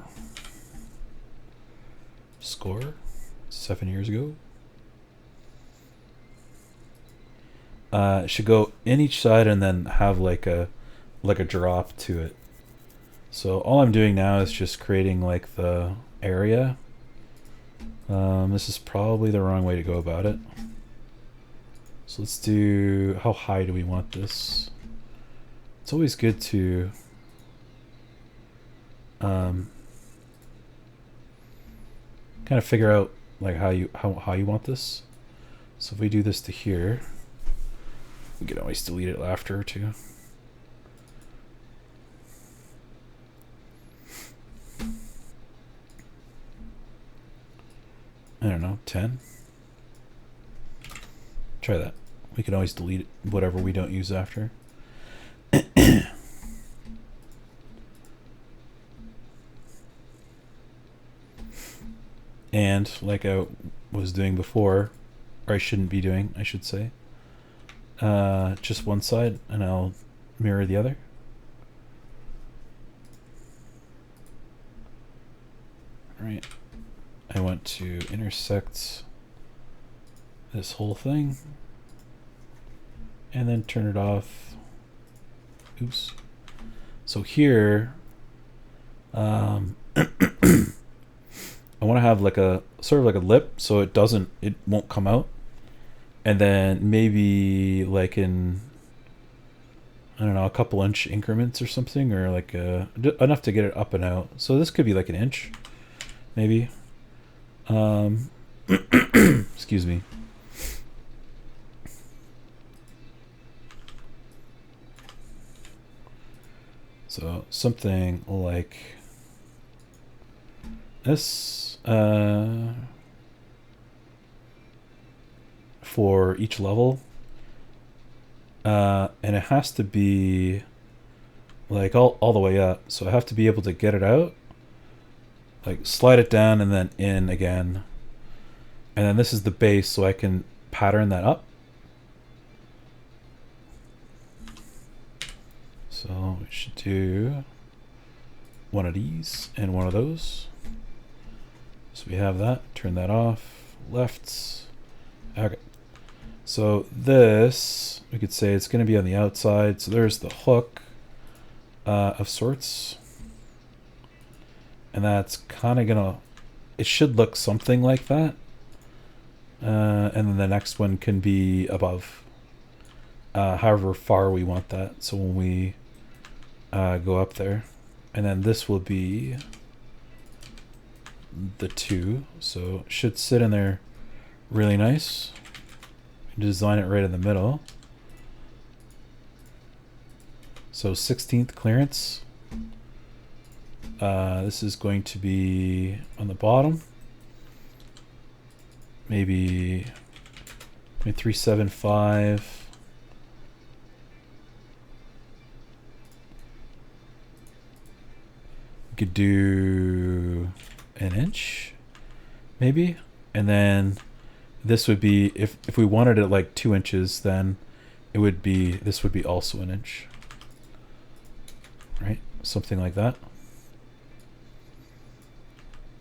score 7 years ago. It should go in each side and then have like a drop to it. So all I'm doing now is just creating like the area. This is probably the wrong way to go about it. So let's do, how high do we want this? It's always good to kind of figure out like how you want this. So if we do this to here, we can always delete it after too. I don't know, 10. Try that. We can always delete whatever we don't use after. And like I was doing before, or I shouldn't be doing, I should say, just one side and I'll mirror the other. All right. I want to intersect this whole thing and then turn it off. Oops. So here, I want to have like a sort of like a lip so it won't come out. And then maybe like in, I don't know, a couple inch increments or something, or like enough to get it up and out. So this could be like an inch, maybe. Excuse me. So something like this for each level, and it has to be like all the way up. So I have to be able to get it out, like slide it down and then in again. And then this is the base, so I can pattern that up. So we should do one of these and one of those. So we have that, turn that off, left. Okay. So this, we could say it's going to be on the outside. So there's the hook of sorts. And that's kind of going to, it should look something like that. And then the next one can be above, however far we want that. So when we go up there, and then this will be the 2. So it should sit in there really nice. Design it right in the middle. So 16th clearance. This is going to be on the bottom. maybe 375. We could do an inch, maybe, and then this would be, if we wanted it like 2 inches, then it would be, this would be also an inch, right? Something like that.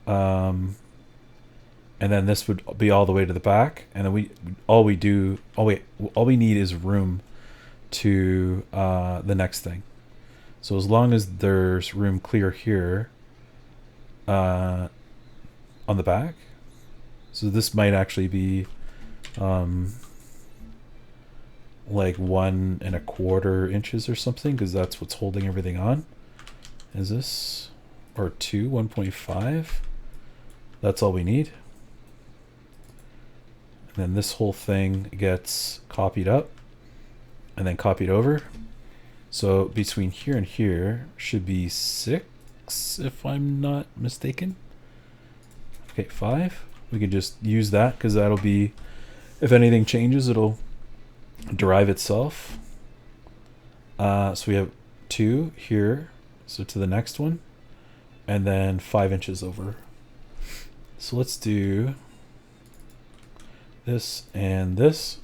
And then this would be all the way to the back, and then all we need is room to the next thing. So as long as there's room clear here on the back, so this might actually be like 1 1/4 inches or something, because that's what's holding everything on. Is this, or 1.5? That's all we need. And then this whole thing gets copied up and then copied over. So between here and here should be 6, if I'm not mistaken. Okay, 5. We can just use that because that'll be, if anything changes, it'll derive itself. So we have 2 here, so to the next one, and then 5 inches over. So let's do this and this.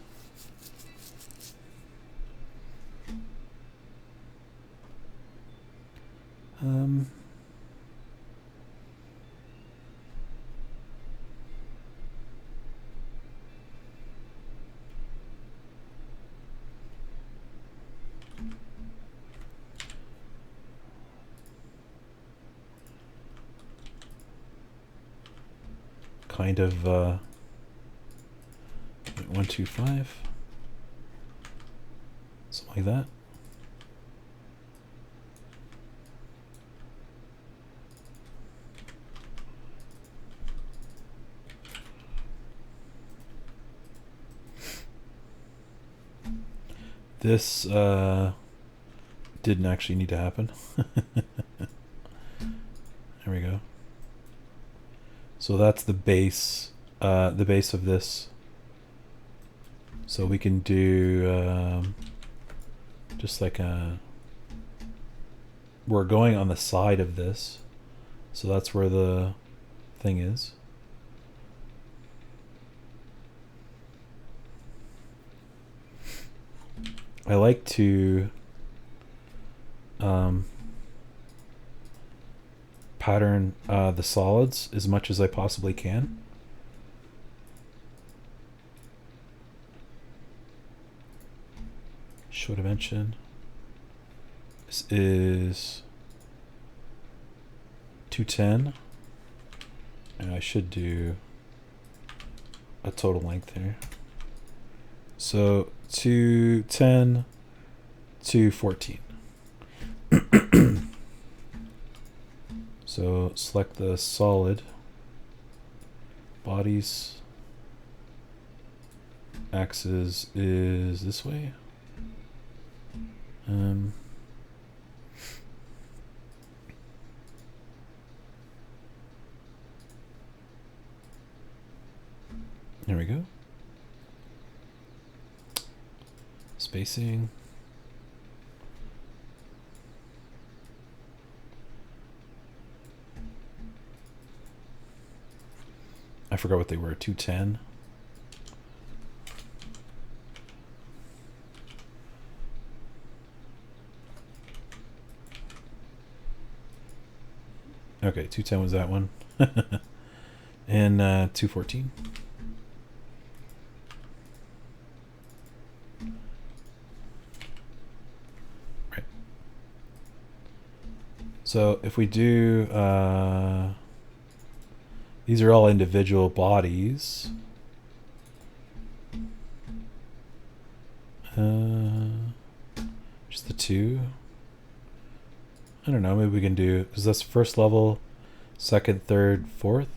Kind of 125, something like that. This didn't actually need to happen. There we go. So that's the base of this. So we can do just like we're going on the side of this, so that's where the thing is. I like to pattern the solids as much as I possibly can. Show dimension. This is 210, and I should do a total length here. So 210 to 14. So select the solid bodies. Axis is this way. There we go. Spacing. I forgot what they were, 210. Okay, 210 was that one. And 214. Right. So if we do these are all individual bodies. Just the 2. I don't know, maybe we can do, because that's first level, second, third, fourth.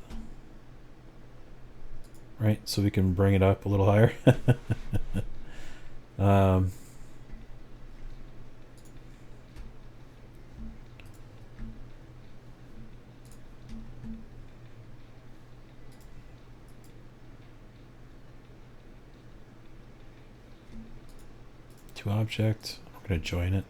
Right, so we can bring it up a little higher. to object. We're going to join it.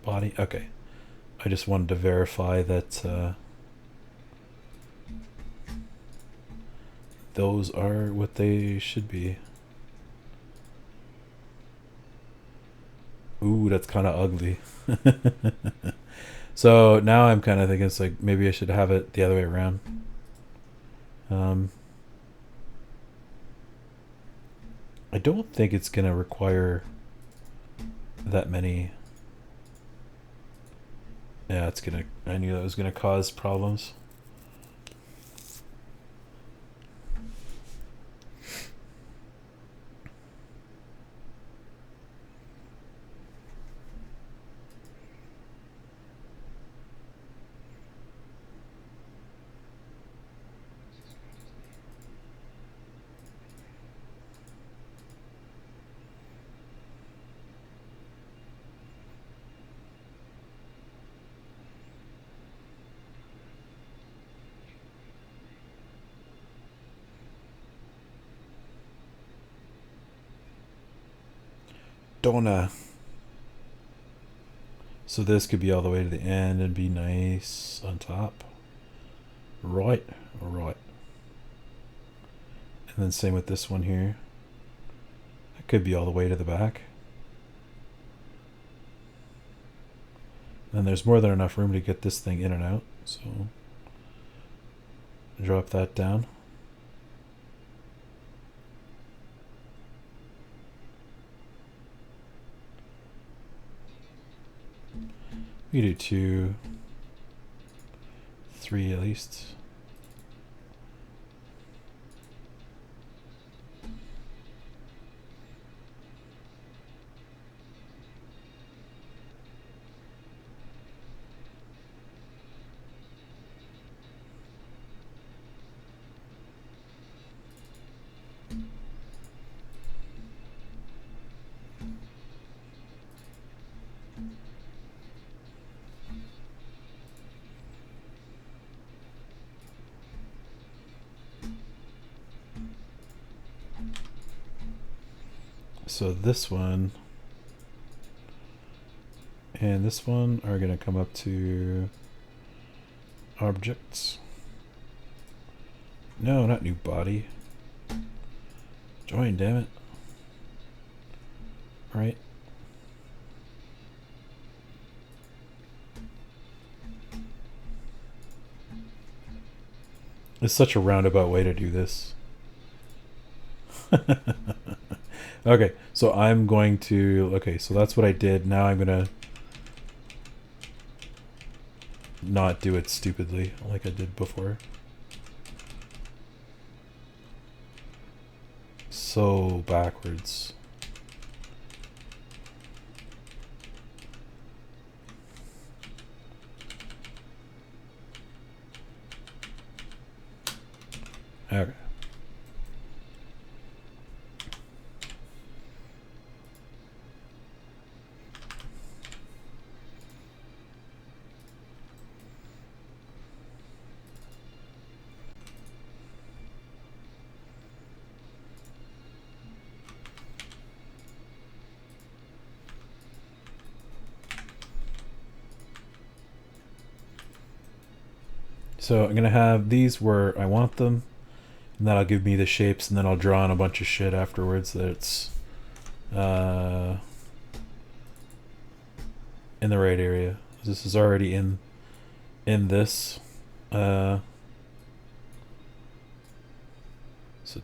Body. Okay. I just wanted to verify that those are what they should be. Ooh, that's kind of ugly. So now I'm kind of thinking it's like maybe I should have it the other way around. I don't think it's gonna require that many. Yeah, it's gonna. I knew that was gonna cause problems. Donna. So this could be all the way to the end and be nice on top. Right, right. And then same with this one here. It could be all the way to the back. And there's more than enough room to get this thing in and out. So drop that down. We do 2, 3 at least. So this one and this one are going to come up to objects. No, not new body. Join, damn it. Right. It's such a roundabout way to do this. Okay, so I'm going to, okay, so that's what I did. Now I'm going to not do it stupidly like I did before. So backwards. Okay. So I'm gonna have these where I want them, and that'll give me the shapes, and then I'll draw on a bunch of shit afterwards that's in the right area. This is already in this. So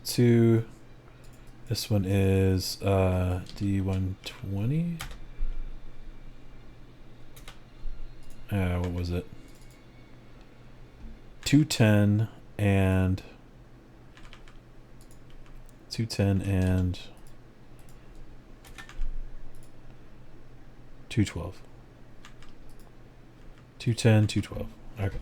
2. This one is D120. What was it? 210 and 212. 210, 212. Okay.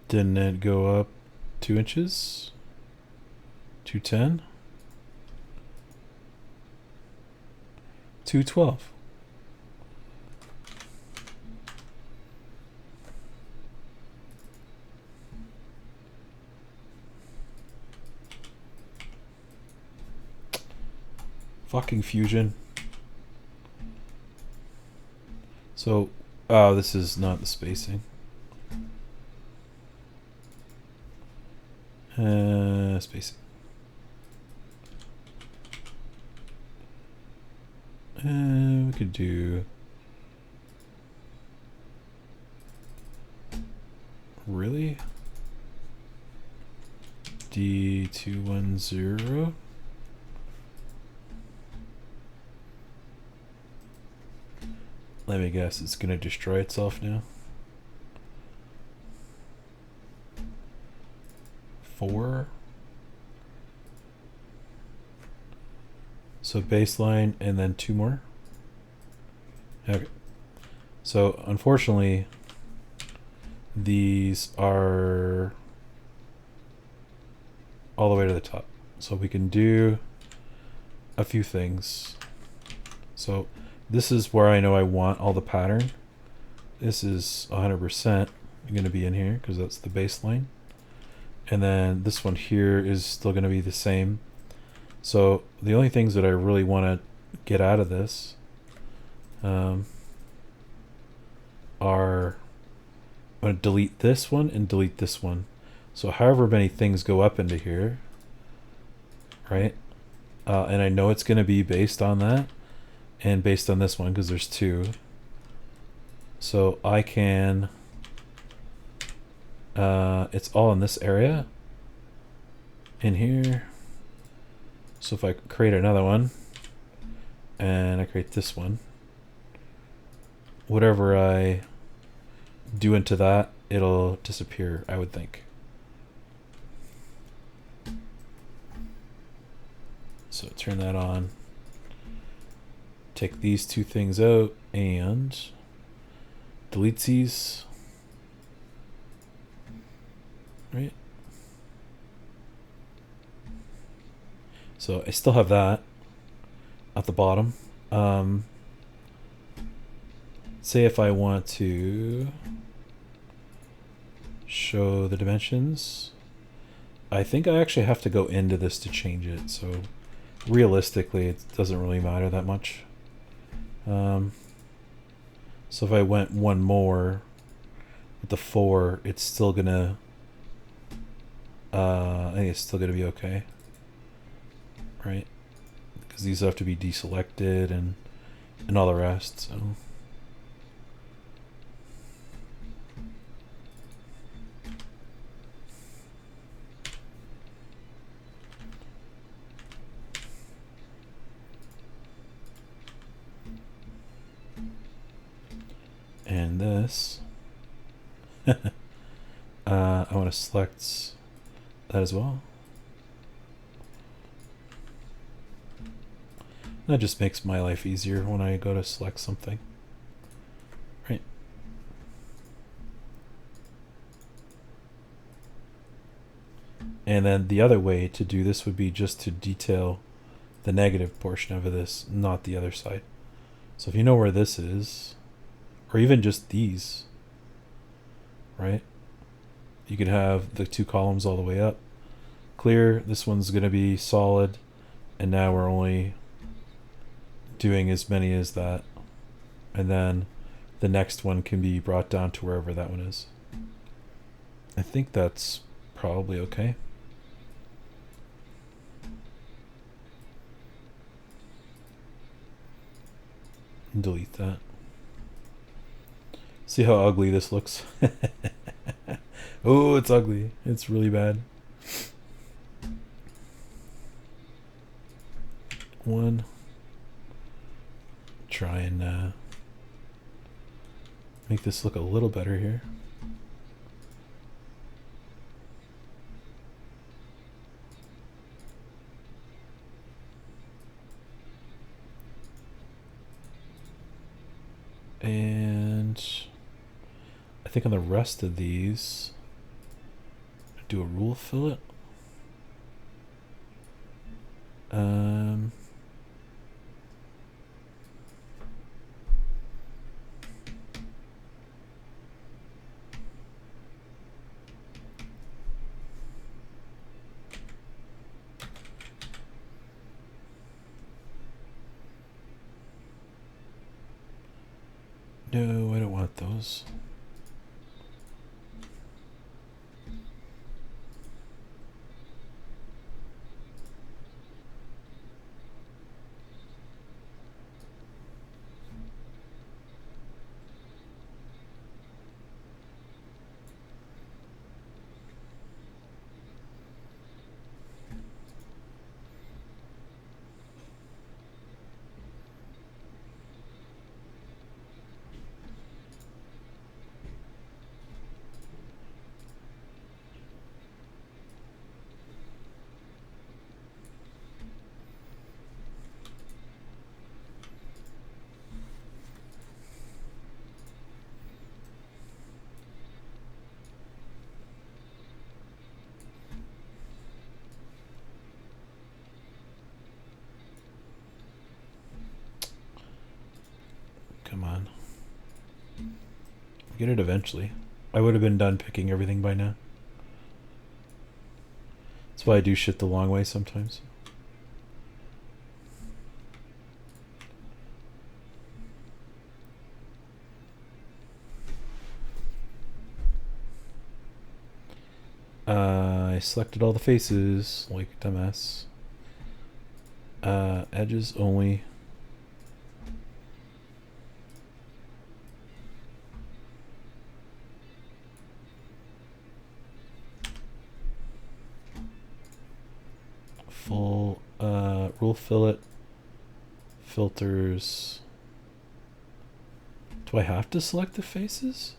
Didn't it go up 2 inches? 210? 212. Fucking fusion. So, oh, this is not the spacing. Spacing. We could do really D210. Let me guess, it's gonna destroy itself now. 4. So baseline and then 2 more. Okay. So unfortunately, these are all the way to the top. So we can do a few things. So this is where I know I want all the pattern. This is 100% going to be in here because that's the baseline. And then this one here is still going to be the same. So the only things that I really want to get out of this are, I'm going to delete this one and delete this one. So however many things go up into here, right? And I know it's going to be based on that and based on this one because there's 2. So I can, it's all in this area in here. So if I create another one and I create this one, whatever I do into that, it'll disappear, I would think. So turn that on. Take these 2 things out and delete these. Right. So I still have that at the bottom. Say if I want to show the dimensions, I think I actually have to go into this to change it. So realistically, it doesn't really matter that much. So if I went one more with the 4, it's still gonna, I think it's still gonna be okay, right? Because these have to be deselected and all the rest. So and this, I want to select that as well. That just makes my life easier when I go to select something, right? And then the other way to do this would be just to detail the negative portion of this, not the other side. So if you know where this is, or even just these, right? You could have the 2 columns all the way up. Clear, this one's going to be solid, and now we're only doing as many as that. And then the next one can be brought down to wherever that one is. I think that's probably okay. Delete that. See how ugly this looks? Oh, it's ugly. It's really bad. 1. Try and make this look a little better here. And I think on the rest of these, do a rule fillet. No, I don't want those. Come on. Get it eventually. I would have been done picking everything by now. That's why I do shit the long way sometimes. I selected all the faces like a dumbass. Edges only. Full rule fillet filters. Do I have to select the faces?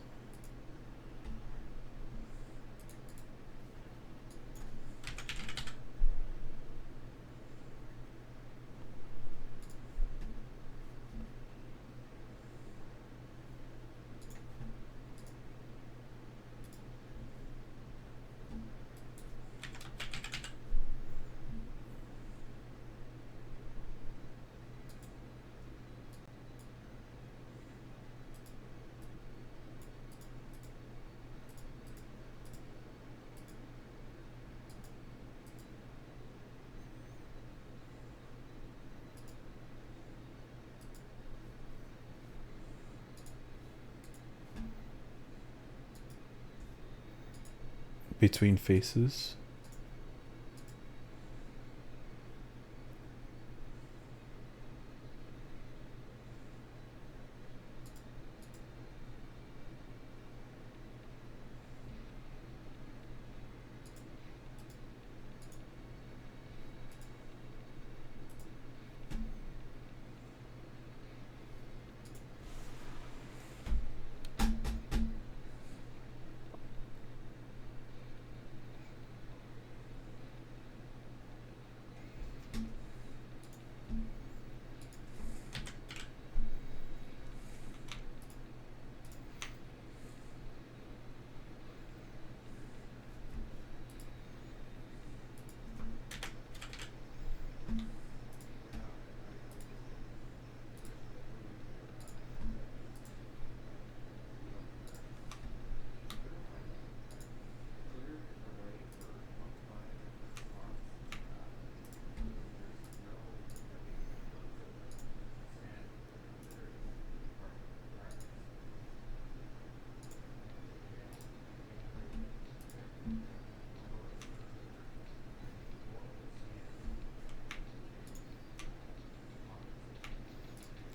Between faces.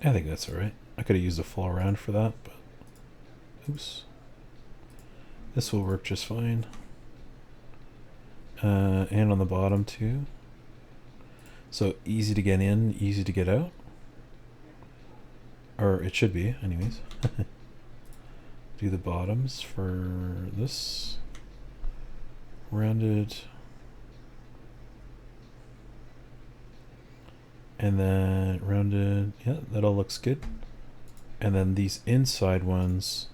I think that's alright. I could have used a full round for that, but oops. This will work just fine. And on the bottom too. So easy to get in, easy to get out. Or it should be, anyways. Do the bottoms for this. Rounded. And then rounded. Yeah, that all looks good. And then these inside ones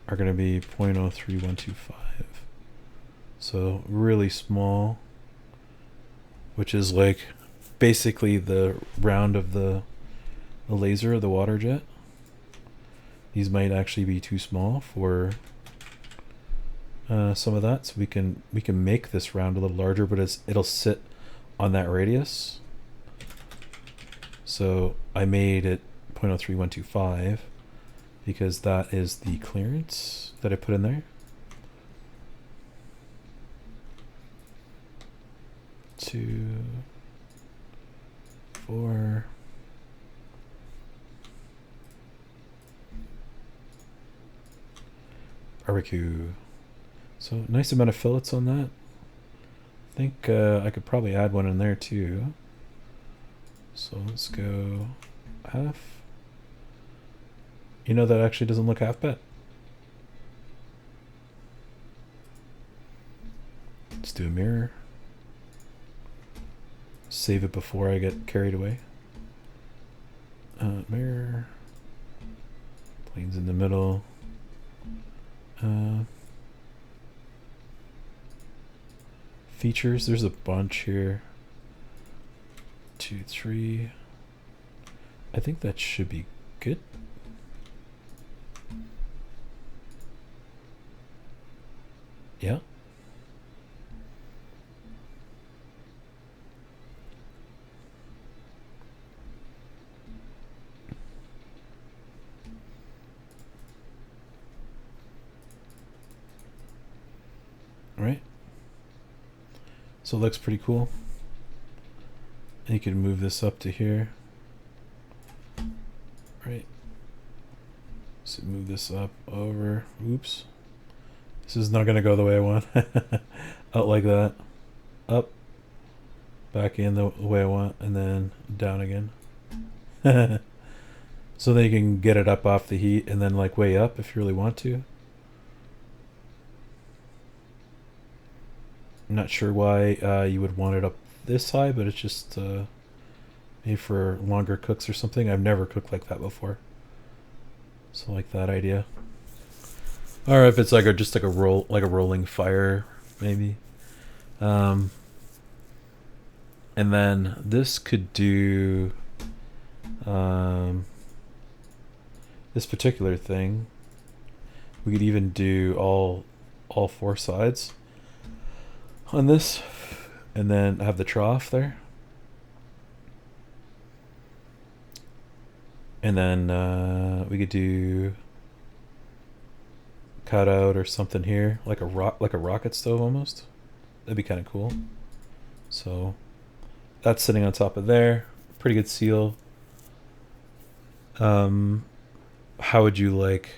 are going to be 0.03125. So really small, which is like basically the round of the laser of the water jet. These might actually be too small for some of that, so we can make this round a little larger, but it'll sit on that radius. So I made it 0.03125 because that is the clearance that I put in there. 2, 4. Barbecue. So nice amount of fillets on that. I think I could probably add one in there too. So let's go half. You know, that actually doesn't look half bad. Let's do a mirror. Save it before I get carried away. Mirror. Planes in the middle. Features, there's a bunch here. 2, 3. I think that should be good. Yeah. All right. So it looks pretty cool. And you can move this up to here. Right. So move this up over. Oops. This is not going to go the way I want. Out like that. Up. Back in the way I want. And then down again. So then you can get it up off the heat and then like way up if you really want to. I'm not sure why you would want it up this high, but it's just maybe for longer cooks or something. I've never cooked like that before. So I like that idea. Or if it's like just like a rolling fire, maybe. And then this could do this particular thing. We could even do all 4 sides on this, and then have the trough there, and then we could do cutout or something here, like a rocket stove almost. That'd be kind of cool. So that's sitting on top of there. Pretty good seal. How would you like?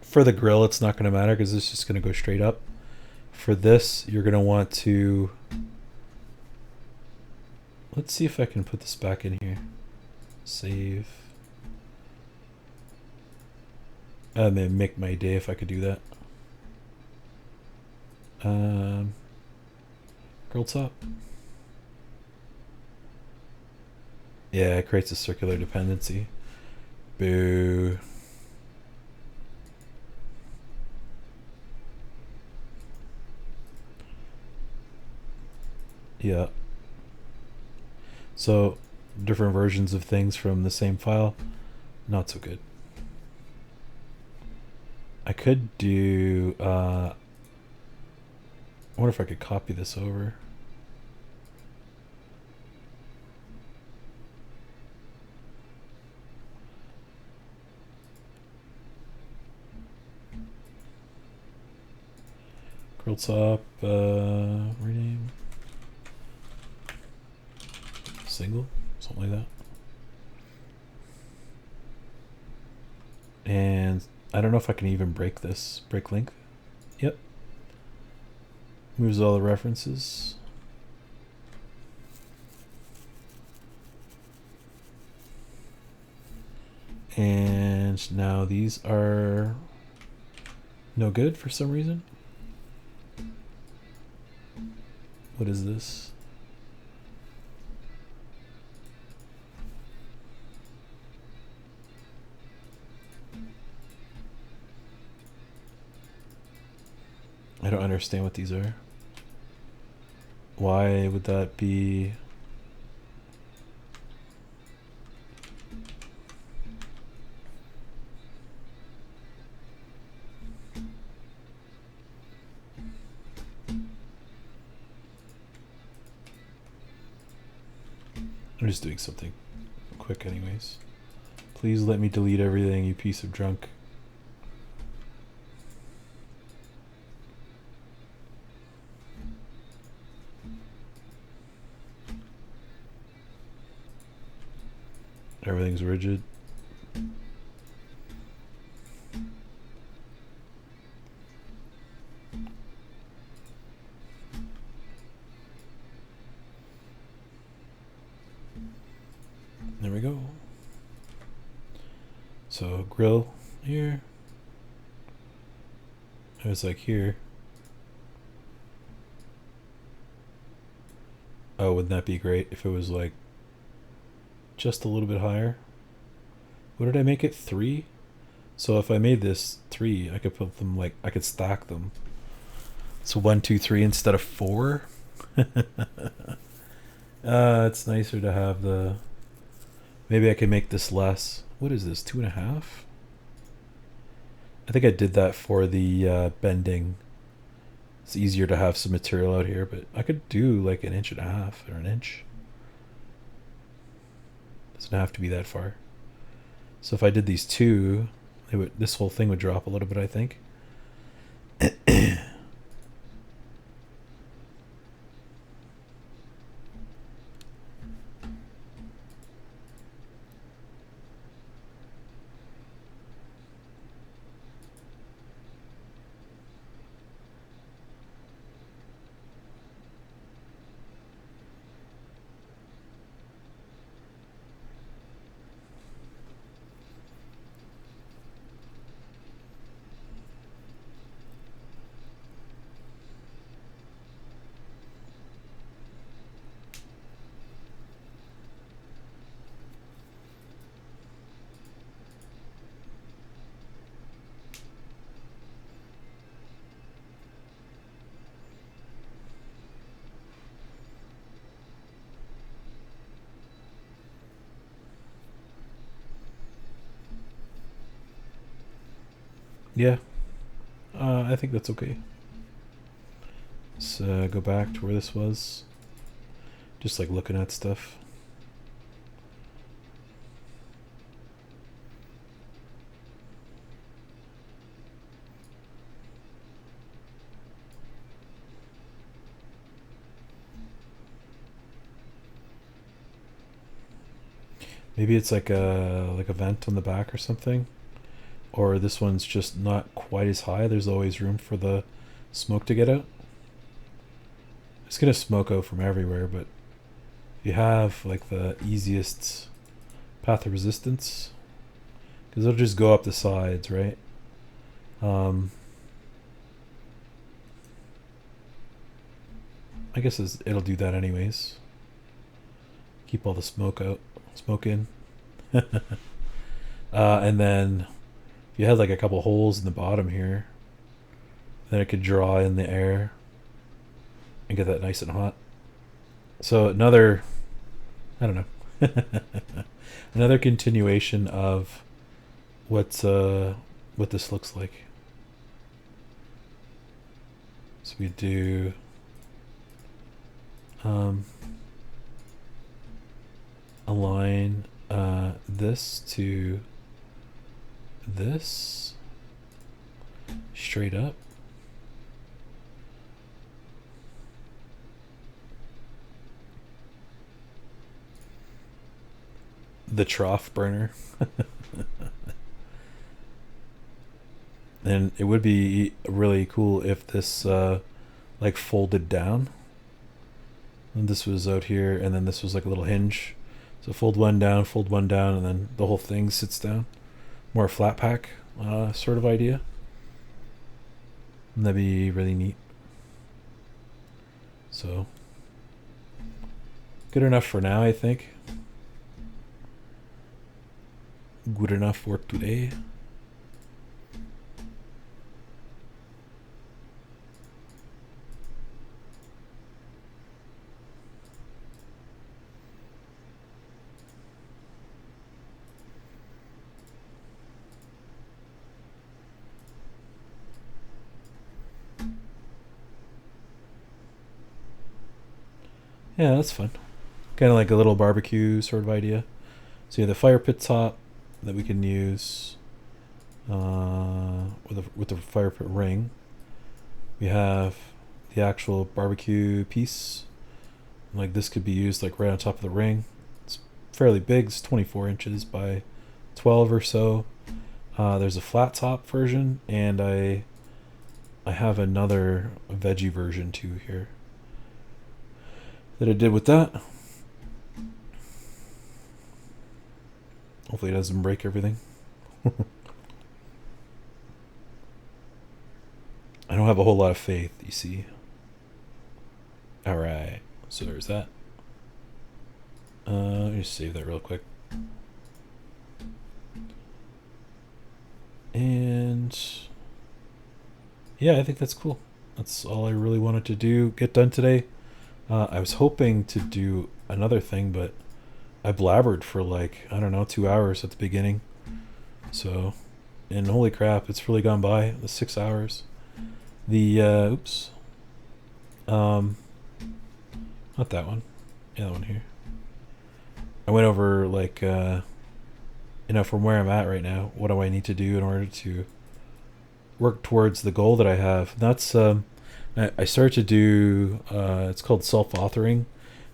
For the grill, it's not going to matter because it's just going to go straight up. For this, you're going to want to... Let's see if I can put this back in here. Save. That may make my day if I could do that. Grill top. Yeah, it creates a circular dependency. Boo. Yeah. So, different versions of things from the same file, not so good. I could do, I wonder if I could copy this over. Grill top, rename. Single, something like that. And I don't know if I can even break this. Break length. Yep. Moves all the references. And now these are no good for some reason. What is this? I don't understand what these are. Why would that be? I'm just doing something quick anyways. Please let me delete everything, you piece of junk. Everything's rigid. There we go. So grill here. It was like here. Oh, wouldn't that be great if it was like just a little bit higher? What did I make it? 3? So if I made this 3, I could put them like, I could stack them. So 1, 2, 3 instead of 4. It's nicer to have the, maybe I can make this less. What is this, 2.5? I think I did that for the bending. It's easier to have some material out here, but I could do like 1.5 inches or an inch. Doesn't have to be that far. So if I did these 2, it would, this whole thing would drop a little bit, I think. Yeah, I think that's okay. Let's go back to where this was. Just like looking at stuff. Maybe it's like a vent on the back or something. Or this one's just not quite as high. There's always room for the smoke to get out. It's gonna smoke out from everywhere, but you have like the easiest path of resistance, because it'll just go up the sides, right? I guess it'll do that anyways. Keep all the smoke out, smoke in. And then if you had like a couple holes in the bottom here, then it could draw in the air and get that nice and hot. So another, I don't know, another continuation of what this looks like. So we do align this to this straight up. The trough burner. And it would be really cool if this like folded down. And this was out here, and then this was like a little hinge. So fold one down, and then the whole thing sits down. More flat pack sort of idea. And that'd be really neat. So good enough for now, I think. Good enough for today. Yeah, that's fun. Kind of like a little barbecue sort of idea. So you have the fire pit top that we can use with the fire pit ring. We have the actual barbecue piece. Like this could be used like right on top of the ring. It's fairly big. It's 24 inches by 12 or so. There's a flat top version, and I have another veggie version too here that I did with that. Hopefully it doesn't break everything. I don't have a whole lot of faith, you see. Alright, so there's that. Let me just save that real quick. And yeah, I think that's cool. That's all I really wanted to get done today. I was hoping to do another thing, but I blabbered for like, I don't know, 2 hours at the beginning. So, and holy crap, it's really gone by, the 6 hours. The, oops. Not that one. The other one here. I went over like, from where I'm at right now, what do I need to do in order to work towards the goal that I have. That's, I started to do, it's called self-authoring.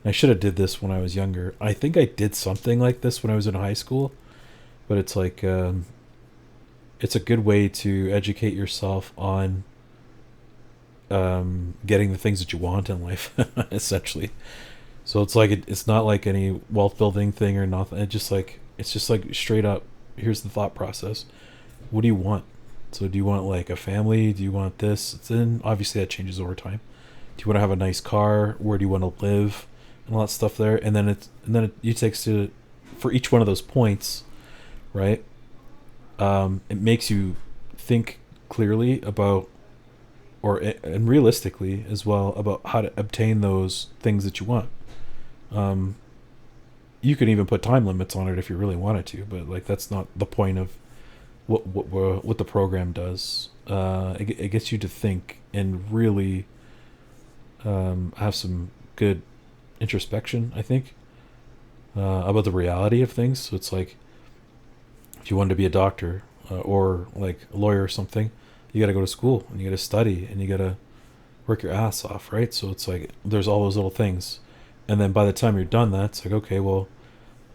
I should have did this when I was younger. I think I did something like this when I was in high school, but it's like it's a good way to educate yourself on getting the things that you want in life, essentially. So it's like it's not like any wealth building thing or nothing. It's just like straight up. Here's the thought process. What do you want? So do you want like a family? Do you want this? Then obviously that changes over time. Do you want to have a nice car? Where do you want to live? And all that stuff there, and then it takes to, for each one of those points, right? It makes you think clearly about, and realistically as well, about how to obtain those things that you want. You can even put time limits on it if you really wanted to, but like that's not the point of what the program does. It gets you to think and really have some good introspection, I think, about the reality of things. So it's like, if you wanted to be a doctor or like a lawyer or something, you got to go to school and you got to study and you got to work your ass off, right? So it's like there's all those little things, and then by the time you're done, that's like, okay, well,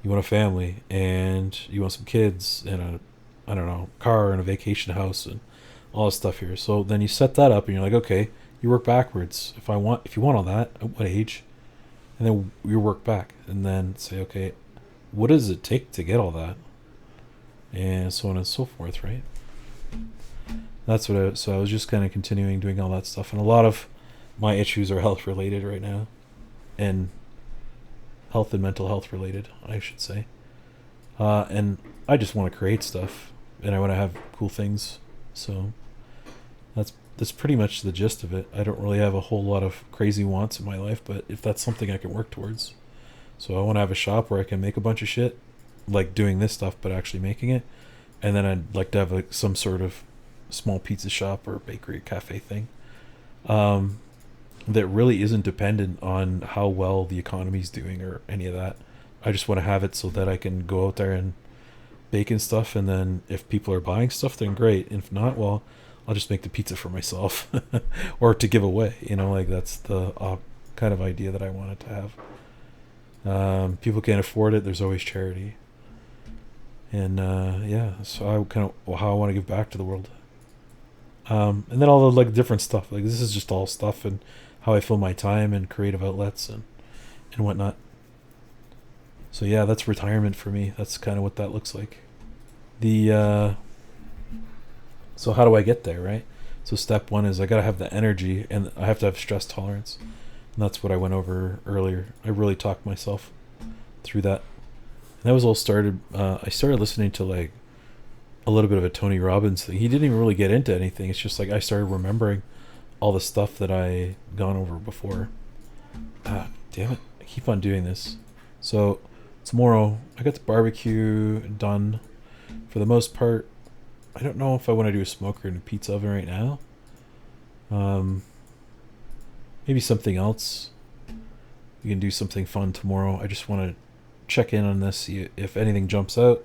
you want a family and you want some kids and a, I don't know, car and a vacation house and all this stuff here. So then you set that up and you're like, okay, you work backwards. If you want all that, at what age? And then you work back and then say, okay, what does it take to get all that? And so on and so forth, right? That's so I was just kind of continuing doing all that stuff. And a lot of my issues are health related right now. And health and mental health related, I should say. And I just want to create stuff. And I want to have cool things. So that's pretty much the gist of it. I don't really have a whole lot of crazy wants in my life, but if that's something I can work towards. So I want to have a shop where I can make a bunch of shit, like doing this stuff, but actually making it. And then I'd like to have some sort of small pizza shop or bakery, cafe thing that really isn't dependent on how well the economy's doing or any of that. I just want to have it so that I can go out there and bake and stuff, and then if people are buying stuff, then great. And if not, well, I'll just make the pizza for myself or to give away, like that's the kind of idea that I wanted to have. People can't afford it, there's always charity. And yeah, so I kind of how I want to give back to the world. And then all the like different stuff, like this is just all stuff and how I fill my time and creative outlets and whatnot. So yeah, that's retirement for me. That's kind of what that looks like. So how do I get there, right? So step one is I gotta have the energy and I have to have stress tolerance. And that's what I went over earlier. I really talked myself through that. And that was all started, I started listening to like a little bit of a Tony Robbins thing. He didn't even really get into anything. It's just like I started remembering all the stuff that I gone over before. Damn it. I keep on doing this. So tomorrow I got the barbecue done for the most part. I don't know if I want to do a smoker and a pizza oven right now. Maybe something else. we can do something fun tomorrow. I just want to check in on this, see if anything jumps out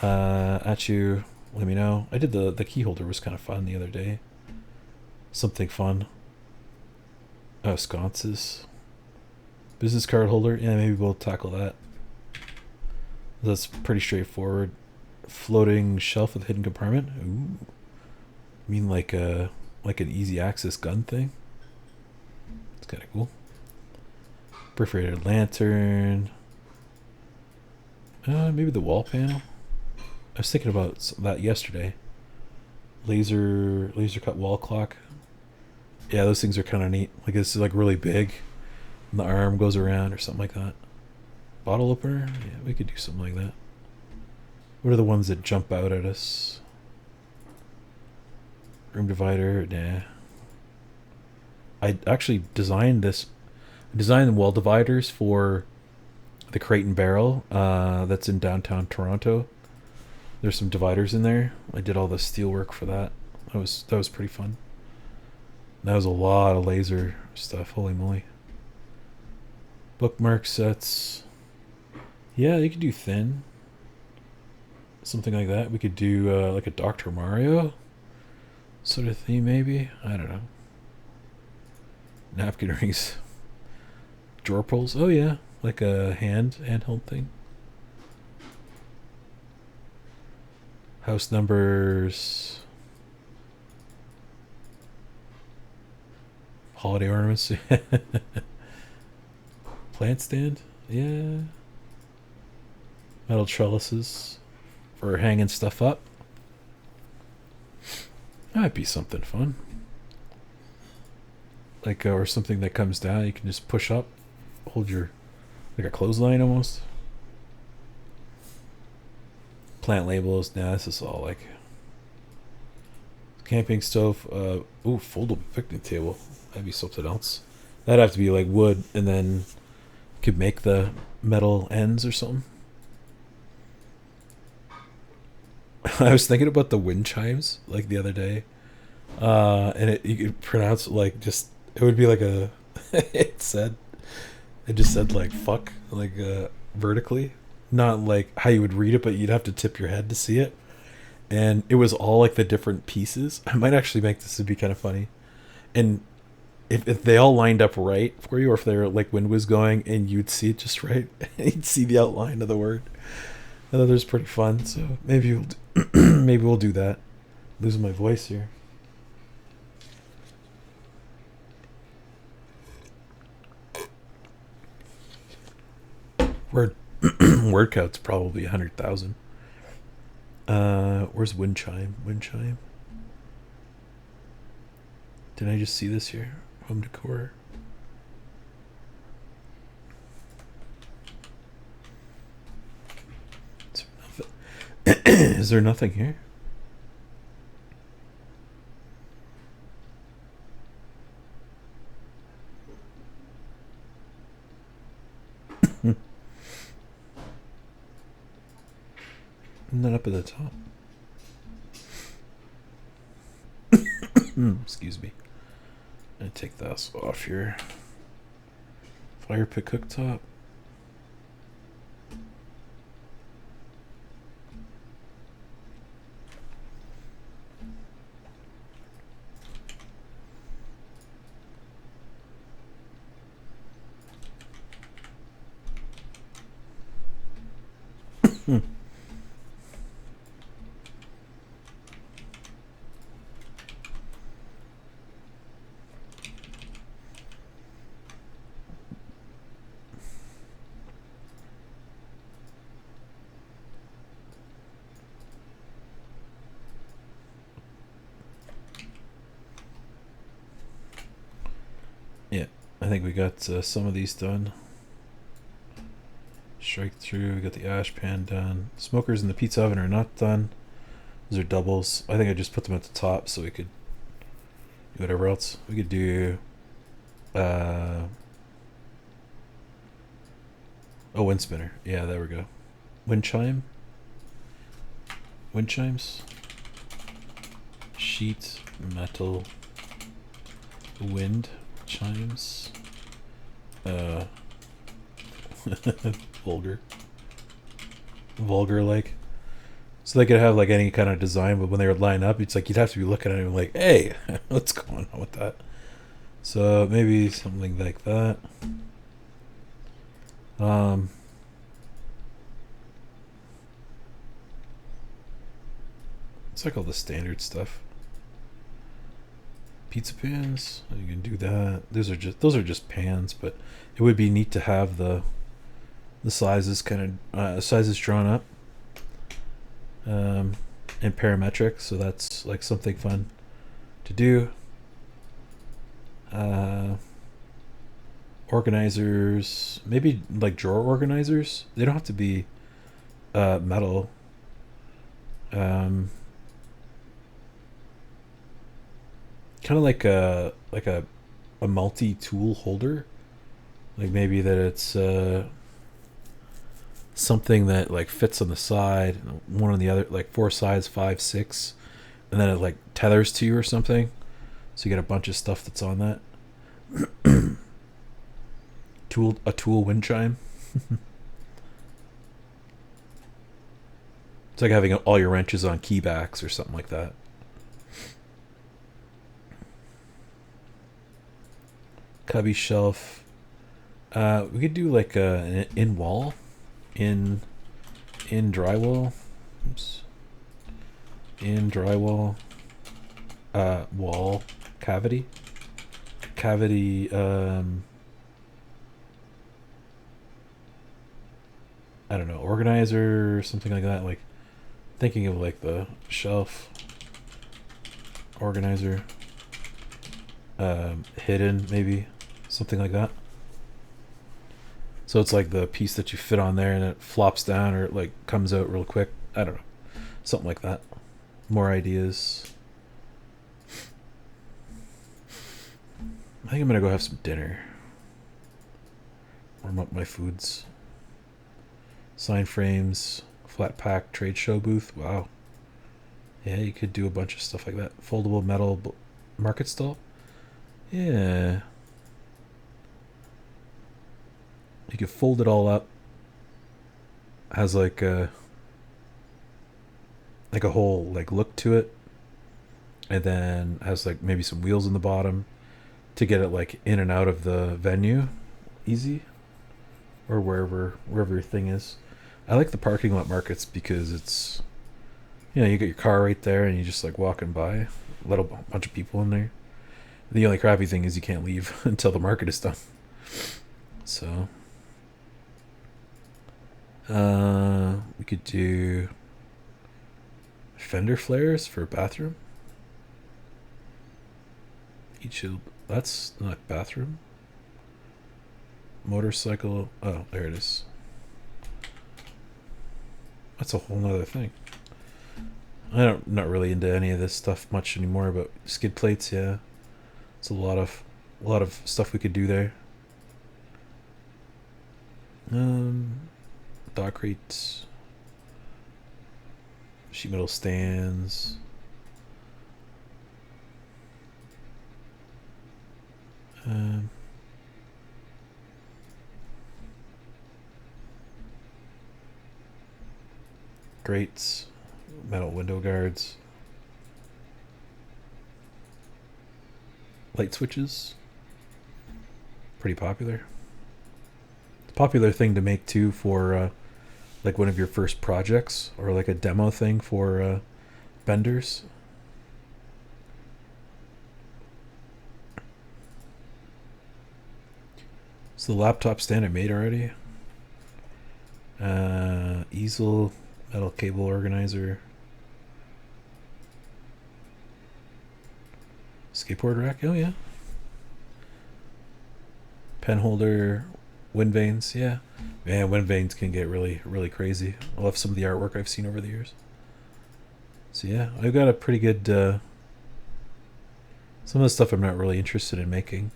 at you. Let me know. I did the key holder, was kind of fun the other day. Something fun. Oh, sconces. Business card holder. Yeah, maybe we'll tackle that. That's pretty straightforward. Floating shelf with hidden compartment. Ooh. I mean like an easy access gun thing. It's kind of cool. Perforated lantern. Maybe the wall panel. I was thinking about that yesterday. Laser cut wall clock. Yeah, those things are kind of neat. Like this is like really big, and the arm goes around or something like that. Bottle opener. Yeah, we could do something like that. What are the ones that jump out at us? Room divider. Nah. I actually designed this. I designed the wall dividers for the Crate and Barrel that's in downtown Toronto. There's some dividers in there. I did all the steel work for that. That was pretty fun. That was a lot of laser stuff. Holy moly. Bookmark sets. Yeah, you could do thin. Something like that. We could do like a Dr. Mario sort of theme, maybe. I don't know. Napkin rings. Drawer pulls. Oh yeah, like a handheld thing. House numbers. Holiday ornaments. Plant stand. Yeah. Metal trellises for hanging stuff up. That might be something fun. Like, or something that comes down, you can just push up, hold your, like a clothesline almost. Plant labels. Nah, this is all like camping stove. Ooh, foldable picnic table. That'd be something else. That'd have to be like wood, and then you could make the metal ends or something. I was thinking about the wind chimes like the other day, and you could pronounce it like just. It would be like a. it just said like fuck, like vertically, not like how you would read it, but you'd have to tip your head to see it. And it was all like the different pieces. I might actually make this to be kind of funny, and if they all lined up right for you, or if they're like wind was going and you'd see it just right, and you'd see the outline of the word. I thought it was pretty fun, so maybe we'll do that. Losing my voice here. Word count's probably 100,000. Where's wind chime? Wind chime. Did I just see this here? Home decor. Is there nothing here? And then up at the top. Excuse me. I'm gonna take this off here. Fire pit cooktop. Yeah, I think we got some of these done. Strike through, we got the ash pan done. Smokers in the pizza oven are not done. Those are doubles. I think I just put them at the top so we could do whatever else. We could do wind spinner. Yeah, there we go. Wind chime. Wind chimes. Sheet metal wind chimes. vulgar. Vulgar like. So they could have like any kind of design, but when they would line up, it's like you'd have to be looking at it like, hey, what's going on with that? So maybe something like that. It's like all the standard stuff. Pizza pans, you can do that. Those are just pans, but it would be neat to have the sizes sizes drawn up. In parametric, so that's like something fun to do. Organizers, maybe like drawer organizers. They don't have to be metal. Kind of like a multi-tool holder, like maybe that it's something that like fits on the side, one on the other, like 4 sides, 5, 6, and then it like tethers to you or something, so you get a bunch of stuff that's on that. A tool wind chime. It's like having all your wrenches on keybacks or something like that. Cubby shelf. We could do like an in wall, in drywall. Oops. In drywall. Wall cavity. I don't know, organizer or something like that. Like thinking of like the shelf organizer, hidden, maybe something like that. So it's like the piece that you fit on there and it flops down or it like comes out real quick. I don't know, something like that. More ideas. I think I'm gonna go have some dinner. Warm up my foods. Sign frames, flat pack trade show booth. Wow. Yeah, you could do a bunch of stuff like that. Foldable metal market stall. Yeah. You could fold it all up. Has like a whole like look to it, and then has like maybe some wheels in the bottom to get it like in and out of the venue easy, or wherever your thing is. I like the parking lot markets because it's, you know, you get your car right there and you just like walking by, let a bunch of people in there. The only crappy thing is you can't leave until the market is done. So we could do fender flares for a bathroom. That's not bathroom. Motorcycle. Oh, there it is. That's a whole nother thing. Not really into any of this stuff much anymore, but skid plates, yeah. It's a lot of stuff we could do there. Dock crates, sheet metal stands. Grates, metal window guards, light switches. Pretty popular. It's a popular thing to make too for like one of your first projects or like a demo thing for vendors. Is the laptop stand I made already? Easel, metal cable organizer, skateboard rack. Oh yeah. Pen holder, wind vanes. Yeah, man, wind vanes can get really crazy. I love some of the artwork I've seen over the years. So yeah, I've got a pretty good. Some of the stuff I'm not really interested in making.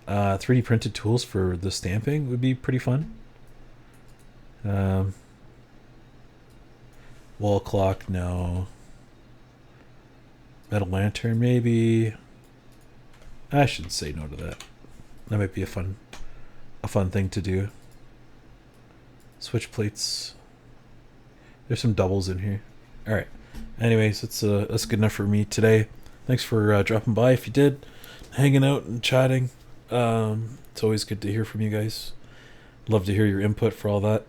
3D printed tools for the stamping would be pretty fun. Wall clock, no. Metal lantern, maybe. I should say no to that. That might be a fun a fun thing to do. Switch plates. There's some doubles in here. All right. Anyways, that's good enough for me today. Thanks for dropping by. If you did, hanging out and chatting. It's always good to hear from you guys. Love to hear your input for all that.